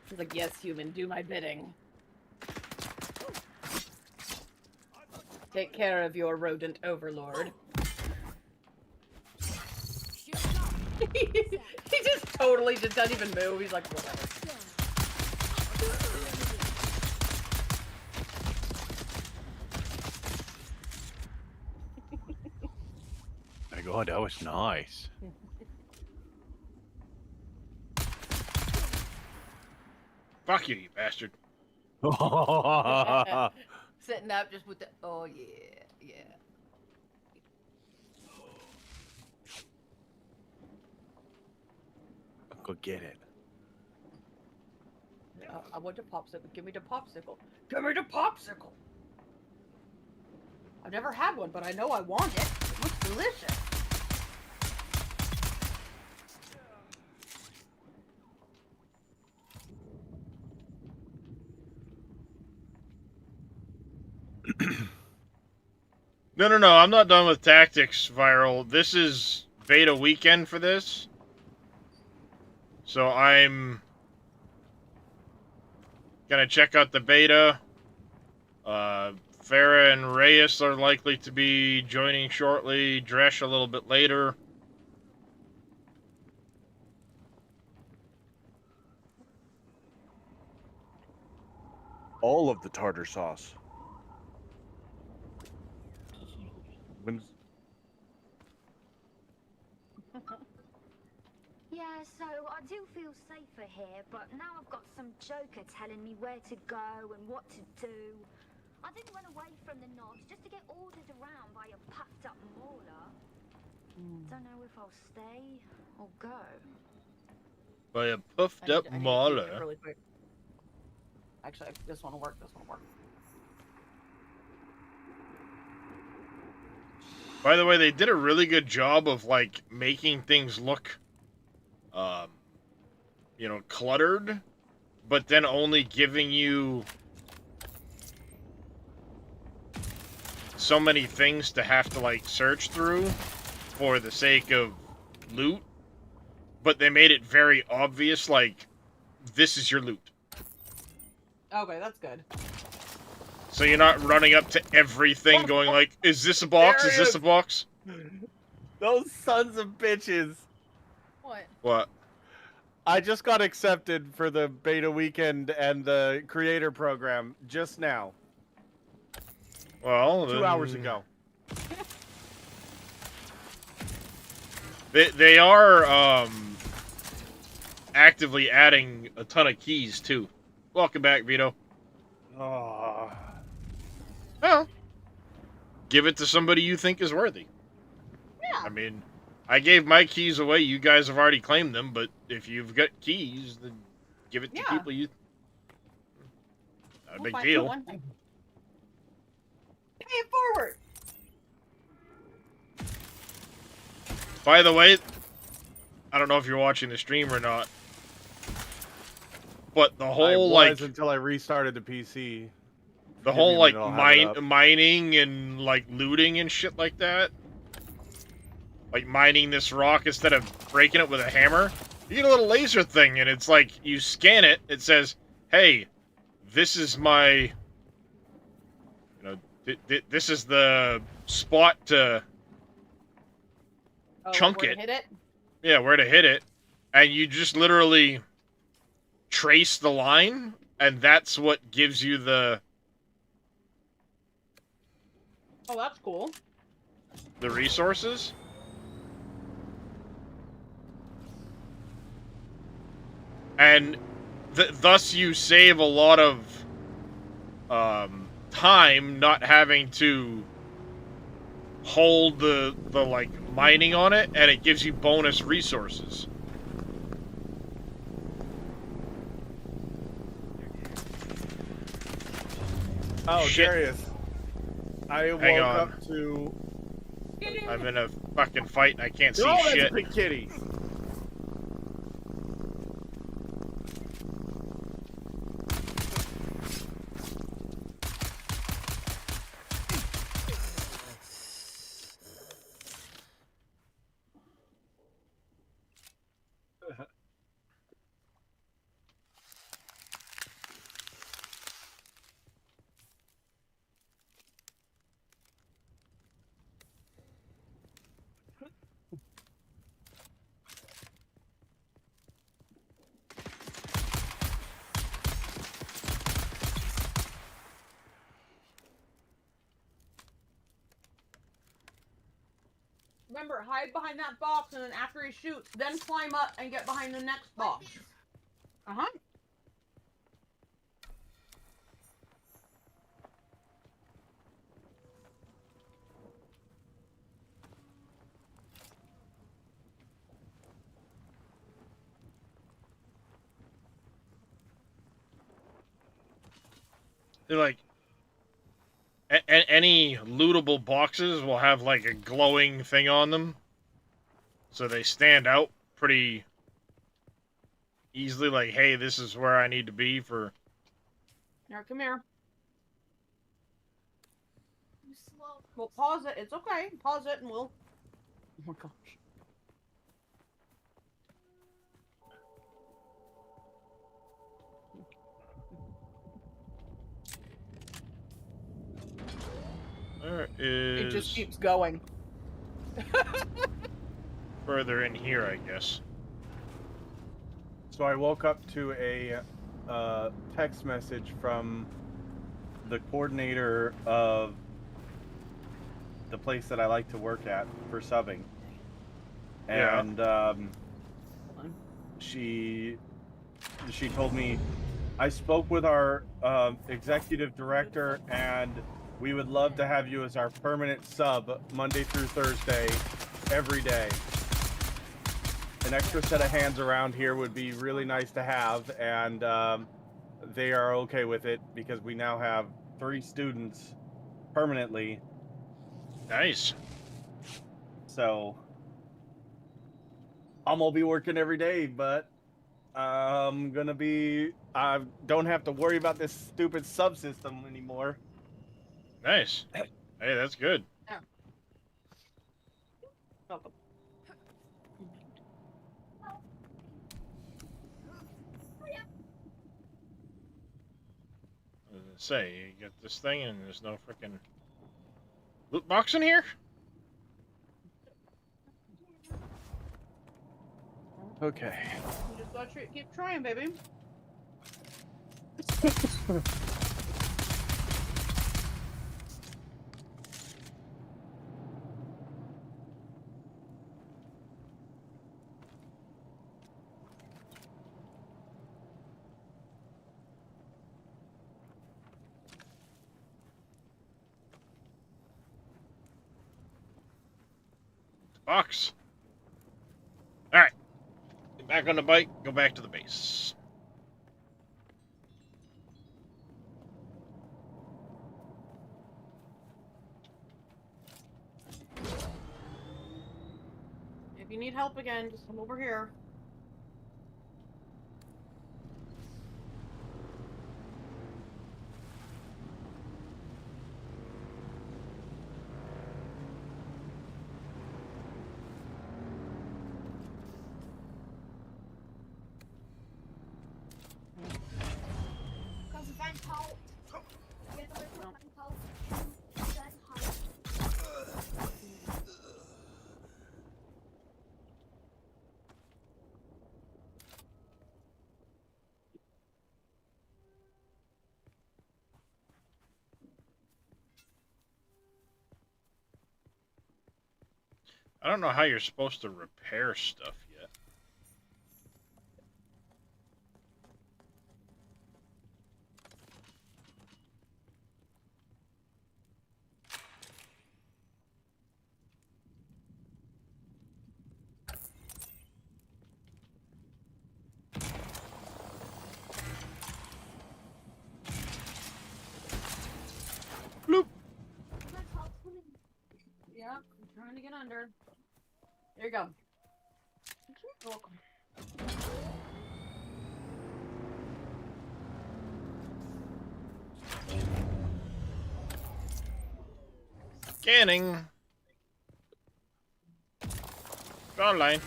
He's like, yes, human, do my bidding. Take care of your rodent overlord. He just totally just doesn't even move. He's like, whatever. My God, that was nice. Fuck you, you bastard. Sitting up just with the, oh yeah, yeah. Go get it. I want the popsicle. Give me the popsicle. Give me the popsicle. I've never had one, but I know I want it. It looks delicious. No, I'm not done with tactics, Viral. This is beta weekend for this. So I'm gonna check out the beta. Farah and Reyes are likely to be joining shortly. Dresh a little bit later. All of the tartar sauce. When's... Yeah, so I do feel safer here, but now I've got some joker telling me where to go and what to do. I didn't run away from the Nods just to get ordered around by a puffed up mauler. Don't know if I'll stay or go. By a puffed up I need to mauler. keep it really quick. Actually, this one will work. This one will work. By the way, they did a really good job of, like, making things look, cluttered. but then only giving you so many things to have to, like, search through for the sake of loot, but they made it very obvious, like, this is your loot. Okay, that's good. So you're not running up to everything going like, is this a box? Is this a box? Those sons of bitches. What? What? I just got accepted for the beta weekend and the creator program just now. Well, 2 hours ago. They are actively adding a ton of keys too. Welcome back, Vito. Oh. Well, give it to somebody you think is worthy. Yeah. I mean, I gave my keys away. You guys have already claimed them, but if you've got keys, then give it to people you... Not a big deal. Pay it forward. By the way, I don't know if you're watching the stream or not, but the whole, I was like... until I restarted the PC. The whole, like, mining and, like, looting and shit like that. Like, mining this rock instead of breaking it with a hammer. You get a little laser thing, and it's like, you scan it, it says, hey, this is my... You know, this is the spot to chunk where it. to hit it? Yeah, where to hit it. And you just literally trace the line, and that's what gives you the... Oh, that's cool. The resources. And thus you save a lot of time not having to hold the like mining on it, and it gives you bonus resources. Oh, Shit. Darius. I woke up to... I'm in a fucking fight and I can't see That's shit. a big kitty. Remember, hide behind that box, and then after he shoots, then climb up and get behind the next box. Uh-huh. They're like... Any lootable boxes will have, like, a glowing thing on them. So they stand out pretty easily, like, hey, this is where I need to be for... Here, come here. You slow. We'll pause it. It's okay. Pause it and we'll... Oh my gosh. There is... It just keeps going. Further in here, I guess. So I woke up to a text message from the coordinator of the place that I like to work at for subbing. And she told me, I spoke with our executive director, and we would love to have you as our permanent sub Monday through Thursday, every day. An extra set of hands around here would be really nice to have, and they are okay with it because we now have 3 students permanently. Nice. So I'm gonna be working every day, but I'm gonna be. I don't have to worry about this stupid subsystem anymore. Nice. Hey, that's good. Welcome. I was gonna say, you get this thing and there's no freaking loot box in here? Okay. You just gotta keep trying, baby. Box. Alright. Get back on the bike, go back to the base. If you need help again, just come over here. I don't know how you're supposed to repair stuff yet. Bloop. Yeah, I'm trying to get under. There you go. You're welcome. Scanning. Online.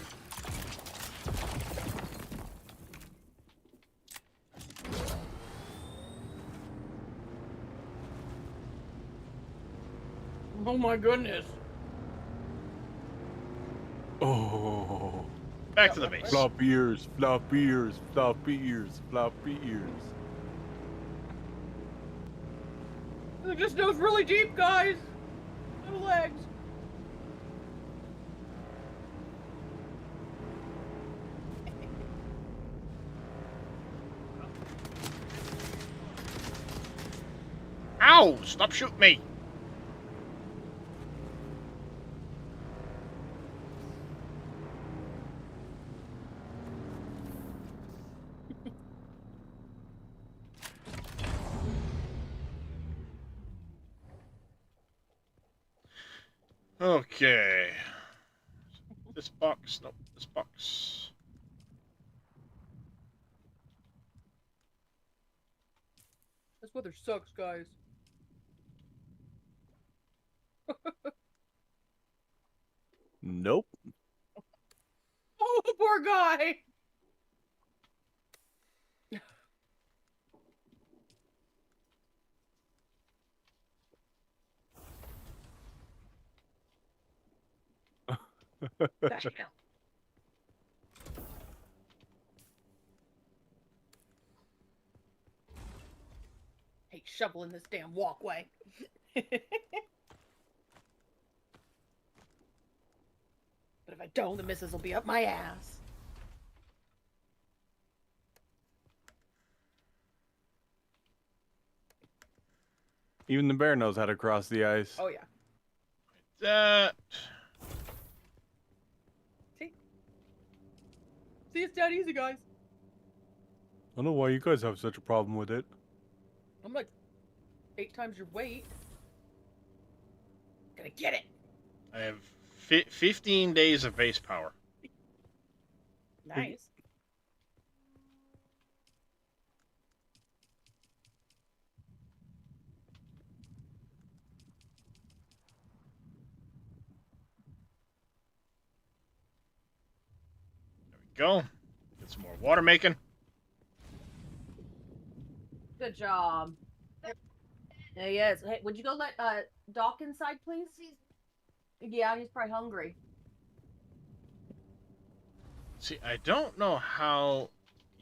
Oh my goodness. Oh. Back to the base. Floppy ears, floppy ears, floppy ears, floppy ears. It just goes really deep, guys. No legs. Ow! Stop shooting me! Okay. This box. Nope, this box. This weather sucks, guys. Nope. Oh, poor guy. Damn. Hey, shoveling this damn walkway. But if I don't, the missus will be up my ass. Even the bear knows how to cross the ice. Oh, yeah. That. See, it's that easy, guys. I don't know why you guys have such a problem with it. I'm like 8 times your weight. Gonna get it. I have 15 days of base power. Nice. go. Get some more water making. Good job. Yes. Hey, would you go let Doc inside, please? Yeah, he's probably hungry. See, I don't know how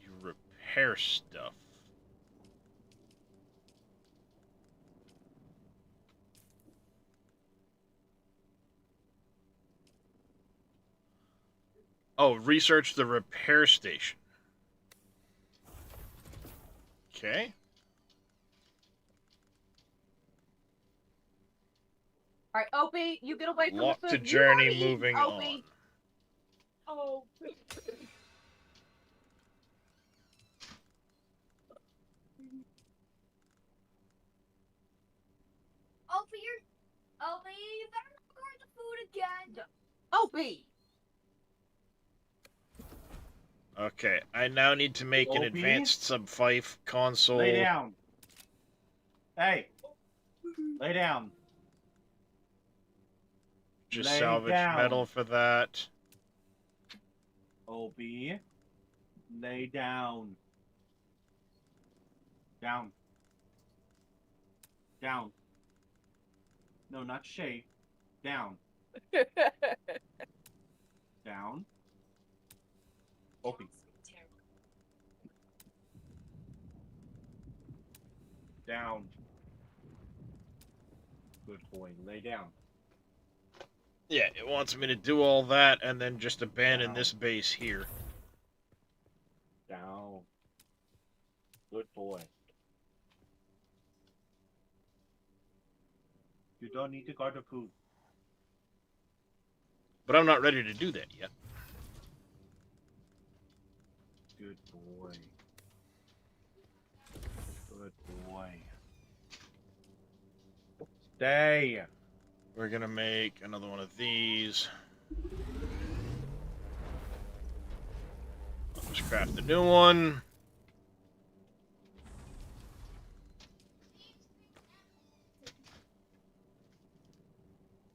you repair stuff. Oh, research the repair station. Okay. All right, Opie, you get away from Lock the to food. journey, You've already moving eaten, on. Opie. Oh. Opie, you better record the food again. Opie. Okay, I now need to make an Opie? advanced sub-5 console. Lay down. Hey. Lay down. Just Lay salvage down. metal for that. Opie. Lay down. Down. Down. No, not shake. Down. Down. Opie. Down. Good boy. Lay down. Yeah, it wants me to do all that and then just abandon Down. this base here. Down. Good boy. You don't need to guard the food. But I'm not ready to do that yet. Good boy. Good boy. Stay. We're gonna make another one of these. I'll just craft a new one.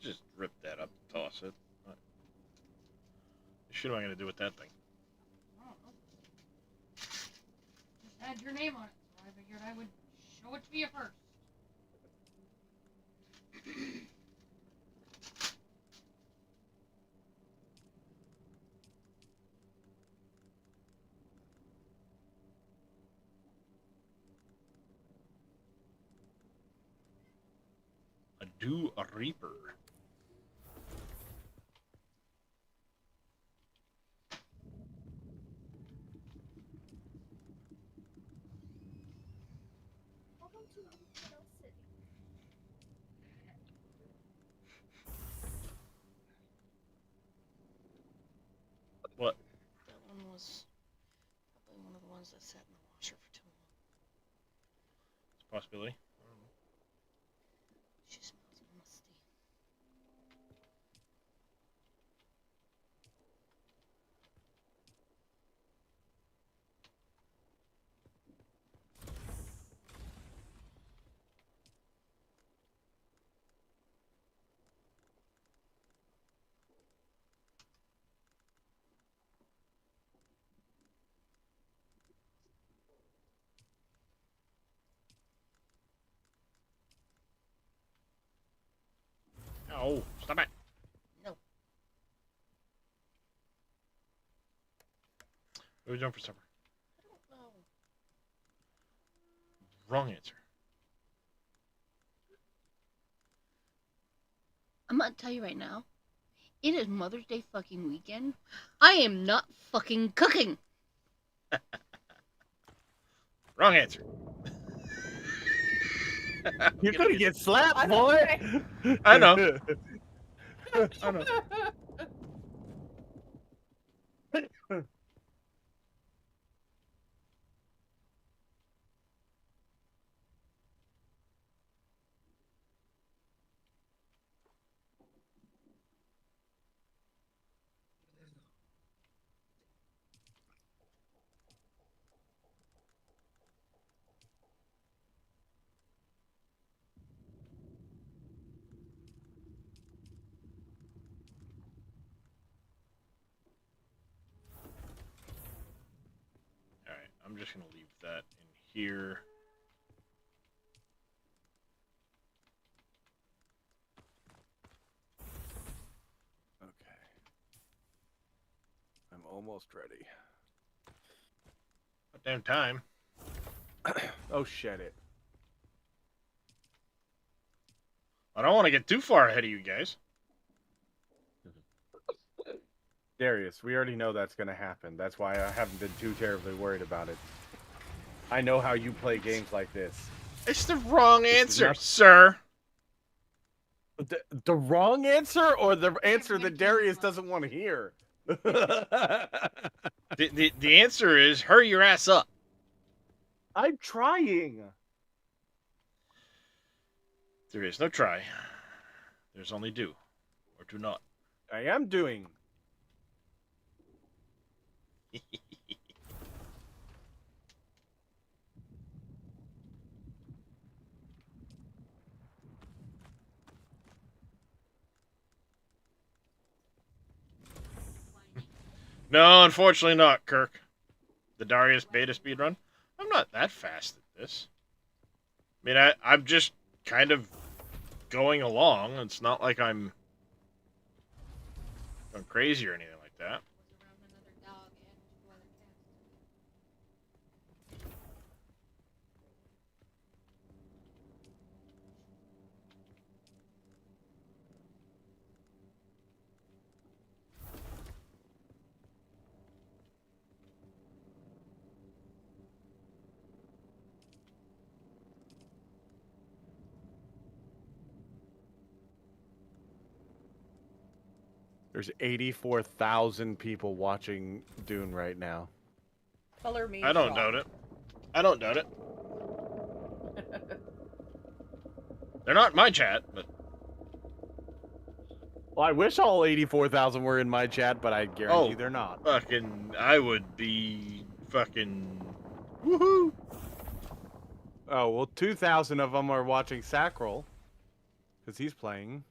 Just rip that up, toss it. What the shit am I gonna do with that thing? Just had your name on it, so I figured I would show it to you first. A Reaper. Welcome to Hotel City. What? That one was probably one of the ones that sat in the washer for too long. It's a possibility. She smells musty. Oh, stop it. No. What are we doing for supper? I don't know. Wrong answer. I'm gonna tell you right now. It is Mother's Day fucking weekend. I am not fucking cooking. Wrong answer. You're gonna get slapped, boy. I know. I know. I'm just gonna leave that in here. Okay. I'm almost ready. About damn time. Oh, shit it. I don't want to get too far ahead of you guys. Darius, we already know that's going to happen. That's why I haven't been too terribly worried about it. I know how you play games like this. It's the wrong answer, sir. The wrong answer or the answer that Darius doesn't want to hear? The answer is hurry your ass up. I'm trying. There is no try. There's only do or do not. I am doing. No, unfortunately not, Kirk. The Darius beta speedrun? I'm not that fast at this. I mean, I'm just kind of going along. It's not like I'm going crazy or anything like that. There's 84,000 people watching Dune right now. Color me I don't shocked. doubt it. I don't doubt it. They're not in my chat, but... Well, I wish all 84,000 were in my chat, but I guarantee they're not. Fucking, I would be fucking... Woohoo! Oh, well, 2,000 of them are watching Sacral, because he's playing.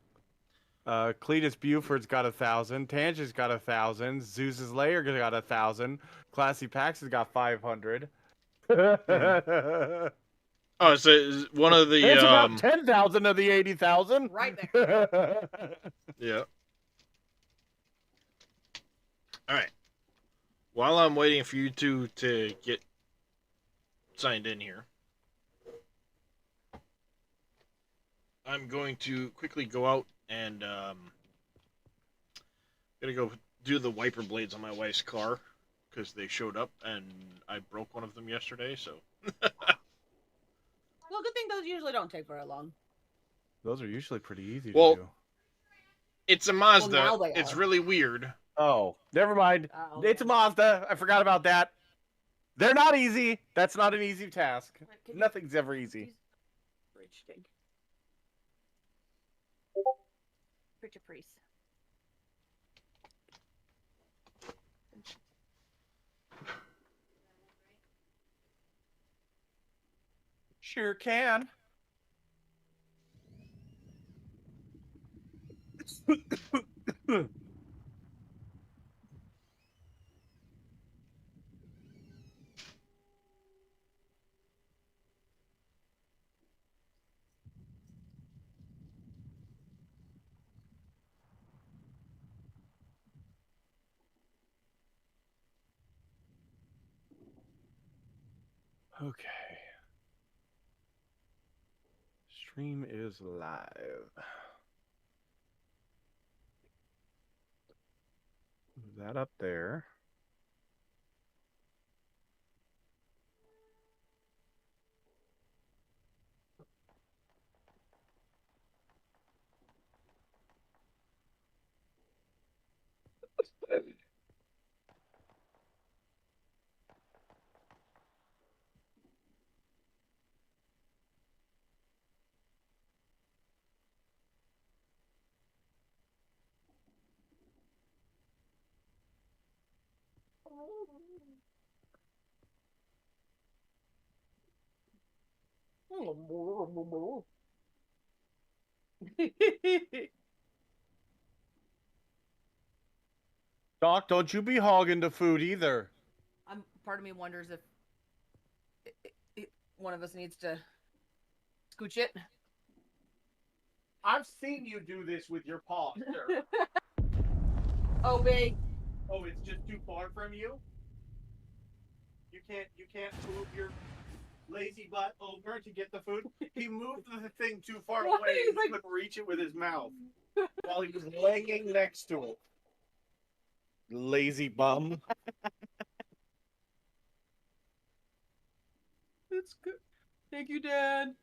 Cletus Buford's got 1,000. Tanger's got 1,000. Zeus's Lair got 1,000. Classy Pax has got 500. Oh, so one of the... It's about 10,000 of the 80,000. Right there. Yeah. Alright. While I'm waiting for you two to get signed in here, I'm going to quickly go out and gonna go do the wiper blades on my wife's car because they showed up and I broke one of them yesterday, so... Well, good thing those usually don't take very long. Those are usually pretty easy Well, to do. It's a Mazda. Well, now they It's are. really weird. Oh, never mind. Oh, It's a Mazda. I forgot about that. They're not easy. That's not an easy task. Nothing's ever easy. Bridge dig. Preacher priest. Sure can. Okay. Stream is live. Move that up there. Doc, don't you be hogging the food either. Part of me wonders if one of us needs to scooch it. I've seen you do this with your paw, sir. Oh, babe. Oh, it's just too far from you? You can't move your lazy butt over to get the food? He moved the thing too far Why? away. He's He like- couldn't reach it with his mouth while he was laying next to it. Lazy bum. That's good. Thank you, Dad.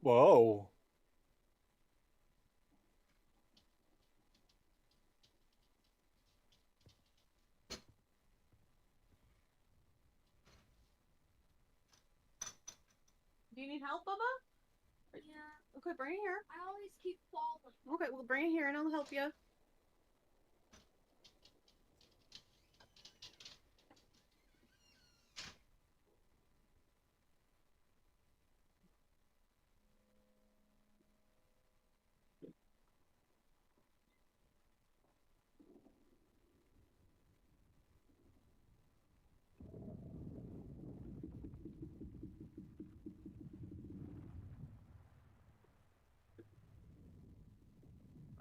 Whoa. Do you need help, Bubba? Yeah. Okay, bring it here. I always keep falling. Okay, well, bring it here and I'll help you.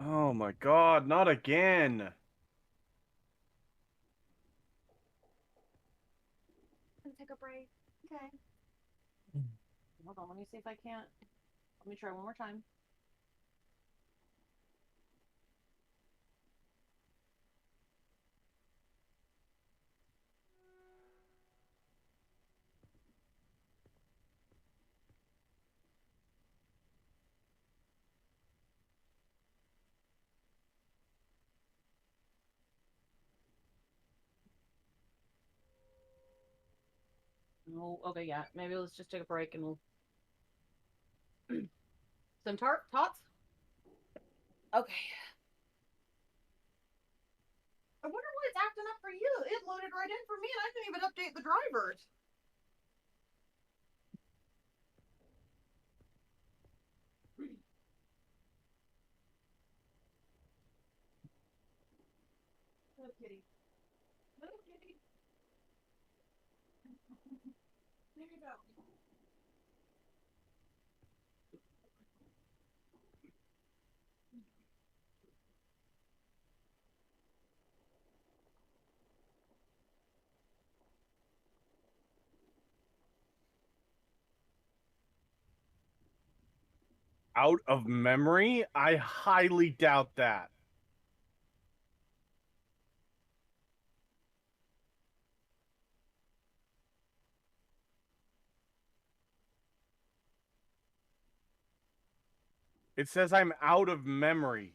Oh my god, not again. Gonna take a break. Okay. Hold on, let me see if I can't. Let me try one more time. No, okay, yeah. Maybe let's just take a break and we'll. Some tots? Okay. I wonder why it's acting up for you. It loaded right in for me and I didn't even update the drivers. Little kitty. Little kitty. There you go. Out of memory? I highly doubt that. It says I'm out of memory.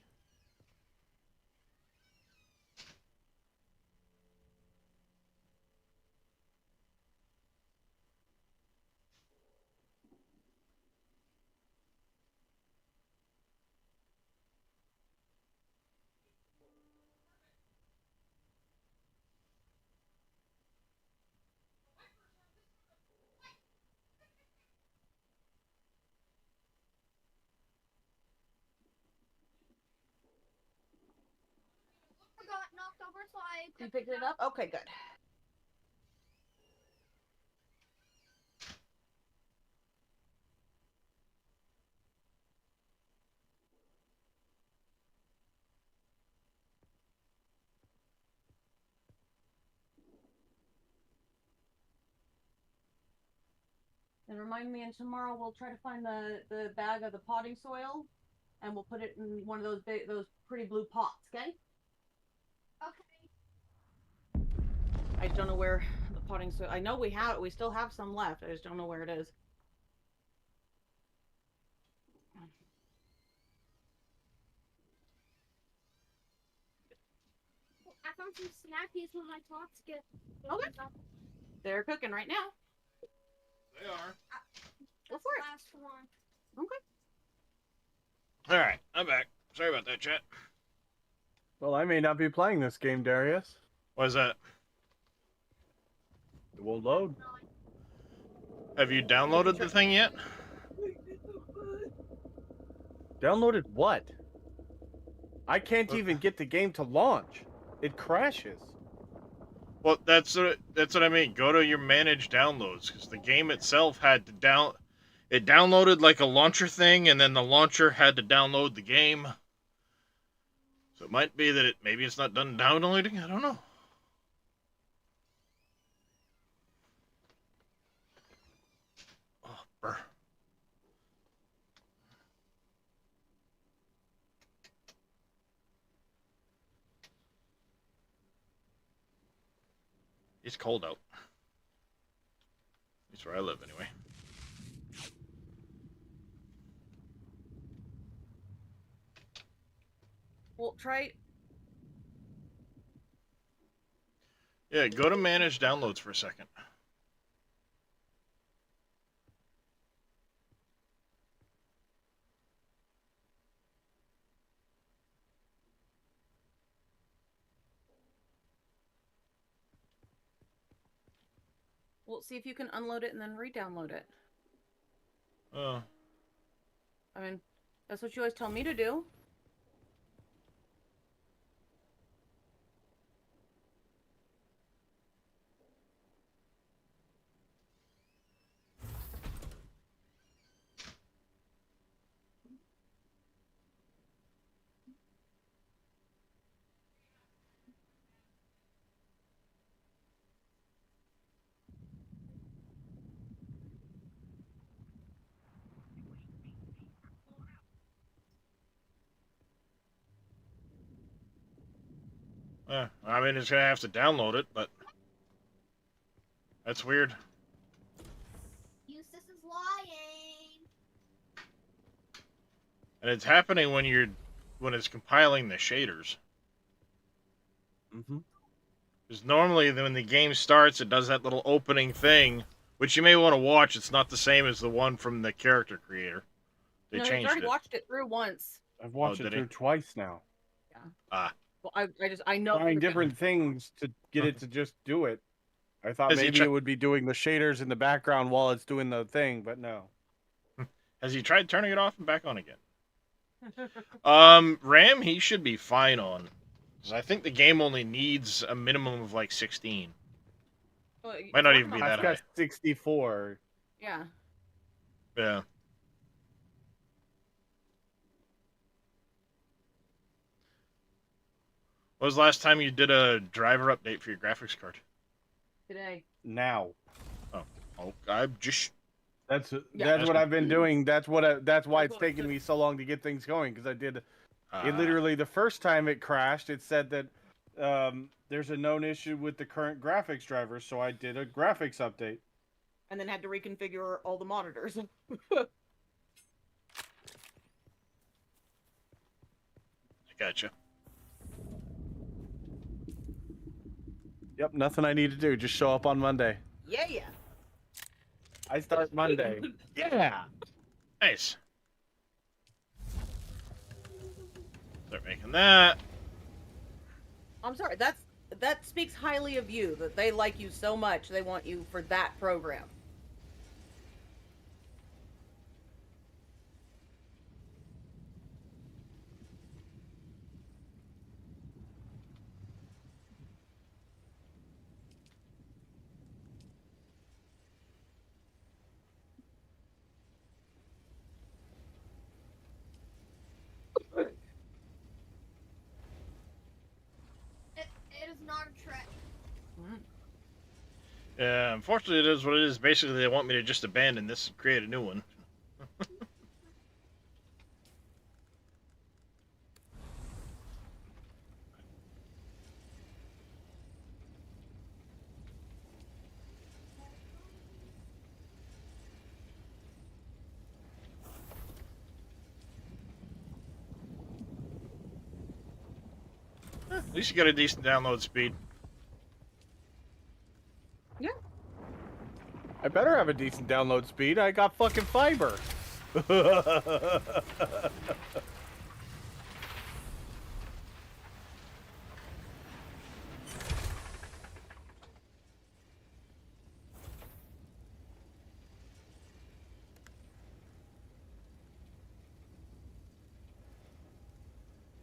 You picked it up? Okay, good. And remind me, and tomorrow we'll try to find the bag of the potting soil, and we'll put it in one of those pretty blue pots, okay? Okay. I just don't know where the potting soil. I know we still have some left. I just don't know where it is. I found some snackies when my tots get. Okay. They're cooking right now. They are. Go for it. Last one. Okay. All right, I'm back. Sorry about that, chat. Well, I may not be playing this game, Darius. Why is that? It won't load. Have you downloaded the thing yet? Downloaded what? I can't even get the game to launch. It crashes. Well, that's what I mean. Go to your manage downloads, because the game itself had to it downloaded like a launcher thing, and then the launcher had to download the game. So it might be that maybe it's not done downloading. I don't know. Oh, brr. It's cold out. That's where I live, anyway. Well, try. Yeah, go to manage downloads for a second. Well, see if you can unload it and then re-download it. Oh. I mean, that's what you always tell me to do. Yeah, I mean, it's gonna have to download it, but that's weird. Eustace is lying. And it's happening when it's compiling the shaders. Mm-hmm. Because normally when the game starts, it does that little opening thing, which you may want to watch. It's not the same as the one from the character creator. They No, changed he's already it. watched it through once. I've watched it through twice now. Yeah. Ah. Well, I know. Trying different things to get it to just do it. I thought Has he maybe it would be doing the shaders in the background while it's doing the thing, but no. Has he tried turning it off and back on again? RAM, he should be fine on. Because I think the game only needs a minimum of like 16. Well, Might not even be that I've high. got 64. Yeah. Yeah. When was the last time you did a driver update for your graphics card? Today. Now. Oh, I'm just. That's what I've been doing. That's why it's taken me so long to get things going, because I did. It literally, the first time it crashed, it said that there's a known issue with the current graphics driver, so I did a graphics update. And then had to reconfigure all the monitors. I gotcha. Yep, nothing I need to do. Just show up on Monday. Yeah. I start Monday. Yeah. Nice. Start making that. I'm sorry. That speaks highly of you. That they like you so much. They want you for that program. It is not a trick. Yeah, unfortunately, it is what it is. Basically, they want me to just abandon this and create a new one. At least you got a decent download speed. Yeah. I better have a decent download speed. I got fucking fiber.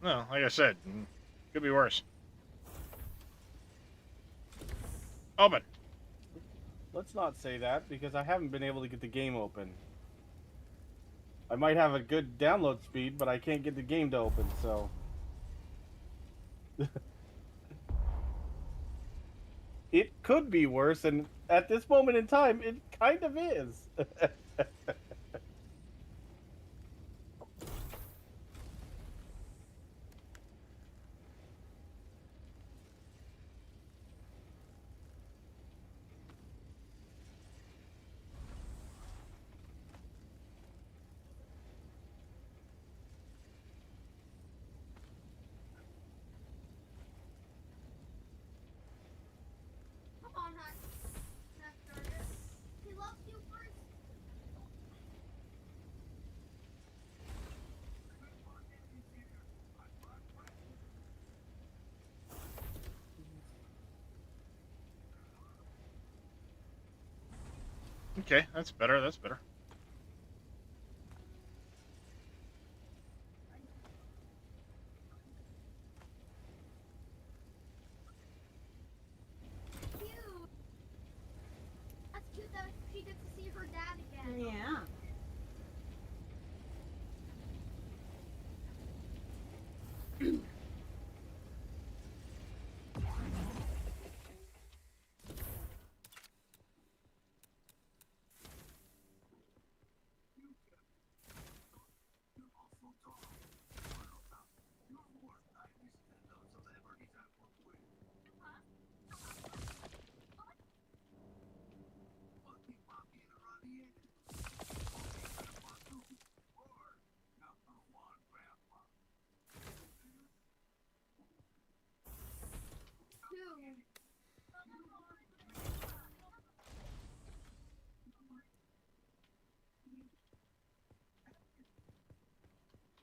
No, like I said, could be worse. Open. Let's not say that because I haven't been able to get the game open. I might have a good download speed, but I can't get the game to open, so. It could be worse, and at this moment in time, it kind of is. Come on, Hector. He loves you first. Okay, that's better. That's better. Cute. That's cute that she gets to see her dad again. Yeah.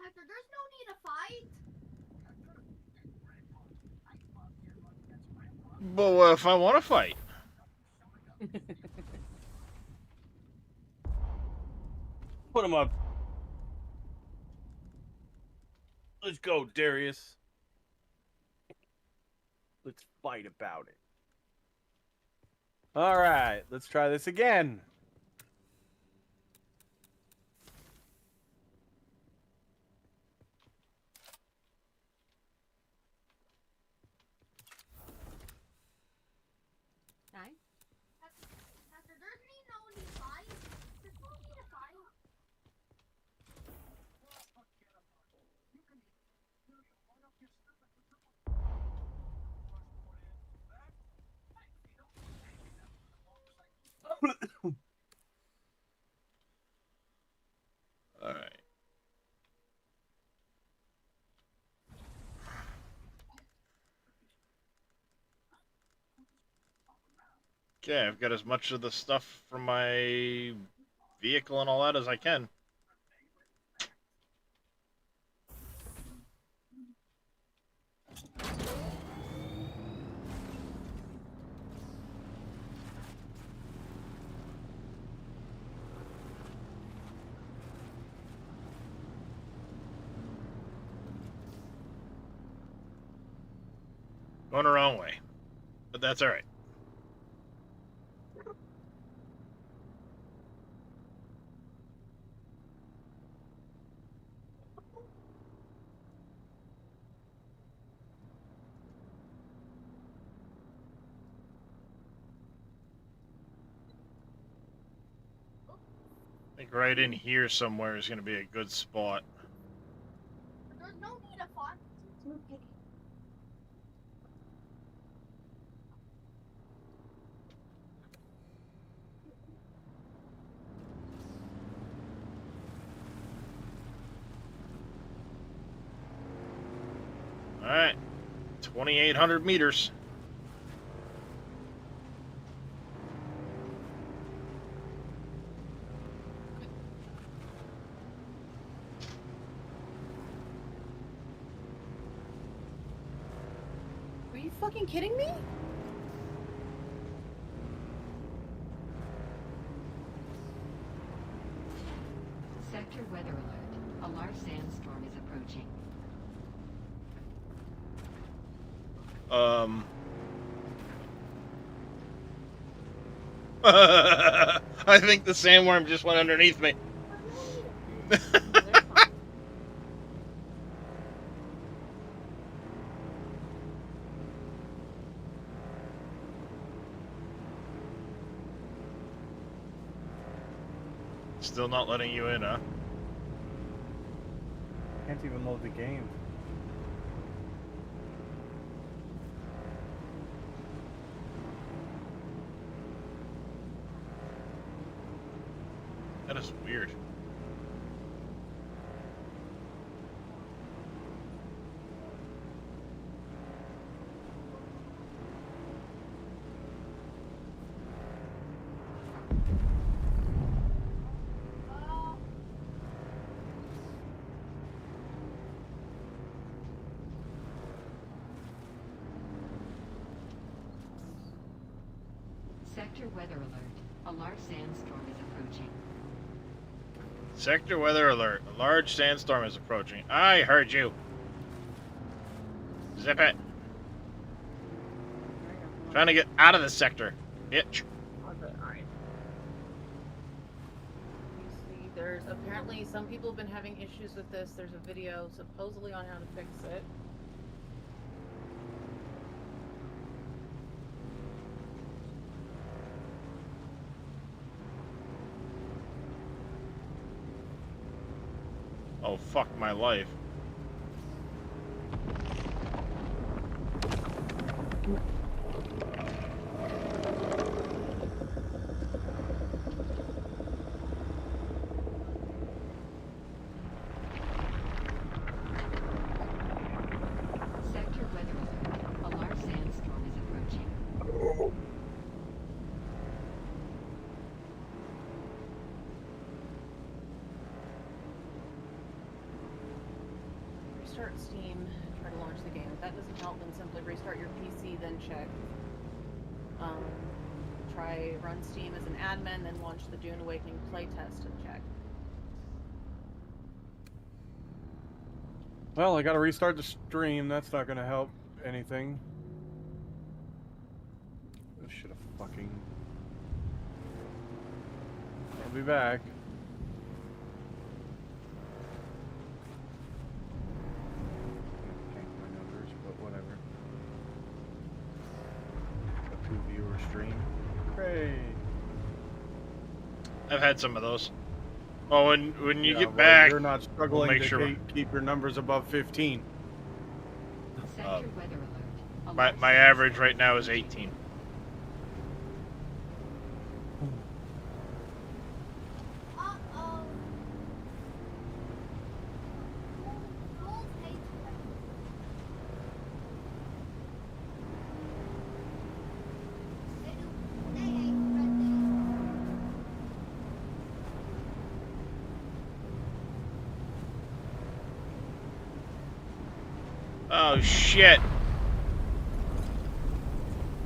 Hector, there's no need to fight. But what if I want to fight? Put him up. Let's go, Darius. Let's fight about it. All right, let's try this again. Nice. Hector, there's no need to fight. There's no need to fight. Yeah, I've got as much of the stuff from my vehicle and all that as I can. Going the wrong way. But that's alright. I think right in here somewhere is going to be a good spot. There's no need to find. Alright. 2,800 meters. Are you fucking kidding me? Sector weather alert. A large sandstorm is approaching. I think the sandworm just went underneath me. Still not letting you in, huh? Can't even load the game. That is weird. Sector weather alert. A large sandstorm is approaching. Sector weather alert. A large sandstorm is approaching. I heard you. Zip it. Trying to get out of the sector, bitch. Alright. You see, there's apparently some people have been having issues with this. There's a video supposedly on how to fix it. Oh, fuck my life. Sector weather alert. A large sandstorm is approaching. Restart Steam, try to launch the game. If that doesn't help, then simply restart your PC, then check. Try run Steam as an admin, then launch the Dune Awakening playtest and check. Well, I gotta restart the stream. That's not gonna help anything. I should have fucking... I'll be back. Change my numbers, but whatever. A 2-viewer stream. Great. I've had some of those. Oh, when you get well, back, you're not struggling we'll make to sure. keep your numbers above 15. Sector weather alert. A My average right now is 18. Uh-oh. They hate Oh shit.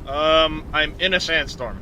I'm in a sandstorm.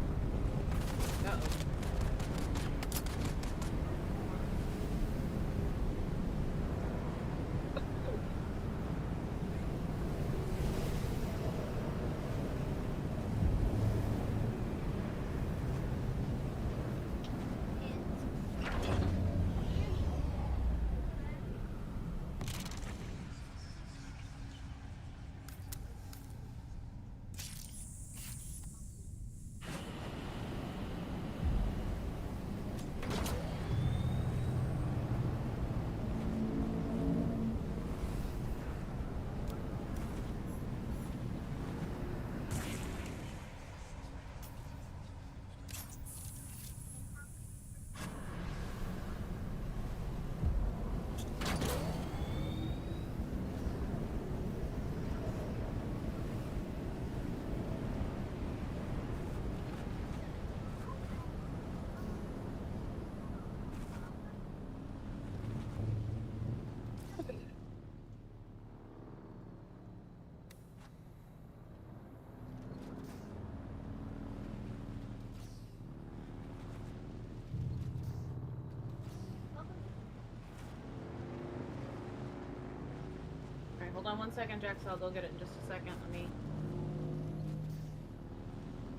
Alright, hold on 1 second, Jax. I'll go get it in just a second. Let me.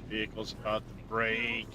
Vehicle's about to break.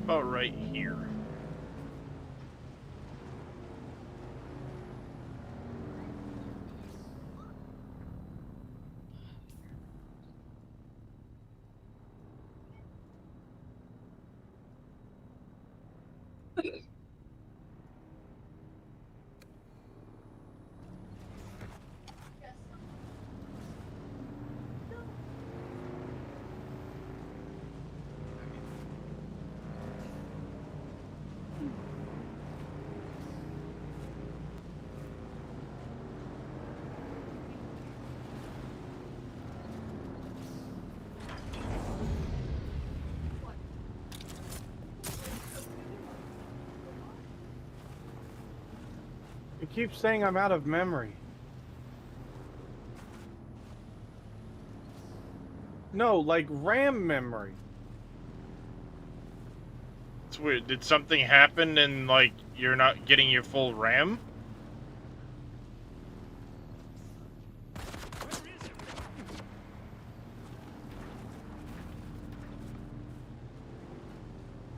About right here. It keeps saying I'm out of memory. No, like RAM memory. It's weird. Did something happen and, like, you're not getting your full RAM?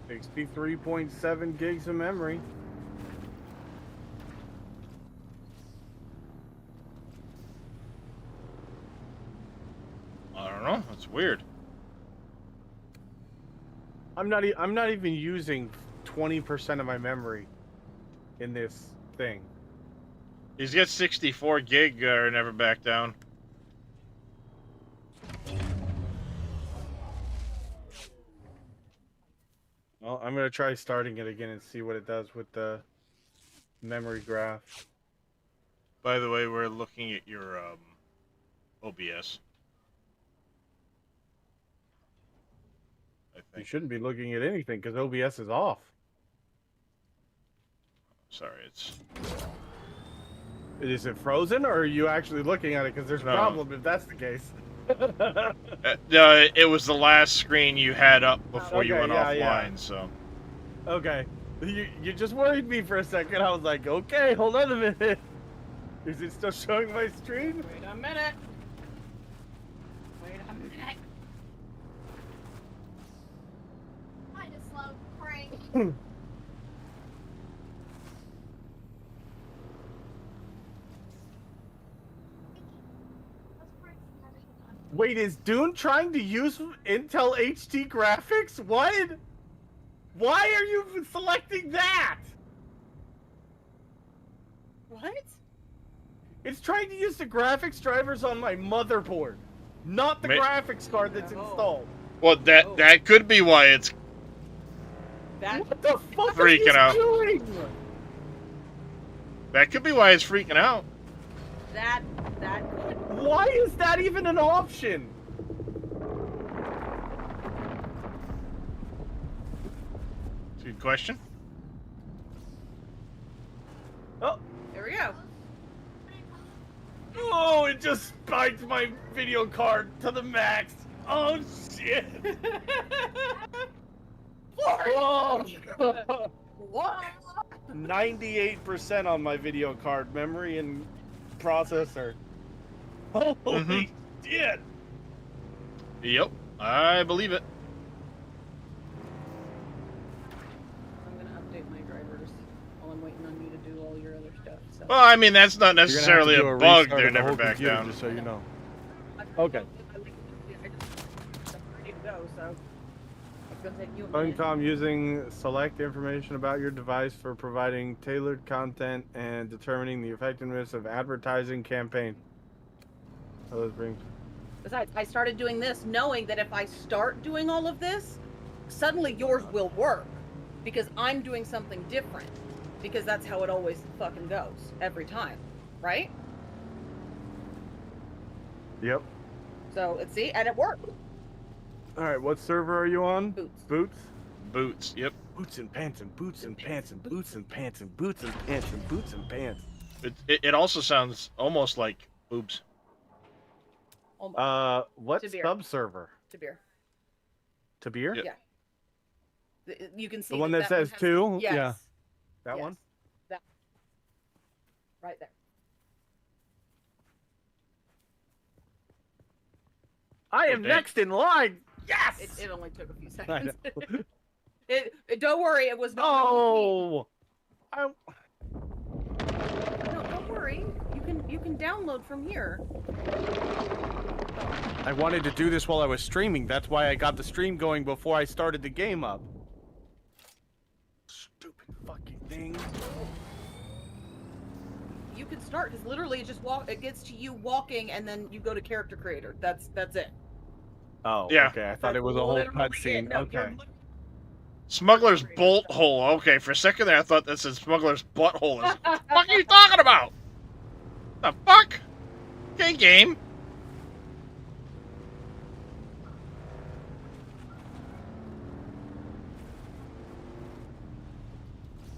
$63.7 gigs of memory. I don't know. That's weird. I'm not even using 20% of my memory in this thing. He's got 64 gig or never back down. Well, I'm gonna try starting it again and see what it does with the memory graph. By the way, we're looking at your OBS. I think. You shouldn't be looking at anything because OBS is off. Sorry, it's... Is it frozen, or are you actually looking at it? Because there's a problem if that's the case. No, it was the last screen you had up before you went offline, yeah. so... Okay. You just worried me for a second. I was like, okay, hold on a minute. Is it still showing my screen? Wait a minute. Wait a minute. Kind of slow, Frank. Wait, is Dune trying to use Intel HD graphics? What? Why are you selecting that? What? It's trying to use the graphics drivers on my motherboard, not the graphics card that's installed. Well, that could be why it's What the fuck freaking are out. you doing? That could be why it's freaking out. That could. Why is that even an option? It's a good question. Oh, There we go. oh! It just spiked my video card to the max. Oh shit! Oh. What? 98% on my video card, memory and processor. Holy shit! Yep, I believe it. I'm gonna update my drivers while I'm waiting on you to do all your other stuff. So. Well, I mean, that's not necessarily You're a gonna have to bug. do a restart They're of the never whole back computer, down. just so you know. Okay. Ready to go, so it's gonna take you a minute. Funcom using select information about your device for providing tailored content and determining the effectiveness of advertising campaign. Those bring. Besides, I started doing this knowing that if I start doing all of this, suddenly yours will work. Because I'm doing something different. Because that's how it always fucking goes. Every time. Right? Yep. So, see, and it worked. Alright, what server are you on? Boots. Boots? Boots, yep. Boots and pants and boots and pants and boots and pants and boots and pants and boots and pants. It also sounds almost like boobs. Almost. What To beer. sub-server? To beer. To beer? Yeah. You can see The one that says has, 2? Yes. Yeah. That Yes. one? That. Right there. I am dang. next in line! Yes! It only took a few I seconds. know. Don't worry, it was not. Oh! No, don't worry. You can download from here. I wanted to do this while I was streaming. That's why I got the stream going before I started the game up. Stupid fucking thing. You can start because literally it just it gets to you walking and then you go to character creator. That's it. Oh, Yeah. okay. I thought That's it was a whole literally it. cutscene. No, Okay. Smuggler's bolt hole. Okay, for a second there I thought that said Smuggler's butthole. What the fuck are you talking about? The fuck? Okay, game.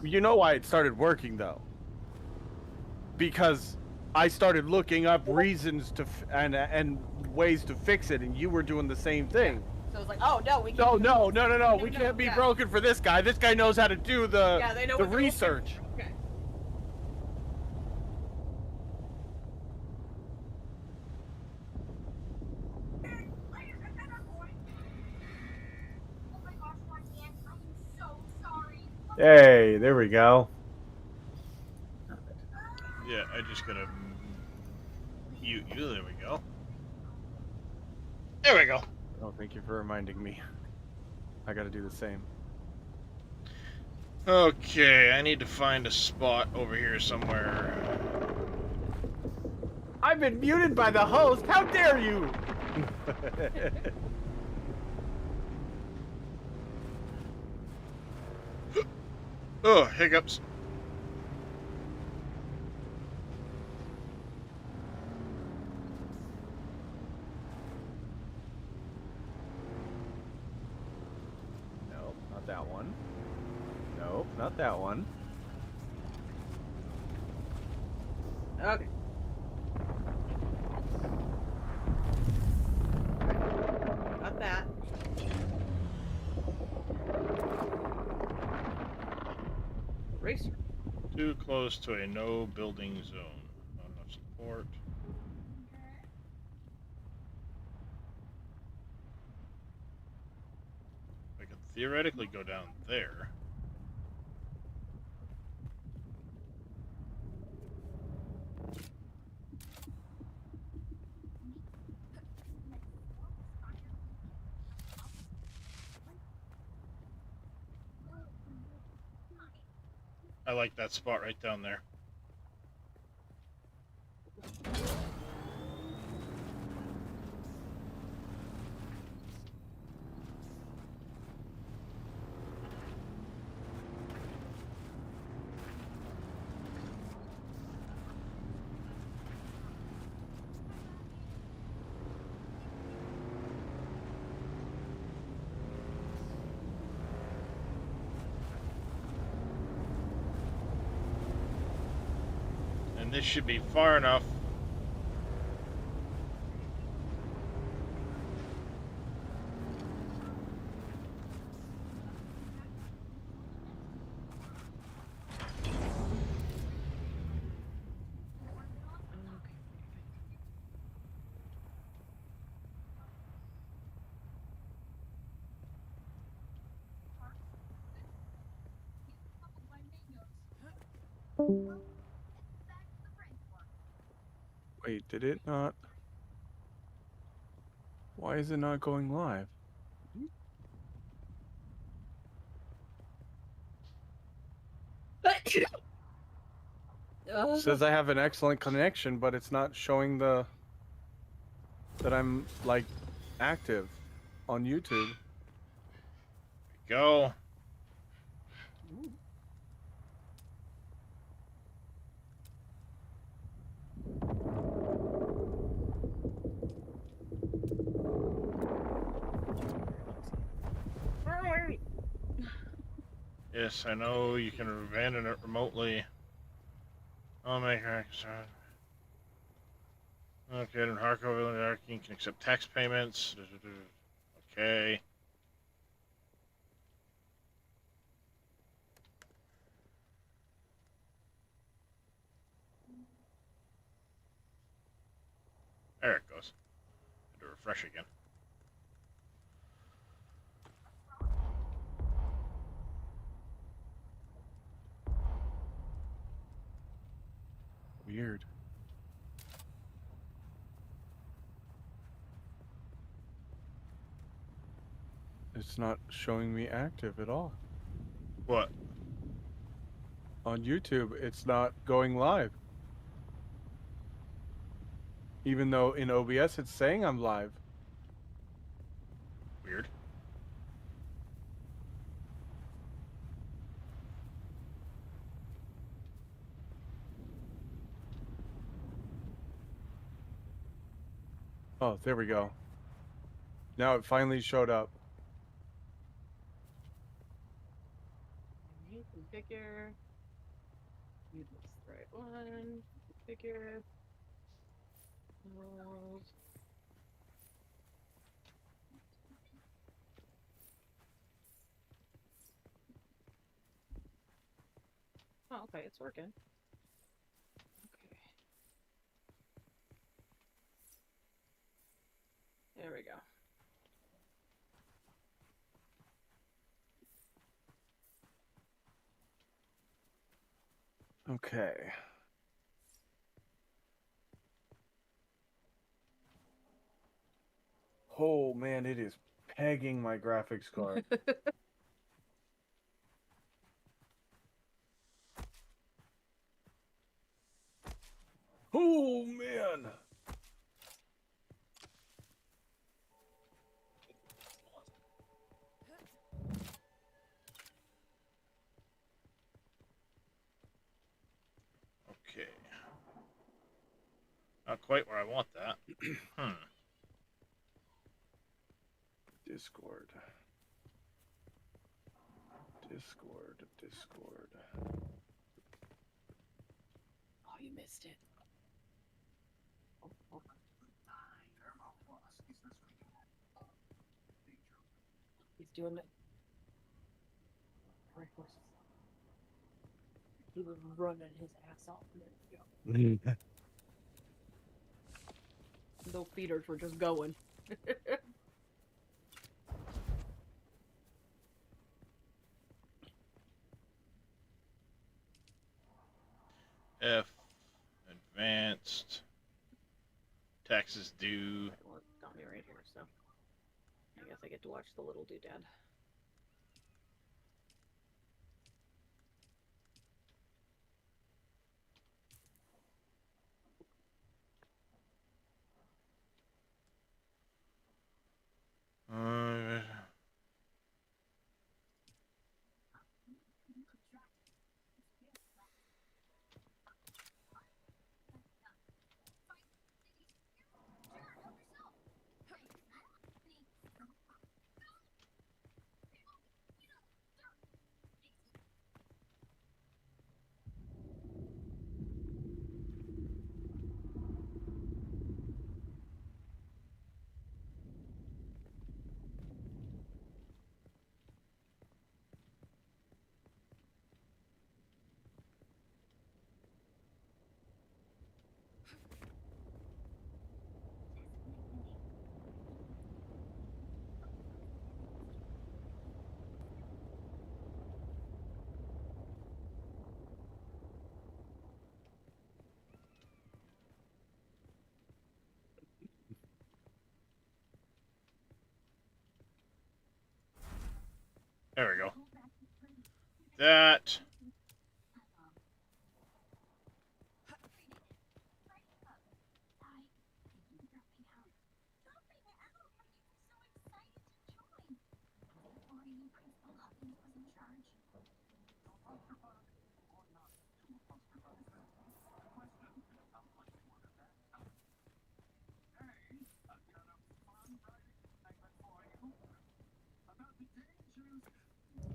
You know why it started working though? Because I started looking up reasons to and ways to fix it, and you were doing the same thing. So it's like, oh no, we No, can't. no. We can't be yeah. broken for this guy. This guy knows how to do the Yeah, they know the what the rules are. research. Okay. Hey, there we go. Yeah, I just gotta mute you. There we go. There we go. Oh, thank you for reminding me. I gotta do the same. Okay, I need to find a spot over here somewhere. I've been muted by the host. How dare you? Oh, hiccups. Nope, not that one. Nope, not that one. Okay. Got that. Racer. Too close to a no building zone. Not enough support. I could theoretically go down there. I like that spot right down there. And this should be far enough. Wait, did it not? Why is it not going live? Says I have an excellent connection, but it's not showing that I'm like active on YouTube. Go. Yes, I know you can abandon it remotely. I'll make her concern. Okay, and Harko can accept tax payments. Okay. There it goes. Had to refresh again. Weird. It's not showing me active at all. What? On YouTube, it's not going live. Even though in OBS it's saying I'm live. Weird. Oh, there we go. Now it finally showed up. Configure. Use this right one. Configure. Roles. Oh, okay, it's working. Okay. There we go. Okay. Oh man, it is pegging my graphics card. Oh man. Okay. Not quite where I want that. Discord. Oh, you missed it. Oh. He's doing it. He was running his ass off a minute ago. Those feeders were just going. F. Advanced. Taxes due. Well, it's got me right here, so I guess I get to watch the little doodad. There we go. That.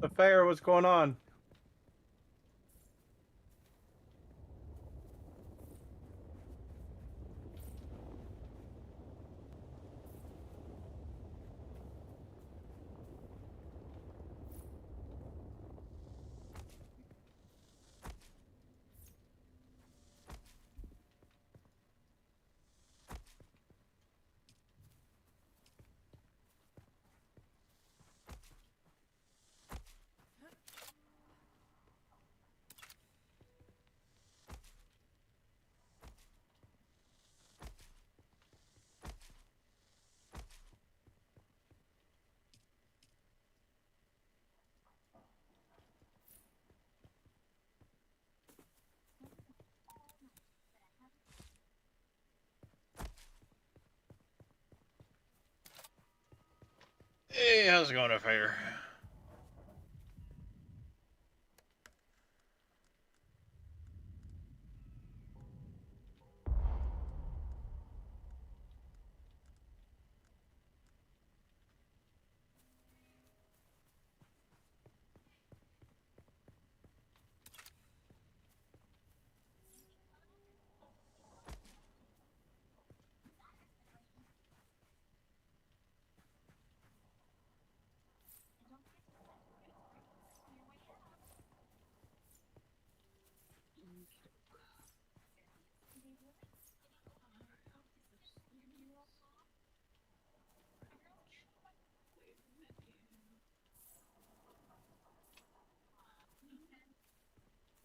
The fair, what's going on? Hey, how's it going up here?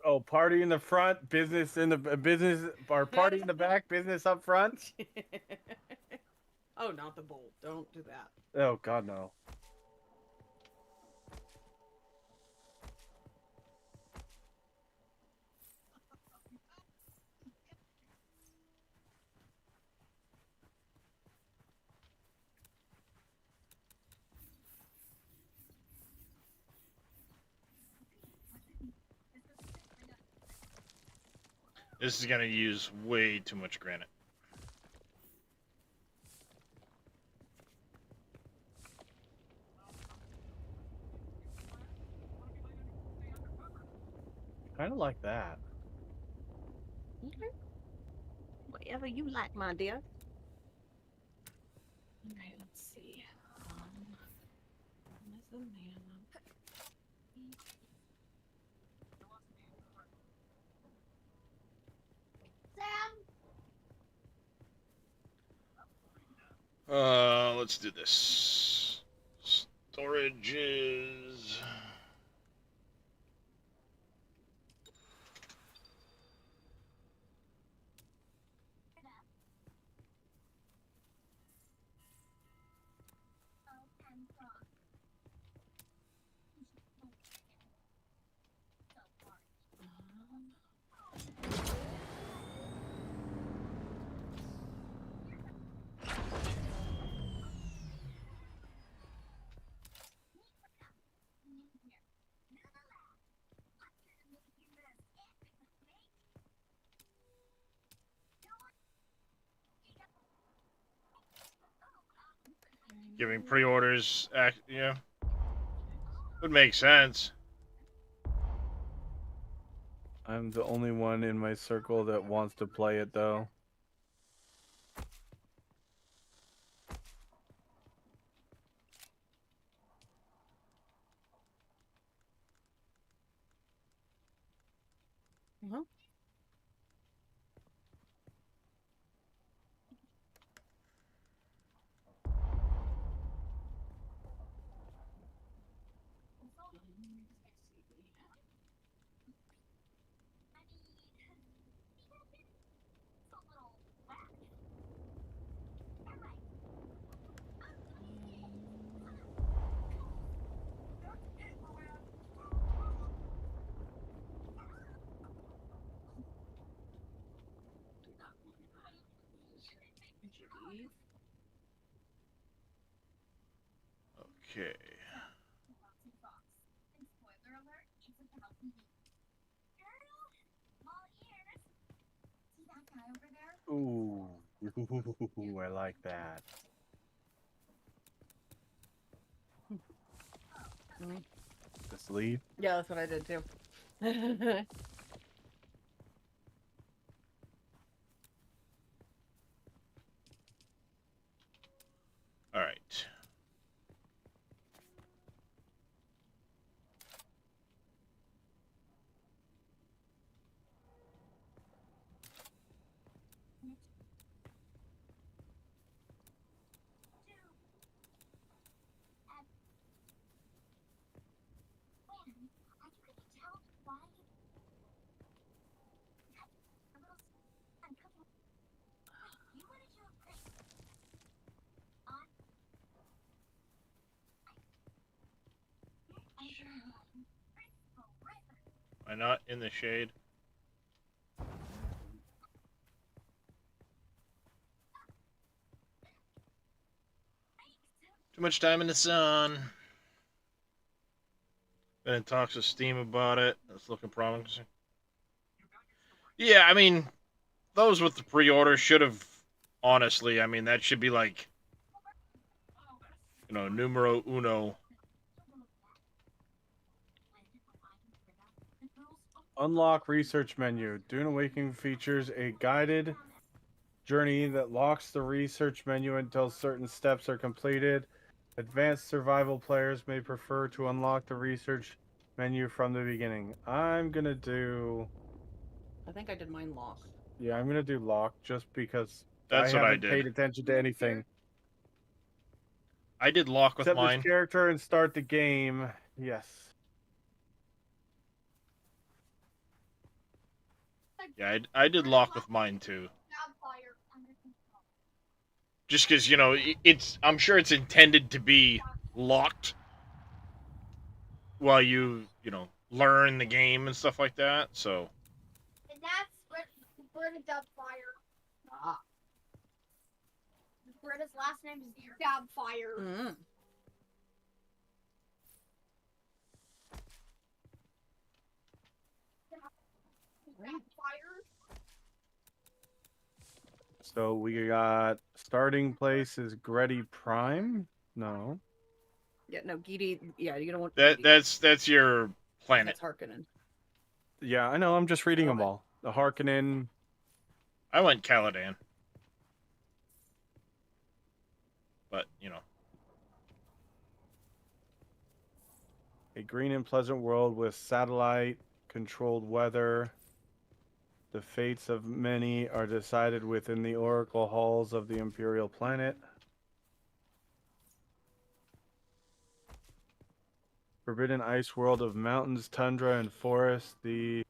Oh, party in the front, business in the business, or party in the back, business up front. Oh, not the bolt. Don't do that. Oh God, no. This is gonna use way too much granite. Kind of like that. Okay. Whatever you like, my dear. Okay, let's see. Where's the man? Let's do this. Storages. Giving pre-orders, yeah, would make sense. I'm the only one in my circle that wants to play it, though. Uh-huh. leave. Okay. Ooh, I like that. Just leave. Yeah, that's what I did too. All right. Am I not in the shade? Too much time in the sun. Been in talks with Steam about it. It's looking promising. Yeah, I mean, those with the pre-order should have, honestly, I mean, that should be like, numero uno. Unlock research menu. Dune Awakening features a guided journey that locks the research menu until certain steps are completed. Advanced survival players may prefer to unlock the research menu from the beginning. I'm gonna do... I think I did mine lock. Yeah, I'm gonna do lock just because That's what I haven't did. paid attention to anything. I did lock with Except mine. this character and start the game. Yes. Yeah, I did lock with mine too. Just because, I'm sure it's intended to be locked while you learn the game and stuff like that, so. And that's Britta Dubfire. Ah. Britta's last name is Dubfire. Mm. So we got starting place is Gretty Prime? No. Yeah, no, Gidi. Yeah, you don't want That's your planet. That's Harkonnen. Yeah, I know. I'm just reading them all. The Harkonnen. I went Caladan. But, A green and pleasant world with satellite-controlled weather. The fates of many are decided within the oracle halls of the Imperial planet. Forbidden ice world of mountains, tundra, and forests. The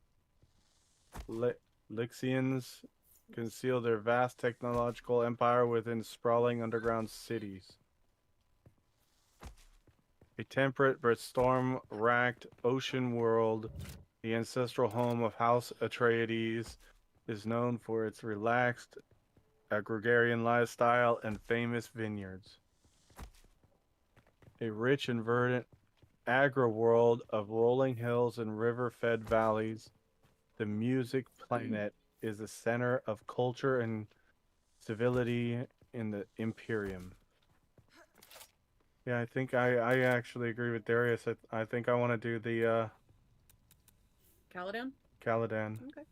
Lixians conceal their vast technological empire within sprawling underground cities. A temperate but storm-racked ocean world, the ancestral home of House Atreides, is known for its relaxed agrarian lifestyle and famous vineyards. A rich and verdant agri-world of rolling hills and river-fed valleys, the music planet is the center of culture and civility in the Imperium. Yeah, I think I actually agree with Darius. I think I want to do the Caladan? Caladan. Okay.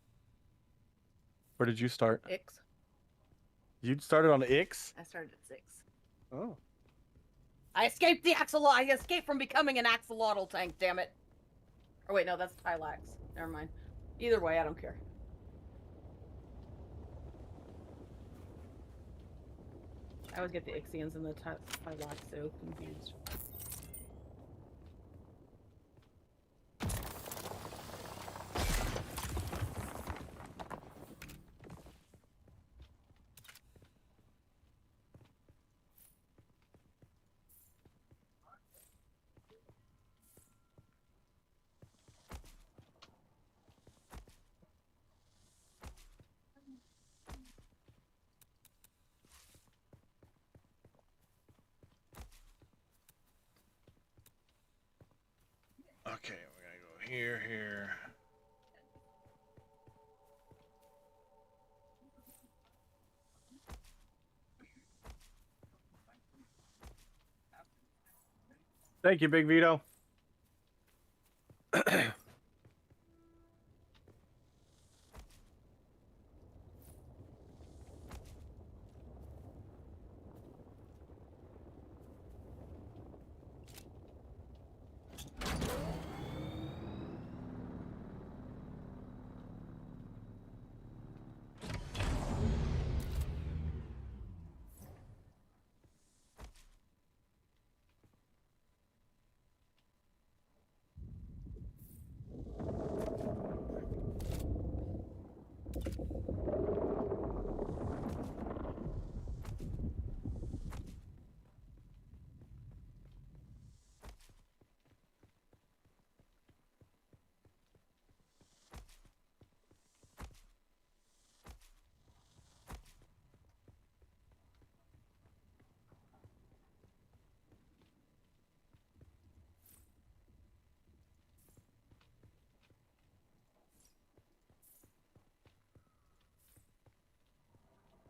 Where did you start? Ix. You started on Ix? I started at 6. Oh. I escaped the axolotl. I escaped from becoming an axolotl tank. Damn it. Oh wait, no, that's Tylax. Never mind. Either way, I don't care. I always get the Ixians and the Tylax so confused. Okay, we're gonna go here. Thank you, Big Vito.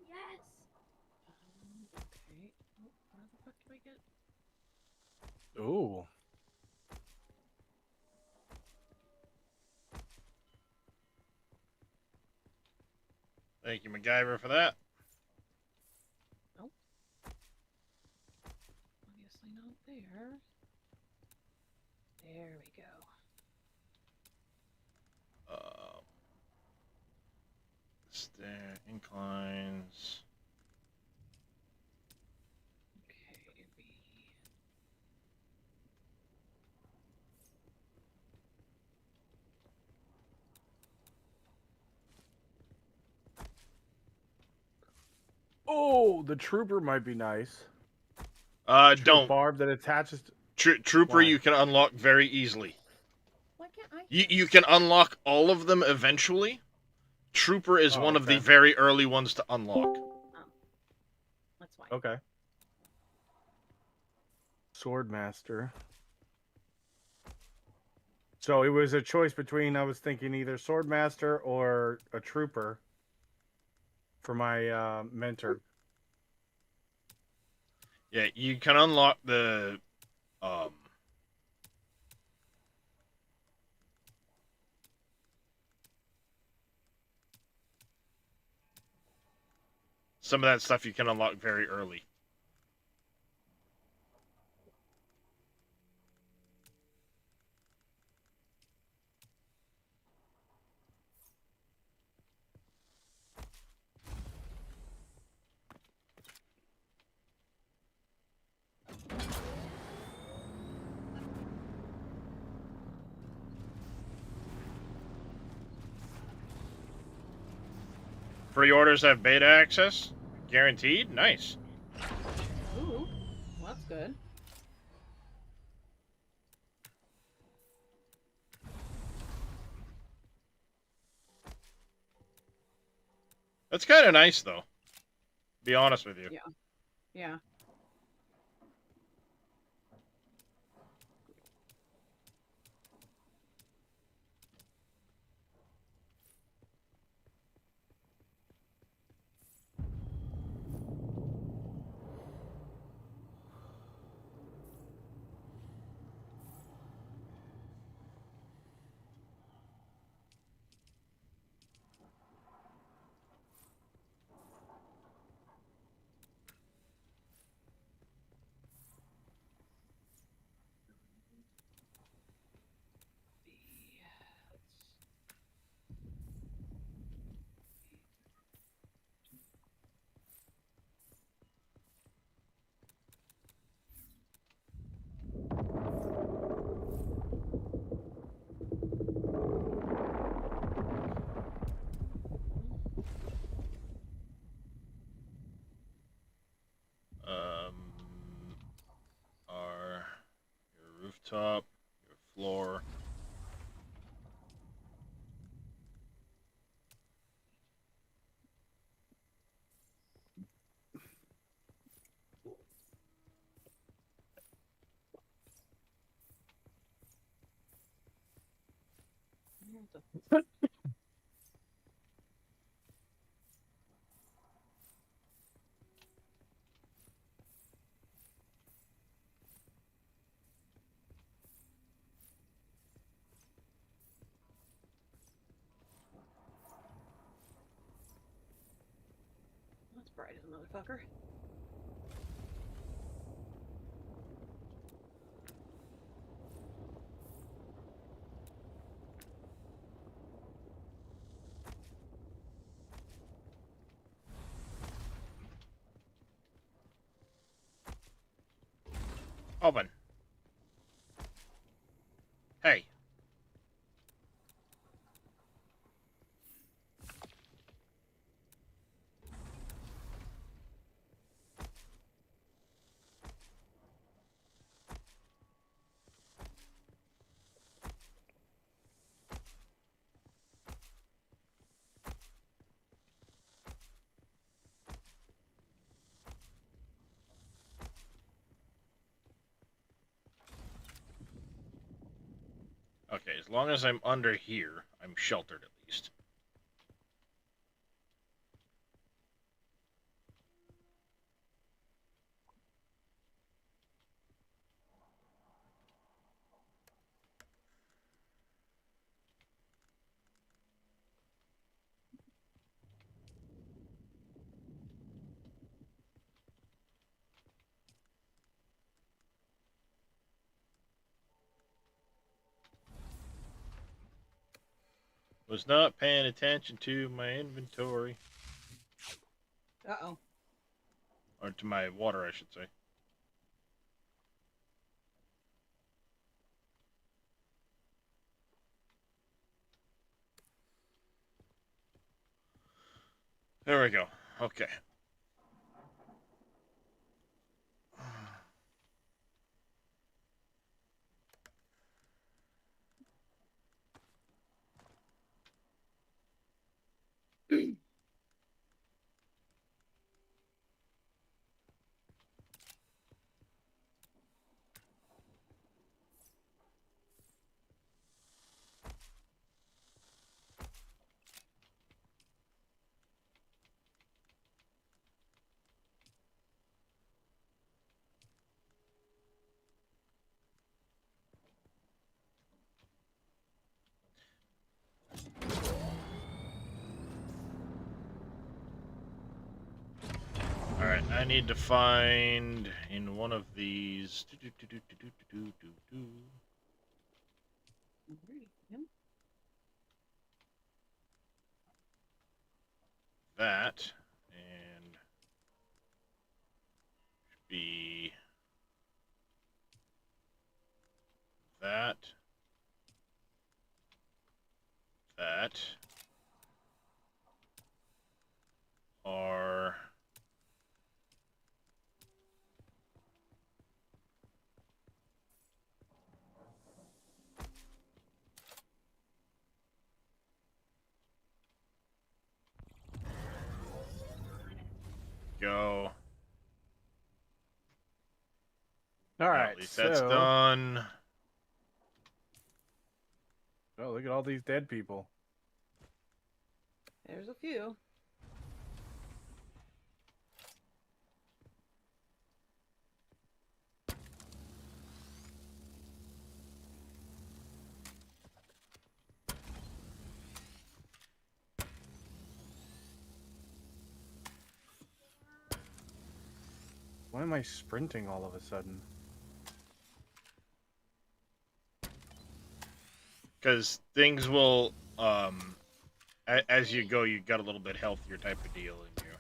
Yes. Okay. Oh, where the fuck did I get? Ooh. Thank you, MacGyver, for that. Nope. Obviously not there. There we go. Stair inclines. Okay, Oh, the trooper might be nice. Don't. Barb that attaches to... Trooper Why? you can unlock very easily. Why can't I? You can unlock all of them eventually. Trooper is one of the okay. very early ones to unlock. That's fine. Okay. Swordmaster. So it was a choice between, I was thinking either Swordmaster or a Trooper for my mentor. Yeah, you can unlock the some of that stuff you can unlock very early. Pre-orders have beta access? Guaranteed? Nice. Ooh, well, that's good. That's kind of nice, though. Be honest with you. Yeah. Yeah. Are your rooftop, your floor. That's bright as a motherfucker. Open. Hey. Okay, as long as I'm under here, I'm sheltered at least. Was not paying attention to my inventory. Uh-oh. Or to my water, I should say. There we go. Okay. Alright, I need to find in one of these. That. And should be that. That. Are. Go. All right, at least that's done. Oh, look at all these dead people. There's a few. Why am I sprinting all of a sudden? Because things will, as you go, you got a little bit healthier type of deal in you.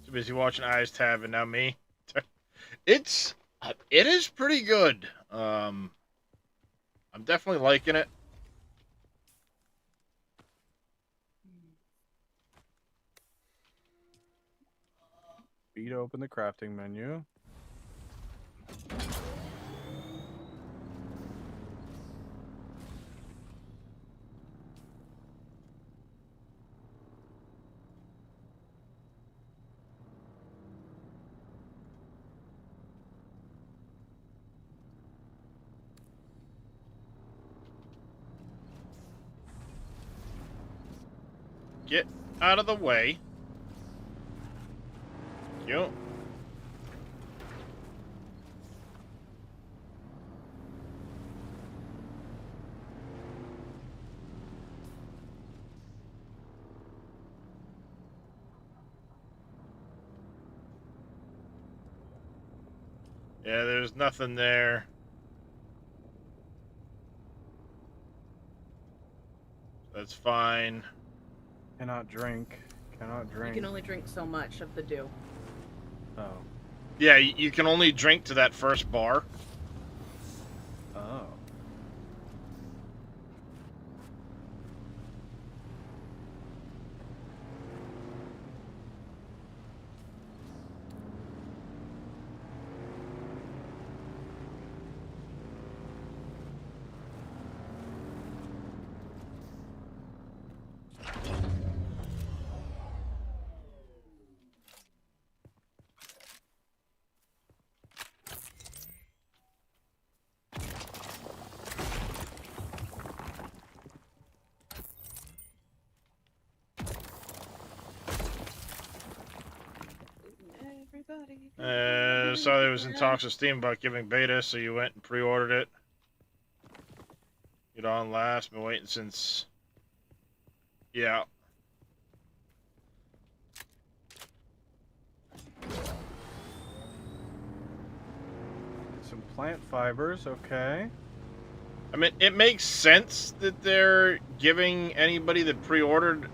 Too busy watching Eyes Tab and now me. It is pretty good. I'm definitely liking it. Beat open the crafting menu. Get out of the way. Thank you. Yeah, there's nothing there. That's fine. Cannot drink. Cannot drink. You can only drink so much of the dew. Oh. Yeah, you can only drink to that first bar. Oh. Saw there was in talks with Steam about giving beta, so you went and pre-ordered it. Get on last. Been waiting since. Yeah. Some plant fibers, okay. I mean, it makes sense that they're giving anybody that pre-ordered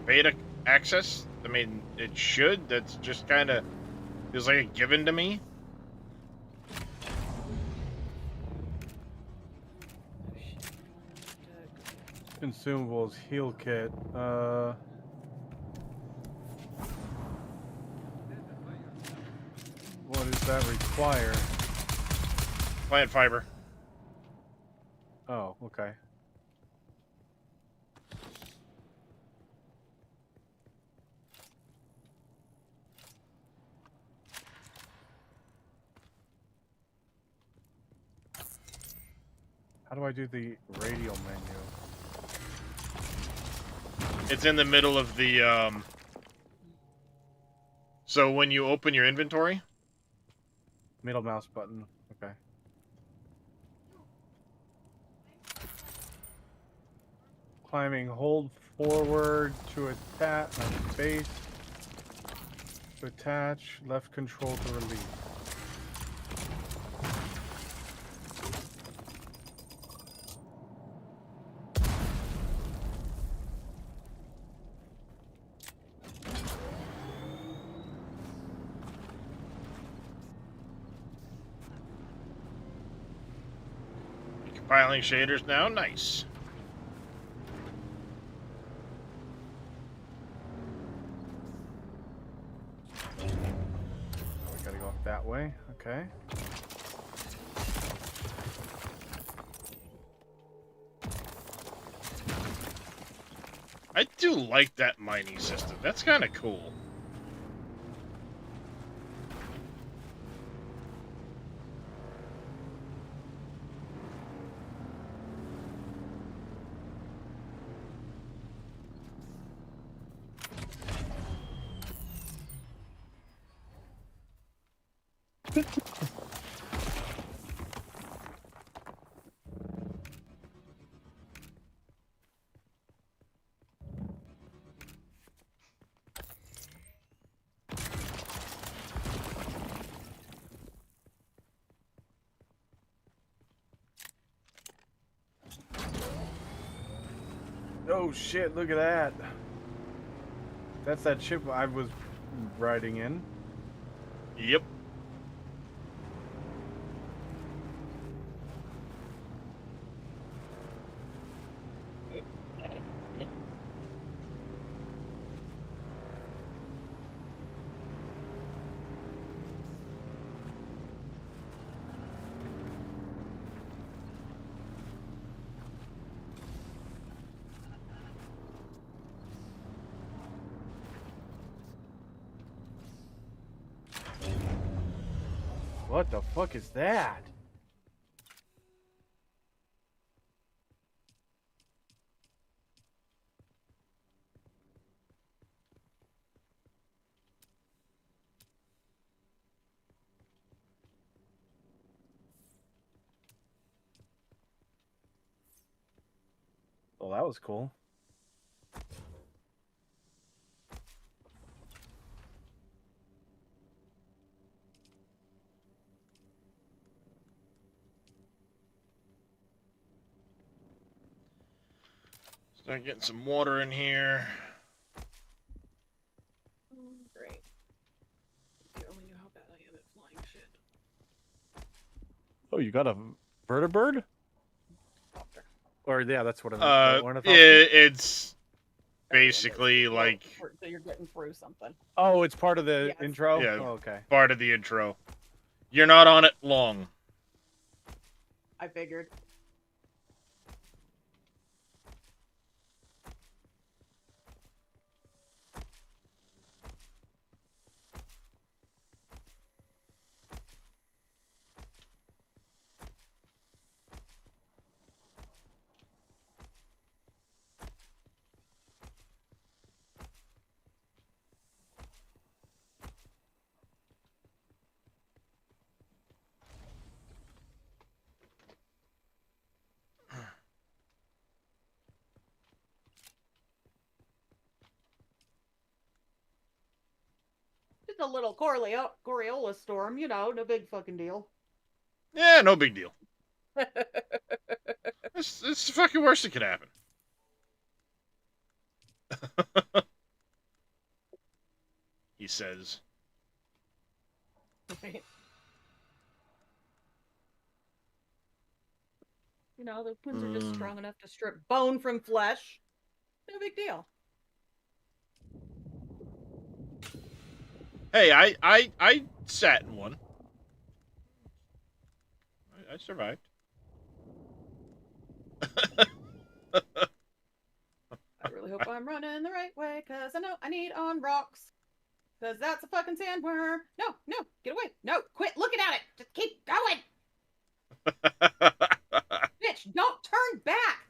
beta access. I mean, it should. That's just kind of feels like a given to me. Consumables, heal kit. What does that require? Plant fiber. Oh, okay. How do I do the radial menu? It's in the middle of the, So when you open your inventory... Middle mouse button, okay. Climbing, hold forward to attach, base, to attach, left control to release. Compiling shaders now, nice. We gotta go up that way, okay. I do like that mining system. That's kind of cool. Oh shit, look at that. That's that ship I was riding in. Yep. What the fuck is that? Well, that was cool. Start getting some water in here. Great. You only knew how bad I am at flying shit. Oh, you got a vertibird? Or yeah, that's what It's basically like So you're getting through something. Oh, it's part of the Yes. intro? Yeah, Oh, okay. part of the intro. You're not on it long. I figured. Just a little Coriolis storm, you know, no big fucking deal. Yeah, no big deal. It's the fucking worst that could happen. He says. Right. You know, the winds are just strong enough to strip bone from flesh. No big deal. Hey, I sat in one. I survived. I really hope I'm running the right way, because I know I need on rocks. Because that's a fucking sandworm. No, no, get away. No, quit looking at it. Just keep going. Bitch, don't turn back.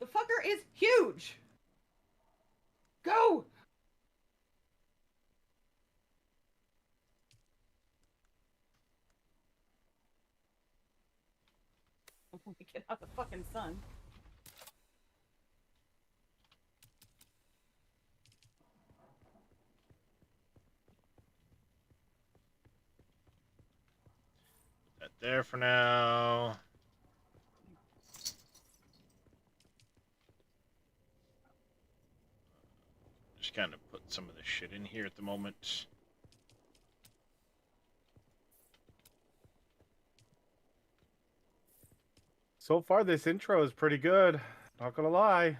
The fucker is huge. Go. Get out of the fucking sun. Put that there for now. Just kind of put some of the shit in here at the moment. So far, this intro is pretty good. Not gonna lie.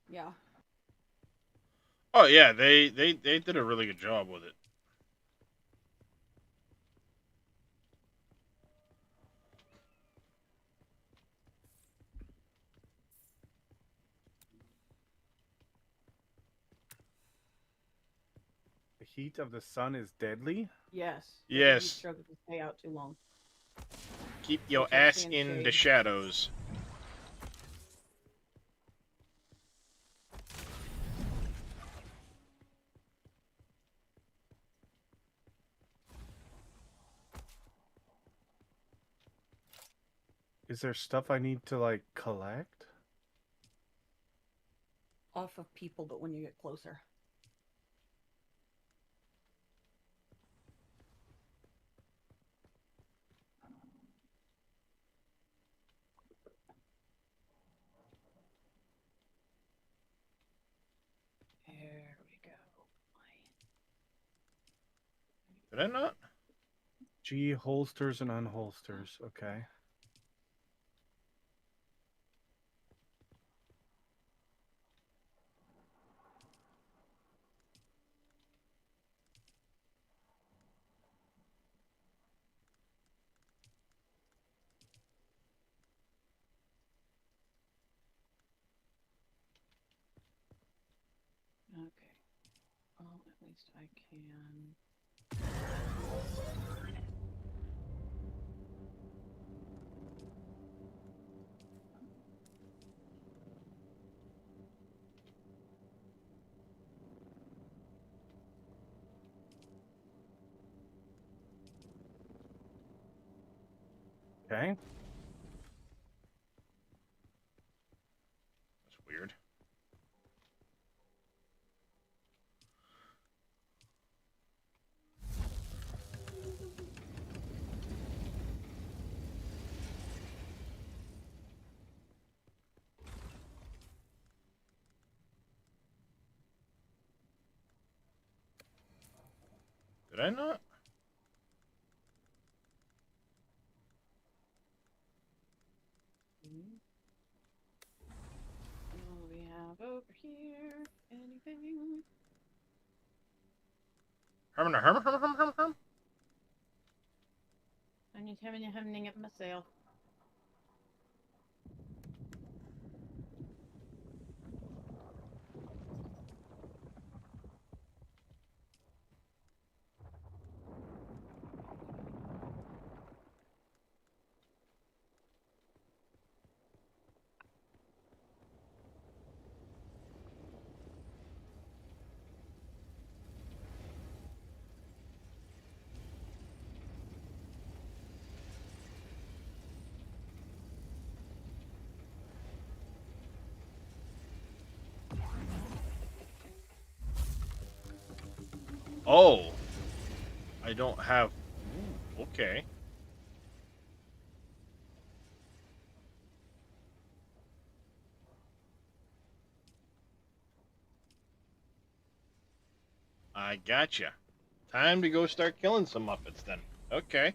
Yeah. Oh yeah, they did a really good job with it. The heat of the sun is deadly? Yes. Yes. You struggle to stay out too long. Keep your Which I ass stand in the shade. shadows. Is there stuff I need to, like, collect? Off of people, but when you get closer. There we go. Did I not? G holsters and unholsters. Okay. Okay. Well, at least I can. Okay. weird. Did I not? What do we have over here? Anything? Herman. I'm just having it myself. Oh, I don't have. Ooh, okay. I gotcha. Time to go start killing some Muppets then. Okay.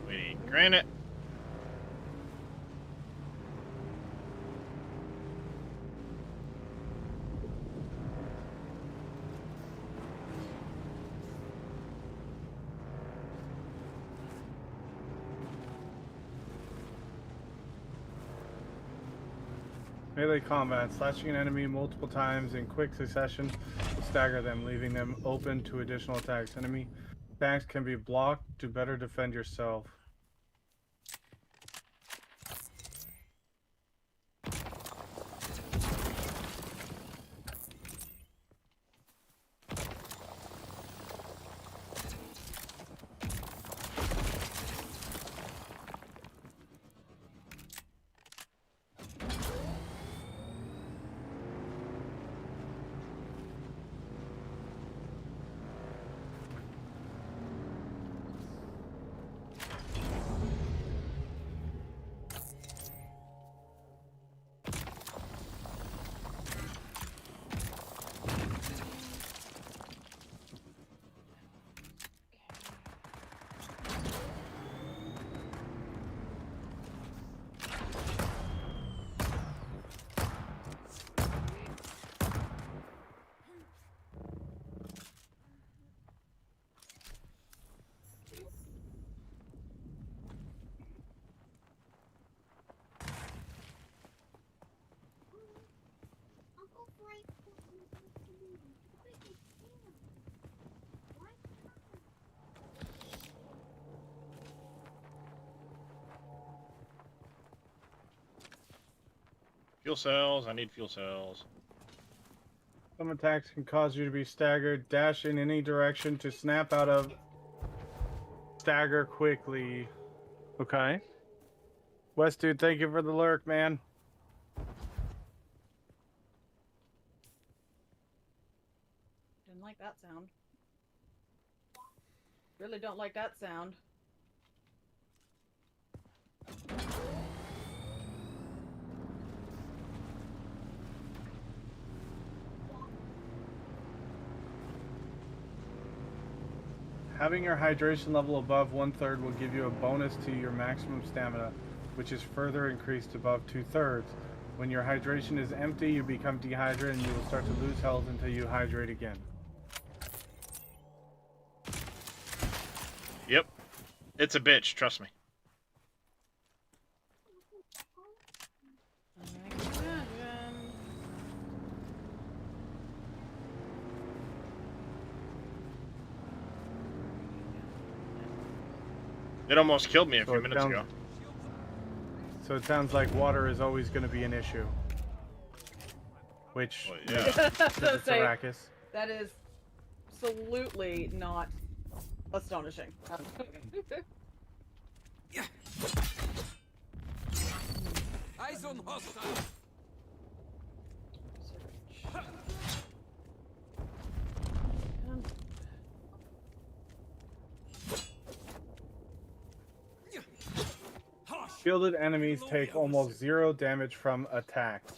We need granite. Melee combat. Slashing an enemy multiple times in quick succession will stagger them, leaving them open to additional attacks. Enemy attacks can be blocked to better defend yourself. Fuel cells. I need fuel cells. Some attacks can cause you to be staggered. Dash in any direction to snap out of. Stagger quickly. Okay. West dude, thank you for the lurk, man. Didn't like that sound. Really don't like that sound. Having your hydration level above 1/3 will give you a bonus to your maximum stamina, which is further increased above 2/3. When your hydration is empty, you become dehydrated and you will start to lose health until you hydrate again. Yep. It's a bitch, trust me. It almost killed me a few minutes ago. So it sounds like water is always going to be an issue. Which, well, yeah. It's Arrakis. That is absolutely not astonishing. Eyes on hostile. Shielded enemies take almost 0 damage from attacks,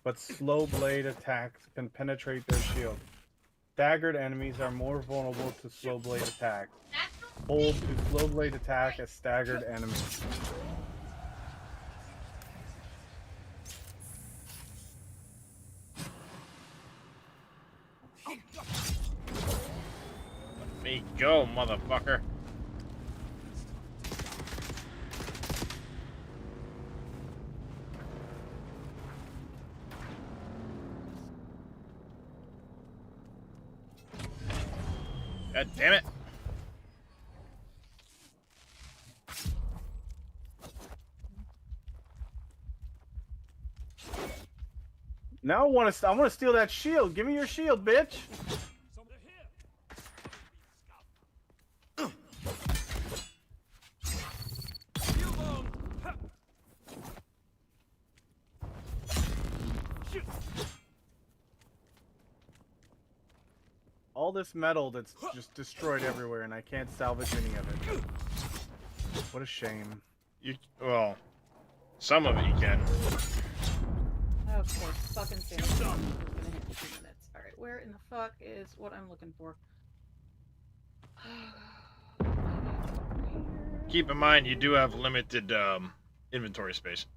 but slow blade attacks can penetrate their shield. Staggered enemies are more vulnerable to slow blade attacks. Hold to slow blade attack as staggered enemies. Let me go, motherfucker. God damn it. Now I want to steal that shield. Give me your shield, bitch. All this metal that's just destroyed everywhere, and I can't salvage any of it. What a shame. Well, some of it you can. Oh, of course, fucking Sam's gonna hit in 2 minutes. Alright, where in the fuck is what I'm looking for? Keep in mind, you do have limited inventory space.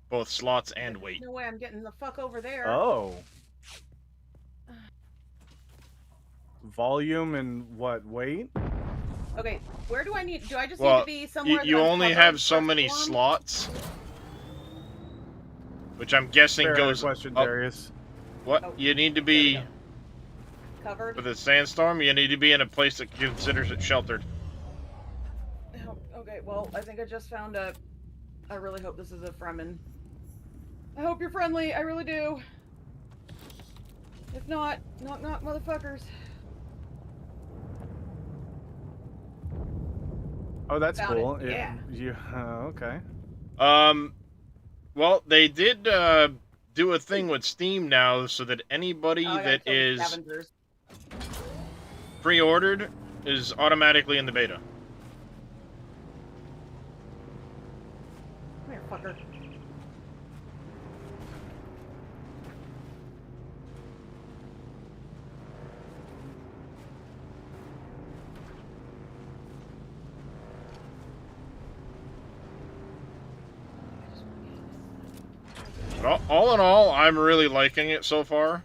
Both slots and weight. No way I'm getting the fuck over there. Oh. Volume and what, weight? Okay, where do I need? Do I just Well, need to be somewhere? you that I'm only covered have so first many form? slots, which I'm guessing Fair goes question, up. Darius. What? Oh, you need to be covered. with a sandstorm. You need to be in a place that considers it sheltered. Oh, okay, well, I think I just found a. I really hope this is a Fremen. I hope you're friendly. I really do. If not, knock knock, motherfuckers. Oh, that's Found cool. it. Yeah. Okay. Well, they did do a thing with Steam now, so that anybody that is pre-ordered is automatically in the beta. Come here, fucker. But all in all, I'm really liking it so far.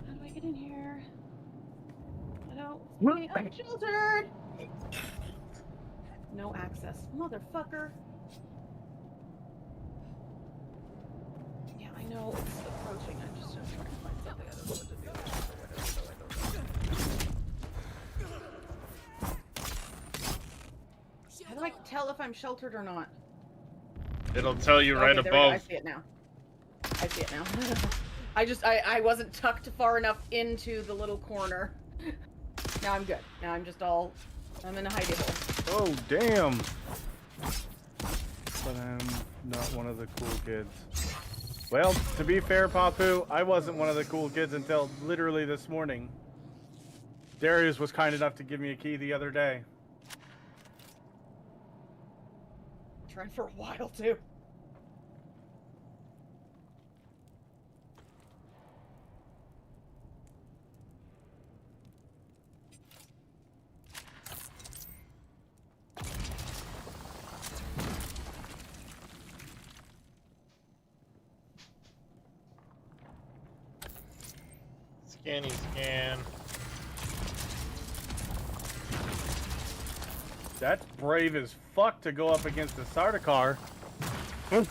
How do I get in here? I don't. I'm sheltered. No access, motherfucker. Yeah, I know it's approaching. I'm just trying to find something. I don't know what to do. How do I tell if I'm sheltered or not? It'll tell you right Okay, there we go. I above. see it now. I see it now. I wasn't tucked far enough into the little corner. Now I'm good. Now I'm just all. I'm in a hidey hole. Oh, damn. But I'm not one of the cool kids. Well, to be fair, Papu, I wasn't one of the cool kids until literally this morning. Darius was kind enough to give me a key the other day. Trying for a while too. Scanny scan. That's brave as fuck to go up against the Sardaukar. Well,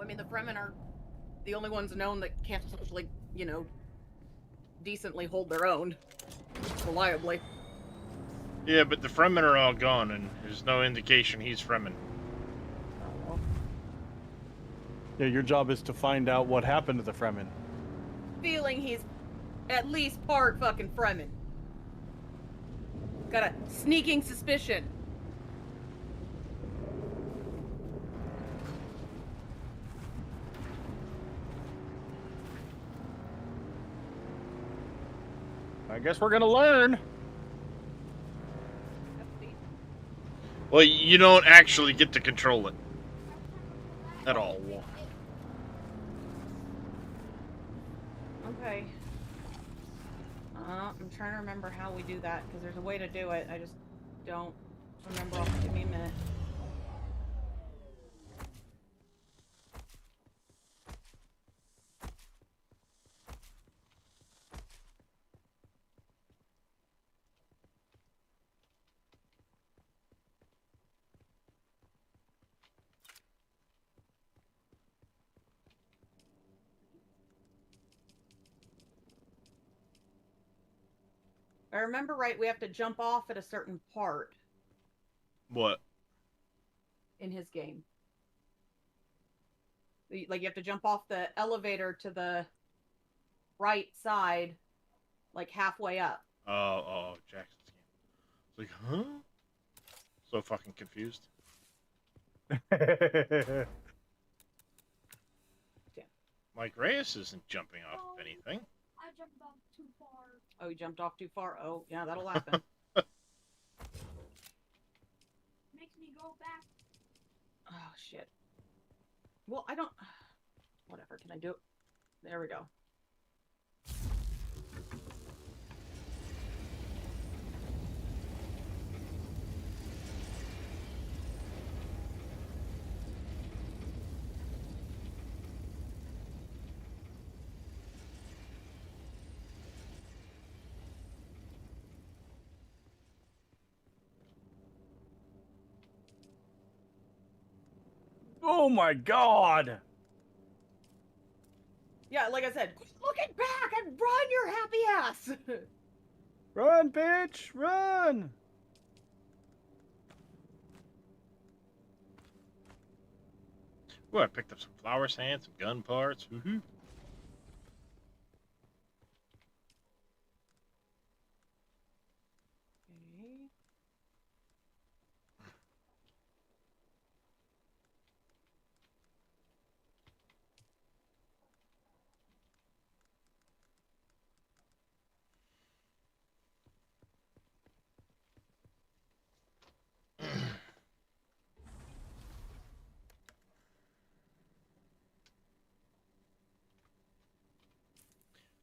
I mean, the Fremen are the only ones known that can't actually, you know, decently hold their own reliably. Yeah, but the Fremen are all gone, and there's no indication he's Fremen. Yeah, your job is to find out what happened to the Fremen. Feeling he's at least part fucking Fremen. Got a sneaking suspicion. I guess we're gonna learn. Well, you don't actually get to control it. At all. Okay. I'm trying to remember how we do that, because there's a way to do it. I just don't remember off. Give me a minute. If I remember right, we have to jump off at a certain part. What? In his game. Like, you have to jump off the elevator to the right side, like halfway up. Oh, Jackson's game. It's like, huh? So fucking confused. Mike Reyes isn't jumping off of anything. I jumped off too far. Oh, you jumped off too far? Oh, yeah, that'll happen. Makes me go back. Oh, shit. Well, I don't... Whatever, can I do it? There we go. Oh my god! Yeah, like I said, quit looking back and run your happy ass! Run, bitch! Run! Ooh, I picked up some flower sand, some gun parts. Woohoo! Okay.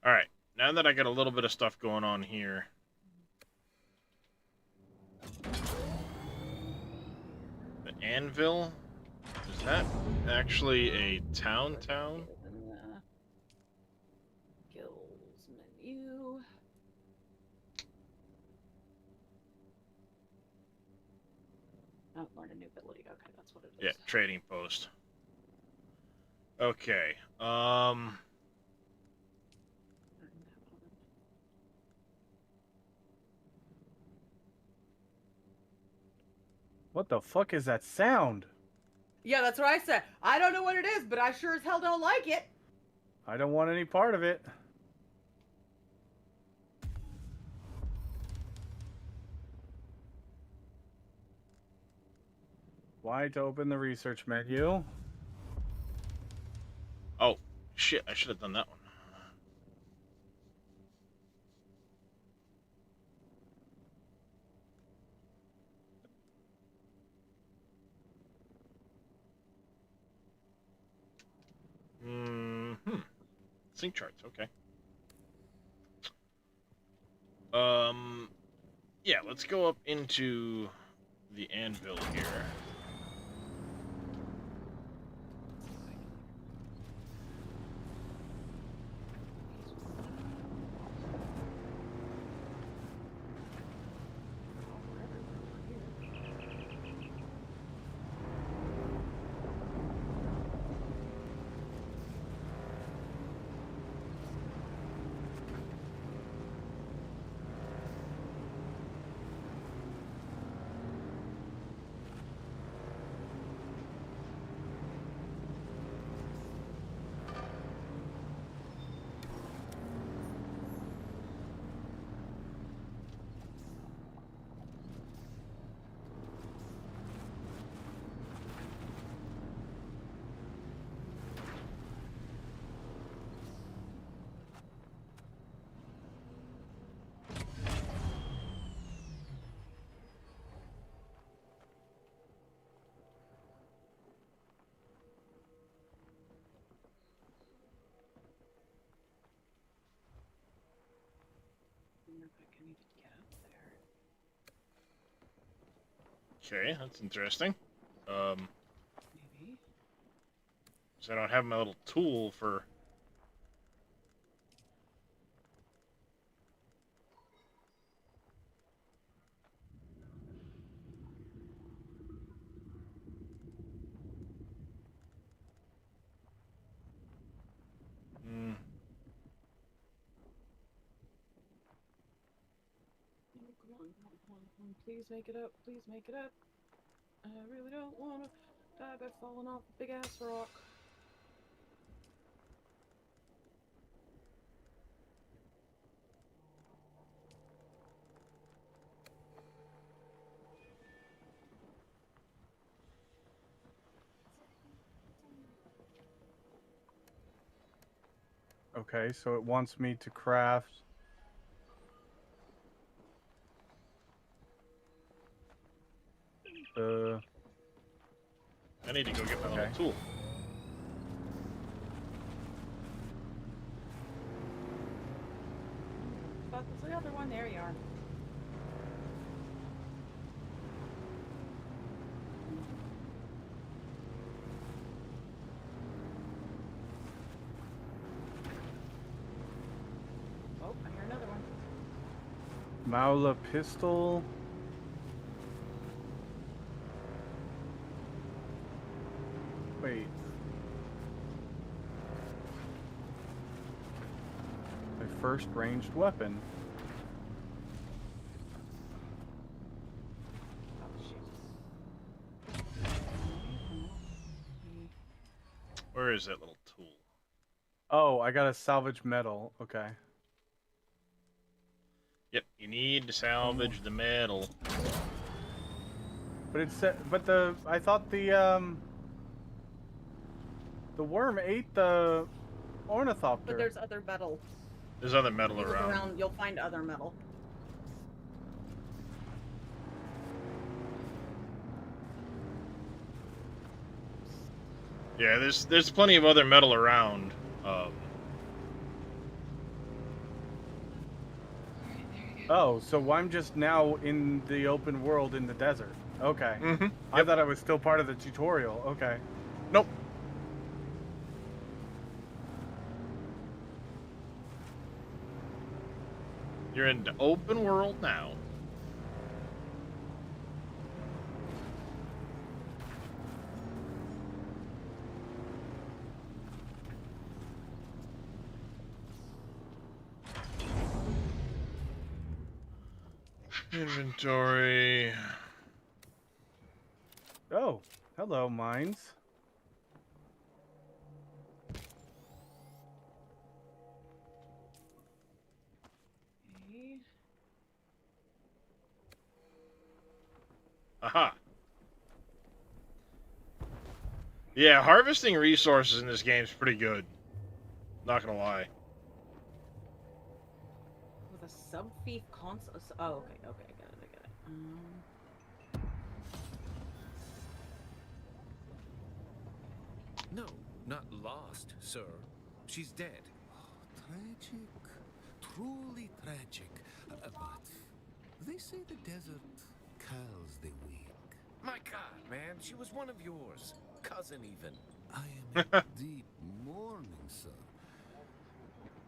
Alright, now that I got a little bit of stuff going on here. The Anvil? Is that actually a town? Guilds menu. Oh, learn a new ability. Okay, that's what it is. Yeah, trading post. Okay, What the fuck is that sound? Yeah, that's what I said. I don't know what it is, but I sure as hell don't like it. I don't want any part of it. Why to open the research menu? Oh, shit, I should have done that one. Sync charts, okay. Yeah, let's go up into the anvil here. Okay, that's interesting. Maybe. So I don't have my little tool for. Hmm. Come on, come on. Please make it up. Please make it up. I really don't want to die by falling off a big ass rock. Okay, so it wants me to craft. I need to go get my little tool. Fuck, what's the other one? There you are. Oh, I hear another one. Maula pistol. Wait. My first ranged weapon. Where is that little tool? Oh, I got a salvage metal. Okay. Yep, you need to salvage the metal. But it's I thought the worm ate the ornithopter. But there's other metal. There's other metal If you look around. around, you'll find other metal. Yeah, there's plenty of other metal around. Oh, so I'm just now in the open world in the desert. Okay. Mm-hmm. I thought I was still part of the tutorial. Okay. Nope. You're in the open world now. Inventory. Oh, hello, mines. Okay. Aha. Yeah, harvesting resources in this game is pretty good. Not gonna lie. With a sub-thief console. Oh, okay, I got it. No, not lost, sir. She's dead. Tragic. Truly tragic. But they say the desert calls the weak. My God, man, she was one of yours. Cousin, even. I am in deep mourning, sir.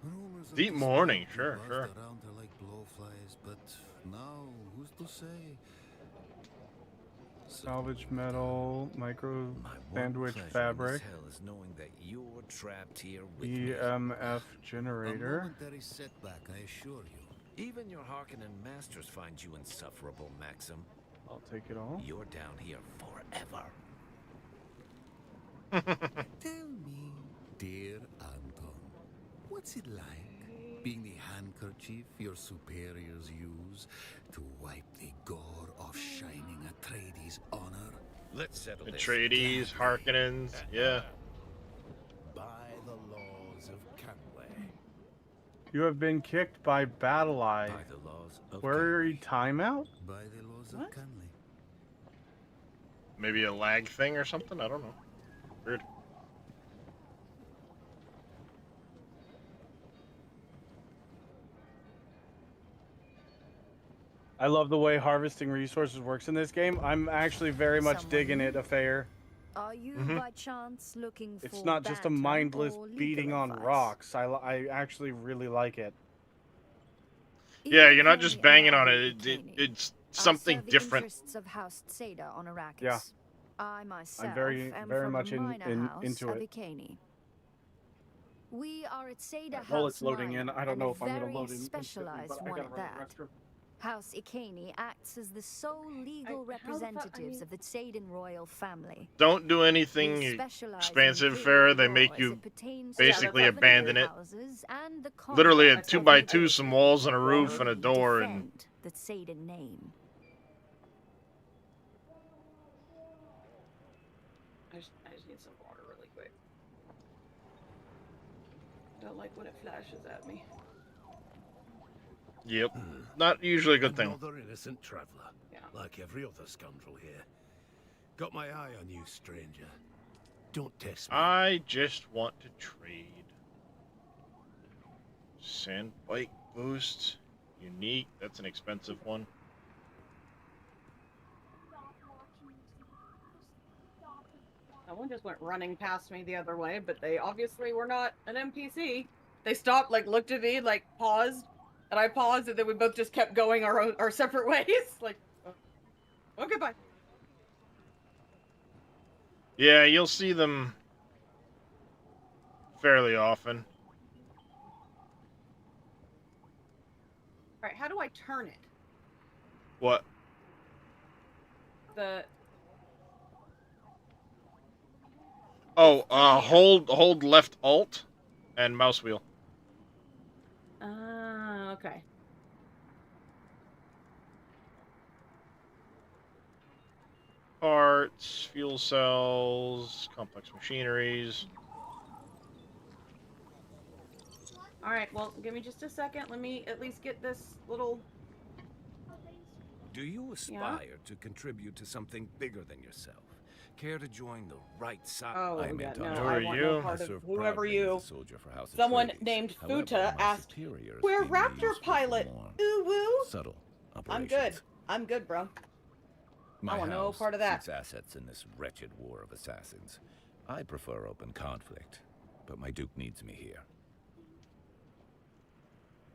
Rumors of Deep this mourning, night sure, buzzed sure. around her like blowflies, but now who's to say? Salvage metal, micro My pleasure sandwich in this fabric, Hell is knowing that you're trapped here with me. EMF A generator. momentary setback, I assure you. Even your Harkonnen masters find you insufferable, Maxim. I'll take it all. You're down here forever. Tell me, dear Anton, what's it like being the handkerchief your superiors use to wipe the gore off Shining Atreides' honor? Let's settle this. Atreides, Harkonnens, yeah. By the laws of Canway. You have been kicked by Battle Eye. By the laws of Where are you timeout? By the laws What? of Canley. Maybe a lag thing or something? I don't know. Weird. I love the way harvesting resources works in this game. I'm actually very much digging it, Affair. Are you by chance looking for It's not just a banter mindless or legal beating on advice? rocks. I actually really like it. Yeah, you're not just banging on it. It's something the different. interests of House Seda on Arrakis. Yeah. I myself very am very from much the minor house into of it. Ikeni. We are at Seda While House it's loading in, Minor, I don't and know a if I'm going to very load in instantly, specialized but I one gotta at run to the that. restroom. House Ikeni acts as the sole legal representatives of the Tsaden royal family. Don't do anything We specialize expansive, in Farrah. They law make as you it pertains to basically governing abandon it. houses and the Literally a conduct of 2x2, some walls and a roof and a We door, and defend the Tsaden name. I just need some water really quick. Don't like when it flashes at me. yep, not usually a good thing. Another innocent traveler, like every other scoundrel here. Got my eye on you, stranger. Don't test me. I just want to trade. Sand bike boost, unique. That's an expensive one. Someone just went running past me the other way, but they obviously were not an NPC. They stopped, like, looked at me, like, paused, and I paused, and then we both just kept going our separate ways. Like, okay, bye. Yeah, you'll see them fairly often. Alright, how do I turn it? What? Oh, hold left alt and mouse wheel. Okay. Parts, fuel cells, complex machineries. Alright, well, give me just a second. Let me at least get this little... Do you aspire to contribute to something bigger than yourself? Care to join the right side? Oh, I yeah, meant no, on I want no part of whoever you... Someone named Futa asked, "We're Raptor pilot, ooh-woo?" Subtle I'm operations. good. I'm good, bro. My I want no house part of that. seeks assets in this wretched war of assassins. I prefer open conflict, but my Duke needs me here.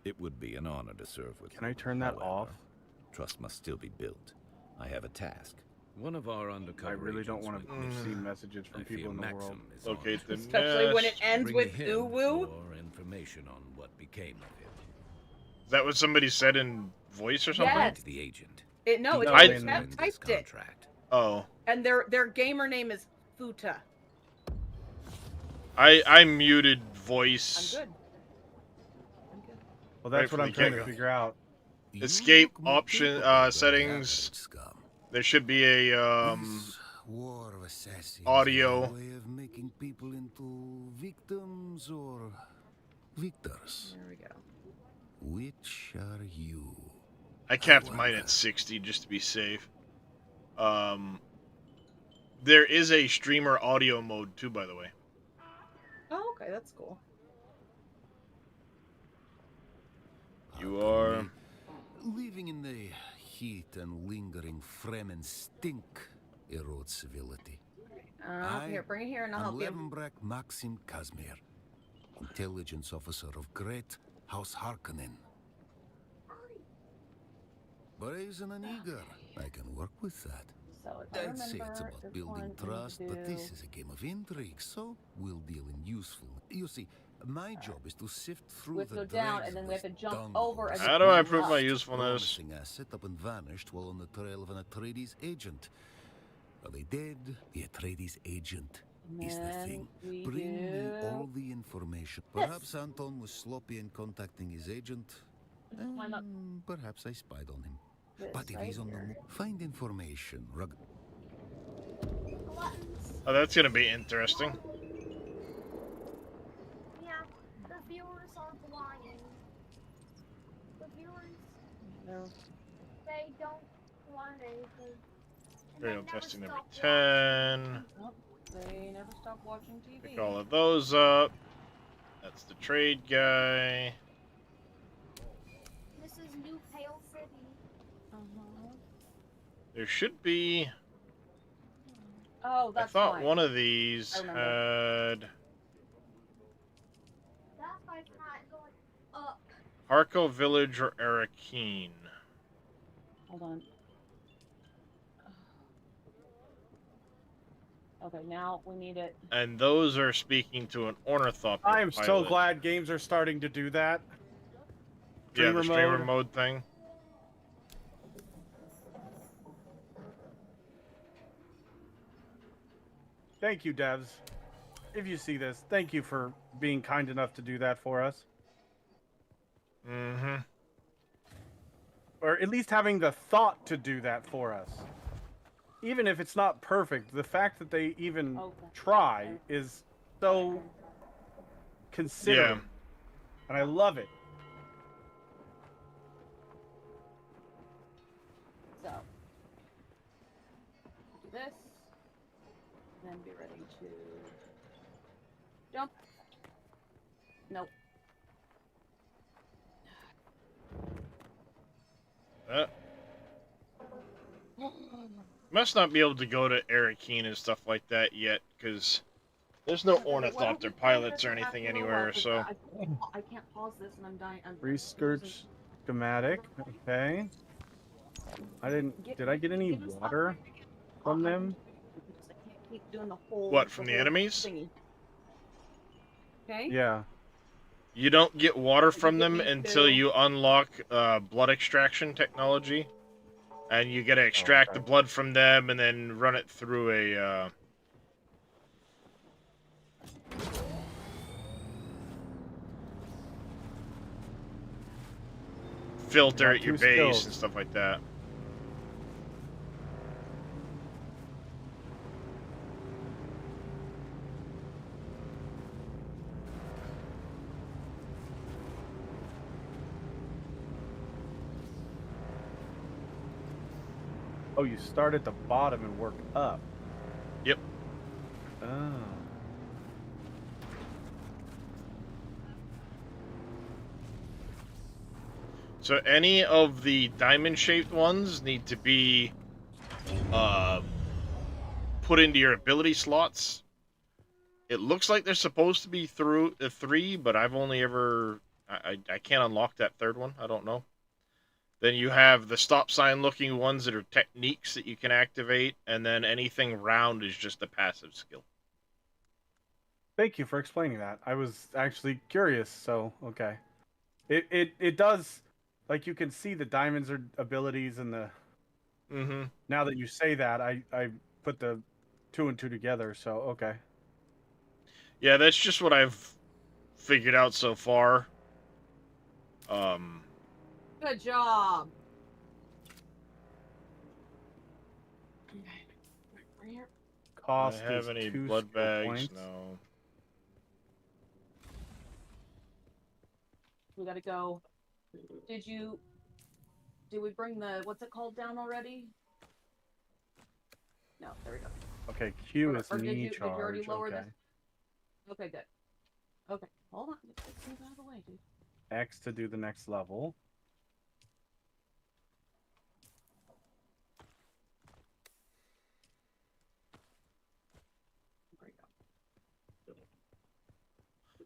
It would be an honor to serve with you. Can I turn that off? Trust must still be built. I have a task. One of our undercover I really don't want to agents see went messages from I fear people in the world. Maxim is Locate the Especially when it nest. ends Bring with him ooh-woo. for information on what became of him. Is that what somebody said in voice or something? Yes. The agent. No, it's I- Tab typed it. Oh. And their gamer name is Futa. I muted voice. I'm good. Well, that's what I'm trying to get-go. figure out. Escape option settings. There should be a War of assassins audio. is a way of making people into victims or victors. There we go. Which are you? I capped mine at 60 just to be safe. There is a streamer audio mode too, by the way. Oh, okay, that's cool. You are Living in the heat and lingering Fremen stink erodes civility. Here, bring it here and I'll help you. Levenbrak Maxim Kazmir, intelligence officer of Great House Harkonnen. Brazen and eager, I can work with that. So I'd say it's about building trust, but this is a game of intrigue, so we'll deal in useful. You see, my job is to sift through We have to the go down dregs and then of we have to this jump dung over and How do I then prove up. my usefulness? Promising asset up and vanished while on the trail of an Atreides agent. Are they dead? The Atreides agent is the then thing. we Bring me do all the information. this. Perhaps Anton was sloppy in contacting his agent. Climb up. Perhaps I spied on him. This But if right he's on the here. move, find information. Oh, that's gonna be interesting. Yeah, the viewers are blind. The viewers, they don't want anything. And Serial they never testing number stop 10. Nope, they never stop watching TV. Pick all of those up. That's the trade guy. This is New Pale City. There should be. Oh, I that's thought fine. one of these I remember. had That's why it's not going up. Harko Village or Arakeen. Hold on. Okay, now we need it. And those are speaking to an ornithopter I am pilot. so glad games are starting to do that. Yeah, the streamer mode. mode thing. Thank you, devs. If you see this, thank you for being kind enough to do that for us. Mm-hmm. Or at least having the thought to do that for us. Even if it's not perfect, the fact that they even try is so considerate. Yeah. And I love it. So, do this, then be ready to jump. Nope. Must not be able to go to Arakeen and stuff like that yet, because there's no ornithopter pilots or anything anywhere, so... I can't pause this and I'm dying. Research schematic. Okay. I didn't... Did I get any water from them? I can't keep doing the whole... What, from the enemies? Thingy. Okay? Yeah. You don't get water from them until you unlock blood extraction technology. And you gotta extract the blood from them and then run it through a... filter at your base and stuff like that. Oh, you start at the bottom and work up. Yep. Oh. So any of the diamond-shaped ones need to be put into your ability slots. It looks like they're supposed to be through the 3, but I've only ever... I can't unlock that third one. I don't know. Then you have the stop sign looking ones that are techniques that you can activate, and then anything round is just a passive skill. Thank you for explaining that. I was actually curious, so okay. It does, like, you can see the diamonds are abilities and the... Mm-hmm. Now that you say that, I put the 2 and 2 together, so okay. Yeah, that's just what I've figured out so far. Good job. Cost do I have is any 2 blood skill bags? points. No. We gotta go. Did we bring the, what's it called down already? No, there we go. Okay, Q is Or did knee you already charge. lower Okay. this? Okay, good. Okay, hold on. Let's move out of the way, dude. X to do the next level.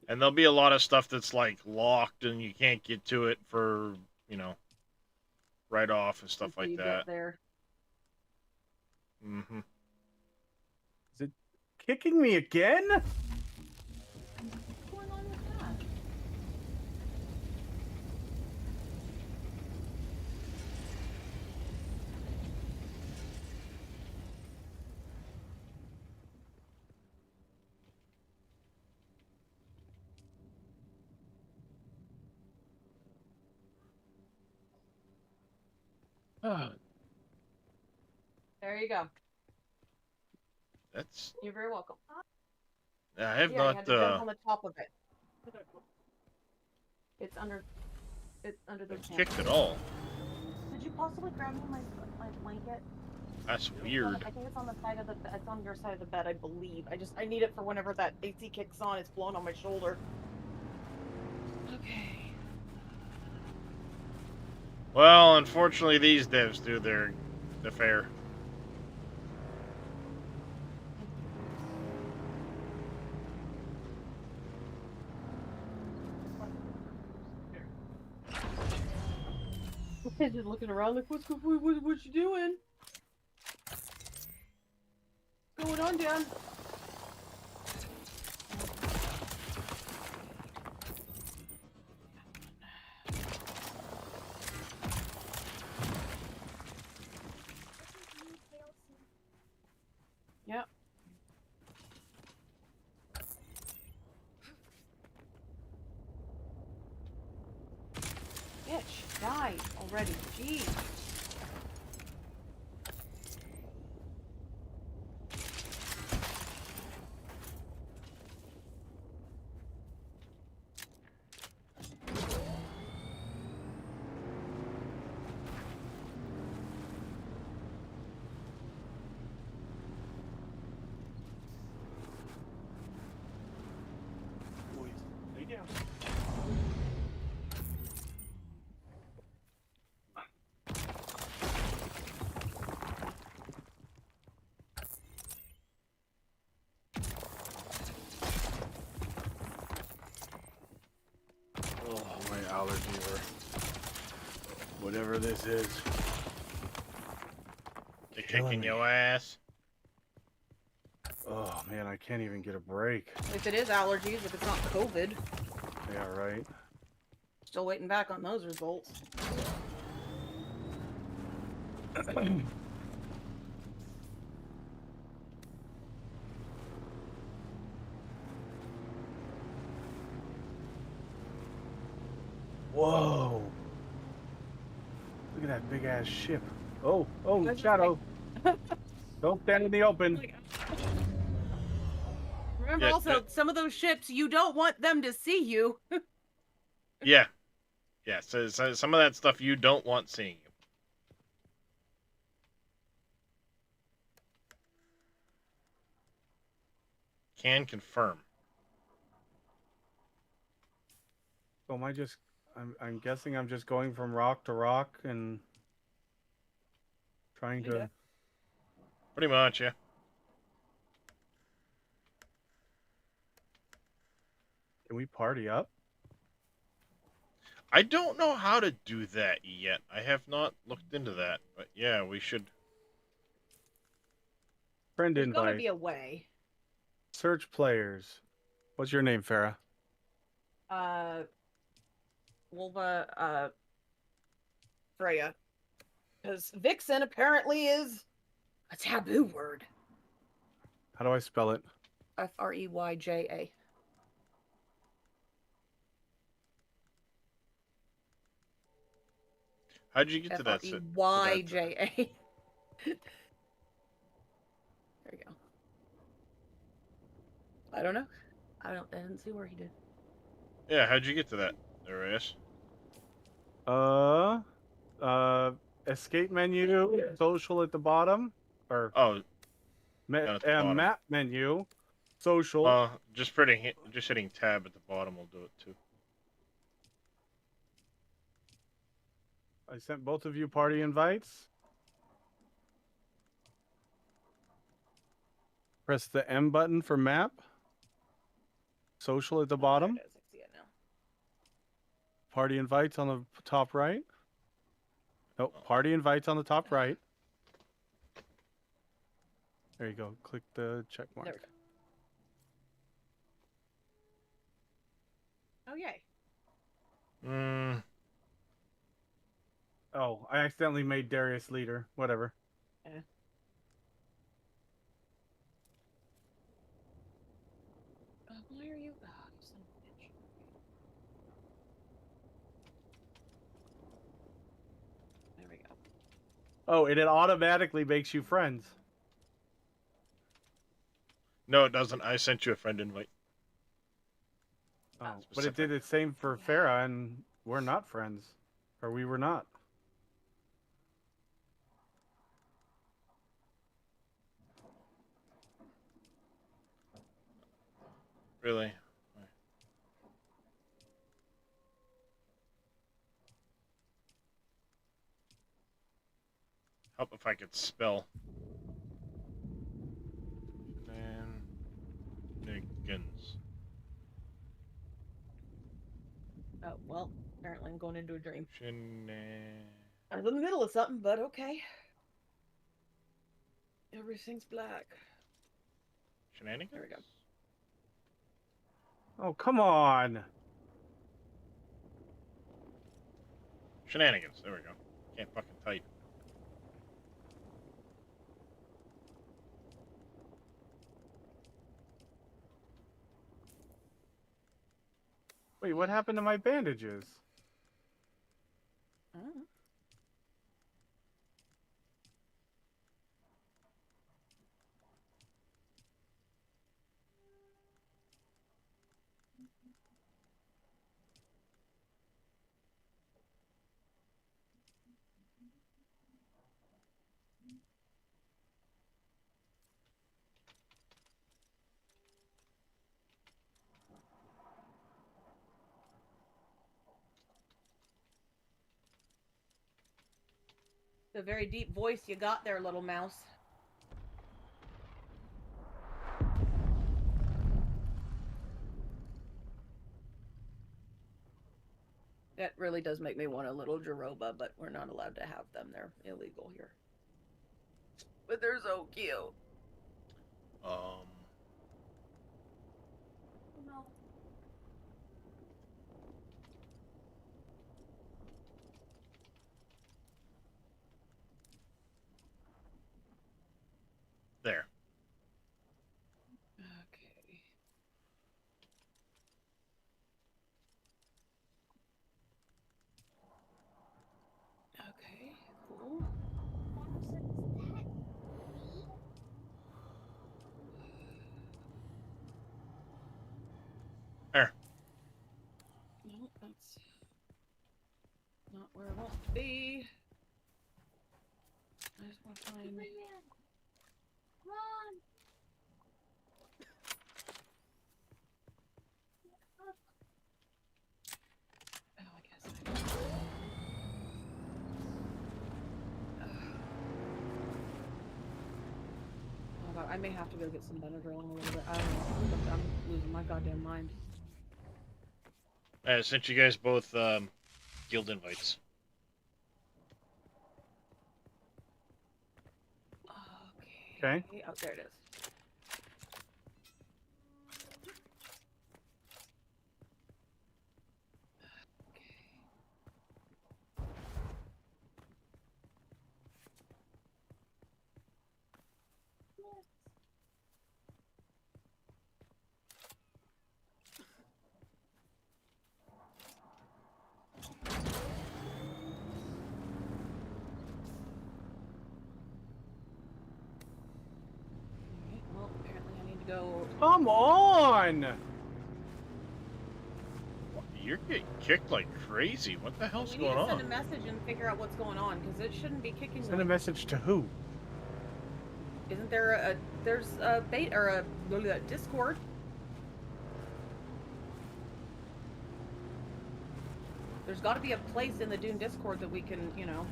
And there'll be a lot of stuff that's, like, locked and you can't get to it for, you know, right off and stuff Until like you that. Get there. Mm-hmm. Is it kicking me again? What's going on with that? There you go. That's... You're very welcome. I have Yeah, not, you had to jump on the top of it. It's under the kicked at all. Did you possibly grab me my blanket? That's weird. I think it's on the side of the bed. It's on your side of the bed, I believe. I need it for whenever that AC kicks on. It's blowing on my shoulder. Okay. Well, unfortunately, these devs do their fair. Just looking around like, what you doing? What's going on, Dan? Yep. Bitch, die already. Jeez. Lay down. Oh, my allergy or whatever this is. They're kicking your ass. Oh man, I can't even get a break. If it is allergies, if it's not COVID. Yeah, right. Still waiting back on those results. Whoa! Look at that big ass ship. Oh, Shadow! Don't stand in the open. Remember, Yeah, also, some of those ships, you don't want them to see you. Yeah. Yeah, so some of that stuff you don't want seeing you. Can confirm. So am I just? I'm guessing I'm just going from rock to rock and trying to. Pretty much, yeah. Can we party up? I don't know how to do that yet. I have not looked into that, but yeah, we should. Friend There's gotta invite. be a way. Search players. What's your name, Farah? Wolva, Freya. Because Vixen apparently is a taboo word. How do I spell it? Freyja. How'd you get to that? Freyja. There you go. I don't know. I didn't see where he did. Yeah, how'd you get to that, there is? Escape menu, social at the bottom, or down at the bottom. map menu, social. Just hitting tab at the bottom will do it too. I sent both of you party invites. Press the M button for map. Social at the bottom. I see it now. Party invites on the top right. Oh, party invites on the top right. There you go. Click the check mark. There we go. Oh, yay. Oh, I accidentally made Darius leader. Whatever. Yeah. Why are you? Oh, you son of a bitch. There we go. Oh, and it automatically makes you friends. No, it doesn't. I sent you a friend invite. Oh, but it did the same for Farah, and we're not friends. Or we were not. Really? Help if I could spell. Shenanigans. Oh, well, apparently I'm going into a dream. I was in the middle of something, but okay. Everything's black. Shenanigans? There we go. Oh, come on. Shenanigans. There we go. Can't fucking type. Wait, what happened to my bandages? I don't know. The very deep voice you got there, little mouse. That really does make me want a little Jaroba, but we're not allowed to have them. They're illegal here. But they're so cute. No. There. Okay. Okay, cool. There. Nope, that's not where I want to be. I just want to find... Run! Oh, I guess Oh, God, I may have to go get some Benadryl in a little bit. I don't know. I'm losing my goddamn mind. I sent you guys both guild invites. Okay. Oh, there it is. Alright, well, apparently I need to go... Come on! You're getting kicked like crazy. What the hell's We going need to send on? a message and figure out what's going on, because it shouldn't be kicking Send a them. message to who? Isn't there a... There's a bait... or a... Discord? There's got to be a place in the Dune Discord that we can, you know...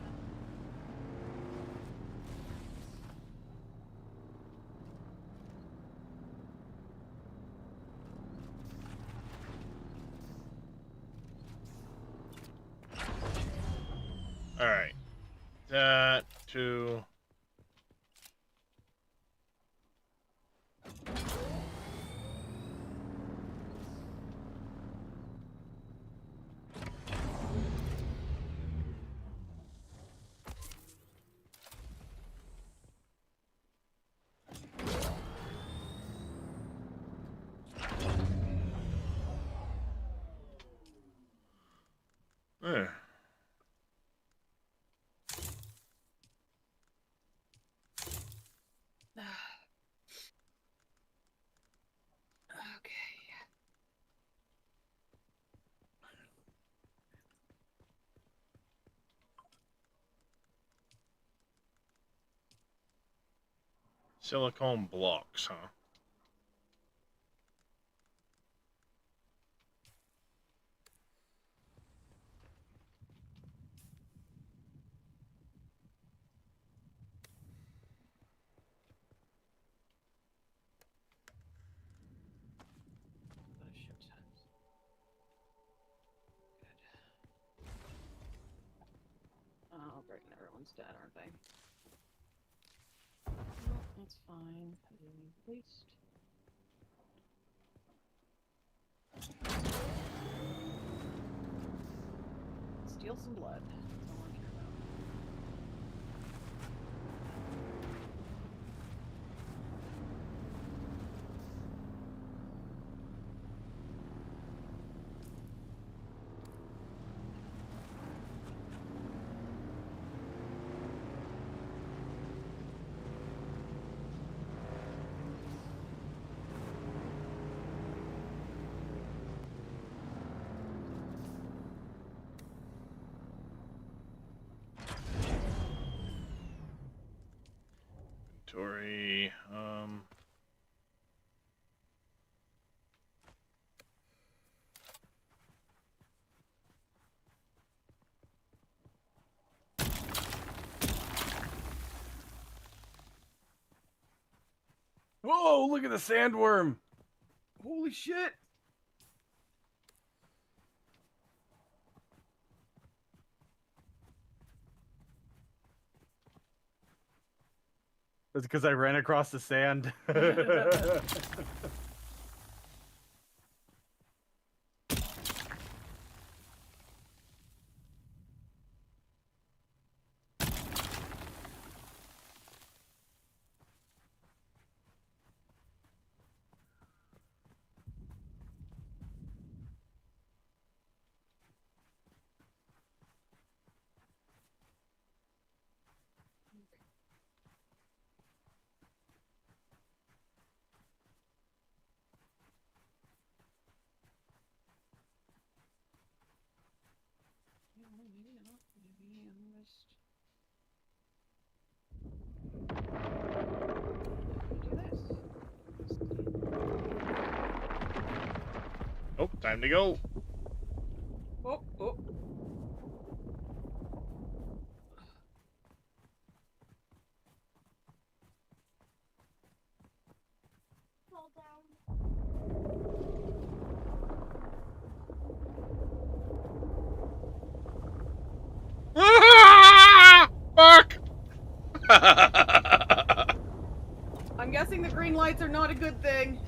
Alright. That to... There. Silicone blocks, huh? Oh, great. one's dead, aren't they? No, that's fine. Waste. Steal some blood. That's all I care about. Inventory. Whoa, look at the sandworm. Holy shit. That's because I ran across the sand. Oh, time to go. Oh, oh. Fall down. Fuck! I'm guessing the green lights are not a good thing.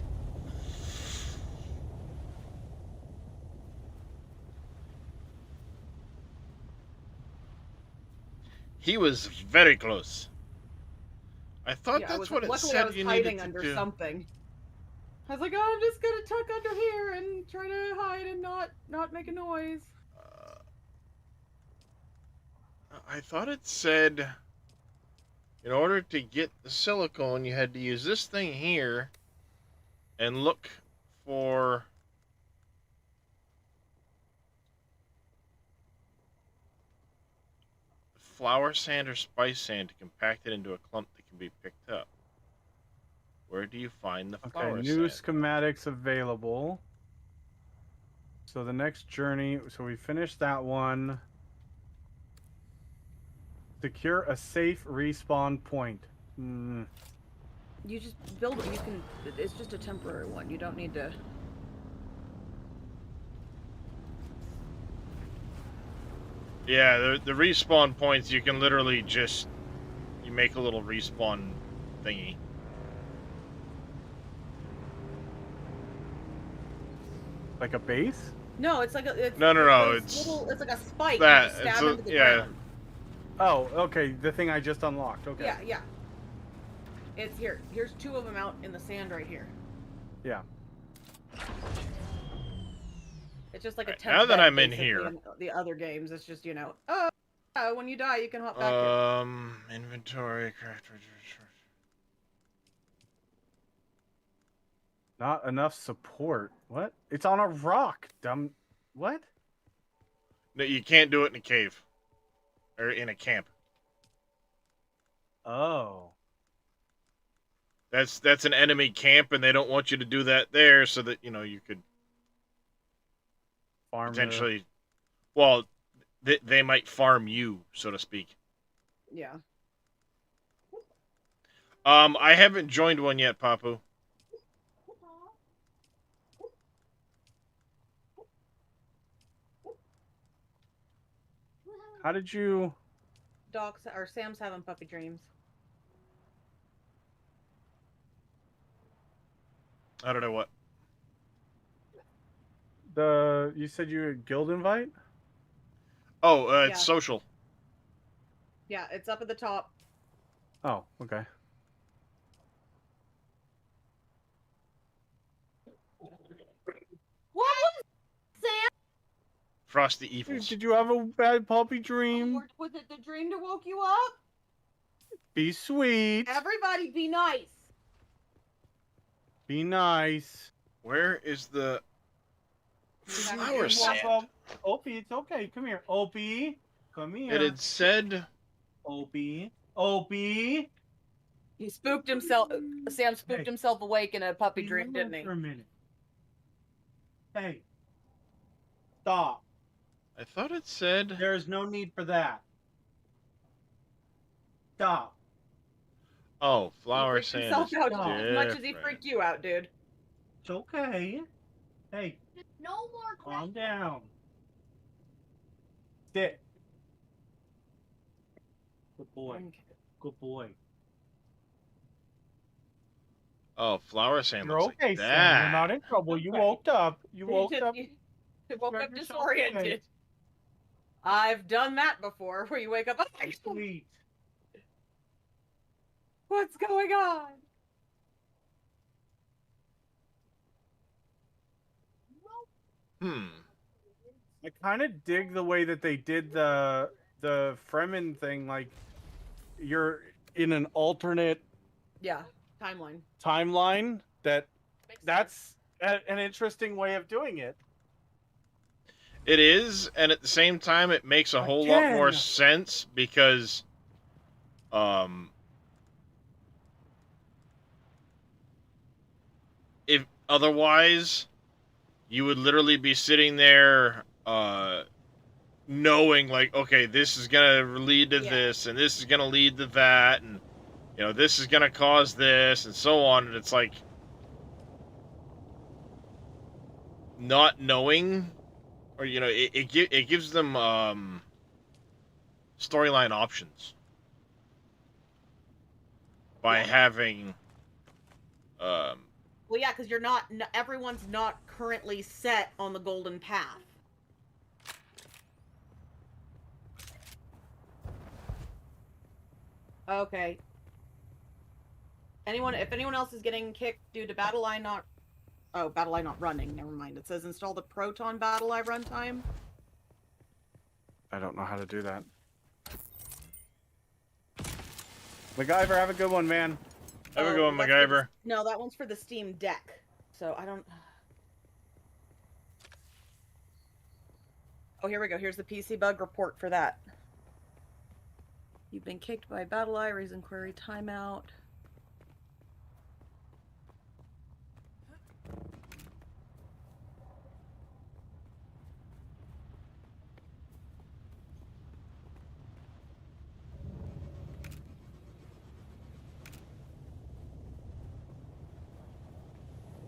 He was very close. I thought Yeah, that's what it luckily said I was you hiding needed to under do. something. I was like, oh, I'm just gonna tuck under here and try to hide and not make a noise. I thought it said in order to get the silicone, you had to use this thing here and look for flour sand or spice sand to compact it into a clump that can be picked up. Where do you find the flour Okay, new sand? schematics available. So the next journey, so we finished that one. Secure a safe respawn point. Hmm. You just build it. You can. It's just a temporary one. You don't need to. Yeah, the respawn points, you can literally just, you make a little respawn thingy. Like a base? No, it's like a. It's, No, it's like a spike. that. You just stab It's into the yeah. ground. Oh, okay. The thing I just unlocked. Okay. Yeah, yeah. It's here. Here's two of them out in the sand right here. Yeah. It's just like a Right, temp now that bed, I'm in basically, here. the other games, it's just, you know, oh, when you die, you can hop back Inventory, craft. Not enough support. What? It's on a rock, dumb. What? No, you can't do it in a cave. Or in a camp. Oh. That's an enemy camp, and they don't want you to do that there, so that, you know, you could farm potentially. Well, they might farm you, so to speak. Yeah. I haven't joined one yet, Papu. How did you... Doc's or Sam's having puppy dreams. I don't know what. You said you had guild invite? Oh, Yeah. it's social. Yeah, it's up at the top. Oh, okay. What was Sam? Frosty Evils. Did you have a bad puppy dream? Or was it the dream that woke you up? Be sweet. Everybody be nice. Be nice. Where is the flower sand? Opie, it's okay. Come here. Opie, come here. It had said... Opie. Opie. He spooked himself. Sam spooked himself awake in a puppy Be dream, alone didn't he? For a minute. Hey. Stop. I thought it said... There is no need for that. Stop. Oh, flower He freaked sand himself is out different. as much as he freaked you out, dude. It's okay. Hey, No more calm down. Sit. Good boy. Good boy. Oh, flower sand You're looks okay, like Sam. that. You're not in trouble. You woke up. You woke up. You woke up Grab yourself disoriented. away. I've done that before, where you wake up. Sweet. What's going on? I kind of dig the way that they did the Fremen thing. Like, you're in an alternate Yeah, timeline. timeline. That's an interesting way of doing it. It is, and at the same time, it makes a whole lot more Again. sense because, if otherwise, you would literally be sitting there, knowing like, okay, this is gonna lead to this, and this is gonna lead to that, and you know, this is gonna cause this, and so on, and it's like not knowing. Or, you know, it gives them storyline options by having Well, yeah, because you're not. Everyone's not currently set on the golden path. Okay. If anyone else is getting kicked due to battle line not. Oh, battle line not running. Never mind. It says install the Proton battle eye runtime. I don't know how to do that. MacGyver, have a good one, man. Have a good one, MacGyver. No, that one's for the Steam Deck. So I don't. Oh, here we go. Here's the PC bug report for that. You've been kicked by battle eye. Raise inquiry timeout.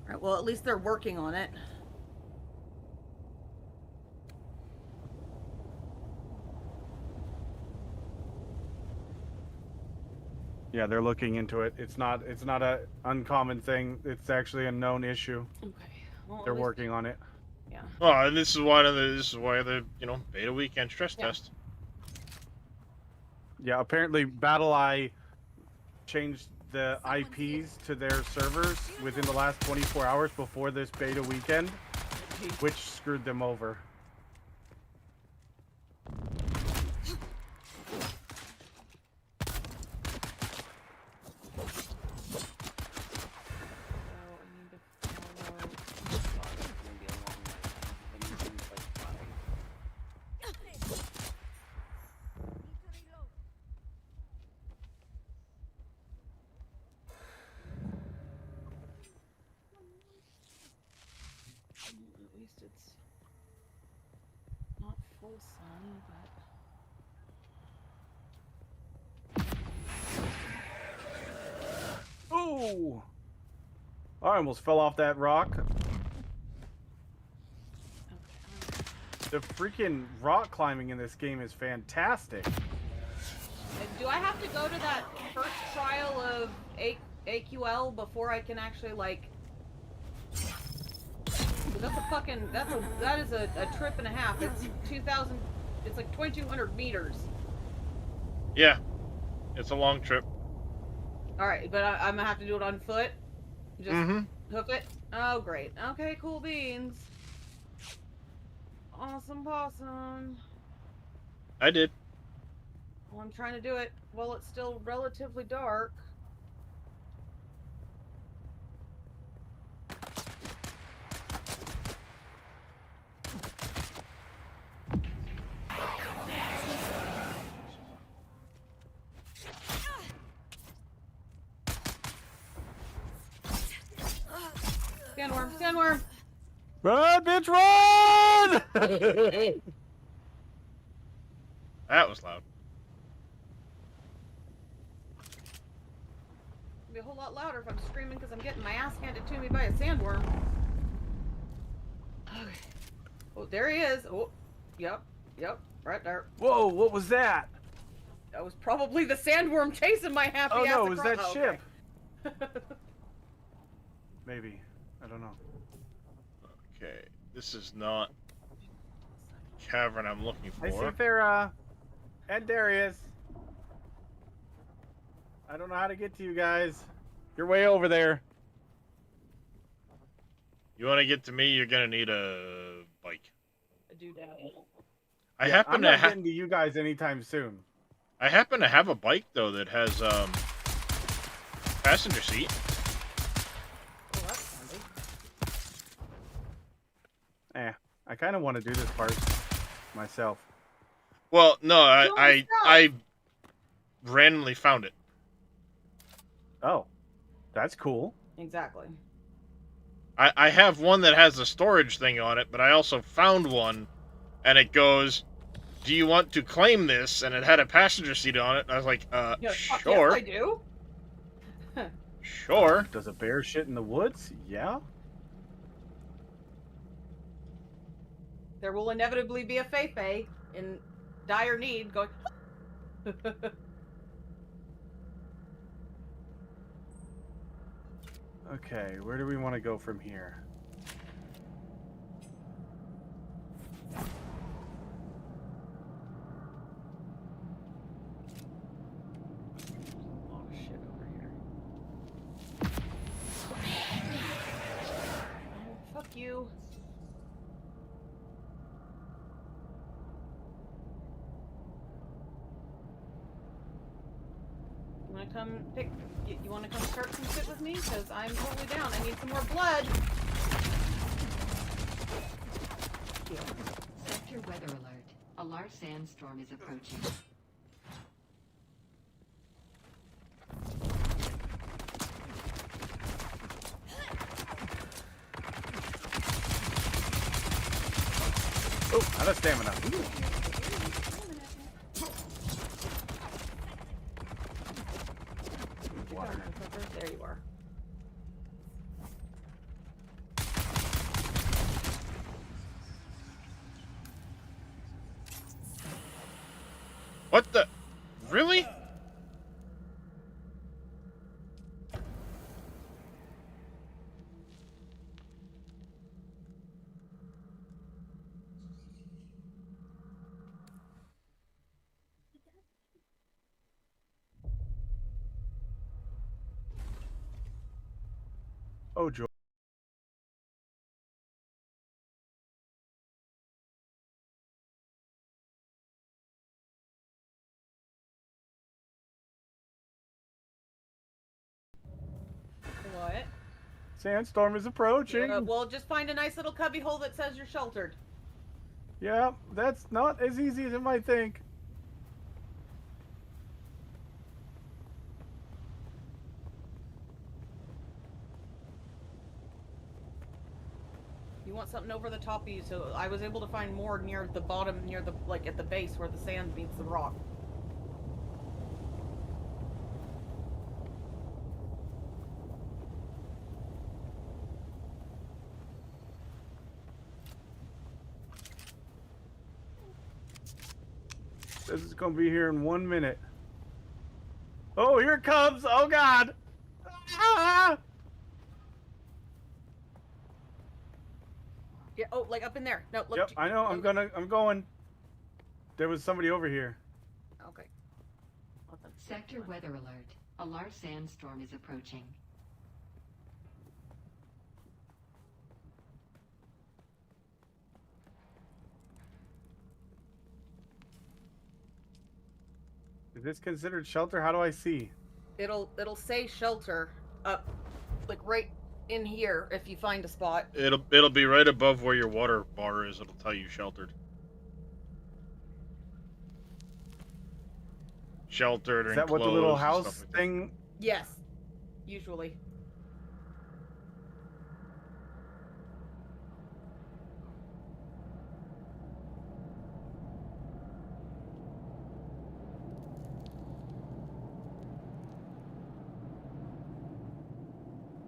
Alright, well, at least they're working on it. Yeah, they're looking into it. It's not a uncommon thing. It's actually a known issue. Okay. Well, They're working on it. Yeah. Oh, and this is why the you know, beta weekend stress test. Yeah, apparently BattleEye changed the IPs to their servers within the last 24 hours before this beta weekend, which screwed them over. At least it's not full sun, but Ooh! I almost fell off that rock. The freaking rock climbing in this game is fantastic. Do I have to go to that first trial of AQL before I can actually, like... That's a fucking... That is a trip and a half. It's 2,000... It's like 2,200 meters. Yeah. It's a long trip. Alright, but I'm gonna have to do it on foot? Just hoof it? Oh, great. Okay, cool beans. Awesome possum. I did. Well, I'm trying to do it while it's still relatively dark. Sandworm, sandworm! Run, bitch, run! That was loud. It'll be a whole lot louder if I'm screaming because I'm getting my ass handed to me by a sandworm. Okay. Oh, there he is. Oh, yep, right there. Whoa, what was that? That was probably the sandworm chasing my happy ass. Oh no, was that across. ship? Maybe. I don't know. Okay, this is not the cavern I'm looking for. I see Farah. And Darius. I don't know how to get to you guys. You're way over there. You want to get to me, you're going to need a bike. A doodad. I happen I'm to not getting to you guys anytime soon. I happen to have a bike, though, that has passenger seat. Oh, that's handy. I kind of want to do this part myself. Well, no, I randomly found it. Oh, that's cool. Exactly. I have one that has a storage thing on it, but I also found one, and it goes, "Do you want to claim this?" And it had a passenger seat on it, and I was like, Yeah, sure. Yes, I do. Sure. Does a bear shit in the woods? Yeah. There will inevitably be a Feifei in dire need going... Okay, where do we want to go from here? Oh, shit, over here. Oh, fuck you. You wanna come pick... You wanna come start some shit with me? Because I'm totally down. I need some more blood. Sector weather alert. A large sandstorm is approaching. Oh, out of stamina. Water. There you are. What the? Really? Oh, joy. What? Sandstorm is approaching. Well, just find a nice little cubby hole that says you're sheltered. Yeah, that's not as easy as you might think. You want something over the top of you, so I was able to find more near the bottom, near the, like, at the base where the sand meets the rock. This is gonna be here in 1 minute. Oh, here it comes! Oh God! Ah! Yeah. Oh, like up in there. No. Look. Yep, I know. I'm going. There was somebody over here. Okay. Sector weather alert. A large sandstorm is approaching. Is this considered shelter? How do I see? It'll say shelter up, like right in here if you find a spot. It'll be right above where your water bar is. It'll tell you sheltered. Sheltered or Is that what the enclosed little and house stuff like that. thing? Yes. Usually.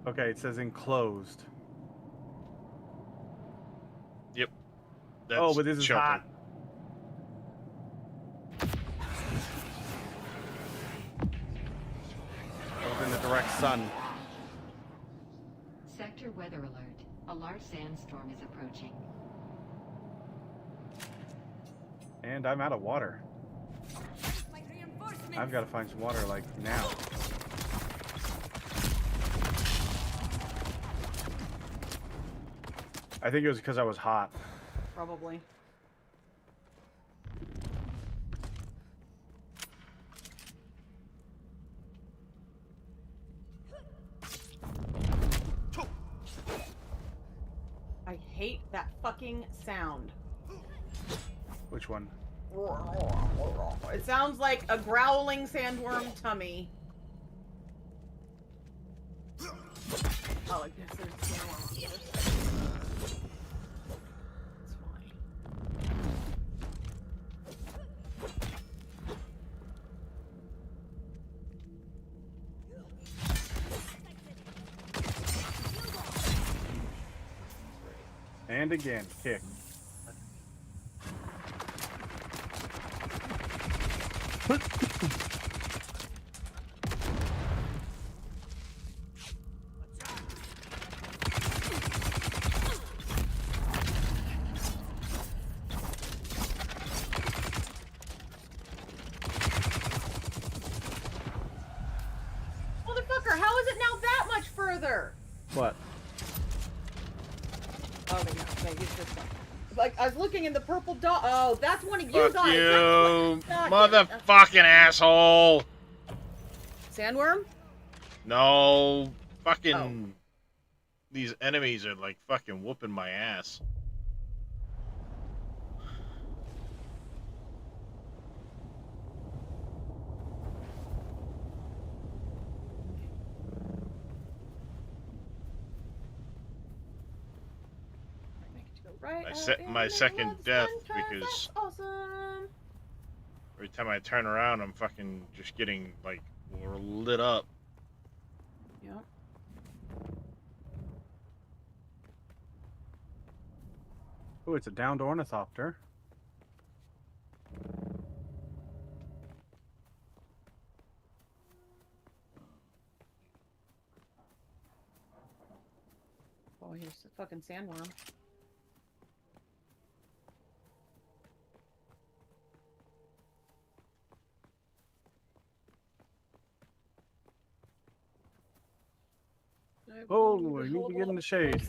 Okay, it says enclosed. Yep. Oh, but this is sheltered. hot. I was in the direct sun. Sector weather alert. A large sandstorm is approaching. And I'm out of water. I've got to find some water, like, now. I think it was because I was hot. Probably. I hate that fucking sound. Which one? It sounds like a growling sandworm tummy. Oh, I guess there's a sandworm on the other side. It's fine. And again, kick. Motherfucker, how is it now that much further? What? Oh, no, it's this one. Like, I was looking in the purple dot. Oh, that's one of you Fuck guys. you, That's motherfucking asshole. Sandworm? No, fucking. These enemies are like fucking whooping my ass. Right My second death because That's awesome. every time I turn around, I'm fucking just getting like lit up. Yep. Oh, it's a downed ornithopter. Oh, here's the fucking sandworm. Oh, you need to get in the shade.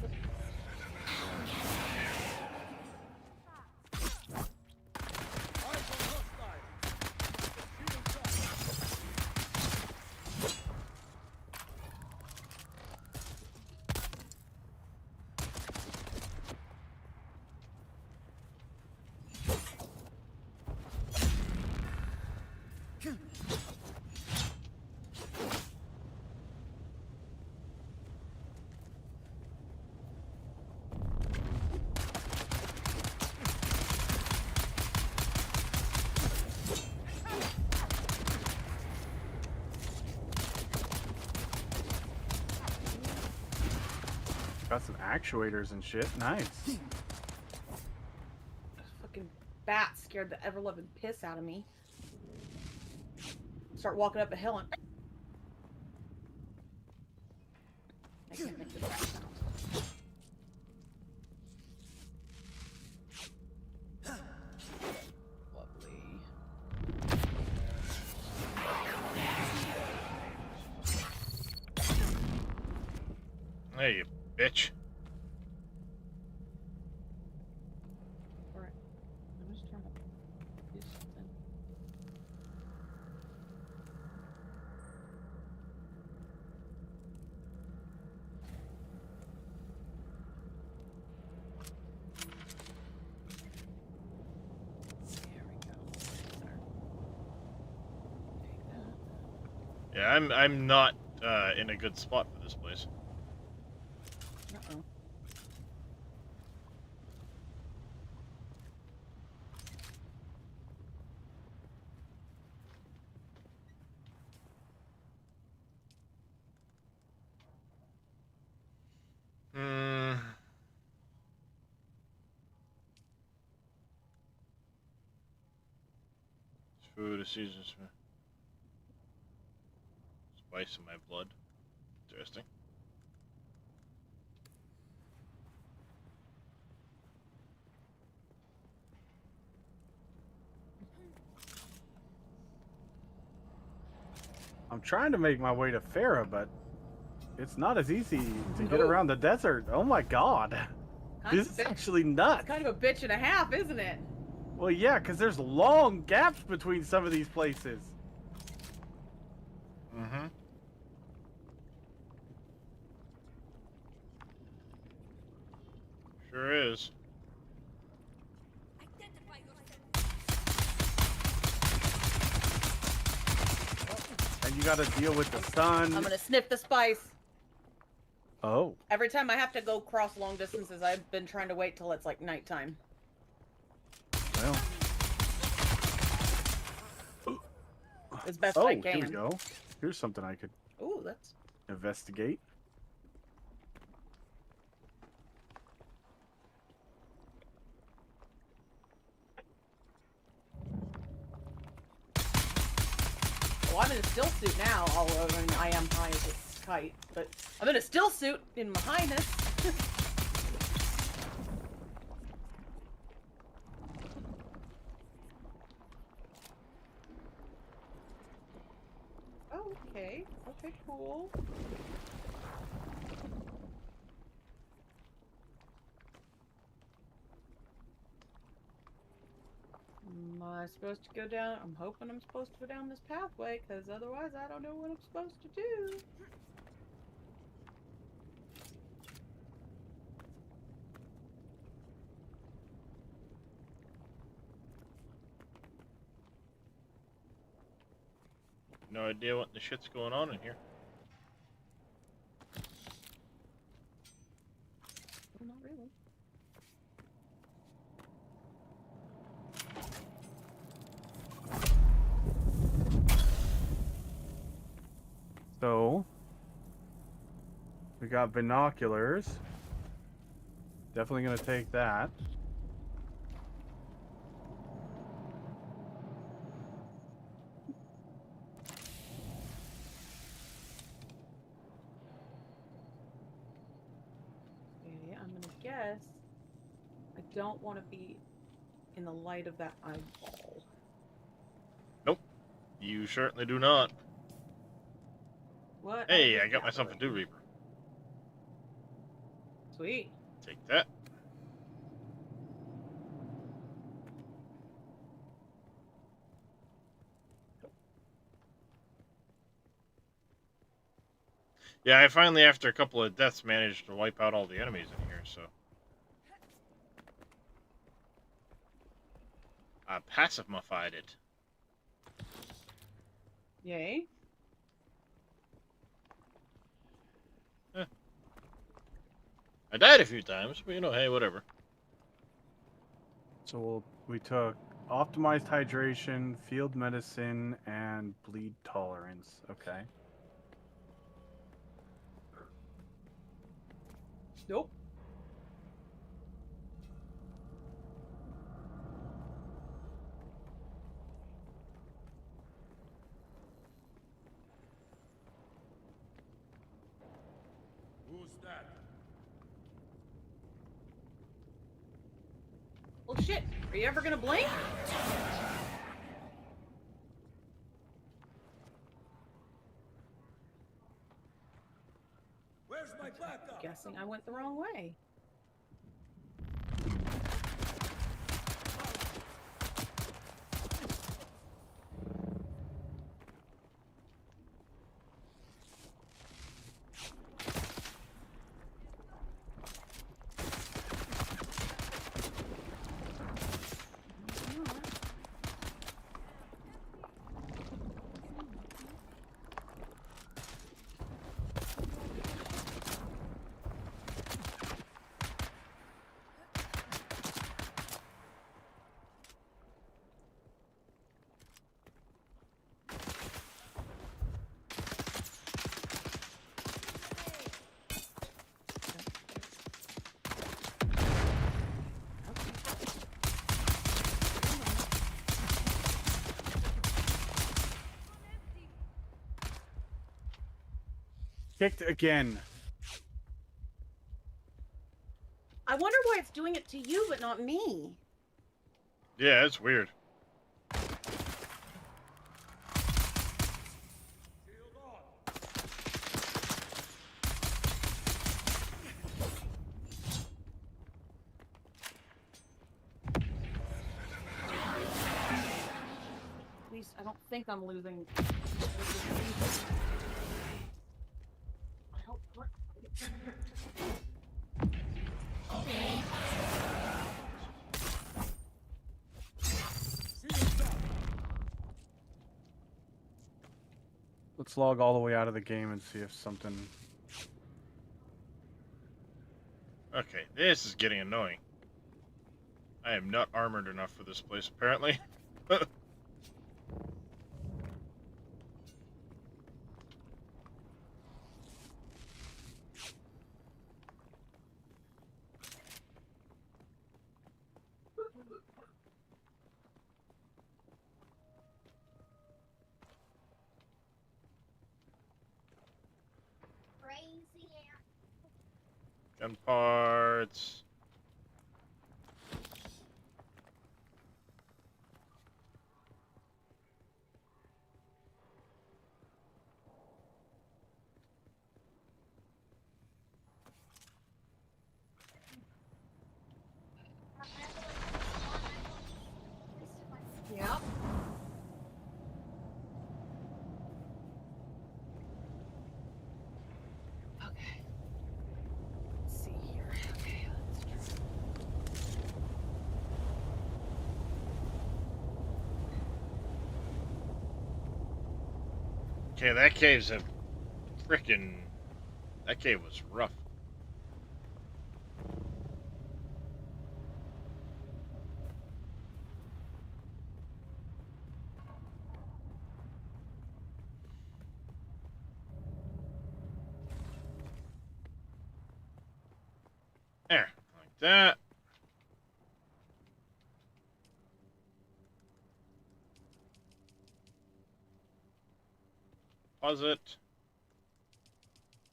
Got some actuators and shit. Nice. Fucking bat scared the ever-loving piss out of me. Start walking up a hill and I can't make this sound. Lovely. Hey, you bitch. Alright. I'm just trying to do something. Yeah, I'm not in a good spot for this place. Uh-oh. Hmm. Food, a season, spice in my blood. Interesting. I'm trying to make my way to Farah, but it's not as easy to get around the desert. Oh my god. This is actually nuts. It's kind of a bitch and a half, isn't it? Well, yeah, because there's long gaps between some of these places. Mm-hmm. Sure is. And you gotta deal with the sun. I'm gonna sniff the spice. Oh. Every time I have to go cross long distances, I've been trying to wait till it's like nighttime. Well. As best I can. Here we go. Here's something I could That's investigate. Well, I'm in a still suit now, although I mean, I am high as a kite, but I'm in a still suit in my highness. Oh, okay. Okay, cool. Am I supposed to go down? I'm hoping I'm supposed to go down this pathway, because otherwise I don't know what I'm supposed to do. No idea what the shit's going on in here. Well, not really. So, we got binoculars. Definitely gonna take that. Okay, I'm gonna guess I don't want to be in the light of that eyeball. Nope. You certainly do not. What? Hey, I got myself a Dew Reaper. Sweet. Take that. Yeah, I finally, after a couple of deaths, managed to wipe out all the enemies in here, so. I pacified it. Yay. I died a few times, but you know, hey, whatever. So we took optimized hydration, field medicine, and bleed tolerance. Okay. Nope. Are you ever gonna blink? Where's my backup? Guessing I went the wrong way. Kicked again. I wonder why it's doing it to you, but not me. Yeah, it's weird. At least I don't think I'm losing. Let's log all the way out of the game and see if something... Okay, this is getting annoying. I am not armored enough for this place, apparently. Gun parts. Yep. Okay. Let's see here. Okay, let's try. Okay, that cave's a frickin'... That cave was rough. There, like that. Pause it.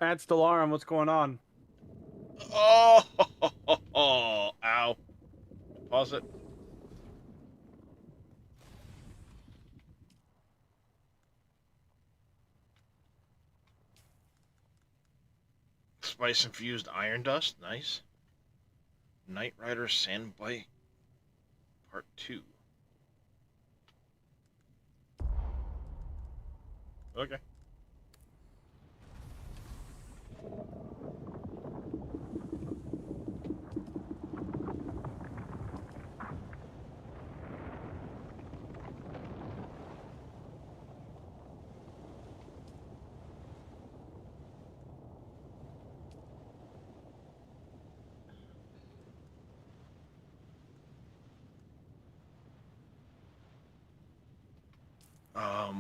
Add Stellarum, what's going on? Oh, ow. Pause it. Spice infused iron dust, nice. Knight Rider Sandbite Part 2. Okay.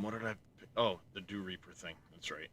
What did I pick? Oh, the Dew Reaper thing. That's right.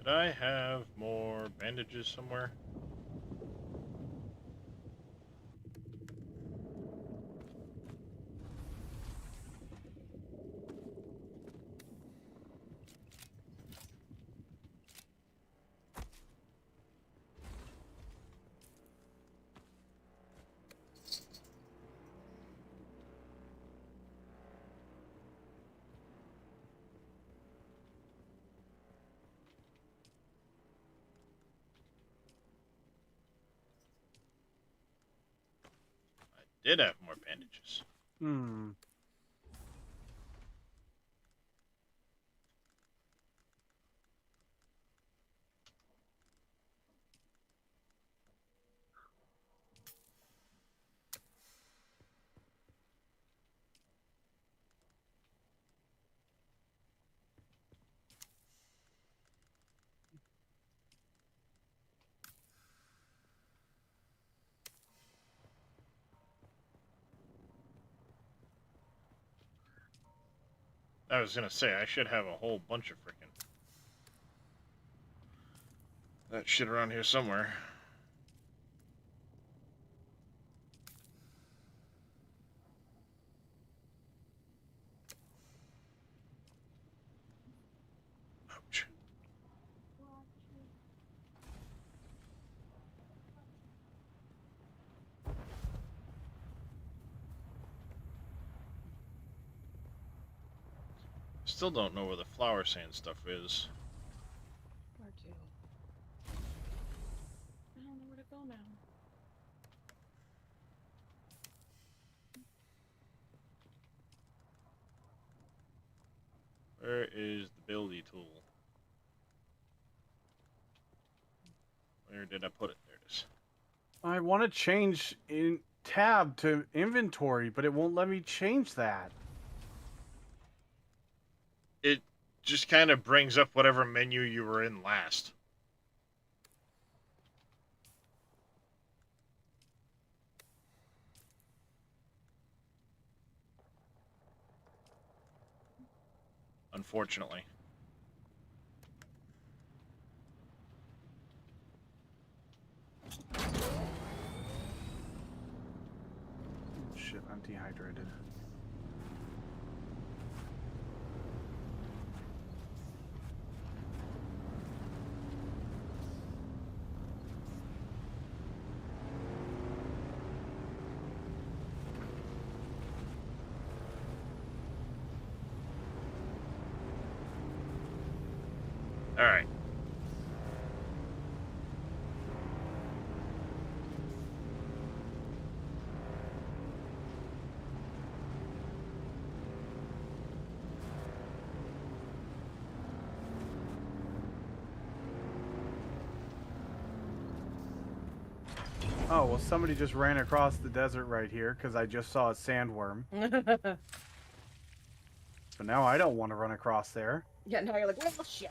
Did I have more bandages somewhere? Did have more bandages. Hmm. I was gonna say, I should have a whole bunch of freaking that shit around here somewhere. Ouch. Still don't know where the flower sand stuff is. Where to? I don't know where to go now. Where is the buildy tool? Where did I put it? There it is. I want to change in tab to inventory, but it won't let me change that. It just kind of brings up whatever menu you were in last. Unfortunately. Shit, I'm dehydrated. All right. Oh, well, somebody just ran across the desert right here because I just saw a sandworm. So now I don't want to run across there. Yeah, now you're like, well, shit.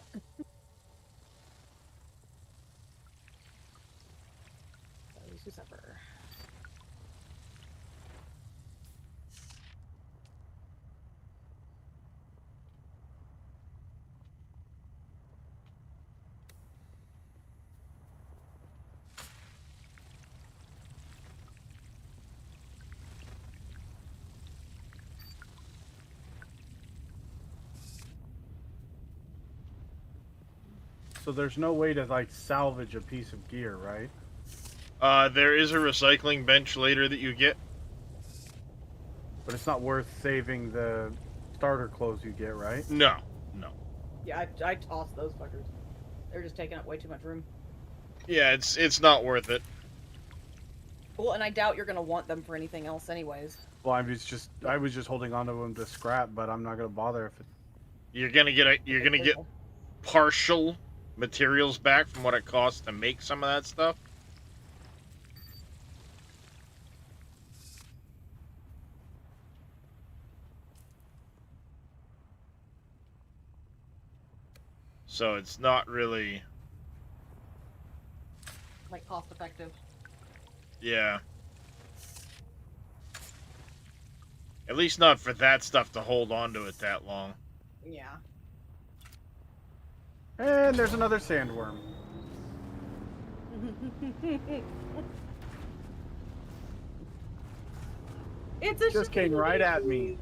So there's no way to, like, salvage a piece of gear, right? There is a recycling bench later that you get. But it's not worth saving the starter clothes you get, right? No, no. Yeah, I tossed those fuckers. They're just taking up way too much room. Yeah, it's not worth it. Well, and I doubt you're gonna want them for anything else, anyways. Well, I was just holding on to them to scrap, but I'm not gonna bother if it. You're gonna get partial materials back from what it costs to make some of that stuff. So it's not really, Like, cost effective. yeah. At least not for that stuff to hold on to it that long. Yeah. And there's another sandworm. It's a Just came right at me.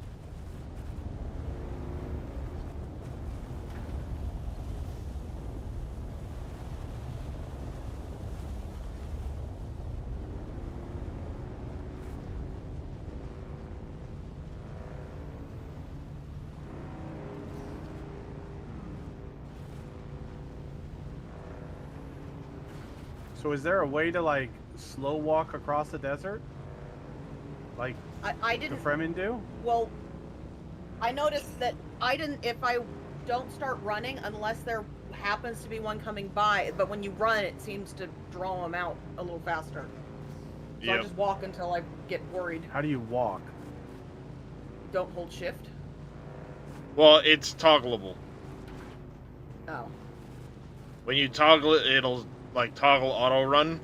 So is there a way to like slow walk across the desert? Like I didn't. the Fremen do? Well, I noticed that I didn't. If I don't start running, unless there happens to be one coming by, but when you run, it seems to draw them out a little faster. So I just walk until I get worried. How do you walk? Don't hold shift. Well, it's toggleable. Oh. When you toggle it, it'll like toggle auto run.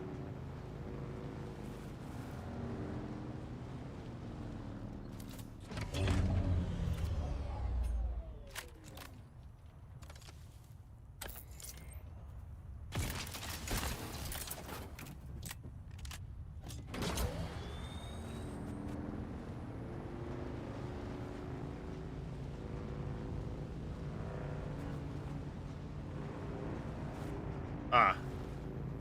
Ah.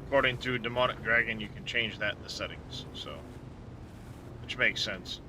According to Demonic Dragon, you can change that in the settings, so... Which makes sense.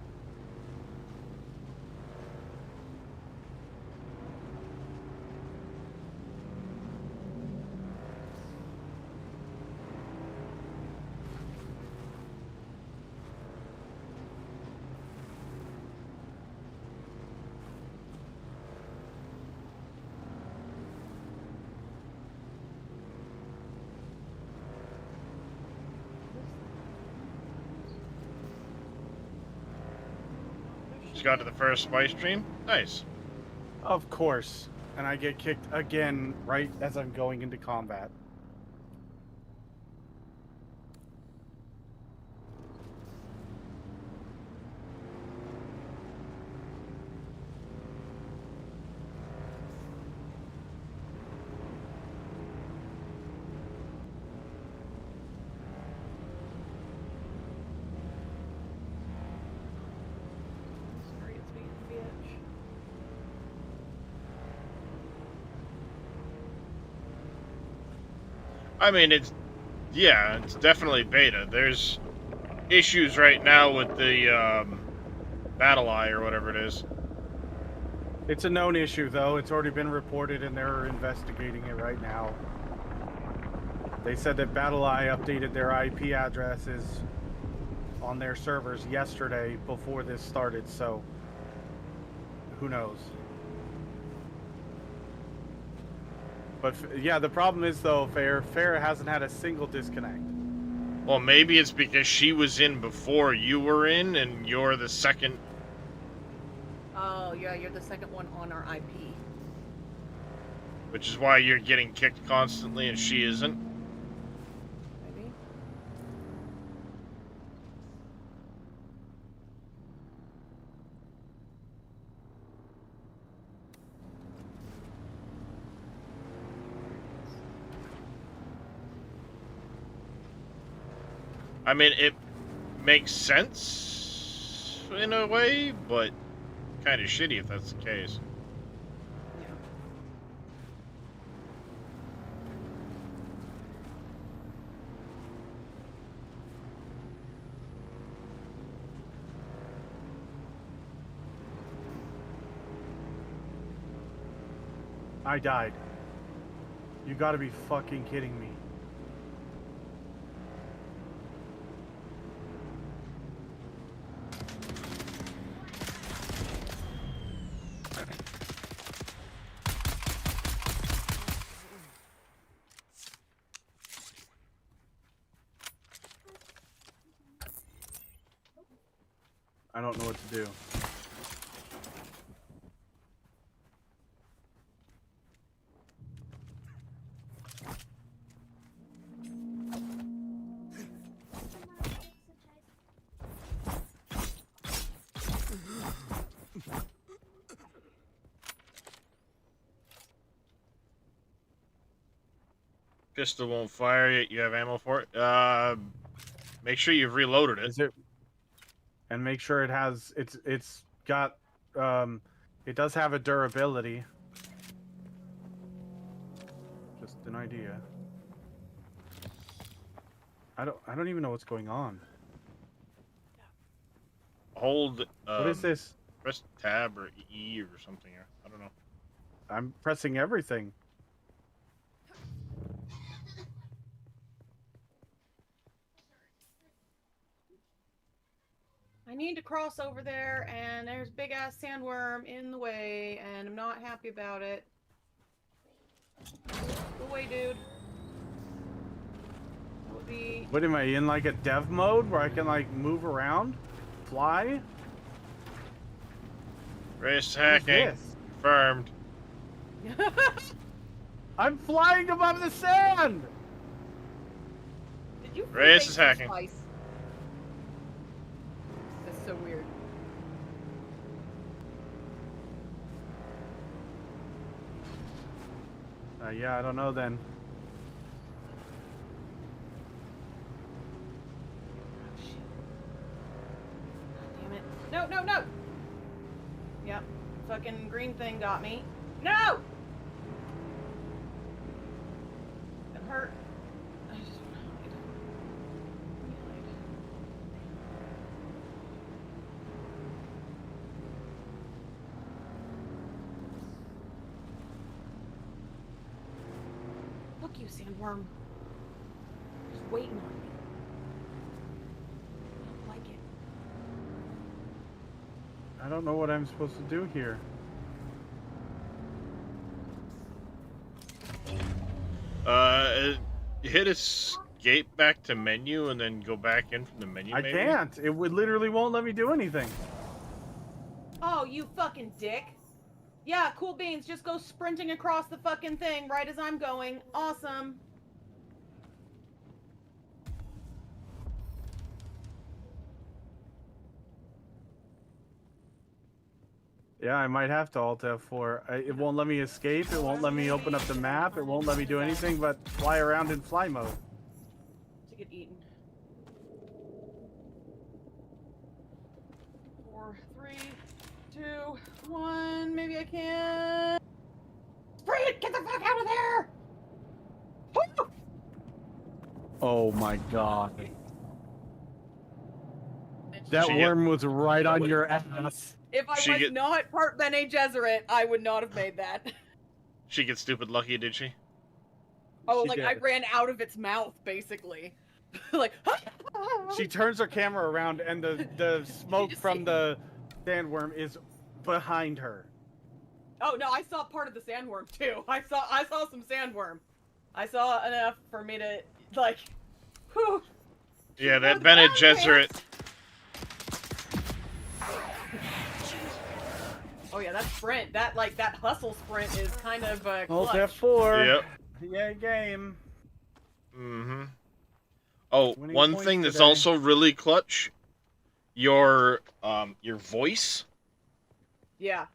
Just got to the first spice stream? Nice. Of course. And I get kicked again right as I'm going into combat. Sorry, it's being a bitch. I mean, it's definitely beta. There's issues right now with the battle eye or whatever it is. It's a known issue, though. It's already been reported, and they're investigating it right now. They said that BattleEye updated their IP addresses on their servers yesterday before this started, so who knows? But yeah, the problem is, though, Fair hasn't had a single disconnect. Well, maybe it's because she was in before you were in, and you're the second. Oh, yeah, you're the second one on our IP. Which is why you're getting kicked constantly and she isn't. Maybe. I mean, it makes sense in a way, but kind of shitty if that's the case. I died. You gotta be fucking kidding me. I don't know what to do. pistol won't fire yet. You have ammo for it. Make sure you've reloaded it. Is it? And make sure it has. It's got. It does have a durability. Just an idea. I don't even know what's going on. Hold. What is this? Press tab or E or something. I don't know. I'm pressing everything. I need to cross over there, and there's a big ass sandworm in the way, and I'm not happy about it. Go away, dude. That would be. What am I in, like a dev mode where I can like move around, fly? Race hacking confirmed. I'm flying above the sand. Did you? Race is hacking. Twice? That's so weird. Yeah, I don't know then. Damn it. No, no, no! Yep. Fucking green thing got me. No! It hurt. I just want to hide. Let me hide. Look, you sandworm. Just waiting on me. I don't like it. I don't know what I'm supposed to do here. Hit escape back to menu and then go back in from the menu. I can't. It would literally won't let me do anything. Oh, you fucking dick. Yeah, cool beans. Just go sprinting across the fucking thing right as I'm going. Awesome. Yeah, I might have to Alt F4. It won't let me escape. It won't let me open up the map. It won't let me do anything but fly around in fly mode. To get eaten. 4, 3, 2, 1. Maybe I can. Sprint! Get the fuck out of there! Woo! Oh my god. That worm was right on your ass. If I was not part Bene Gesserit, I would not have made that. She gets stupid lucky, did she? Oh, She like did. I ran out of its mouth, basically. Like, She turns her camera around and the smoke from the sandworm is behind her. oh no, I saw part of the sandworm too. I saw some sandworm. I saw enough for me to like. Whew. Yeah, that Bene Gesserit. Oh yeah, that sprint, that hustle sprint is kind of Alt clutch. F4. Yep. Yeah, game. Mm-hmm. Oh, Winning one points thing that's today. also really clutch, your voice. Yeah.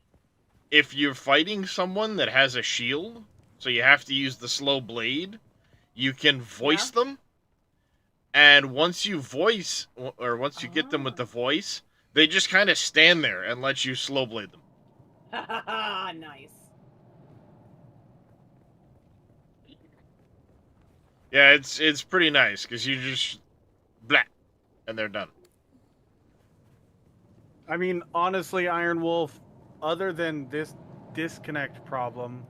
If you're fighting someone that has a shield, so you have to use the slow blade, you can voice them. And once you voice, or once you get them with the voice, they just kind of stand there and let you slow blade them. Nice. Yeah, it's pretty nice because you just blah, and they're done. I mean, honestly, Iron Wolf, other than this disconnect problem,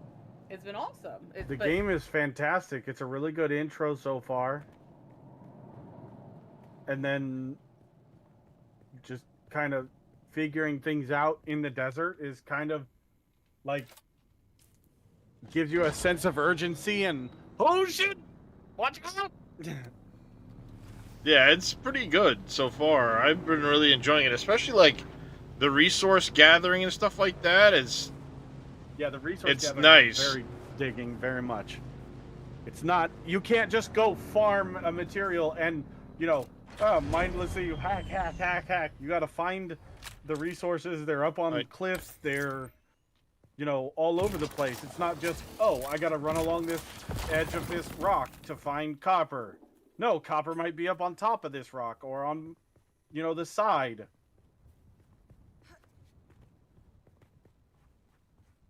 It's been awesome. the game is fantastic. It's a really good intro so far. And then just kind of figuring things out in the desert is kind of like gives you a sense of urgency and oh shit, watch out. Yeah, it's pretty good so far. I've been really enjoying it, especially like the resource gathering and stuff like that. Yeah, the resource It's gathering nice. is very digging, very much. It's not, you can't just go farm a material and, you know, mindlessly you hack. You got to find the resources. They're up on the cliffs. They're you know, all over the place. It's not just, oh, I gotta run along this edge of this rock to find copper. No, copper might be up on top of this rock or on, you know, the side.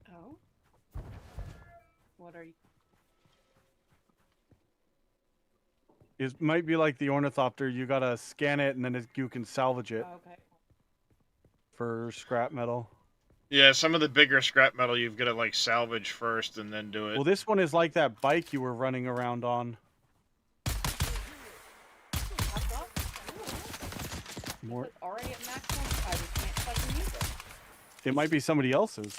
Oh. What are you? It might be like the ornithopter. You gotta scan it, and then you can salvage it Okay. for scrap metal. Yeah, some of the bigger scrap metal you've got to like salvage first and then do it. Well, this one is like that bike you were running around on. More. It's already at maximum. I just can't fucking use it. It might be somebody else's.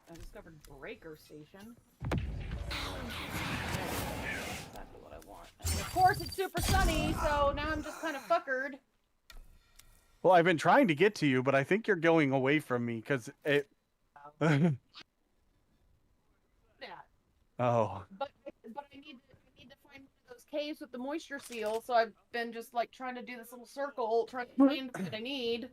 I discovered breaker station. Exactly what I want. And of course, it's super sunny, so now I'm just kind of fuckered. Well, I've been trying to get to you, but I think you're going away from me because it. Yeah. Oh. But I need to find one of those caves with the moisture seal, so I've been just like trying to do this little circle, trying to find what I need.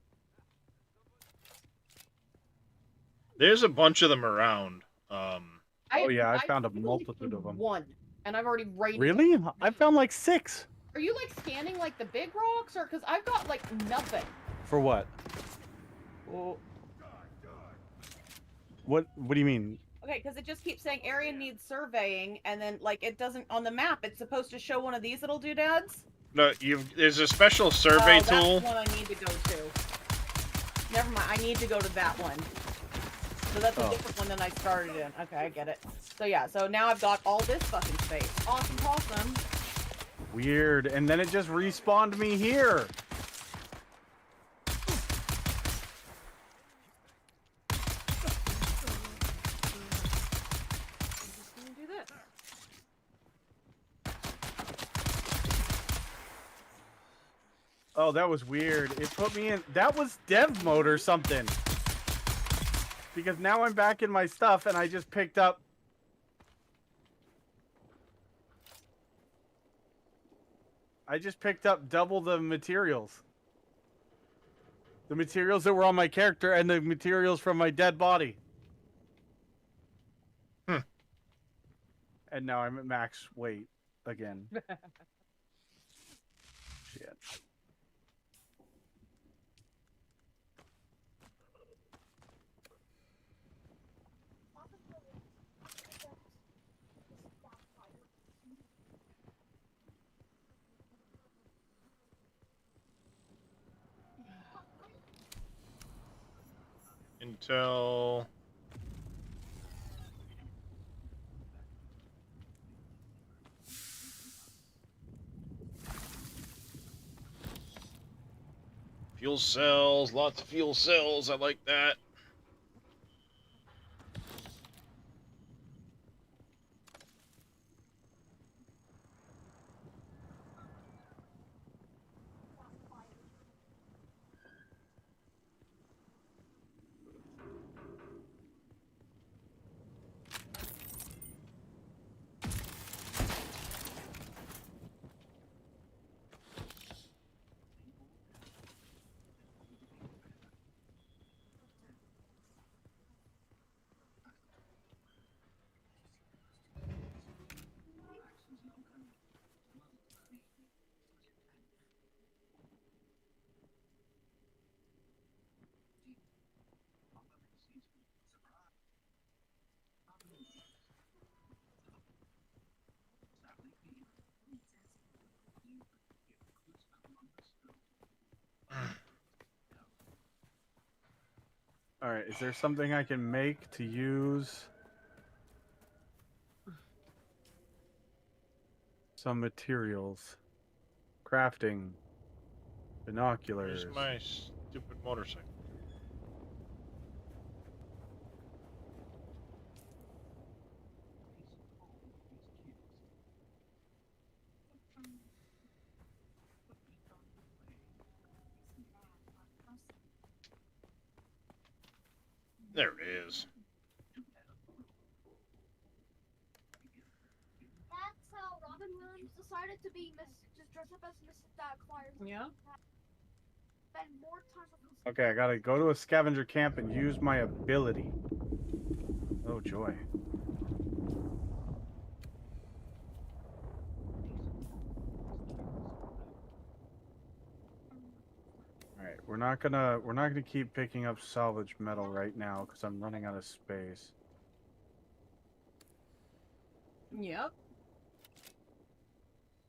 There's a bunch of them around. Oh yeah, I found a multitude of them. One, and I've already rated. Really? I found like 6. Are you like scanning like the big rocks, or because I've got like nothing? For what? Oh. What do you mean? Okay, because it just keeps saying area needs surveying, and then like it doesn't on the map. It's supposed to show one of these little doodads. No, there's a special survey tool. That's one I need to go to. Never mind, I need to go to that one. So that's a different one than I started in. Okay, I get it. So yeah, so now I've got all this fucking space. Awesome, awesome. Weird. And then it just respawned me here. Do this. Oh, that was weird. It put me in. That was dev mode or something. Because now I'm back in my stuff and I just picked up. Double the materials. The materials that were on my character and the materials from my dead body. And now I'm at max weight again. Shit. Until fuel cells, lots of fuel cells. I like that. All right, is there something I can make to use some materials? Crafting. Binoculars. Where's my stupid motorcycle? There it is. That's how Robin Williams decided to be just dress up as Mrs. Doubtfire. Yeah. Spend more time with Okay, I gotta go to a scavenger camp and use my ability. Oh, joy. Alright, we're not gonna keep picking up salvage metal right now because I'm running out of space. Yep.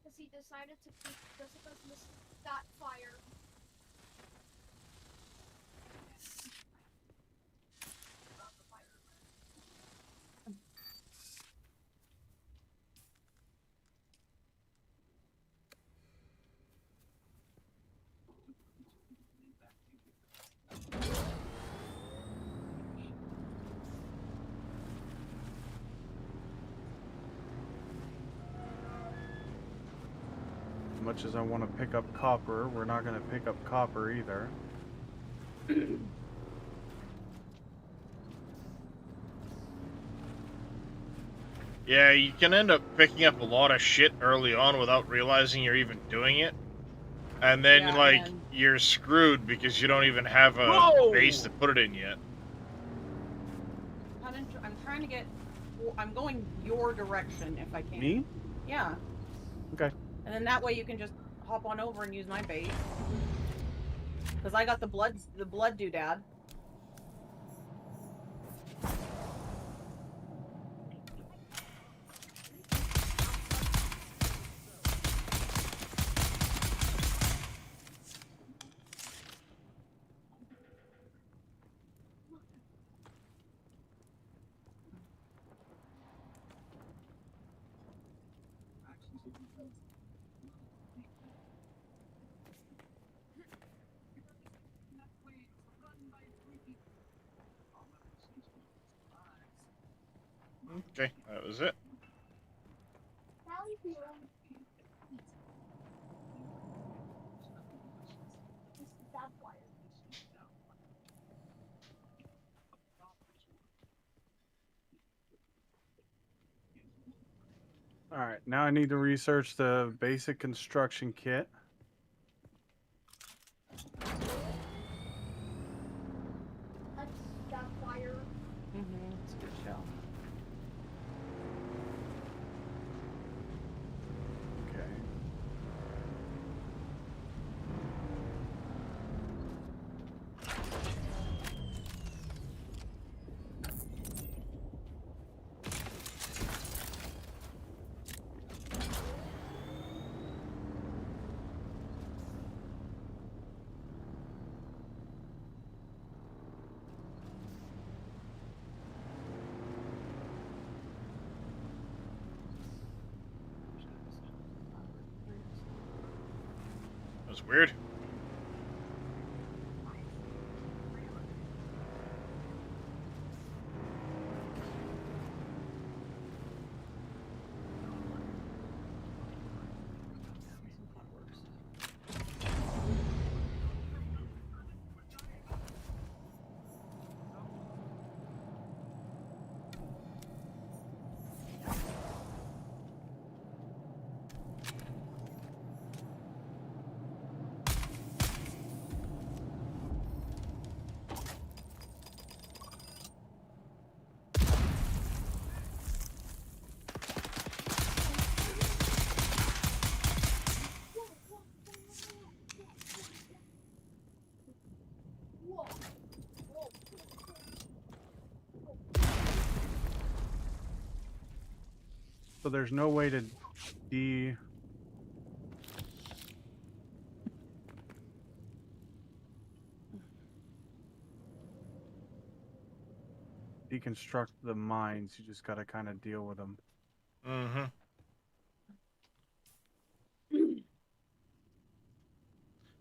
Because he decided to keep Jessica's list that fire. As much as I want to pick up copper, we're not gonna pick up copper either. Yeah, you can end up picking up a lot of shit early on without realizing you're even doing it. And then, Yeah, like, and you're screwed because you don't even have a Whoa! base to put it in yet. I'm trying to get. I'm going your direction if I can. Me? Yeah. Okay. And then that way you can just hop on over and use my base. Because I got the blood doodad. Okay, that was it. Alright, now I need to research the basic construction kit. That fire. Mm-hmm. It's a good show. Okay. That was weird. So there's no way to deconstruct the mines. You just gotta kind of deal with them. Mm-hmm.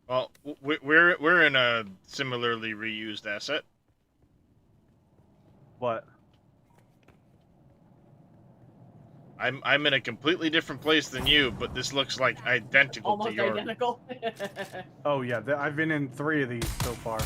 Well, we're in a similarly reused asset. What? I'm in a completely different place than you, but this looks like identical Almost to your. identical. Oh yeah, I've been in 3 of these so far.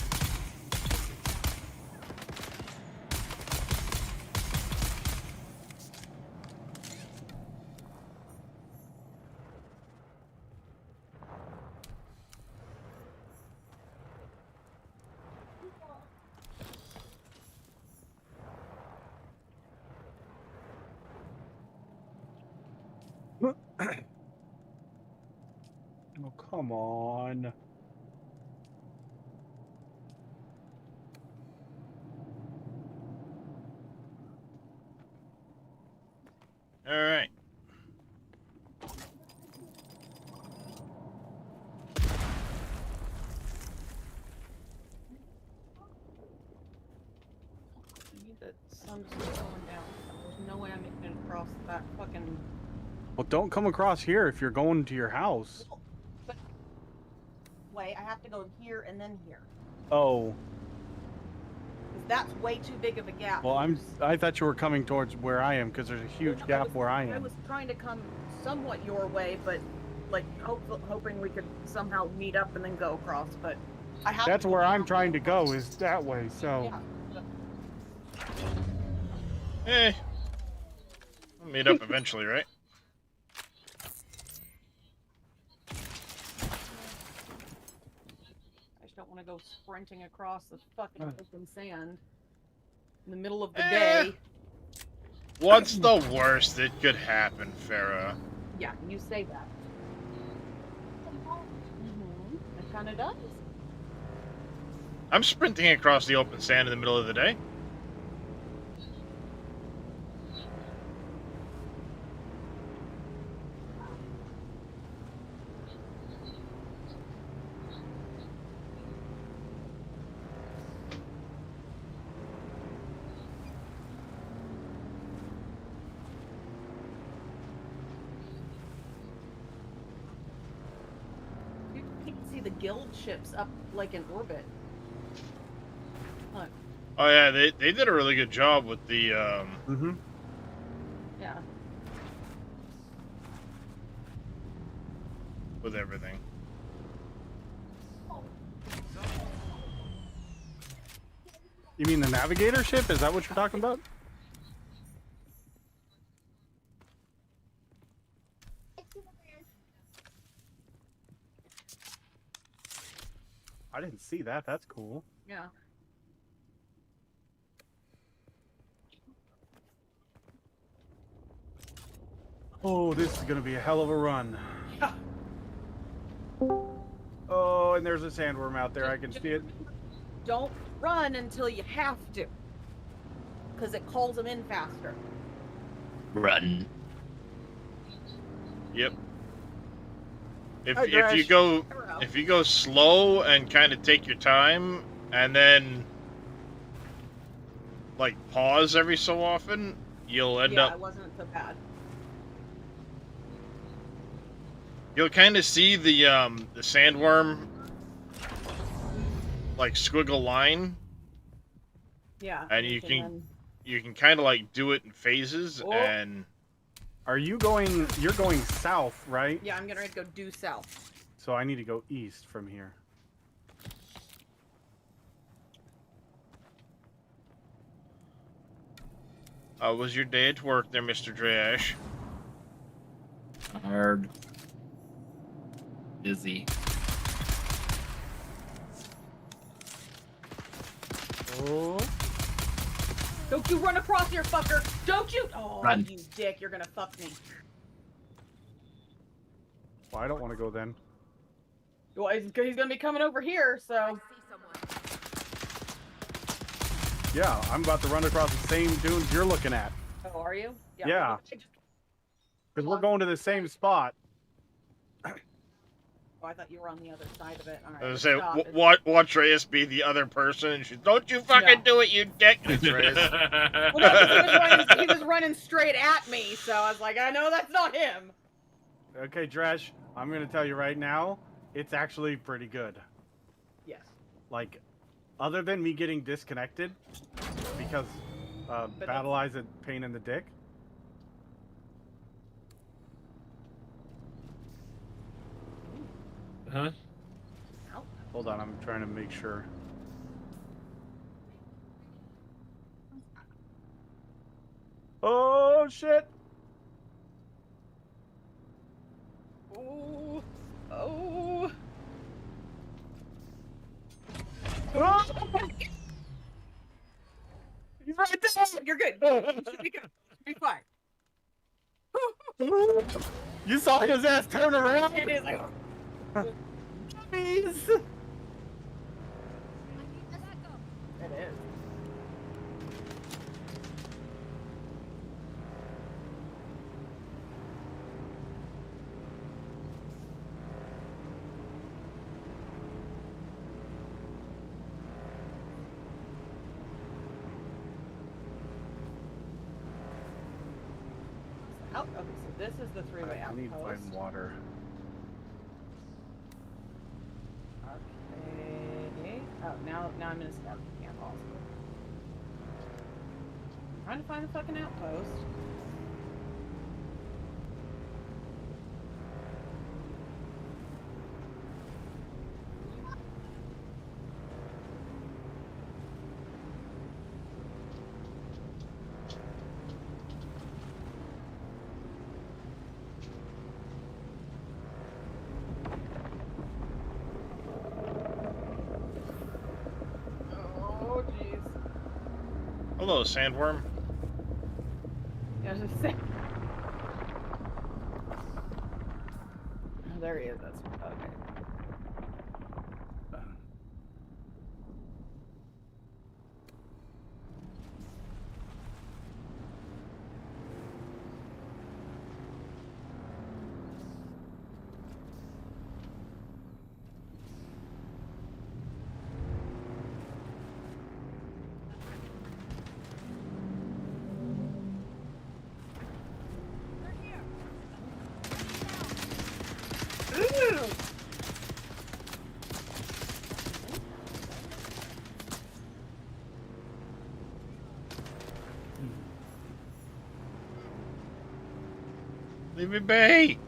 come on. All right. The sun's going down. There's no way I'm making it across that fucking. Well, don't come across here if you're going to your house. But wait, I have to go here and then here. Oh. 'Cause that's way too big of a gap. Well, I thought you were coming towards where I am because there's a huge gap where I I am. was trying to come somewhat your way, but like hoping we could somehow meet up and then go across. But I have. That's where I'm trying to go, is that way. So. Yeah. Hey, we'll meet up eventually, right? I just don't want to go sprinting across the fucking open sand in the middle of the day. What's the worst that could happen, Farah? Yeah, you say that. It kind of does. I'm sprinting across the open sand in the middle of the day. You can see the guild ships up like in orbit. Look. Oh yeah, they did a really good job with the Yeah. with everything. You mean the navigator ship? Is that what you're talking about? I didn't see that. That's cool. Yeah. Oh, this is gonna be a hell of a run. Oh, and there's a sandworm out there. I can see it. Don't run until you have to, because it calls them in faster. Run. Yep. If Hi, if you go slow and kind of take your time and then like pause every so often, you'll end Yeah, up it wasn't so bad. you'll kind of see the sandworm like squiggle line, Yeah. and you can kind of like do it in phases. Oh. And Are you going? You're going south, right? Yeah, I'm getting ready to go due south. So I need to go east from here. how was your day at work there, Mr. Drash? Hard. Busy. Oh. Don't you run across here, fucker! Don't you! Oh, Run. you dick! You're gonna fuck me. Well, I don't want to go then. Well, he's gonna be coming over here, so. Yeah, I'm about to run across the same dunes you're looking at. Oh, are you? Yeah. Because we're going to the same spot. Oh, I thought you were on the other side of it. All right. I was say, stop. watch Reyes be the other person, and she's, don't you fucking do it, you dick! And it's Reyes. Well, no, 'cause he was running straight at me, so I was like, I know that's not him. Okay, Dresh, I'm going to tell you right now, it's actually pretty good. Yes. Like, other than me getting disconnected, because Battle Eye's a pain in the dick. Huh? Hold on, I'm trying to make sure. Oh, shit! Oh. Oh. He's right there! You're good. Should be good. Be fine. You saw his ass turn around? It is like... Please. It is. Oh, okay, so this is the three-way I need to outpost. find water. Okay. Oh, now I'm in a scout camp also. Trying to find the fucking outpost. Oh, jeez. Hello, sandworm. Yeah, I was just saying. Oh, there he is. That's okay. Leave me be!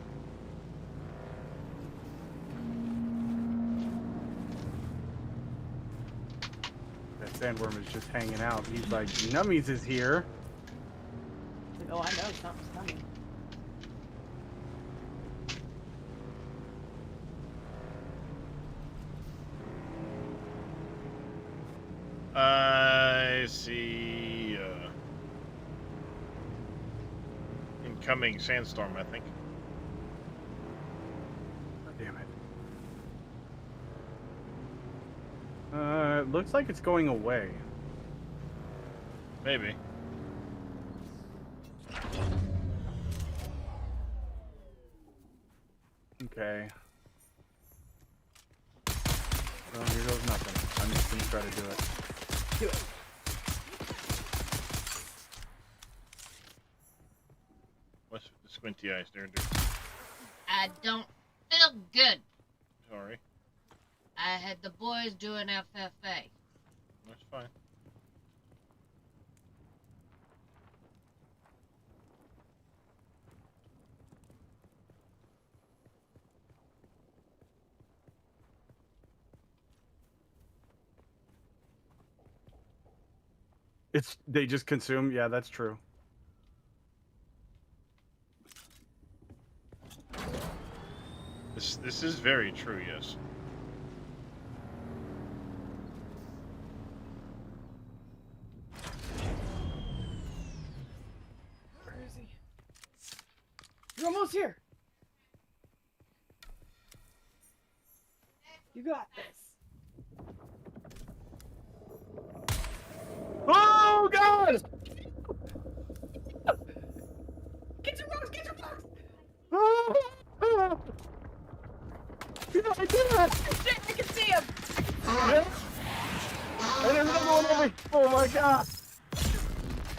That sandworm is just hanging out. He's like, Nummies is here. Like, oh, I know something's coming. I see incoming sandstorm, I think. Oh, damn it. It looks like it's going away. Maybe. Okay. Well, here goes nothing. I'm just gonna try to do it. Do it. What's with the squinty eyes there, dude? I don't feel good. Sorry. I had the boys do an FFA. That's fine. They just consume. Yeah, that's true. This is very true, yes. Where is he? You're almost here. You got this. Oh God! Get your rocks! Get your rocks! Oh, oh. Yeah, I did it! Shit, I can see him! Yeah. And there's another one over. Oh my God!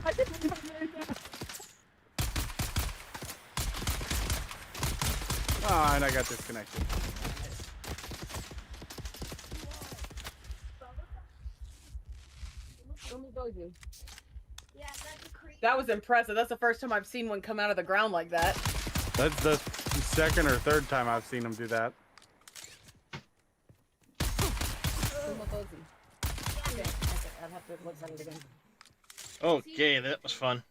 I didn't even make that. Oh, and I got disconnected. That was impressive. That's the first time I've seen one come out of the ground like that. That's the second or third time I've seen him do that. I'd have to look at it again. Okay, that was fun.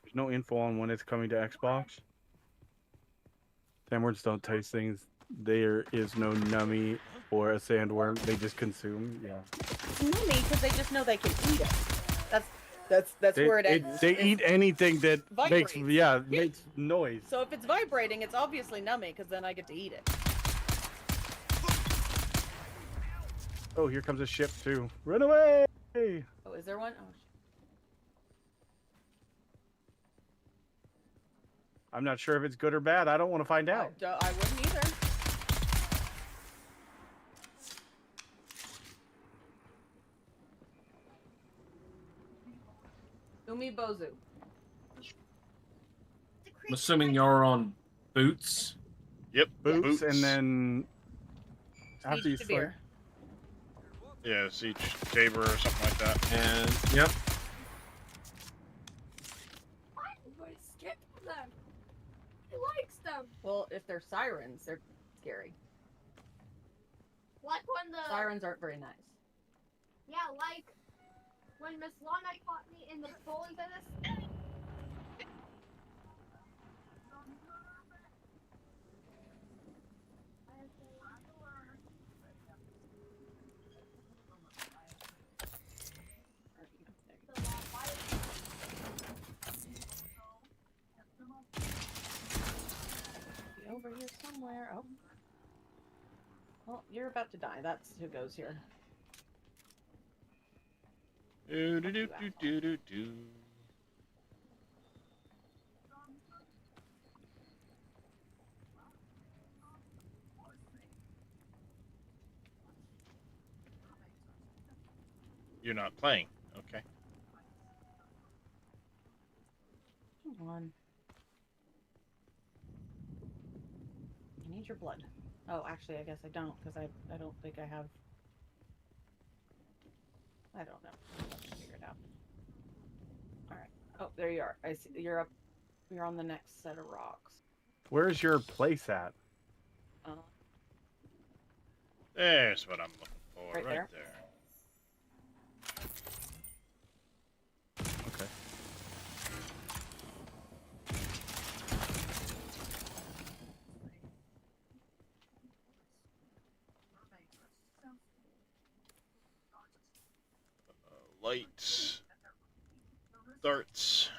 There's no info on when it's coming to Xbox. Sandworms don't taste things. There is no nummy or a sandworm. They just consume. Yeah. It's nummy because they just know they can eat it. That's where it ends. They eat anything that vibrates. makes noise. So if it's vibrating, it's obviously numbing, because then I get to eat it. Oh, here comes a ship too. Run away! Oh, is there one? Oh, shit. I'm not sure if it's good or bad. I don't want to find out. I wouldn't either. Umi Bozu. I'm assuming you're on boots. Yep, boots, and then after you Siege to beer. Yeah, siege tabor or something like that. And yep. Why did we skip them? He likes them. Well, if they're sirens, they're scary. Like when the Sirens aren't very nice. Yeah, like when Miss Lana caught me in the bowling tennis. Be over here somewhere. Oh. Well, you're about to die. That's who goes here. Do do do do do do do. You're not playing, okay? Come on. I need your blood. Oh, actually, I guess I don't, because I don't think I have. I don't know. I'll have to figure it out. Alright. Oh, there you are. I see. You're up. You're on the next set of rocks. Where's your place at? There's what I'm looking for, Right right there. Okay. Lights. Darts.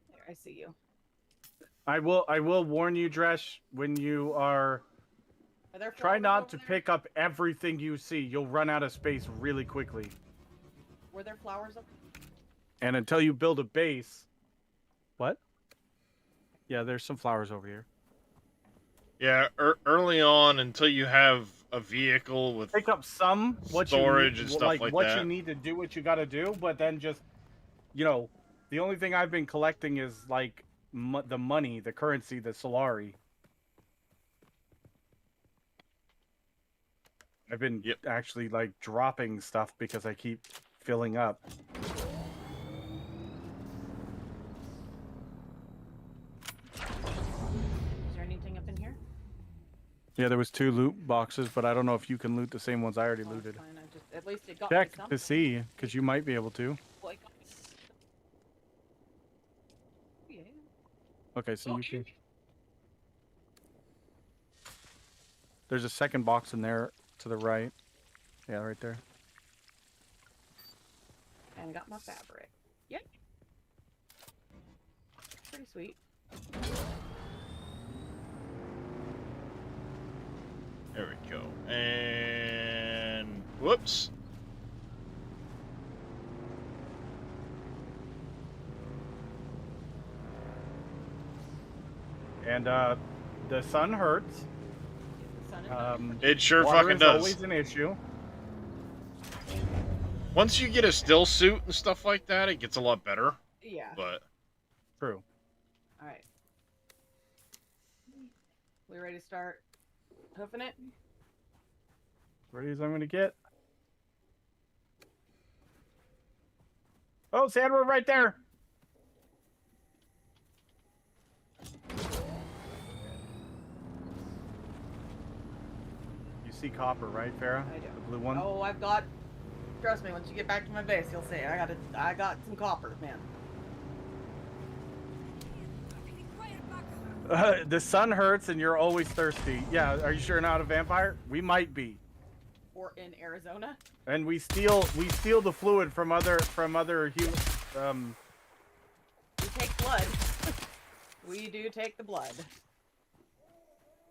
There, I see you. I will warn you, Dresh, when you are there try flowers not over to there? pick up everything you see. You'll run out of space really quickly. Were there flowers up? And until you build a base, what? Yeah, there's some flowers over here. Yeah, early on, until you have a vehicle with Pick up some storage and stuff like what that. you need to do, what you got to do, but then just, you know, the only thing I've been collecting is like the money, the currency, the Solari. I've been actually like dropping stuff because I keep filling up. Is there anything up in here? Yeah, there was 2 loot boxes, but I don't know if you can loot the same ones I already looted. Fine, I just, at least it got me Check something. to see, because you might be able to. Well, it got me- Yeah. Okay, so you can... There's a second box in there to the right. Yeah, right there. And got my fabric. Yep. Pretty sweet. There we go. And whoops. And the sun hurts. It sure water fucking is does. Always an issue. Once you get a still suit and stuff like that, it gets a lot better. Yeah. But true. All right. We ready to start hoofing it? Ready as I'm gonna get. Oh, sandwood right there. You see copper, right, Farah? I do. The blue one. Oh, I've got. Trust me, once you get back to my base, you'll see. I got some copper, man. The sun hurts and you're always thirsty. Yeah, are you sure not a vampire? We might be. airport in Arizona. And we steal the fluid from other human. We take blood. We do take the blood.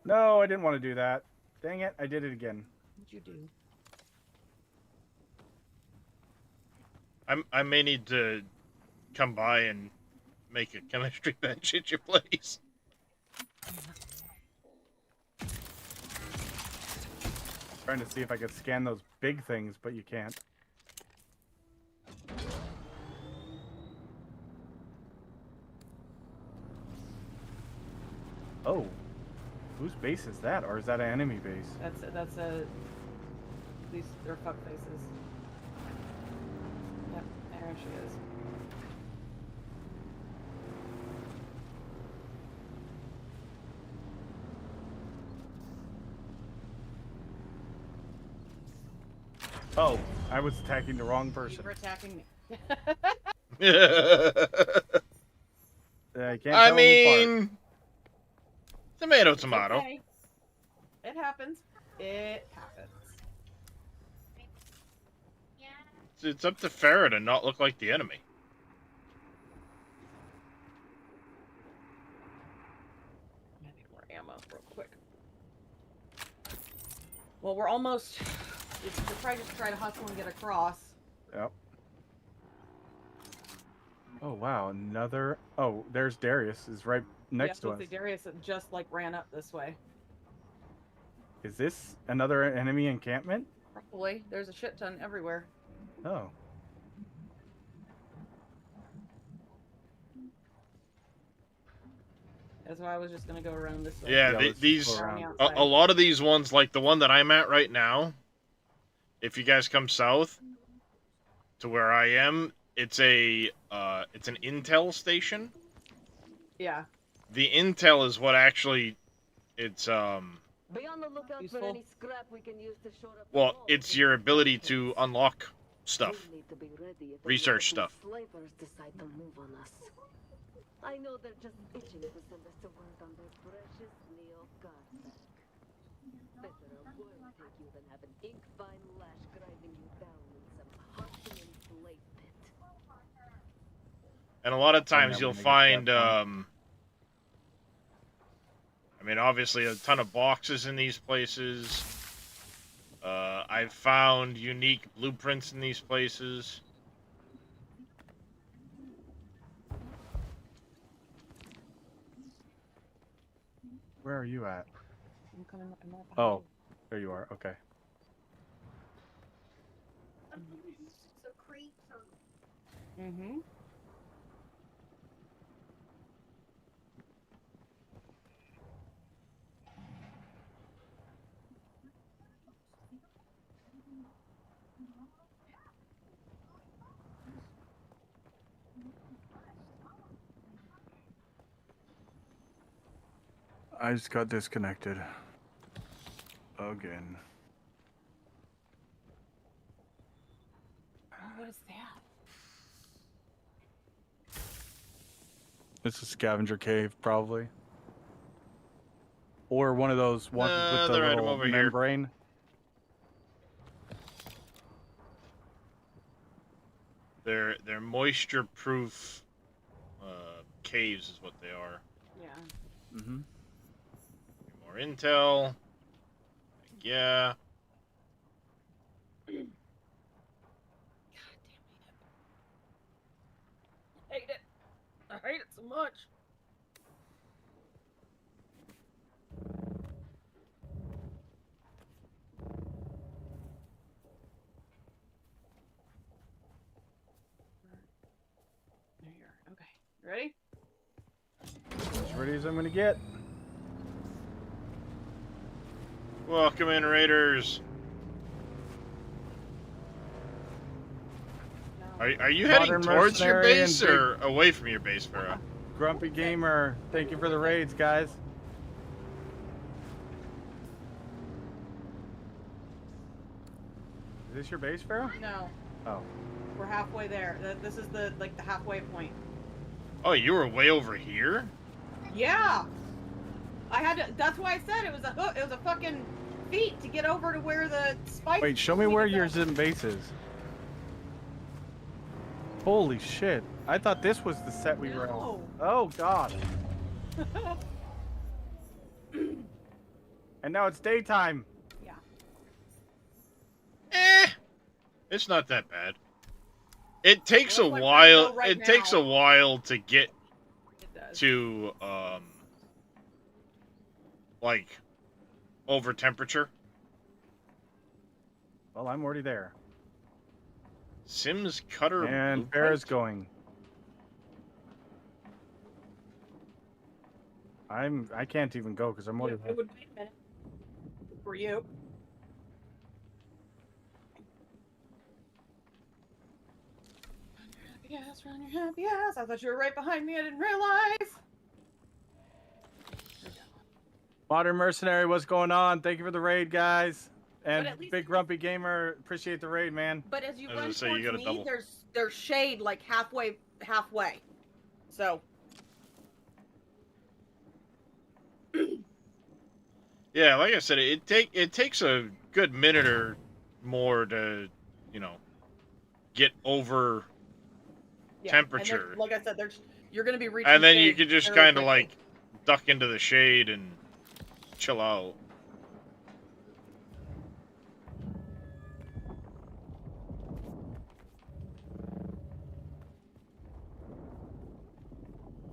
No, I didn't want to do that. Dang it, I did it again. What'd you do? I may need to come by and make a chemistry bench at your place. Trying to see if I could scan those big things, but you can't. Oh, whose base is that, or is that an enemy base? That's a. These they're fuck faces. Yep, there she is. Oh, I was attacking the wrong person. You were attacking me. I can't I tell them mean, apart. tomato, It's tomato. okay. It happens. It happens. It's up to Farrah to not look like the enemy. I need more ammo real quick. Well, we're almost. We'll probably just try to hustle and get across. Yep. Oh wow, another. Oh, there's Darius. Is right next to us. Darius just like ran up this way. Is this another enemy encampment? Probably. There's a shit ton everywhere. Oh. That's why I was just gonna go around this way. Yeah, these a lot of these ones, like the one that I'm at right now. If you guys come south to where I am, it's an intel station. Yeah. The intel is what actually, it's Be on the lookout Useful. for any scrap we can use to shore up the well, walls. it's your ability to unlock stuff, We need to be ready if research any of stuff. these slavers decide to move on us. I know they're just itching to send us to work on their precious Neo Godback. Better a word take you than have an ink fine lash grinding you down in some Hotman slave pit. And a lot of times I'm you'll gonna get find, that I mean, obviously a ton of boxes in these places. I've found unique blueprints in these places. Where are you at? I'm coming up and more behind Oh, there you are. Okay. So creep. you. Mm-hmm. I just got disconnected. Again. Oh, what is that? It's a scavenger cave, probably. Or one of those ones with the Another item little over here. membrane. They're moisture-proof caves is what they are. Yeah. Mm-hmm. More intel. Yeah. I hate it. I hate it so much. There you are. Okay. Ready? As ready as I'm gonna get. Welcome in, Raiders. Are you heading Modern towards your mercenary base and or away from your base, Farrah? Grumpy Gamer, thank you for the raids, guys. Is this your base, Pharaoh? No. Oh. We're halfway there. This is the halfway point. Oh, you were way over here? Yeah. I had to. That's why I said it was a fucking feet to get over to where the spike. Wait, show me where your Zim base is. Holy shit! I thought this was the set we were on. Oh god! And now it's daytime. Yeah. It's not that bad. It takes a Well, we're trying to while. go right It takes now. a while to get It does. to like over temperature. Well, I'm already there. Sims Cutter And Blueprint? Farrah's going. I can't even go because I'm already. It would wait a minute for you. Yes, run your happy ass. I thought you were right behind me. I didn't realize. Modern Mercenary, what's going on? Thank you for the raid, guys. And at least Big Grumpy Gamer, appreciate the raid, man. But as you I was run gonna say, you towards gotta me, double. there's shade like halfway. So. Yeah, like I said, it takes a good minute or more to, get over temperature. And like I said, you're gonna be reaching. And then you shade can just very kind of quickly. like duck into the shade and chill out.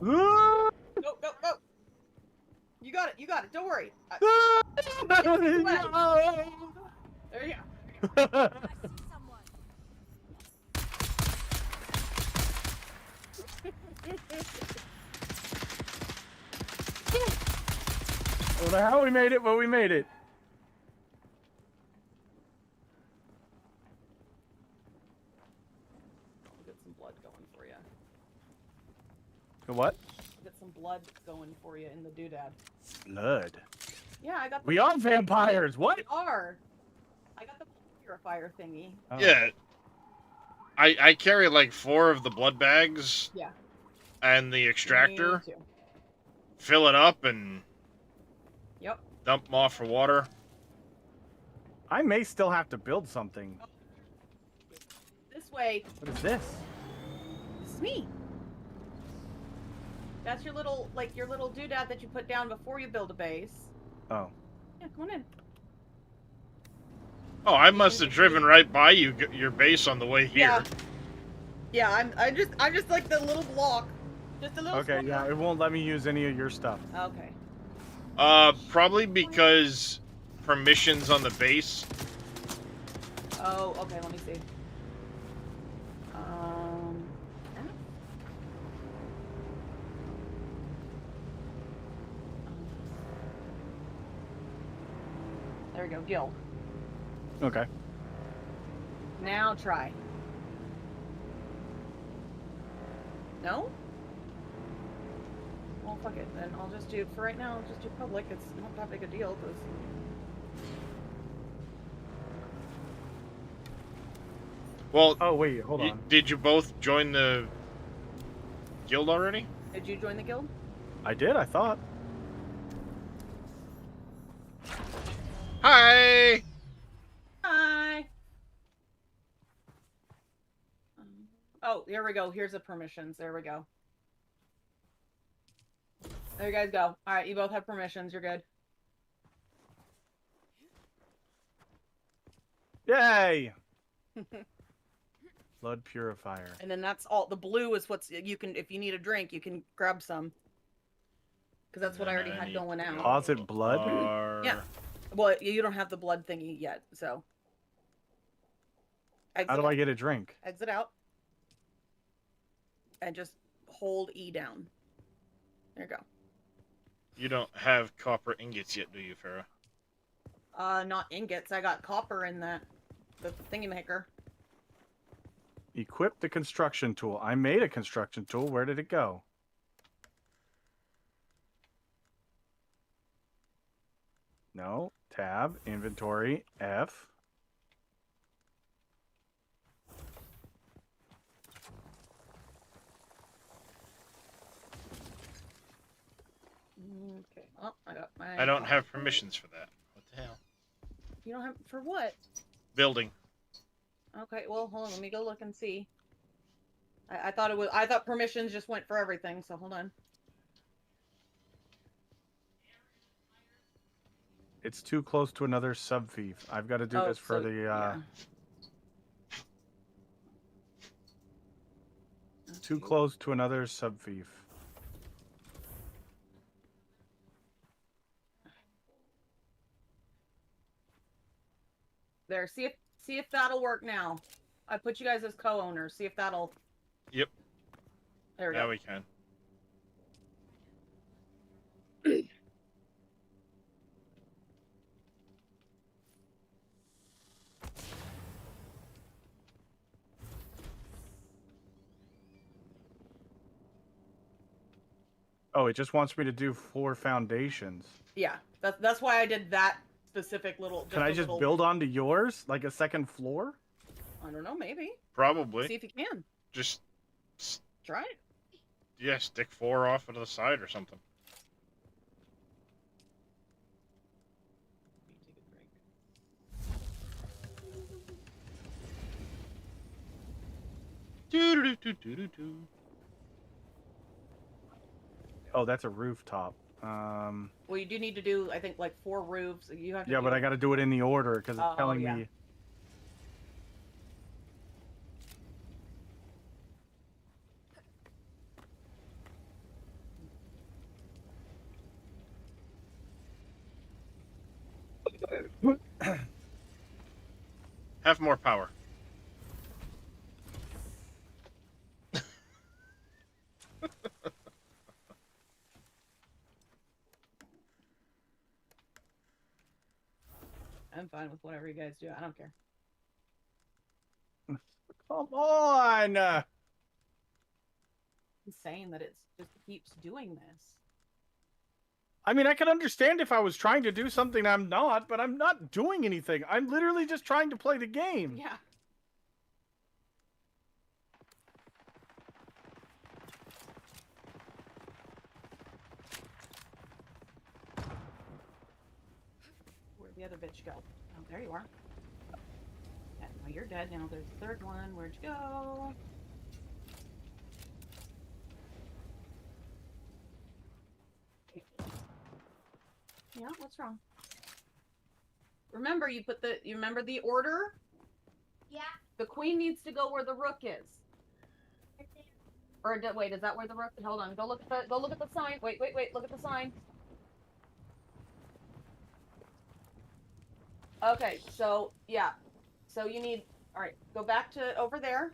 Go. You got it. Don't worry. There you go. I don't know how we made it, but we made it. Get some blood going for you. The what? Get some blood going for you in the doodad. Blood. Yeah, I got. We are vampires. What? We are. I got the purifier thingy. Oh. Yeah. I carry like 4 of the blood bags. Yeah. And the extractor. Me too. Fill it up and Yep. dump them off for water. I may still have to build something. This way. What is this? This is me. That's your little doodad that you put down before you build a base. Oh. Yeah, come on in. Oh, I must have driven right by your base on the way here. Yeah, I'm just like the little block. Just a little Okay, small yeah, block. it won't let me use any of your stuff. Okay. Probably because permissions on the base. Oh, okay, let me see. There we go, guild. Okay. Now try. No? Well, fuck it. Then I'll just do, for right now, I'll just do public. It's not that big a deal, because... Well, oh wait, hold on. Did you both join the guild already? Did you join the guild? I did, I thought. Hi! Hi! Oh, here we go. Here's the permissions. There we go. There you guys go. Alright, you both have permissions. You're good. Yay! Blood purifier. And then that's all. The blue is what's you can, if you need a drink, you can grab some. Because that's what I already had going out. Deposit blood? Yeah. Well, you don't have the blood thingy yet, so. How do I get a drink? Exit out. And just hold E down. There you go. You don't have copper ingots yet, do you, Farrah? Not ingots. I got copper in the thingy maker. Equip the construction tool. I made a construction tool. Where did it go? No. Tab. Inventory. F. Okay. Oh, I got my... I don't have permissions for that. What the hell? You don't have for what? Building. Okay, well, hold on. Let me go look and see. I thought it was. I thought permissions just went for everything. So hold on. It's too close to another subfief. I've got to do this for the. Yeah. Too close to another subfief. There. See if that'll work now. I put you guys as co-owners. See if that'll. Yep. There we now go. we can. Oh, it just wants me to do 4 foundations. Yeah, that's why I did that specific little. Can I just build onto yours, like a second floor? I don't know, maybe. Probably. See if you can. Just try it. Yeah, stick 4 off to the side or something. Oh, that's a rooftop. Well, you do need to do, I think, like 4 roofs. You have to. Yeah, do but I got to do it in the order because it's telling yeah. me. Have more power. I'm fine with whatever you guys do. I don't care. Come on! I'm saying that it just keeps doing this. I mean, I could understand if I was trying to do something I'm not, but I'm not doing anything. I'm literally just trying to play the game. Yeah. Where'd the other bitch go? Oh, there you are. Yeah, well, you're dead now. There's the third one. Where'd you go? Yeah, what's wrong? Remember, you remember the order? Yeah. The queen needs to go where the rook is. Or wait, is that where the rook? Hold on. Go look at the sign. Wait. Look at the sign. Okay, so yeah. So you need. All right, go back to over there.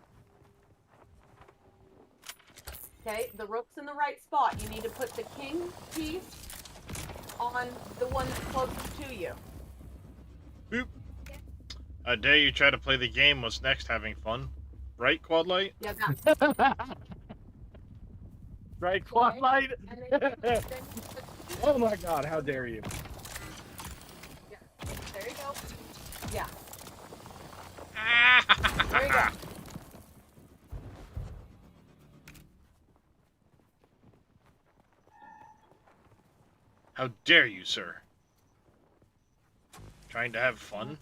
Okay, the rook's in the right spot. You need to put the king piece on the one that's closest to you. Boop. I dare you try to play the game. What's next? Having fun, right, Quadlight? Yeah, that. Right, Quadlight? Oh my god, how dare you. Yeah. There you go. Yeah. There you go. How dare you, sir? Trying to have fun?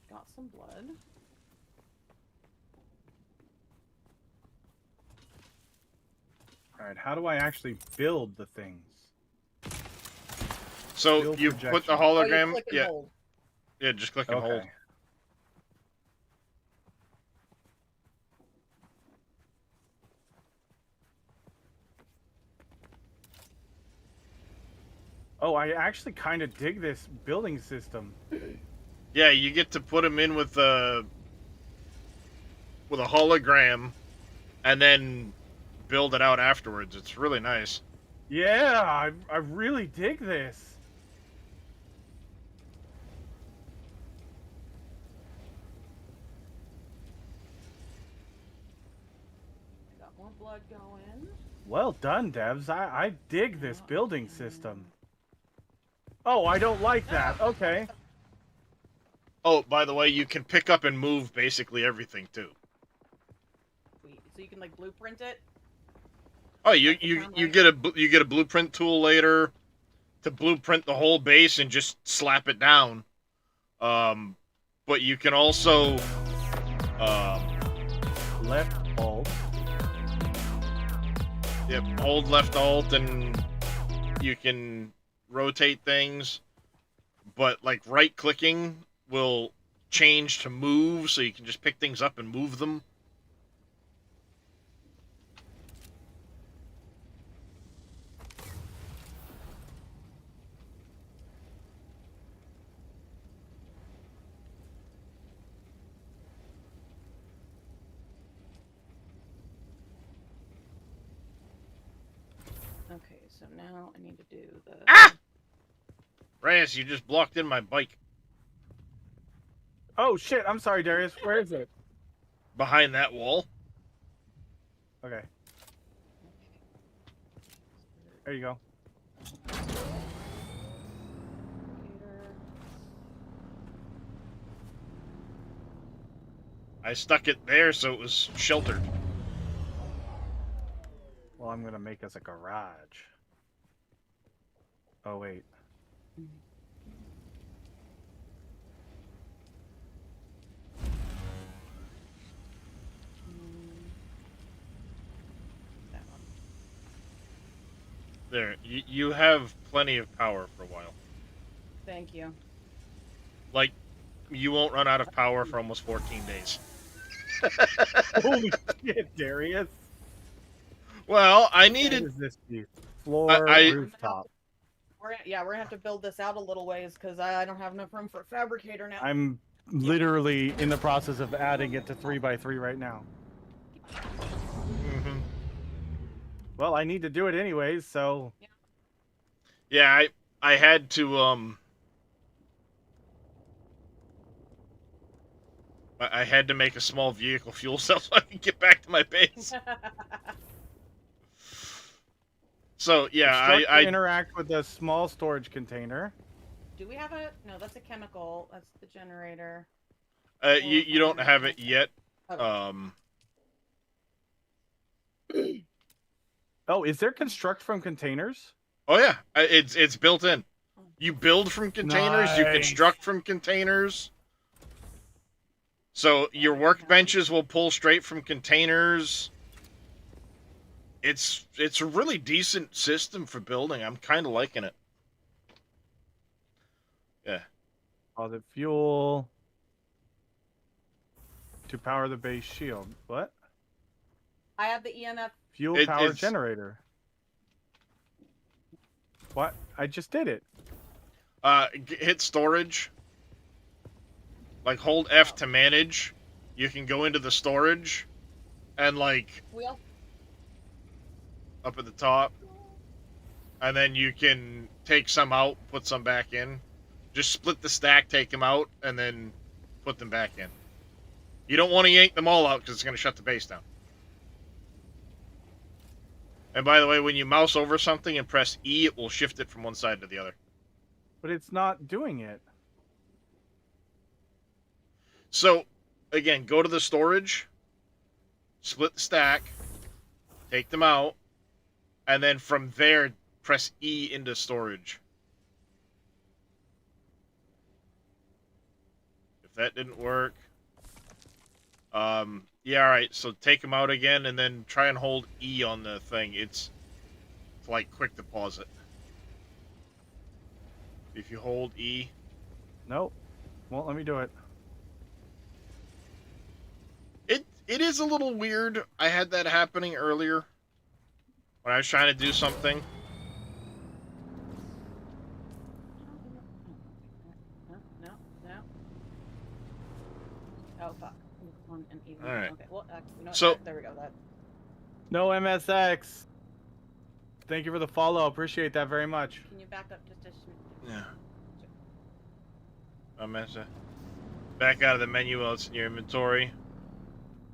Got some blood. Alright, how do I actually build the things? So Build you projection. put the hologram. Oh, you click and yeah. hold. Yeah, just click and hold. Oh, I actually kind of dig this building system. Yeah, you get to put them in with a hologram, and then build it out afterwards. It's really nice. Yeah, I really dig this. Got more blood going. Well done, devs. I dig this building system. Oh, I don't like that. Okay. Oh, by the way, you can pick up and move basically everything too. Sweet. So you can like blueprint it. Oh, you get a blueprint tool later to blueprint the whole base and just slap it down, But you can also left alt. Yep, hold left alt and you can rotate things. But like right clicking will change to move, so you can just pick things up and move them. Okay, so now I need to do the... Ah! Reyes, you just blocked in my bike. Oh shit! I'm sorry, Darius. Where is it? Behind that wall. Okay. There you go. I stuck it there so it was sheltered. Well, I'm gonna make us a garage. Oh wait. There, you have plenty of power for a while. Thank you. Like, you won't run out of power for almost 14 days. Holy shit, Darius! Well, I needed... What is this piece? Floor, rooftop. We're gonna have to build this out a little ways because I don't have enough room for a fabricator now. I'm literally in the process of adding it to 3x3 right now. Mm-hmm. Well, I need to do it anyways, so... Yeah, I had to, I had to make a small vehicle fuel cell so I can get back to my base. So, yeah, I interact with a small storage container. Do we have a... No, that's a chemical. That's the generator. You don't have it yet. Okay. Oh, is there construct from containers? Oh yeah, it's built in. You build from containers, you construct from containers. So your workbenches will pull straight from containers. It's a really decent system for building. I'm kind of liking it. Yeah. Deposit fuel to power the base shield. What? I have the EMF. Fuel power generator. What? I just did it. Hit storage. Like, hold F to manage. You can go into the storage. And, like... Wheel. Up at the top. And then you can take some out, put some back in. Just split the stack, take them out, and then put them back in. You don't want to yank them all out, because it's going to shut the base down. And by the way, when you mouse over something and press E, it will shift it from one side to the other. But it's not doing it. So, again, go to the storage, split the stack, take them out, and then from there, press E into storage. If that didn't work... yeah, alright, so take them out again, and then try and hold E on the thing. It's like quick deposit. If you hold E... Nope. Won't let me do it. It is a little weird. I had that happening earlier. When I was trying to do something. No. Oh, fuck. Alright. Okay, well, you know what? So... There we go. That. No MSX. Thank you for the follow. Appreciate that very much. Can you back up just a... Yeah. Back out of the menu while it's in your inventory.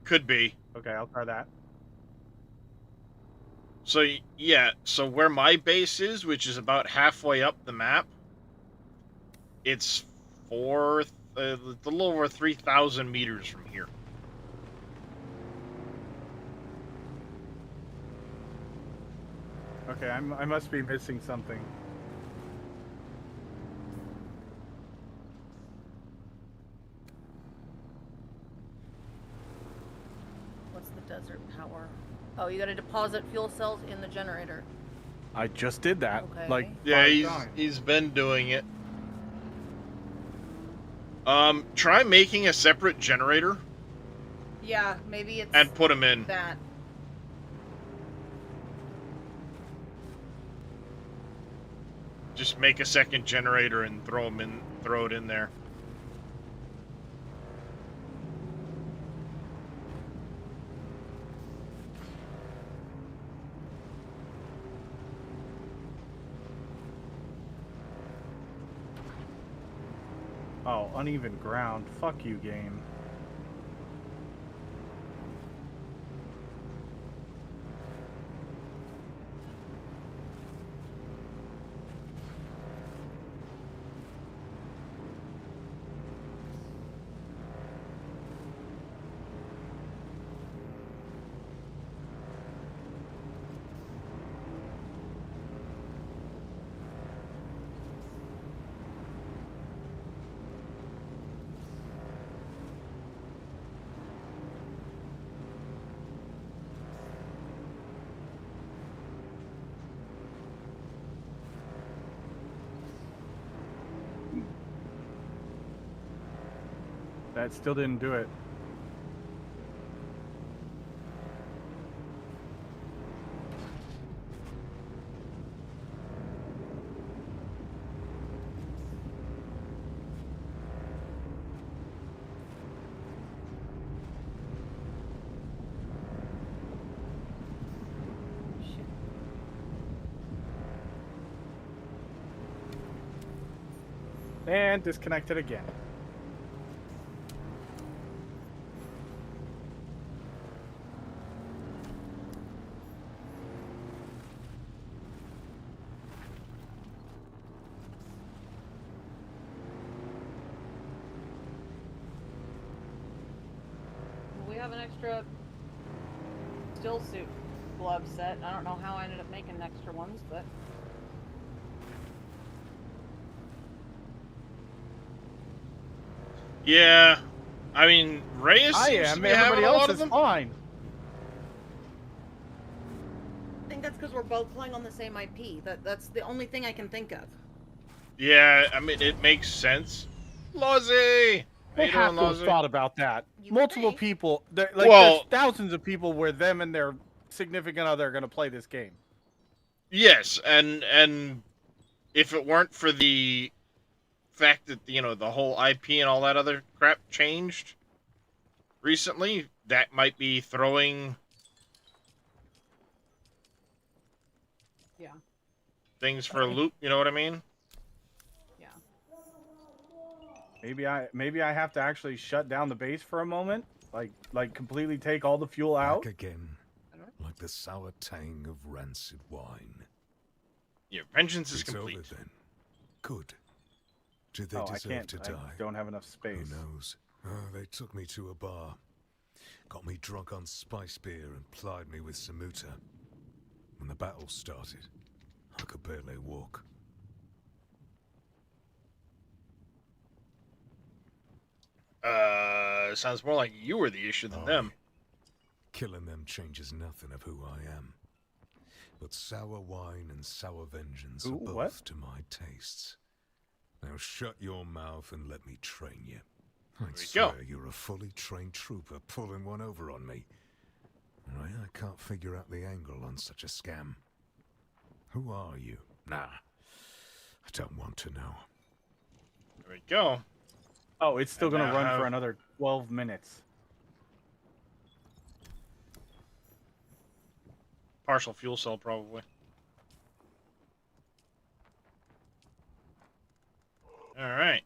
Could be. Okay, I'll try that. So, yeah. So where my base is, which is about halfway up the map, it's a little over 3,000 meters from here. Okay, I must be missing something. desert power. Oh, you gotta deposit fuel cells in the generator. I just did that. Okay. Like Yeah, 5 times. he's been doing it. Try making a separate generator Yeah, maybe it's and put them in. that. Just make a second generator and throw it in there. Oh, uneven ground. Fuck you, game. That still didn't do it. And disconnected again. We have an extra still suit glove set. I don't know how I ended up making extra ones, but Yeah, I mean, Reyes seems to be having a lot of them. Fine. I think that's because we're both playing on the same IP. That's the only thing I can think of. Yeah, I mean, it makes sense. Lozzie! They have to have thought about that. Multiple people, like Well- there's thousands of people where them and their significant other are going to play this game. Yes, and if it weren't for the fact that, you know, the whole IP and all that other crap changed recently, that might be throwing Yeah. things for a loop, you know what I mean? Yeah. Maybe I have to actually shut down the base for a moment, like completely take all the fuel out. Back again, like the sour tang of rancid wine. Your vengeance is It's complete. over then. Good. Did they Oh, I deserve can't. to I die? don't have enough space. Who knows? Oh, they took me to a bar, got me drunk on spice beer, and plied me with samuta. When the battle started, I could barely walk. Sounds more like you were the issue than them. Killing them changes nothing of who I am. But sour wine and sour vengeance Ooh, are both what? to my tastes. Now shut your mouth and let me train you. I we swear go. you're a fully trained trooper pulling one over on me. Right, I can't figure out the angle on such a scam. Who are you? Nah, I don't want to know. There we go. Oh, it's still And going to now run for have- another 12 minutes. Partial fuel cell, probably. All right.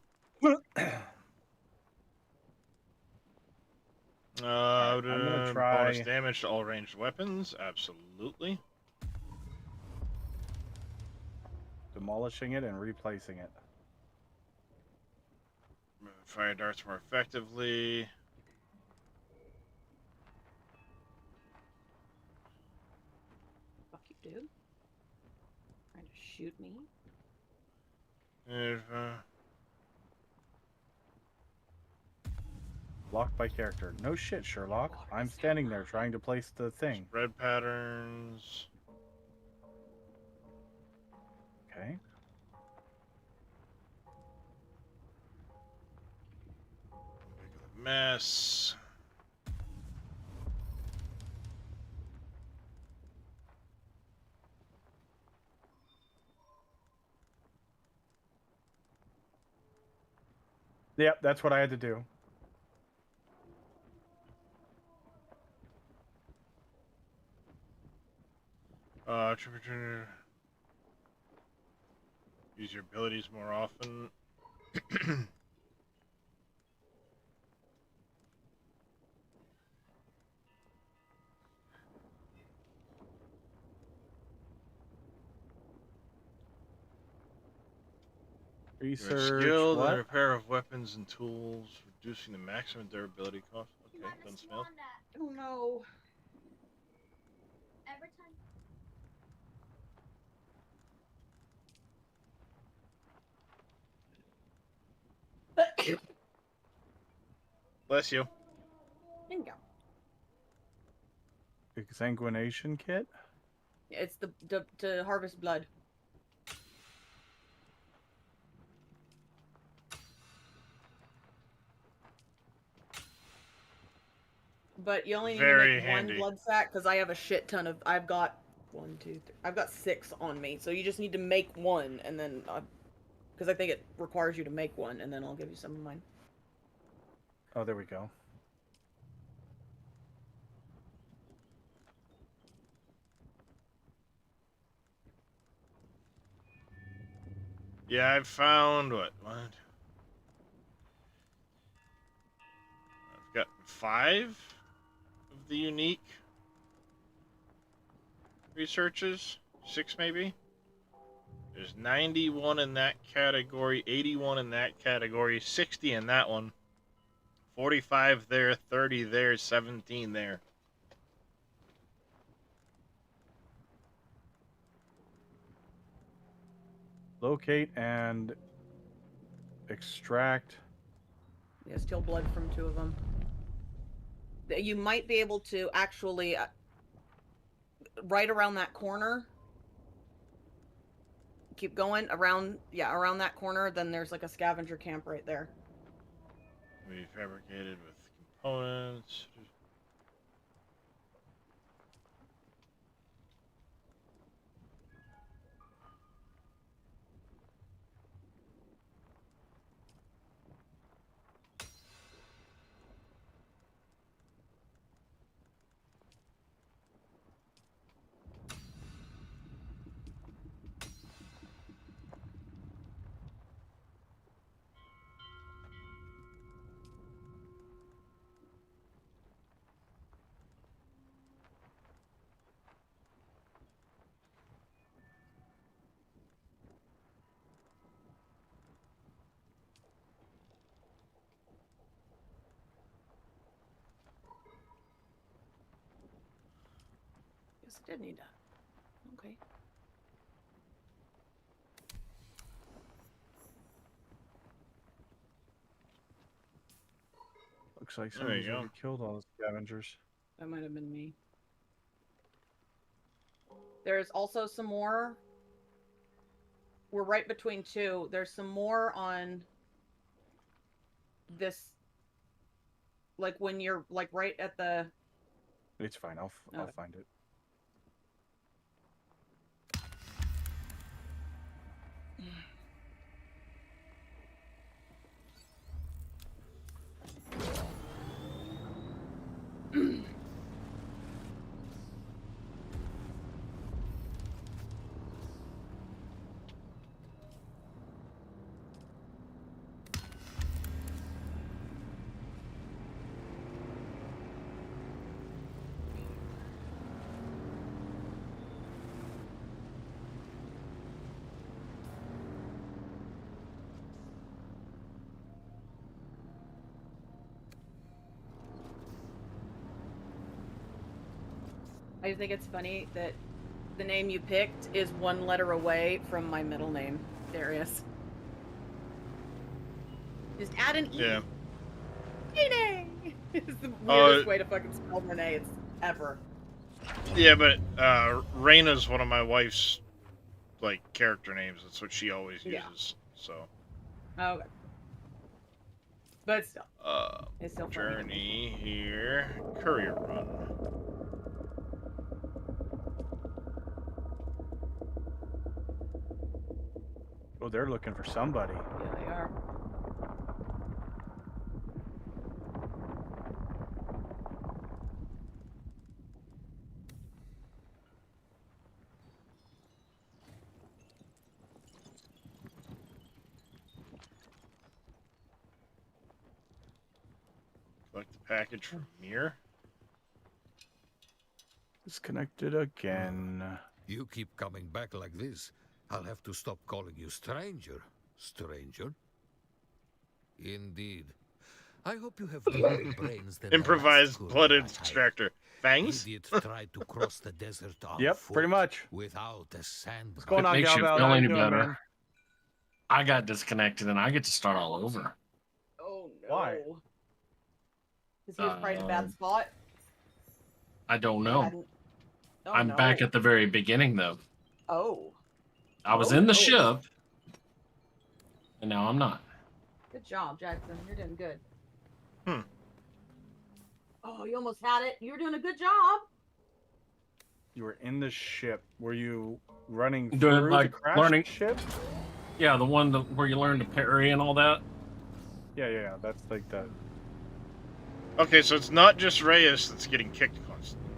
I'm gonna try bonus damage to all ranged weapons. Absolutely. demolishing it and replacing it. Fire darts more effectively. Fuck you, dude. Trying to shoot me. Locked by character. No shit, Sherlock. I'm standing there trying to place the thing. Spread patterns. Okay. Mess. Yep, that's what I had to do. Use your abilities more often. Research. Skill What? the repair of weapons and tools, reducing the maximum durability cost. Okay, done smell. Oh no. Every time. Bless you. Bingo. Exsanguination kit? It's the to harvest blood. But you only need Very to make handy. one blood sack because I have a shit ton of. I've got 1, 2, 3. I've got 6 on me, so you just need to make one, and then because I think it requires you to make one, and then I'll give you some of mine. Oh, there we go. Yeah, I've found what? I've got 5 of the unique researches. 6 maybe. There's 91 in that category, 81 in that category, 60 in that one, 45 there, 30 there, 17 there. Locate and extract. Yeah, steal blood from 2 of them. You might be able to actually, right around that corner. Keep going around, yeah, around that corner. Then there's like a scavenger camp right there. We fabricated with components. Yes, I did need that. Okay. Looks like There somebody's you go. already killed all the scavengers. That might have been me. There's also some more. We're right between 2. There's some more on this. Like when you're like right at the. It's fine. I'll find it. I think it's funny that the name you picked is 1 letter away from my middle name, Darius. Just add an E. Yeah. E-Day! It's the weirdest way to fucking spell Renee it's ever. Yeah, but Raina's one of my wife's like character names. That's what she always uses. So. Okay. But still. It's still funny. Journey here. Courier run. Oh, they're looking for somebody. Yeah, they are. Collect the package from Mir. Disconnected again. You keep coming back like this, I'll have to stop calling you stranger. Stranger? Indeed. I hope you have deeper brains than Improvised blood extractor. Fangs? Idiot tried to cross the desert on Yep, foot pretty much. without a sand. What's going on, Makes you Galval? feel How you any doing, better. man? I got disconnected and I get to start all over. Oh no. Why? Is he probably in a bad spot? I don't know. Oh, I'm no. back at the very beginning though. Oh. I was in the ship, and now I'm not. Good job, Jackson. You're doing good. Hmm. Oh, you almost had it. You were doing a good job. You were in the ship. Were you running Doing through like the crashed learning ship? Yeah, the one where you learn to parry and all that. Yeah. That's like the. Okay, so it's not just Reyes that's getting kicked constantly.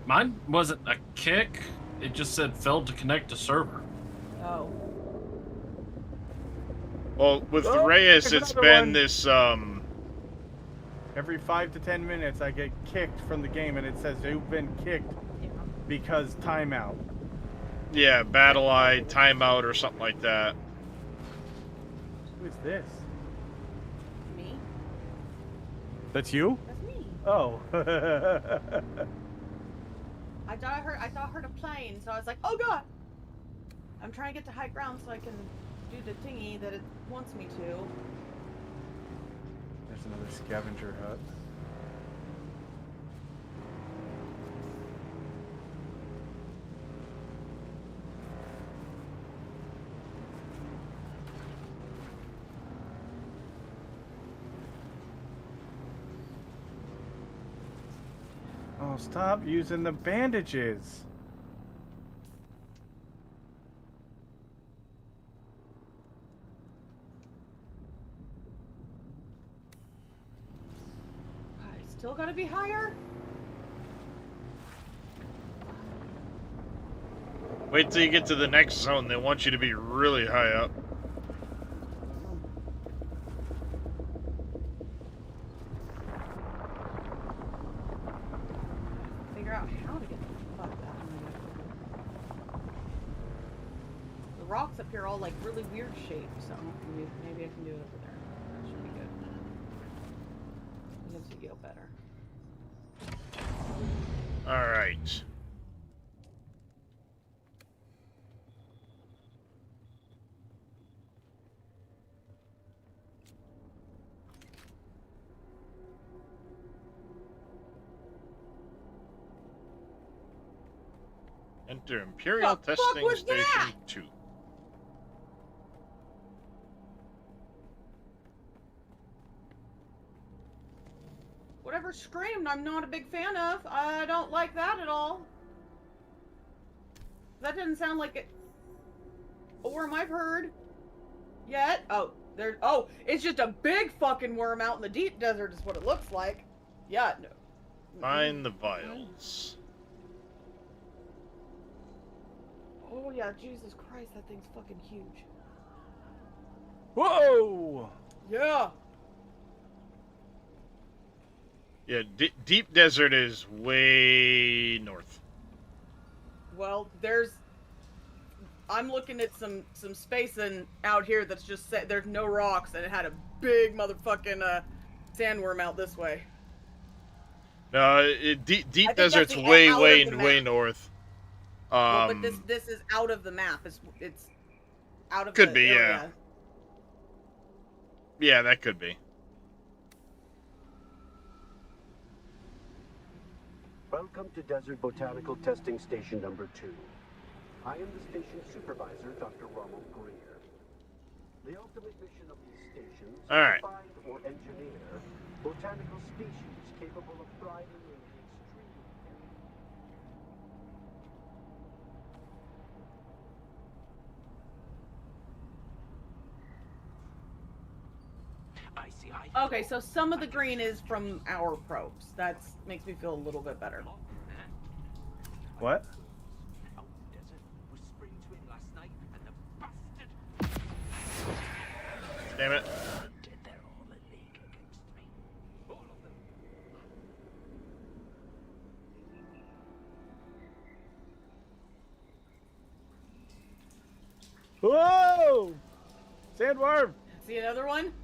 Mine wasn't a kick. It just said failed to connect to server. Oh. Well, with Oh, Reyes, there's it's another been one. this, Every 5 to 10 minutes, I get kicked from the game, and it says you've been kicked because timeout. yeah, battle eye, timeout, or something like that. Who is this? Me? That's you? That's me. Oh. I thought I heard a plane, so I was like, oh god. I'm trying to get to high ground so I can do the thingy that it wants me to. There's another scavenger hut. Oh, stop using the bandages. I still gotta be higher? Wait till you get to the next zone. They want you to be really high up. Figure out how to get the fuck out. The rocks up here are all like really weird shaped, so maybe I can do it over there. That should be good. It gives you go better. All right. Enter Imperial The fuck Testing was Station that? 2. Whatever screamed, I'm not a big fan of. I don't like that at all. That didn't sound like it. A worm I've heard yet. Oh, there. Oh, it's just a big fucking worm out in the deep desert, is what it looks like. Yeah. No. Find the vials. Oh yeah, Jesus Christ, that thing's fucking huge. Whoa! Yeah. Yeah, deep desert is way north. Well, I'm looking at some spacing out here that's just there's no rocks, and it had a big motherfucking sandworm out this way. No, deep think desert's that's the way, out way, of the way map. north. Well, but this is out of the map. It's out of Could the be, area. yeah. Yeah, that could be. Welcome to Desert Botanical Testing Station number 2. I am the station supervisor, Dr. Rommel Greer. The ultimate mission of these stations is All right. to find or engineer botanical species capable of thriving in the extreme. Okay, so some of the green is from our probes. That makes me feel a little bit better. What? Damn it. Whoa! Sandworm! See another one?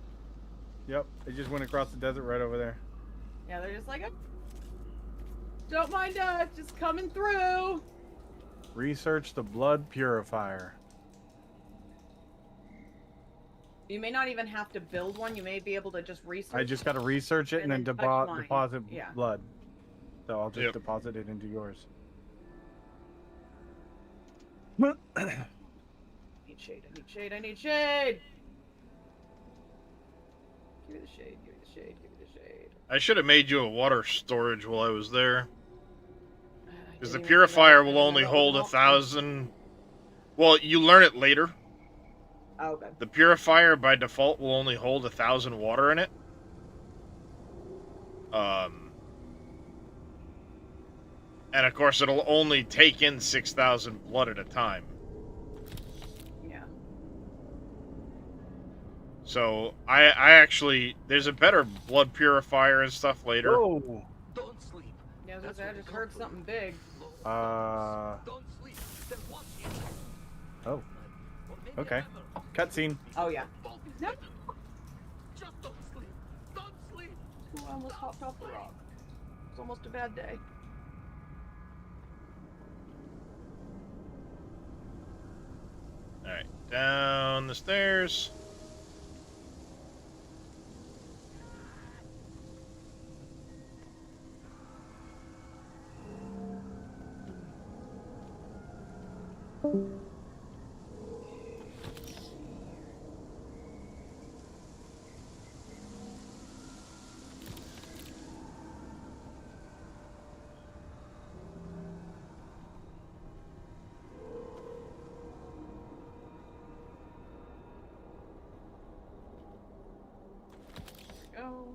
Yep, it just went across the desert right over there. Yeah, they're just like, oh, don't mind us, just coming through. Research the blood purifier. You may not even have to build one. You may be able to just research. I just got to research it and then touch mine. deposit Yeah. blood. So I'll just deposit it into yours. I need shade, I need shade, I need shade! Give me the shade, give me the shade, give me the shade. I should have made you a water storage while I was there. Because the purifier will only hold 1,000. Well, you learn it later. Oh, okay. The purifier by default will only hold 1,000 water in it. And of course, it'll only take in 6,000 blood at a time. Yeah. So I actually, there's a better blood purifier and stuff later. Whoa. Don't sleep. Yeah, I just heard something big. Oh. Okay. Cutscene. Oh yeah. No. Just don't sleep. Don't sleep. Ooh, I almost hopped off the rock. It's almost a bad day. Alright, down the stairs. Go.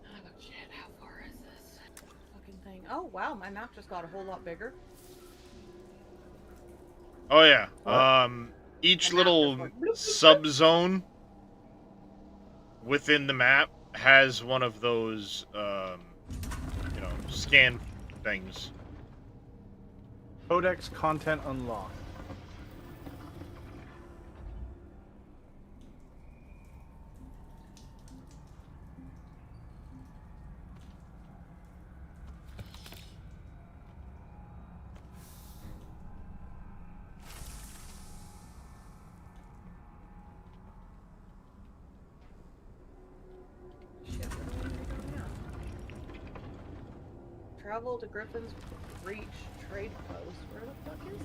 Oh shit, how far is this fucking thing? Oh wow, my map just got a whole lot bigger. Oh yeah. Each little sub-zone within the map has one of those, you know, scan things. Codex content unlocked. Travel to Griffin's Reach trade post. Where the fuck is?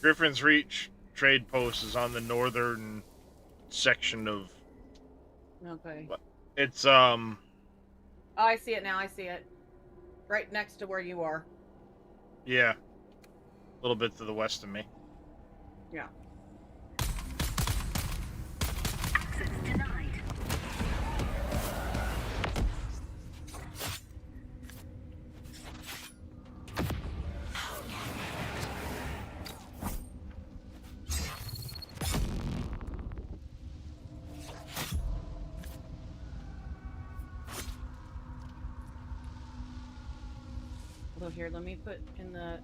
Griffin's Reach trade post is on the northern section of. Okay. It's Oh, I see it now. I see it. Right next to where you are. Yeah, a little bit to the west of me. Yeah. Access denied. Also, here, let me put in the.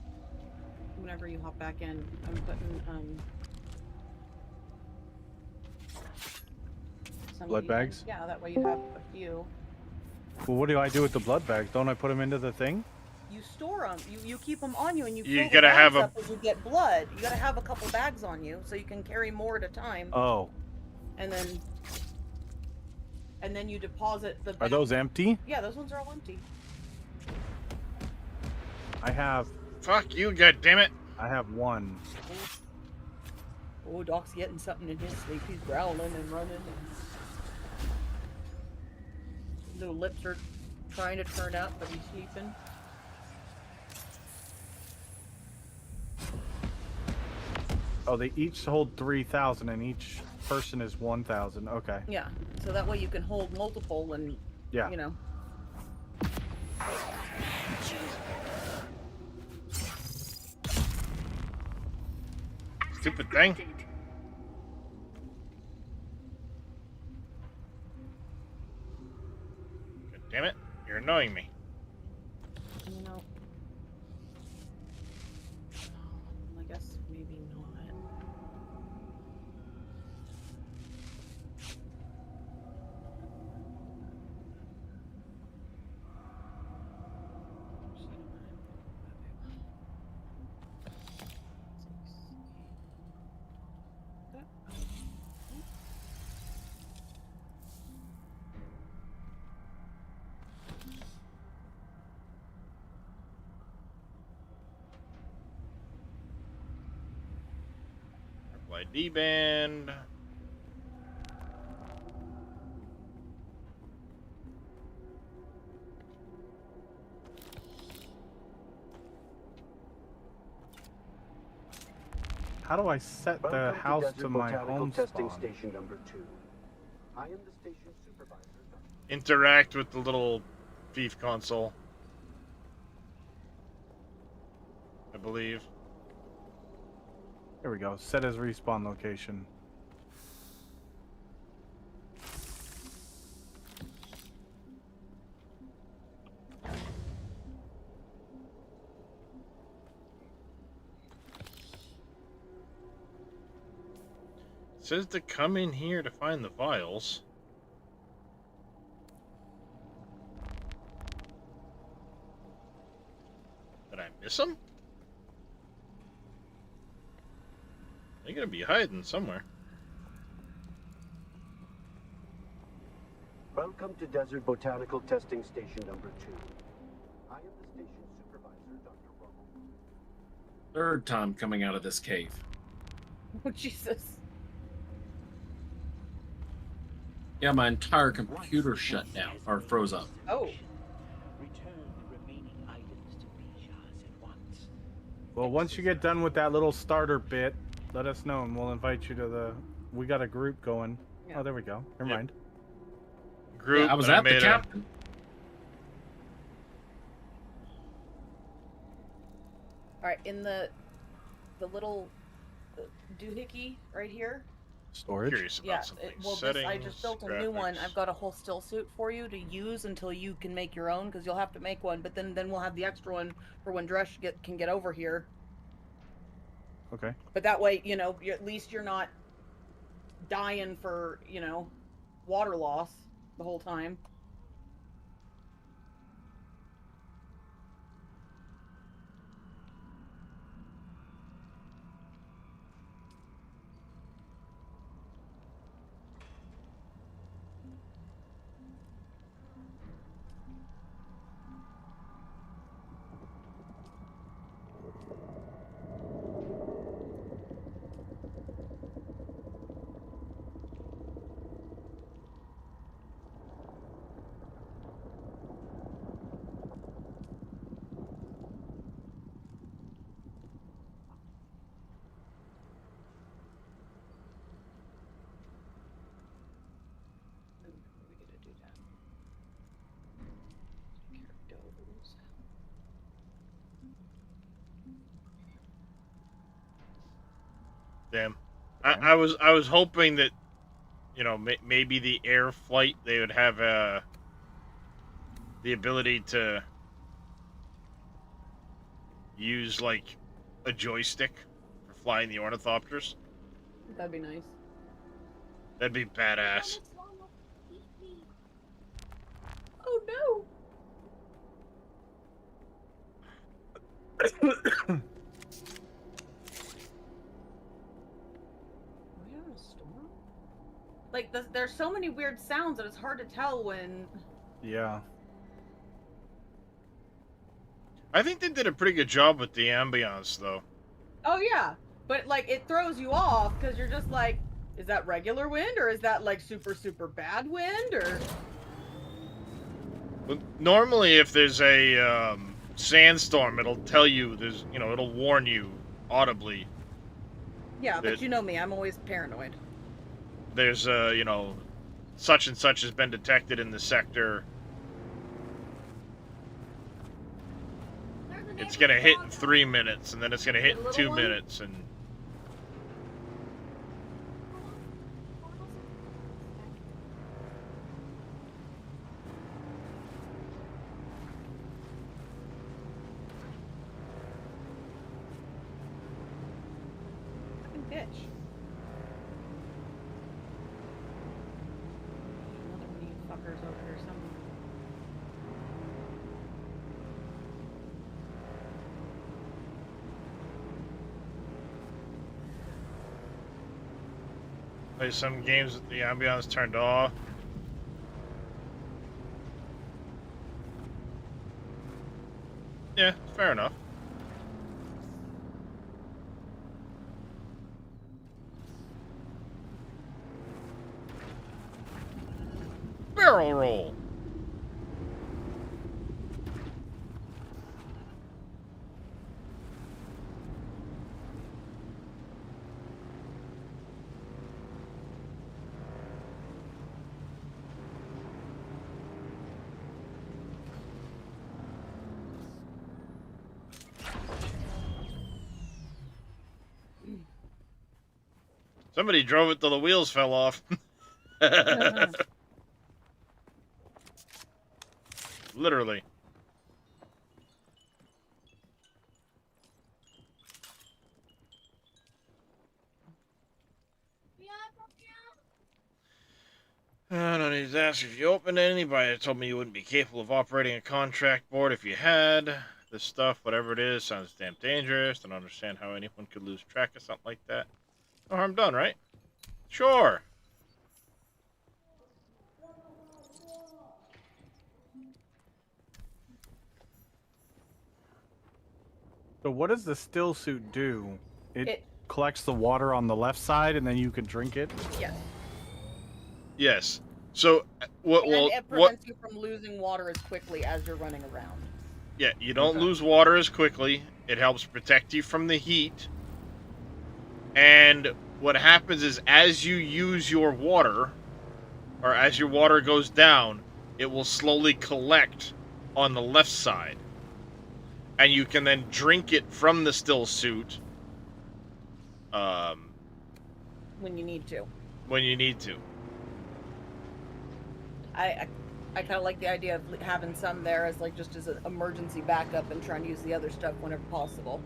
Whenever you hop back in, I'm putting some Blood of these bags? in. Yeah, that way you have a few. Well, what do I do with the blood bags? Don't I put them into the thing? You store them. You keep them on you, and you You fill the gotta bags have a- up as you get blood. You gotta have a couple bags on you so you can carry more at a time. Oh. And then you deposit the. Are those empty? Yeah, those ones are all empty. I have. Fuck you, goddammit. I have one. Oh, Doc's getting something in his sleep. He's growling and running. His little lips are trying to turn up, but he's sleeping. Oh, they each hold 3,000, and each person is 1,000. Okay. Yeah, so that way you can hold multiple and, Yeah. you know. Stupid thing. God damn it. You're annoying me. You know. I guess maybe not. ID band. How do I set the house to my home testing spawn? station number 2. I am the station supervisor. Interact with the little thief console. I believe. Here we go. Set as respawn location. It says to come in here to find the files. Did I miss them? They're gonna be hiding somewhere. Welcome to Desert Botanical Testing Station number 2. I am the station supervisor, Dr. Rummel. Third time coming out of this cave. Oh, Jesus. Yeah, my entire computer shut down or froze up. Oh. Well, once you get done with that little starter bit, let us know and we'll invite you to the. We got a group going. Yeah. Oh, there we go. Never mind. Group. Yeah, I was and at the made captain. All right, in the little doohickey right here. Storage. Curious about Yeah, something. well, Settings, I just built a new one. graphics. I've got a whole still suit for you to use until you can make your own, because you'll have to make one. But then we'll have the extra one for when Dresh can get over here. Okay. But that way, you know, at least you're not dying for, you know, water loss the whole time. Damn. I was hoping that, you know, maybe the air flight they would have the ability to use like a joystick for flying the ornithopters. That'd be nice. That'd be badass. Oh no! Like, there's so many weird sounds that it's hard to tell when... Yeah. I think they did a pretty good job with the ambiance, though. Oh, yeah. But, like, it throws you off because you're just like, is that regular wind or is that, like, super, super bad wind or... But normally, if there's a sandstorm, it'll tell you, it'll warn you audibly. Yeah, but you know me, I'm always paranoid. There's, such and such has been detected in the sector. It's gonna hit in 3 minutes, and then it's gonna hit in 2 minutes, and... Fucking bitch. Another one of you fuckers over here somewhere. Play some games with the ambiance turned off. Yeah, fair enough. Barrel roll. Somebody drove it till the wheels fell off. Literally. I don't need to ask if you opened anybody that told me you wouldn't be capable of operating a contract board if you had. This stuff, whatever it is, sounds damn dangerous. I don't understand how anyone could lose track of something like that. No harm done, right? Sure. So what does the still suit do? It collects the water on the left side, and then you can drink it? Yes. Yes. So, And it prevents you from losing water as quickly as you're running around. Yeah, you don't lose water as quickly. It helps protect you from the heat. And what happens is, as you use your water, or as your water goes down, it will slowly collect on the left side. And you can then drink it from the still suit. When you need to. When you need to. I kind of like the idea of having some there as like just as an emergency backup and trying to use the other stuff whenever possible.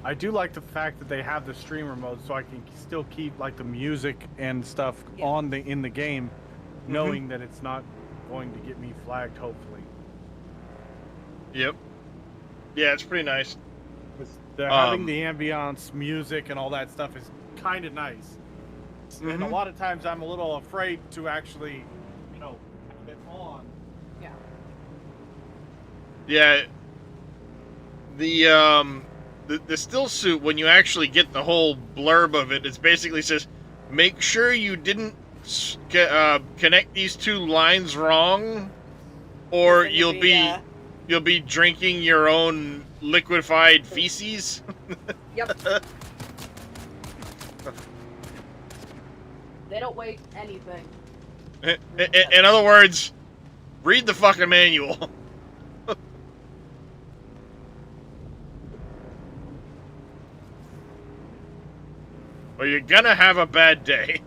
I do like the fact that they have the streamer mode, so I can still keep like the music and stuff on in the game, knowing that it's not going to get me flagged. Hopefully. Yep. Yeah, it's pretty nice. Having the ambiance, music, and all that stuff is kind of nice. And a lot of times I'm a little afraid to actually, have it on. Yeah. Yeah. The still suit, when you actually get the whole blurb of it, it basically says, make sure you didn't connect these two lines wrong, or you'll be drinking your own liquefied feces. Yep. They don't waste anything. In other words, read the fucking manual. Or you're gonna have a bad day.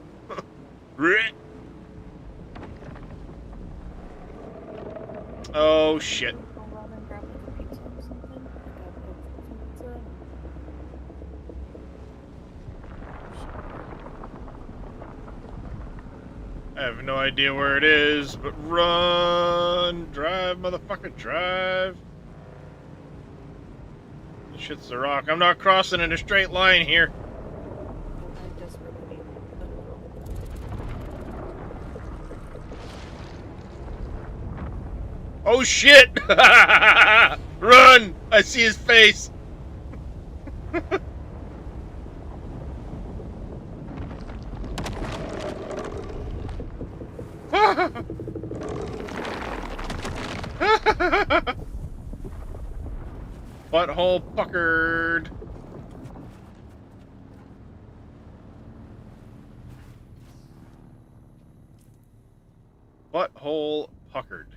Oh shit. no idea where it is, but run! Drive, motherfucker, drive! This shit's the rock. I'm not crossing in a straight line here. Oh shit! Run! I see his face! Butthole puckered. Butthole puckered.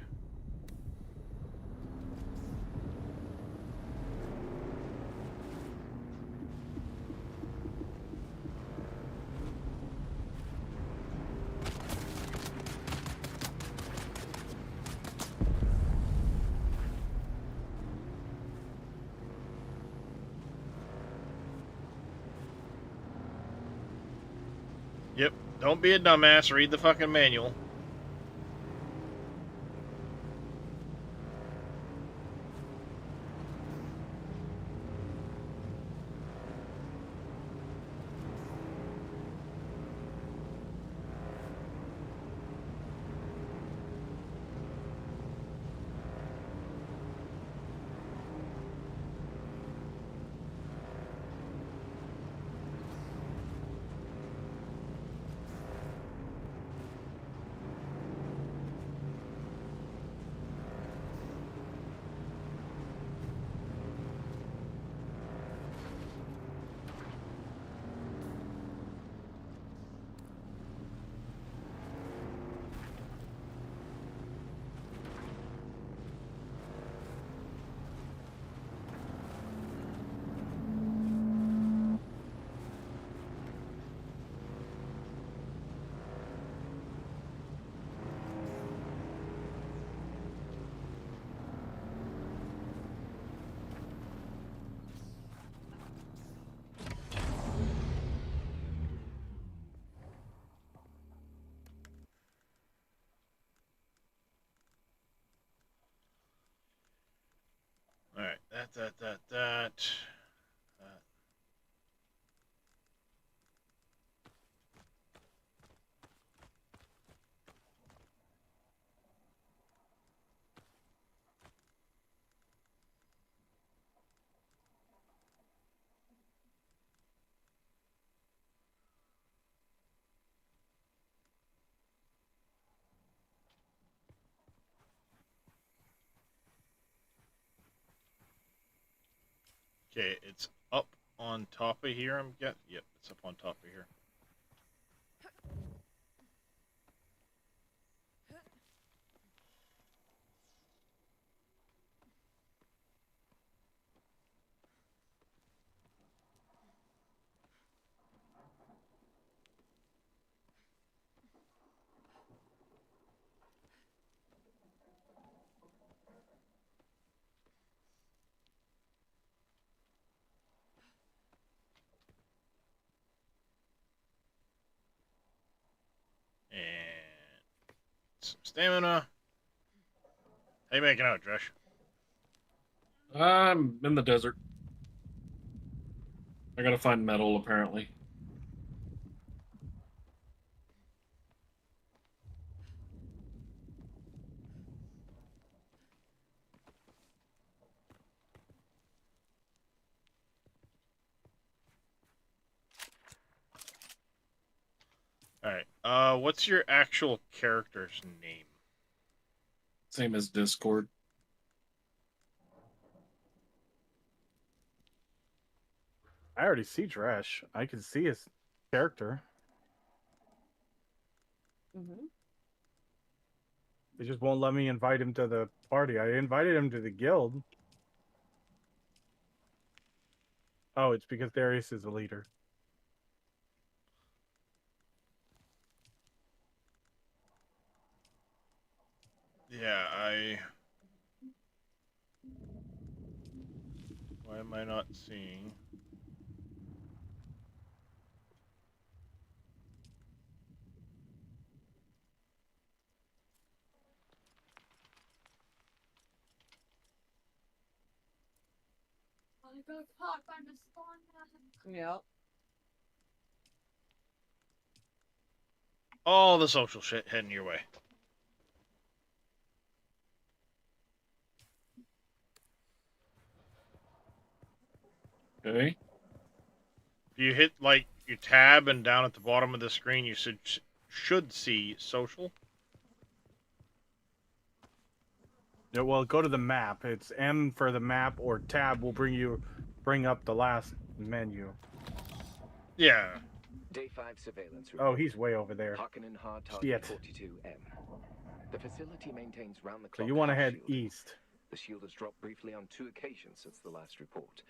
Yep, don't be a dumbass, read the fucking manual. Alright, that. Okay, it's up on top of here, I'm guessing. Yep, it's up on top of here. And some stamina. How you making out, Dresh? I'm in the desert. I gotta find metal, apparently. Alright, what's your actual character's name? Same as Discord. I already see Dresh. I can see his character. Mm-hmm. They just won't let me invite him to the party. I invited him to the guild. Oh, it's because Darius is the leader. Yeah, Why am I not seeing? I got caught by Miss Lana. Yep. All the social shit heading your way. Okay. If you hit like your tab and down at the bottom of the screen, you should see social. Yeah, well, go to the map. It's M for the map, or tab will bring up the last menu. Yeah. Day 5 surveillance Oh, report. he's way over there. Harkonnen hard Shit. target 42M. The facility maintains round-the-clock So you want to house head shielding. east. The shield has dropped briefly on 2 occasions since the last report.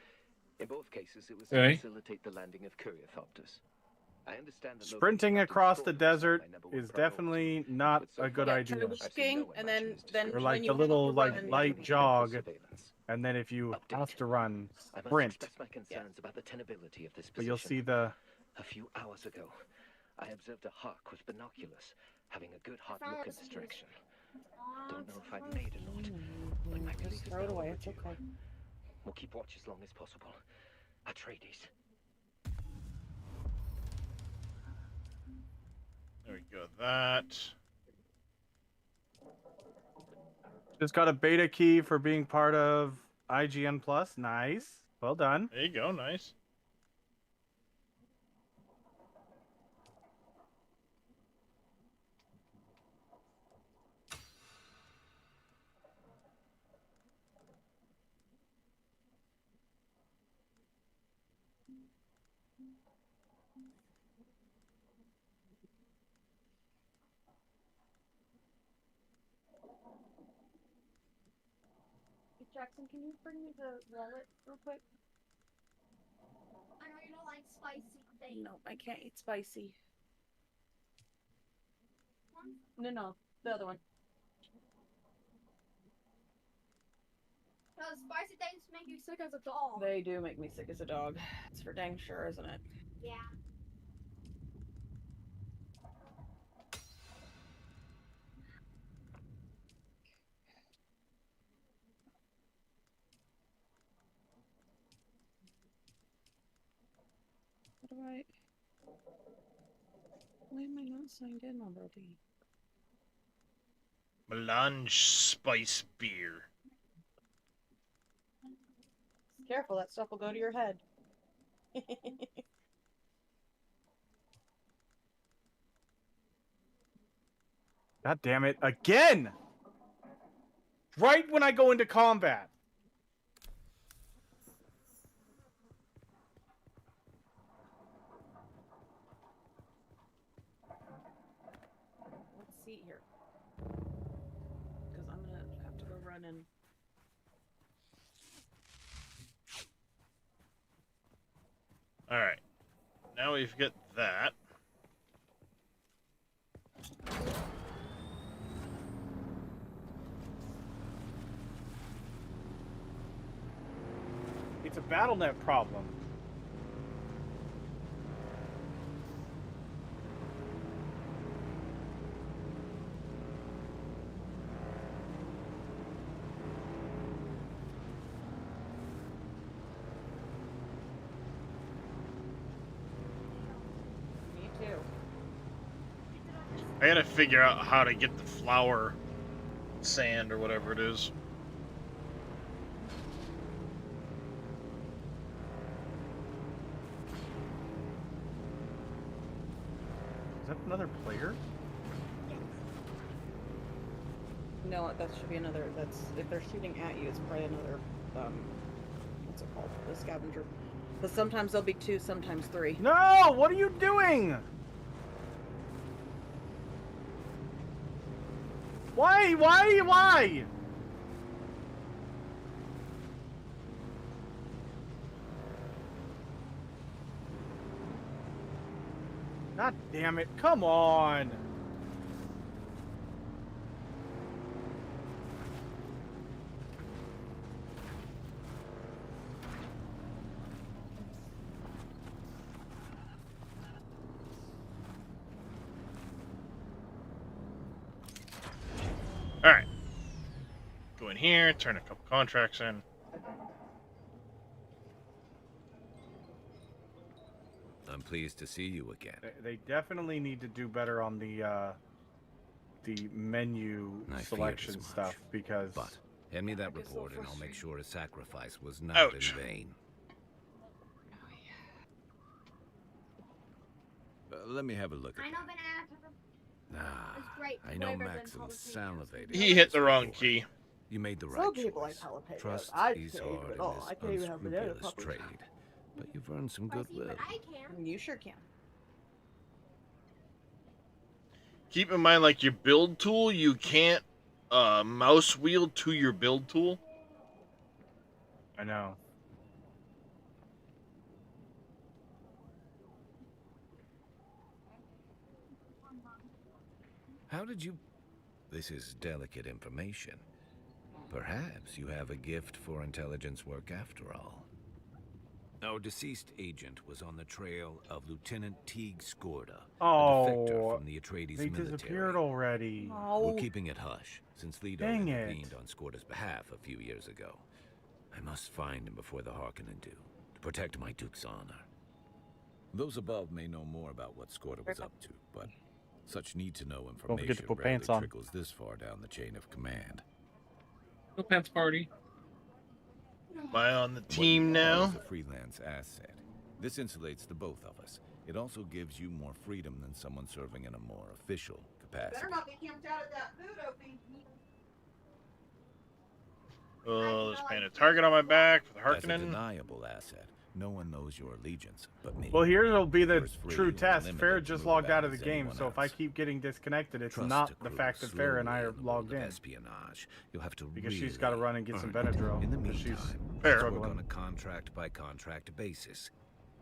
In both cases, it was to Okay. facilitate the landing of courierthopters. I understand that Sprinting locating across Captain the Scorpius is desert my number one is priority. definitely not But so a good far, idea. Try walking, and then Or when like you the have little to like run, light you- jog, surveillance. and then if you have to run, I must sprint. express my concerns about the tenability of this But position. you'll see the. A few hours ago, I observed a hawk with binoculars, having a good hard look in this direction. Don't know if I've made a note, but my belief is throw it they're away. It's overdue. okay. We'll keep watch as long as possible. Atreides. There we go. That. Just got a beta key for being part of IGN Plus. Nice. Well done. There you go. Nice. Hey, Jackson, can you bring me the wallet real quick? I know you don't like spicy things. No, I can't eat spicy. One? No, the other one. Because spicy things make you sick as a dog. They do make me sick as a dog. It's for dang sure, isn't it? Yeah. What do I... Why am I not signed in already? Melange spice beer. Careful, that stuff will go to your head. God damn it. Again! Right when I go into combat. Let's see here. Because I'm gonna have to go run and... Alright. Now we've got that. It's a BattleNet problem. Me too. I gotta figure out how to get the flower sand or whatever it is. Is that another player? No, that should be another. That's if they're shooting at you, it's probably another. What's it called? The scavenger. But sometimes there'll be 2, sometimes 3. No! What are you doing? Why? God damn it. Come on. Alright. Go in here, turn a couple contracts in. I'm pleased to see you again. They definitely need to do better on the menu I feared selection as much. stuff because. But hand me that report, and I'll make sure a sacrifice was not Ouch. in vain. Let me have a look at I know that. banana. Ah, It's great. I know Flavor than Maxim's jalapeno. salivating. He hit the wrong key. You made the Some right people like choice. jalapenos. Trust I is can't hard even in all. this I can't even have banana unscrupulous peppers. trade, but you've earned some goodwill. But I can. You sure can. Keep in mind, like your build tool, you can't mouse wheel to your build tool. I know. How did you... This is delicate information. Perhaps you have a gift for intelligence work after all. Our deceased agent was on the trail of Lieutenant Teague Skorda, a defector from the Atreides they military. disappeared already. We're keeping it hush, since Leto Dang it. intervened on Skorda's behalf a few years ago. I must find him before the Harkonnen do, to protect my Duke's honor. Those above may know more about what Skorda was up to, but such need-to-know Don't forget to information put rarely pants on. trickles this far down the chain of command. No pants party. Am I on the What you team are now? is a freelance asset. This insulates the both of us. It also gives you more freedom than someone serving in a more official capacity. Better not get camped out at that food opening. Oh, there's paint a target on my back for the That's a Harkonnen. deniable asset. No one knows your allegiance but me. Well, here will be the Yours free true or test. unlimited Farrah to just move logged about out of the as game, anyone so if I else. keep getting disconnected, it's Trust not a the crew fact that Farrah and I slowly are in the world logged of in. espionage. You'll have to Because she's really got to run and get some earn it. Benadryl. In the 'cause she's meantime, Fair. let's work struggling. on a contract-by-contract basis.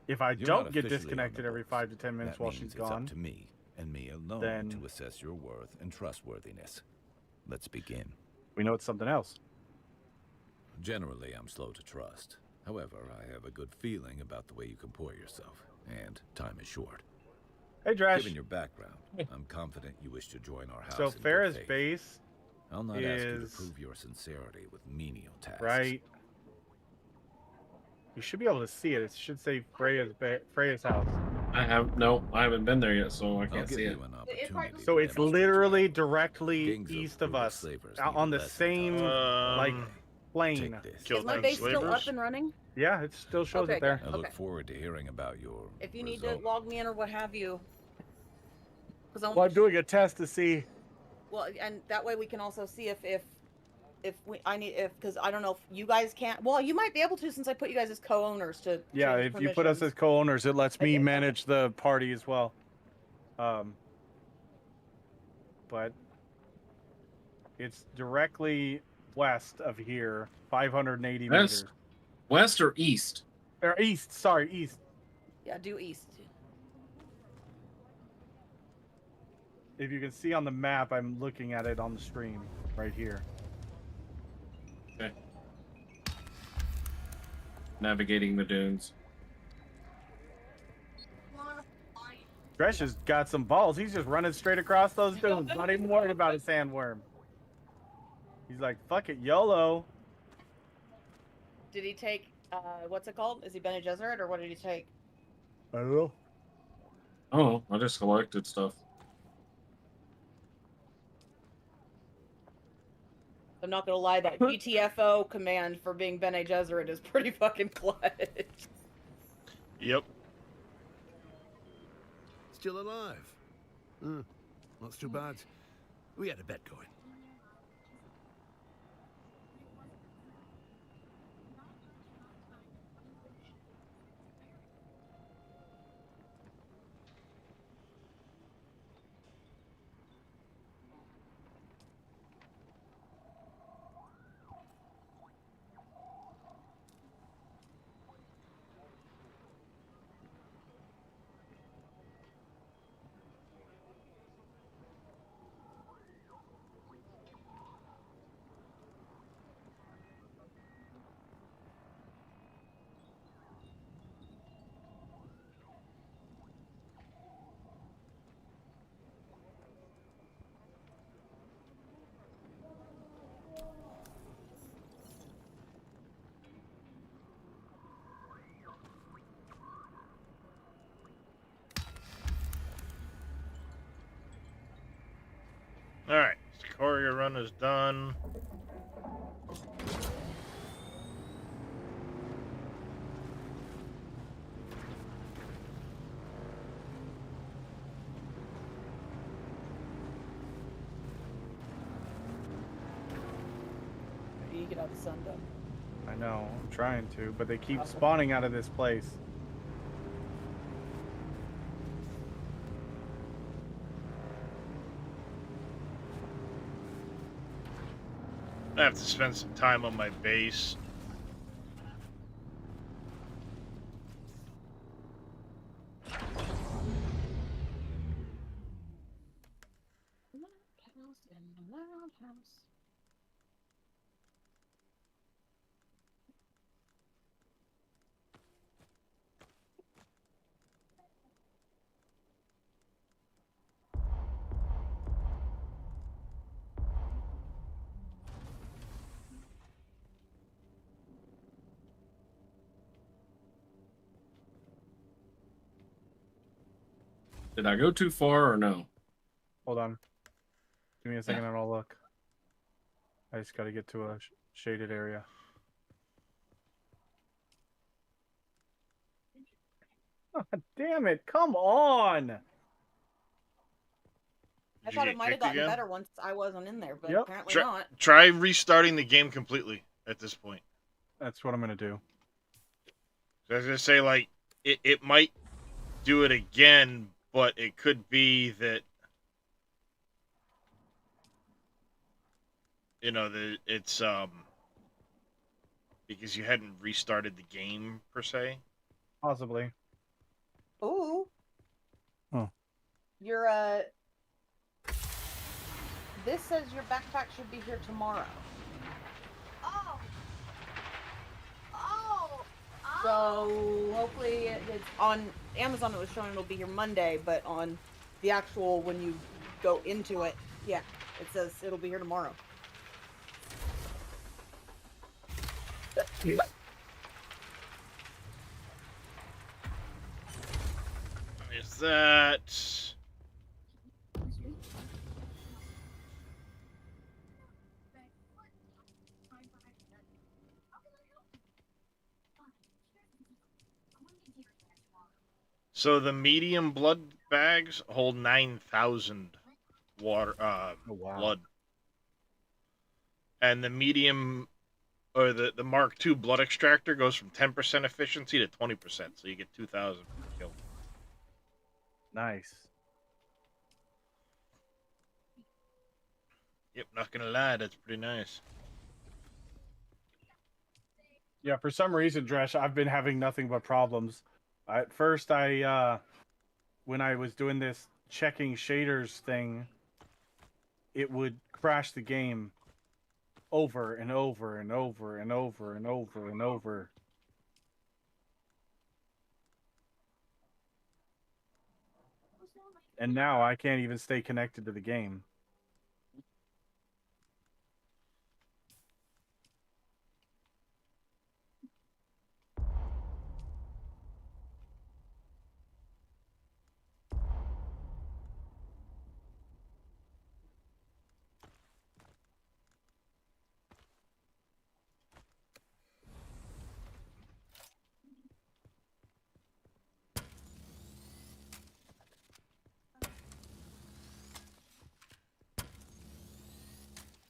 If I You're don't not get officially on disconnected the every books. 5 to 10 minutes That while means she's it's gone, up to me, and me alone, then- to assess your worth and trustworthiness. Let's begin. we know it's something else. Generally, I'm slow to trust. However, I have a good feeling about the way you comport yourself, and time is short. Hey, Drash. Given your background, I'm confident you wish to join our house. So in good Farrah's faith. base I'll not ask you to is prove your sincerity with menial tasks. right. You should be able to see it. It should say Freya's house. I haven't been there yet, so I I'll can't give see you it. an opportunity. So to it's demonstrate literally your directly Kings of east of brutal us, slavers out need on a the lesson same like plane. Take this. Kill Is my them base still slavers. up and running? Yeah, it still shows Okay, it there. I look Okay. forward to hearing about your If you need result. to log me in or what have you. Because Well, I'm doing a test to see. Well, and that way we can also see if because I don't know if you guys can't. Well, you might be able to since I put you guys as co-owners to. Yeah, change if you put us permissions. as co-owners, it lets me Okay, manage the party as well. But it's directly west of here, 580 meters. West or east? Or east, sorry, east. Yeah, due east. If you can see on the map, I'm looking at it on the stream right here. Okay. Navigating the dunes. Dresh has got some balls. He's just running straight across those dunes, not even worried about a sandworm. He's like, fuck it, YOLO. Did he take what's it called? Is he Bene Gesserit or what did he take? I don't know. Oh, I just collected stuff. I'm not gonna lie, that GTFO command for being Bene Gesserit is pretty fucking clutch. Yep. Still alive. Not too bad. We had a bet going. run is done. You get out the sun done. I know, I'm trying to, but they keep spawning out of this place. I have to spend some time on my base. Did I go too far or no? Hold on. Give me a second and I'll look. I just gotta get to a shaded area. Oh, damn it, come on! I thought it might have gotten better once I wasn't in there, but apparently not. Try restarting the game completely at this point. That's what I'm gonna do. So I was gonna say, like, it might do it again, but it could be that, you know, it's because you hadn't restarted the game per se. Possibly. Ooh. Oh. Your this says your backpack should be here tomorrow. Oh. Oh. So hopefully it's on Amazon. It was showing it'll be here Monday, but on the actual when you go into it, yeah, it says it'll be here tomorrow. Is that? So the medium blood bags hold 9,000 water blood, and the medium or the Mark II blood extractor goes from 10% efficiency to 20%, so you get 2,000 per kill. Nice. Yep, not gonna lie, that's pretty nice. Yeah, for some reason, Dresh, I've been having nothing but problems. At first, when I was doing this checking shaders thing, it would crash the game over and over and over and over and over and over. And now I can't even stay connected to the game.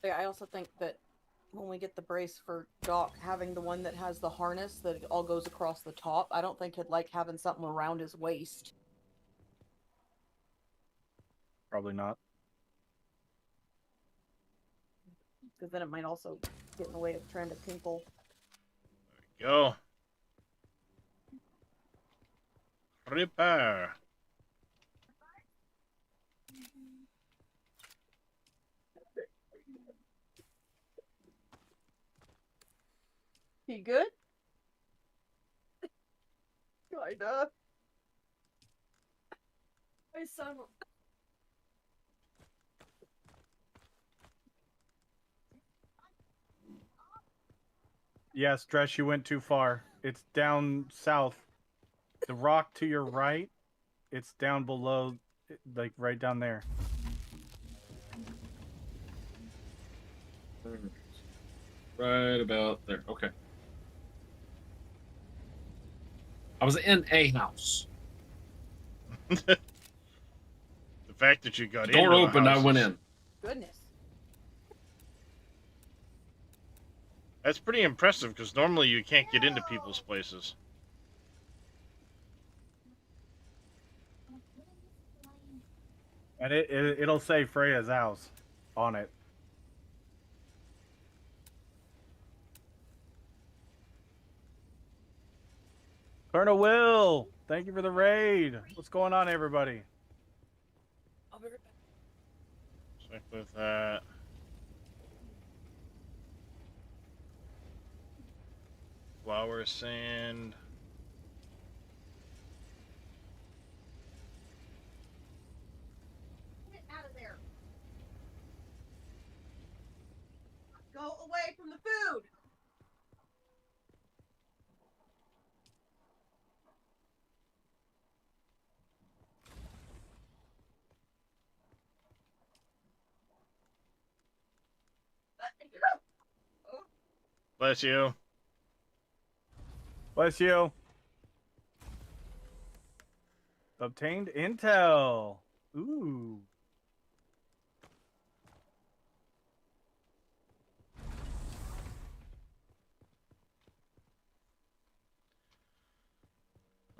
Yeah, I also think that when we get the brace for Doc, having the one that has the harness that it all goes across the top, I don't think he'd like having something around his waist. Probably not. Because then it might also get in the way of trying to tinkle. Go. Repair. You good? Kinda. My son. Yes, Dresh, you went too far. It's down south. The rock to your right, it's down below, like right down there. Right about there. Okay. I was in a house. The fact that you got The door into opened, a I house went is- in. Goodness. That's pretty impressive because normally you can't get into people's places. And it'll say Freya's house on it. Colonel Will, thank you for the raid. What's going on, everybody? I'll be right back. Check with that. Flower sand. Get out of there. Go away from the food. Bless you. Bless you. Obtained intel. Ooh.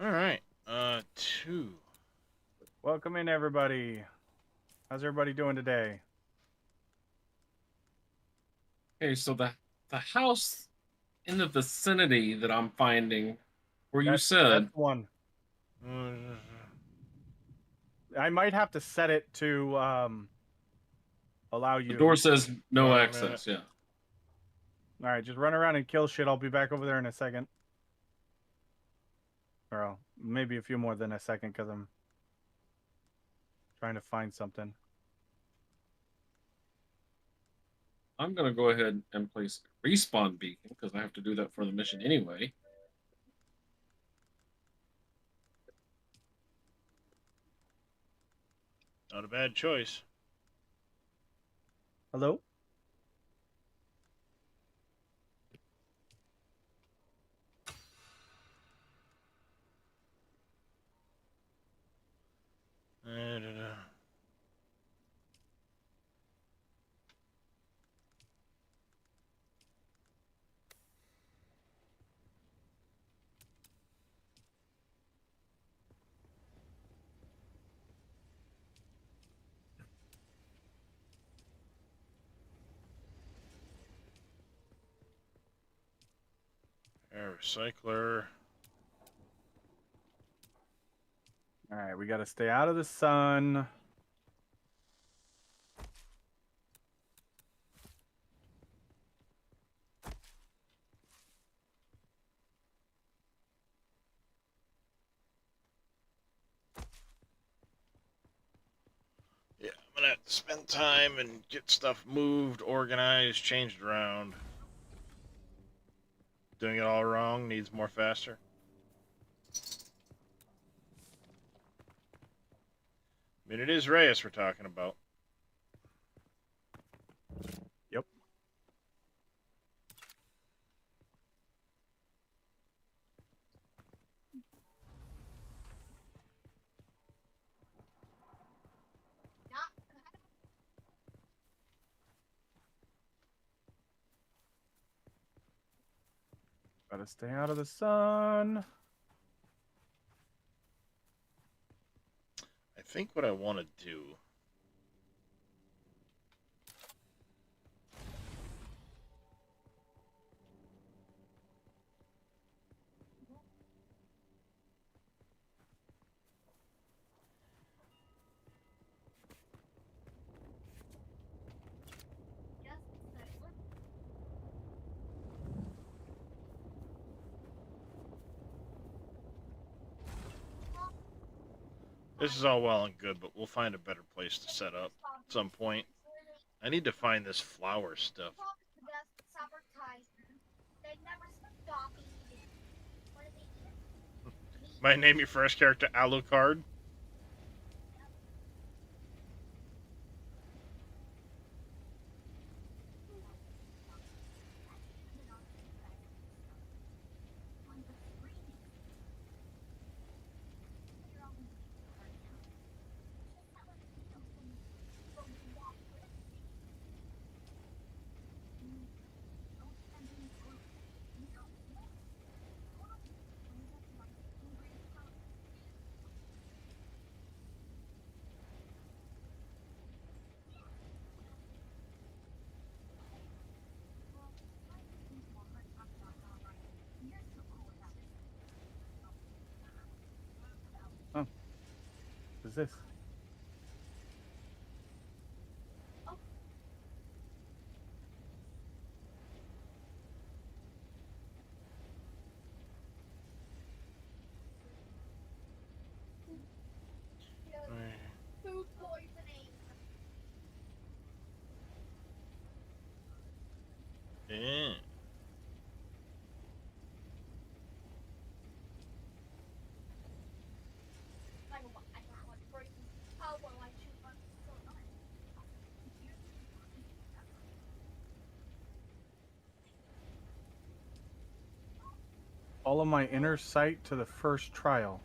All right. 2. Welcome in, everybody. How's everybody doing today? Okay, so the house in the vicinity that I'm finding, where you said that's one. I might have to set it to allow you. the door says no access. Yeah. All right, just run around and kill shit. I'll be back over there in a second. Or maybe a few more than a second because I'm trying to find something. I'm gonna go ahead and place a respawn beacon because I have to do that for the mission anyway. Not a bad choice. Hello? Air recycler. All right, we got to stay out of the sun. Yeah, I'm gonna have to spend time and get stuff moved, organized, changed around. Doing it all wrong needs more faster. I mean, it is Reyes we're talking about. Yep. Gotta stay out of the sun. I think what I want to do. This is all well and good, but we'll find a better place to set up at some point. I need to find this flower stuff. Might name your first character Alucard. What is this? Food poisoning. Yeah. I know what I don't want to break. How will I choose my son? Follow my inner sight to the first trial.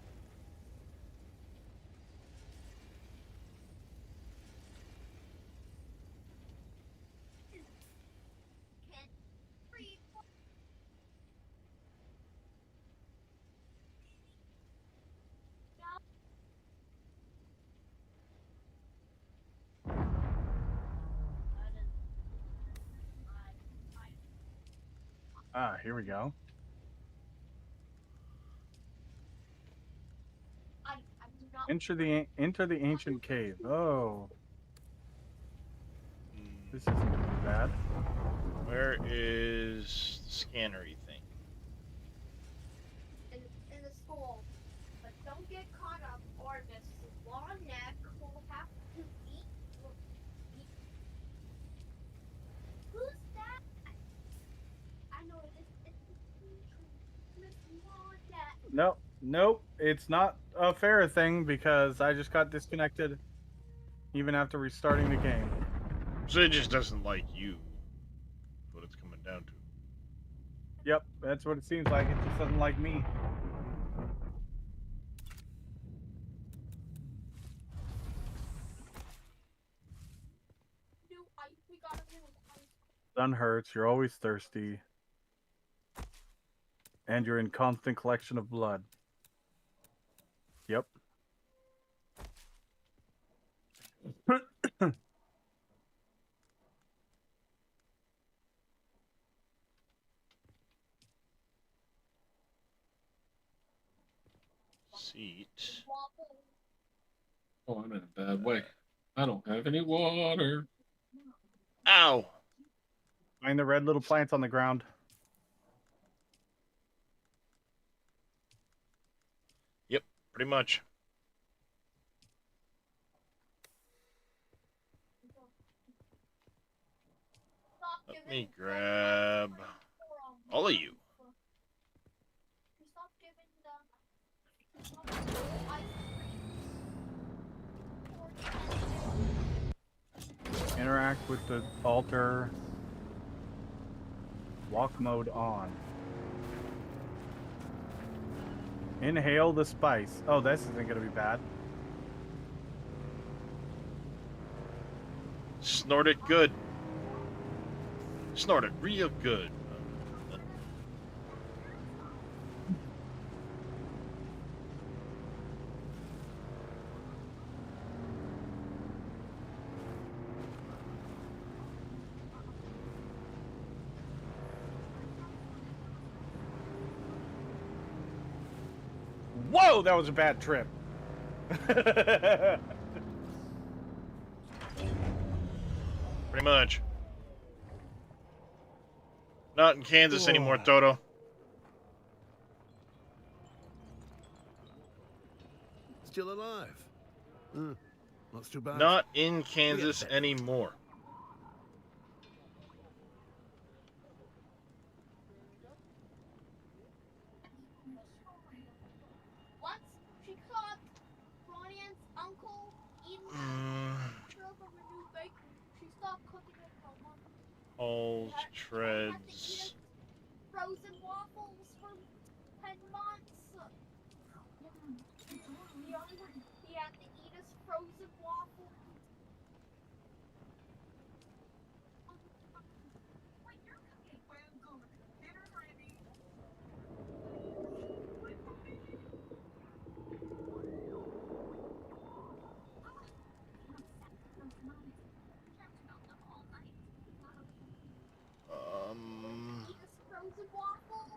Ah, here we go. Enter the ancient cave. Oh. This isn't gonna be bad. Where is the scannery thing? In the school. But don't get caught up or this long neck will have to eat. Who's that? I know it is. It's Miss Long Neck. Nope. Nope. It's not a fair thing because I just got disconnected even after restarting the game. So it just doesn't like you. That's what it's coming down to. Yep, that's what it seems like. It just doesn't like me. We got a new ice. Sun hurts. You're always thirsty. And you're in constant collection of blood. Yep. Seat. Oh, I'm in a bad way. I don't have any water. Ow! Find the red little plants on the ground. Yep, pretty much. Let me grab all of you. Interact with the altar. Walk mode on. Inhale the spice. Oh, this isn't going to be bad. Snort it good. Snort it real good. Whoa, that was a bad trip. Pretty much. Not in Kansas anymore, Toto. Still alive. Not too bad. Not in Kansas anymore. What? She caught Ronnie's uncle eating of a new bakery. She stopped cooking it for a month. Halls, treads. Frozen waffles for 10 months. He had to eat his frozen waffles. Eat his frozen waffles.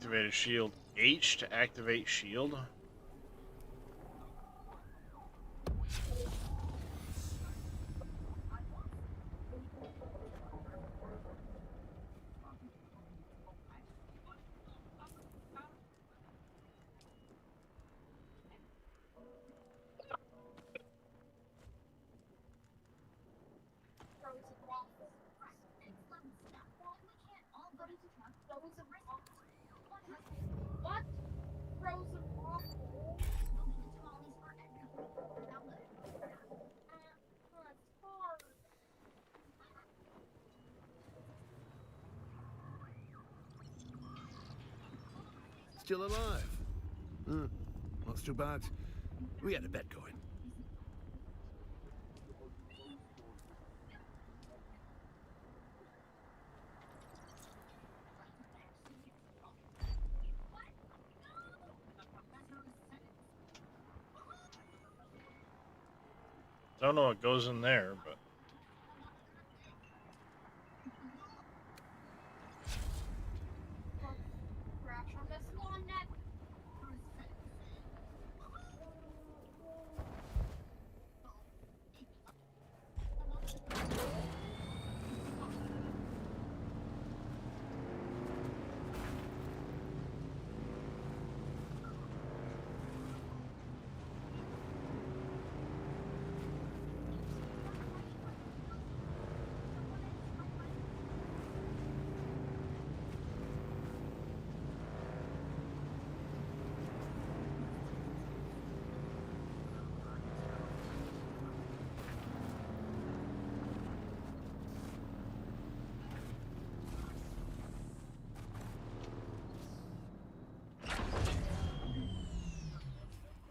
Activate a shield. H to activate shield. What? Frozen waffles? Still alive? Hmm. That's too bad. We had a bet going. Don't know what goes in there, but Crash on this lawn net.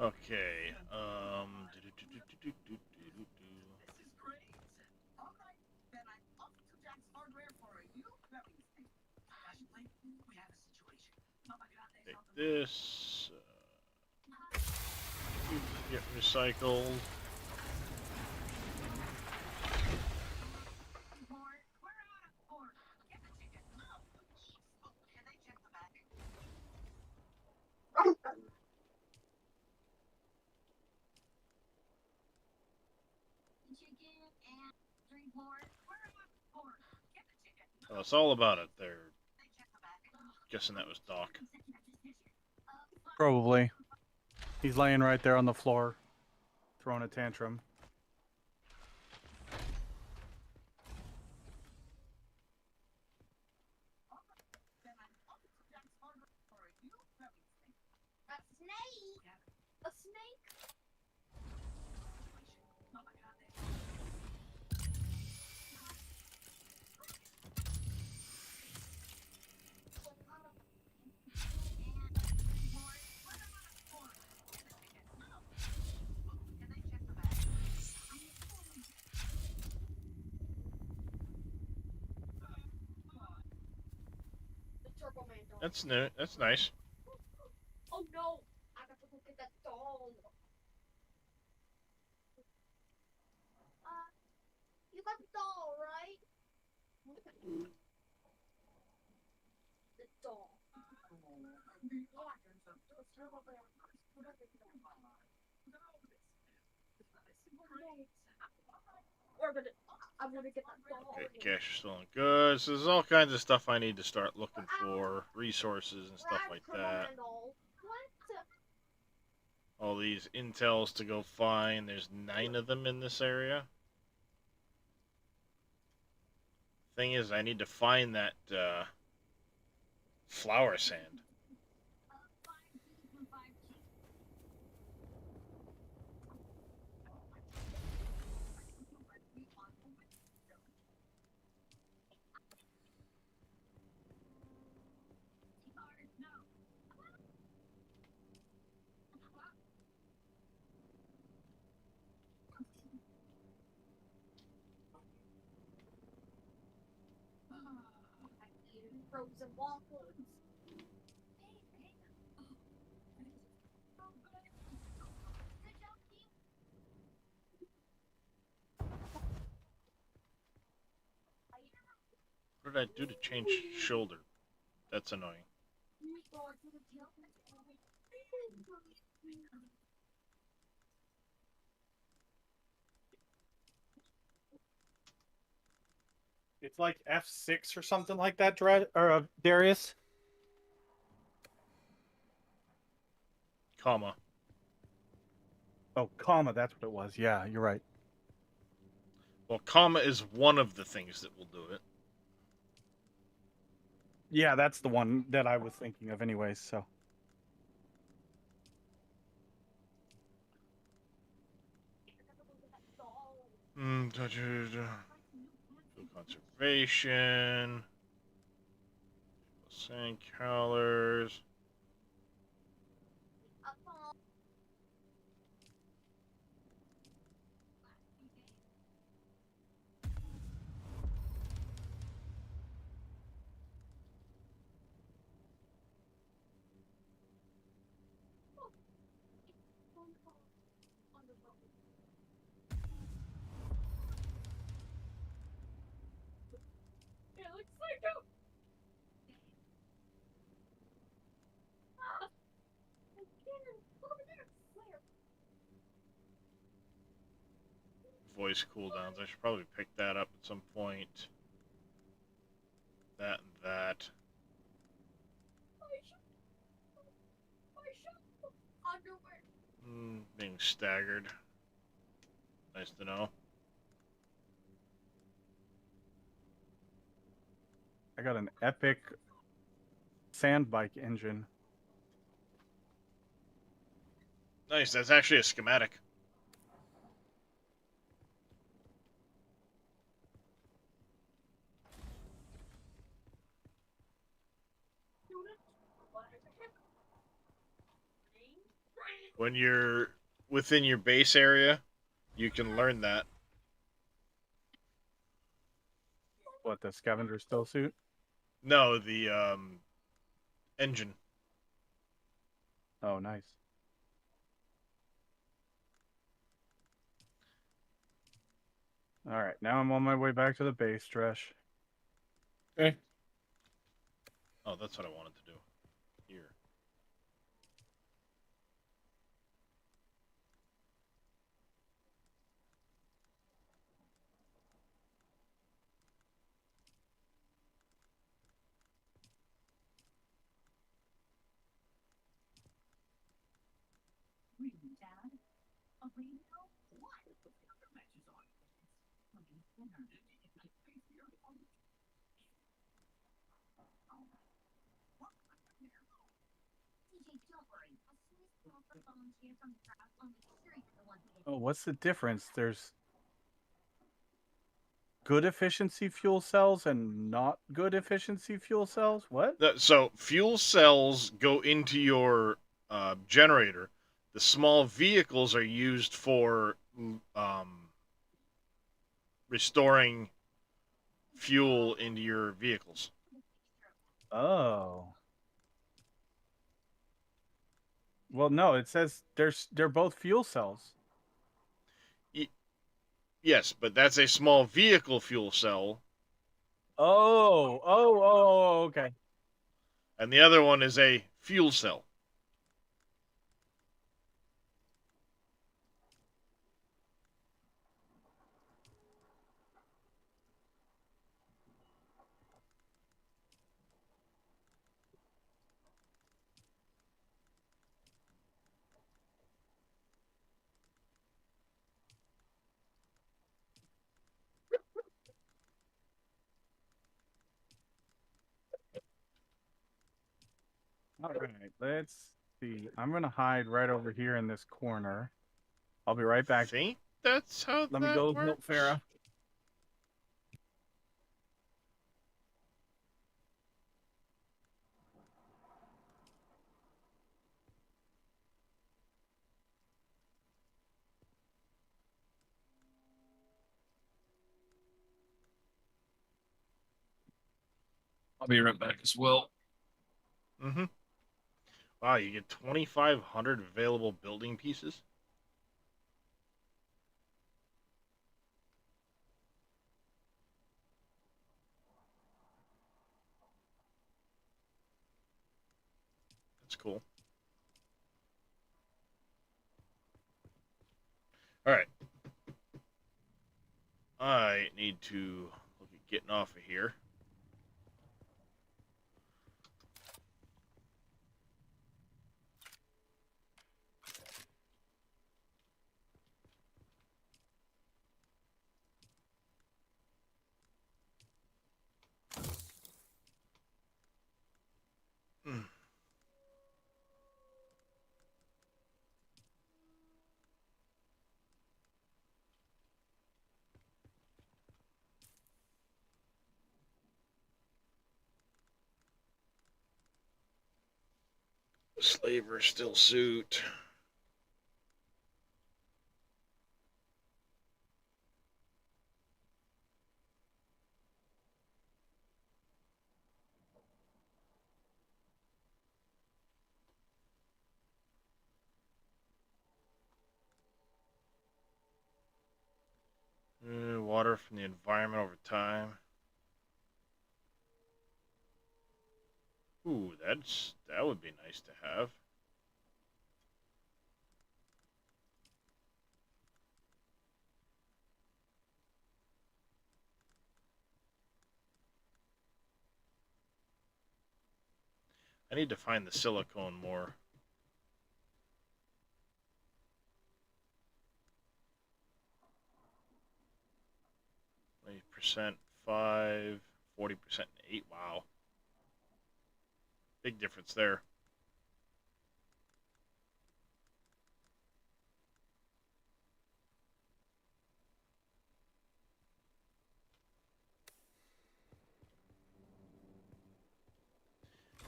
okay. Take this. Get recycled. Oh, it's all about it there. Guessing that was Doc. Probably. He's laying right there on the floor, throwing a tantrum. A snake? A snake? The Turbo Man doll. That's new. That's nice. Oh no! I got to look at that doll. You got the doll, right? The doll. I'm gonna get that doll. Okay, cash is still in good. So there's all kinds of stuff I need to start looking for, resources and stuff like that. All these intels to go find. There's 9 of them in this area. Thing is, I need to find that flower sand. Frozen waffles. What did I do to change shoulder? That's annoying. It's like F6 or something like that, Darius. Comma. Oh, comma. That's what it was. Yeah, you're right. Well, comma is one of the things that will do it. Yeah, that's the one that I was thinking of, anyways. So. Fuel conservation. Sand colors. Voice cooldowns. I should probably pick that up at some point. That and that. Being staggered. Nice to know. I got an epic sand bike engine. Nice. That's actually a schematic. When you're within your base area, you can learn that. What, the scavenger still suit? No, the engine. Oh, nice. All right, now I'm on my way back to the base, Dresh. Okay. Oh, that's what I wanted to do. Here. Oh, what's the difference? There's good efficiency fuel cells and not good efficiency fuel cells? What? So fuel cells go into your generator. The small vehicles are used for restoring fuel into your vehicles. Oh. Well, no, it says they're both fuel cells. Yes, but that's a small vehicle fuel cell. Oh, okay. And the other one is a fuel cell. All right, let's see. I'm gonna hide right over here in this corner. I'll be right back. Think that's how Let me go help Farah. I'll be right back as well. Mm-hmm. Wow, you get 2,500 available building pieces? That's cool. Alright. I need to look at getting off of here. Slaver still suit. Water from the environment over time. Ooh, that would be nice to have. I need to find the silicone more. %, 5, 40%, 8. Wow. Big difference there.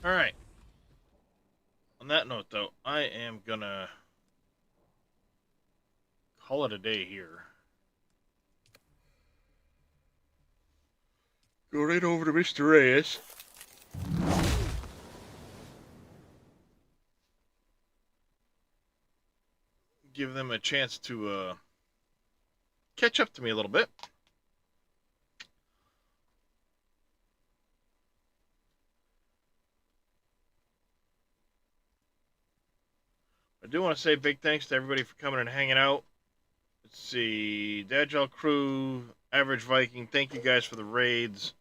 Alright. On that note, though, I am gonna call it a day here. Go right over to Mr. Reyes. Give them a chance to catch up to me a little bit. I do want to say big thanks to everybody for coming and hanging out. Let's see. Dagel Crew, Average Viking, thank you guys for the raids.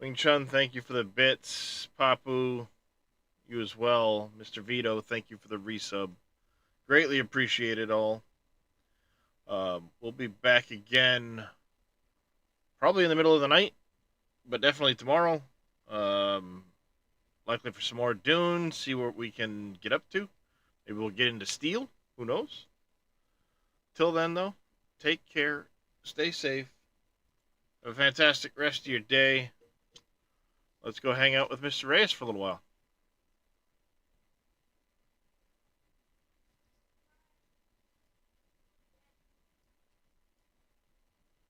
Wing Chun, thank you for the bits. Papu, you as well. Mr. Vito, thank you for the resub. Greatly appreciated all. We'll be back again probably in the middle of the night, but definitely tomorrow. Likely for some more Dune, see what we can get up to. Maybe we'll get into Steel. Who knows? Till then, though, take care. Stay safe. Have a fantastic rest of your day. Let's go hang out with Mr. Reyes for a little while.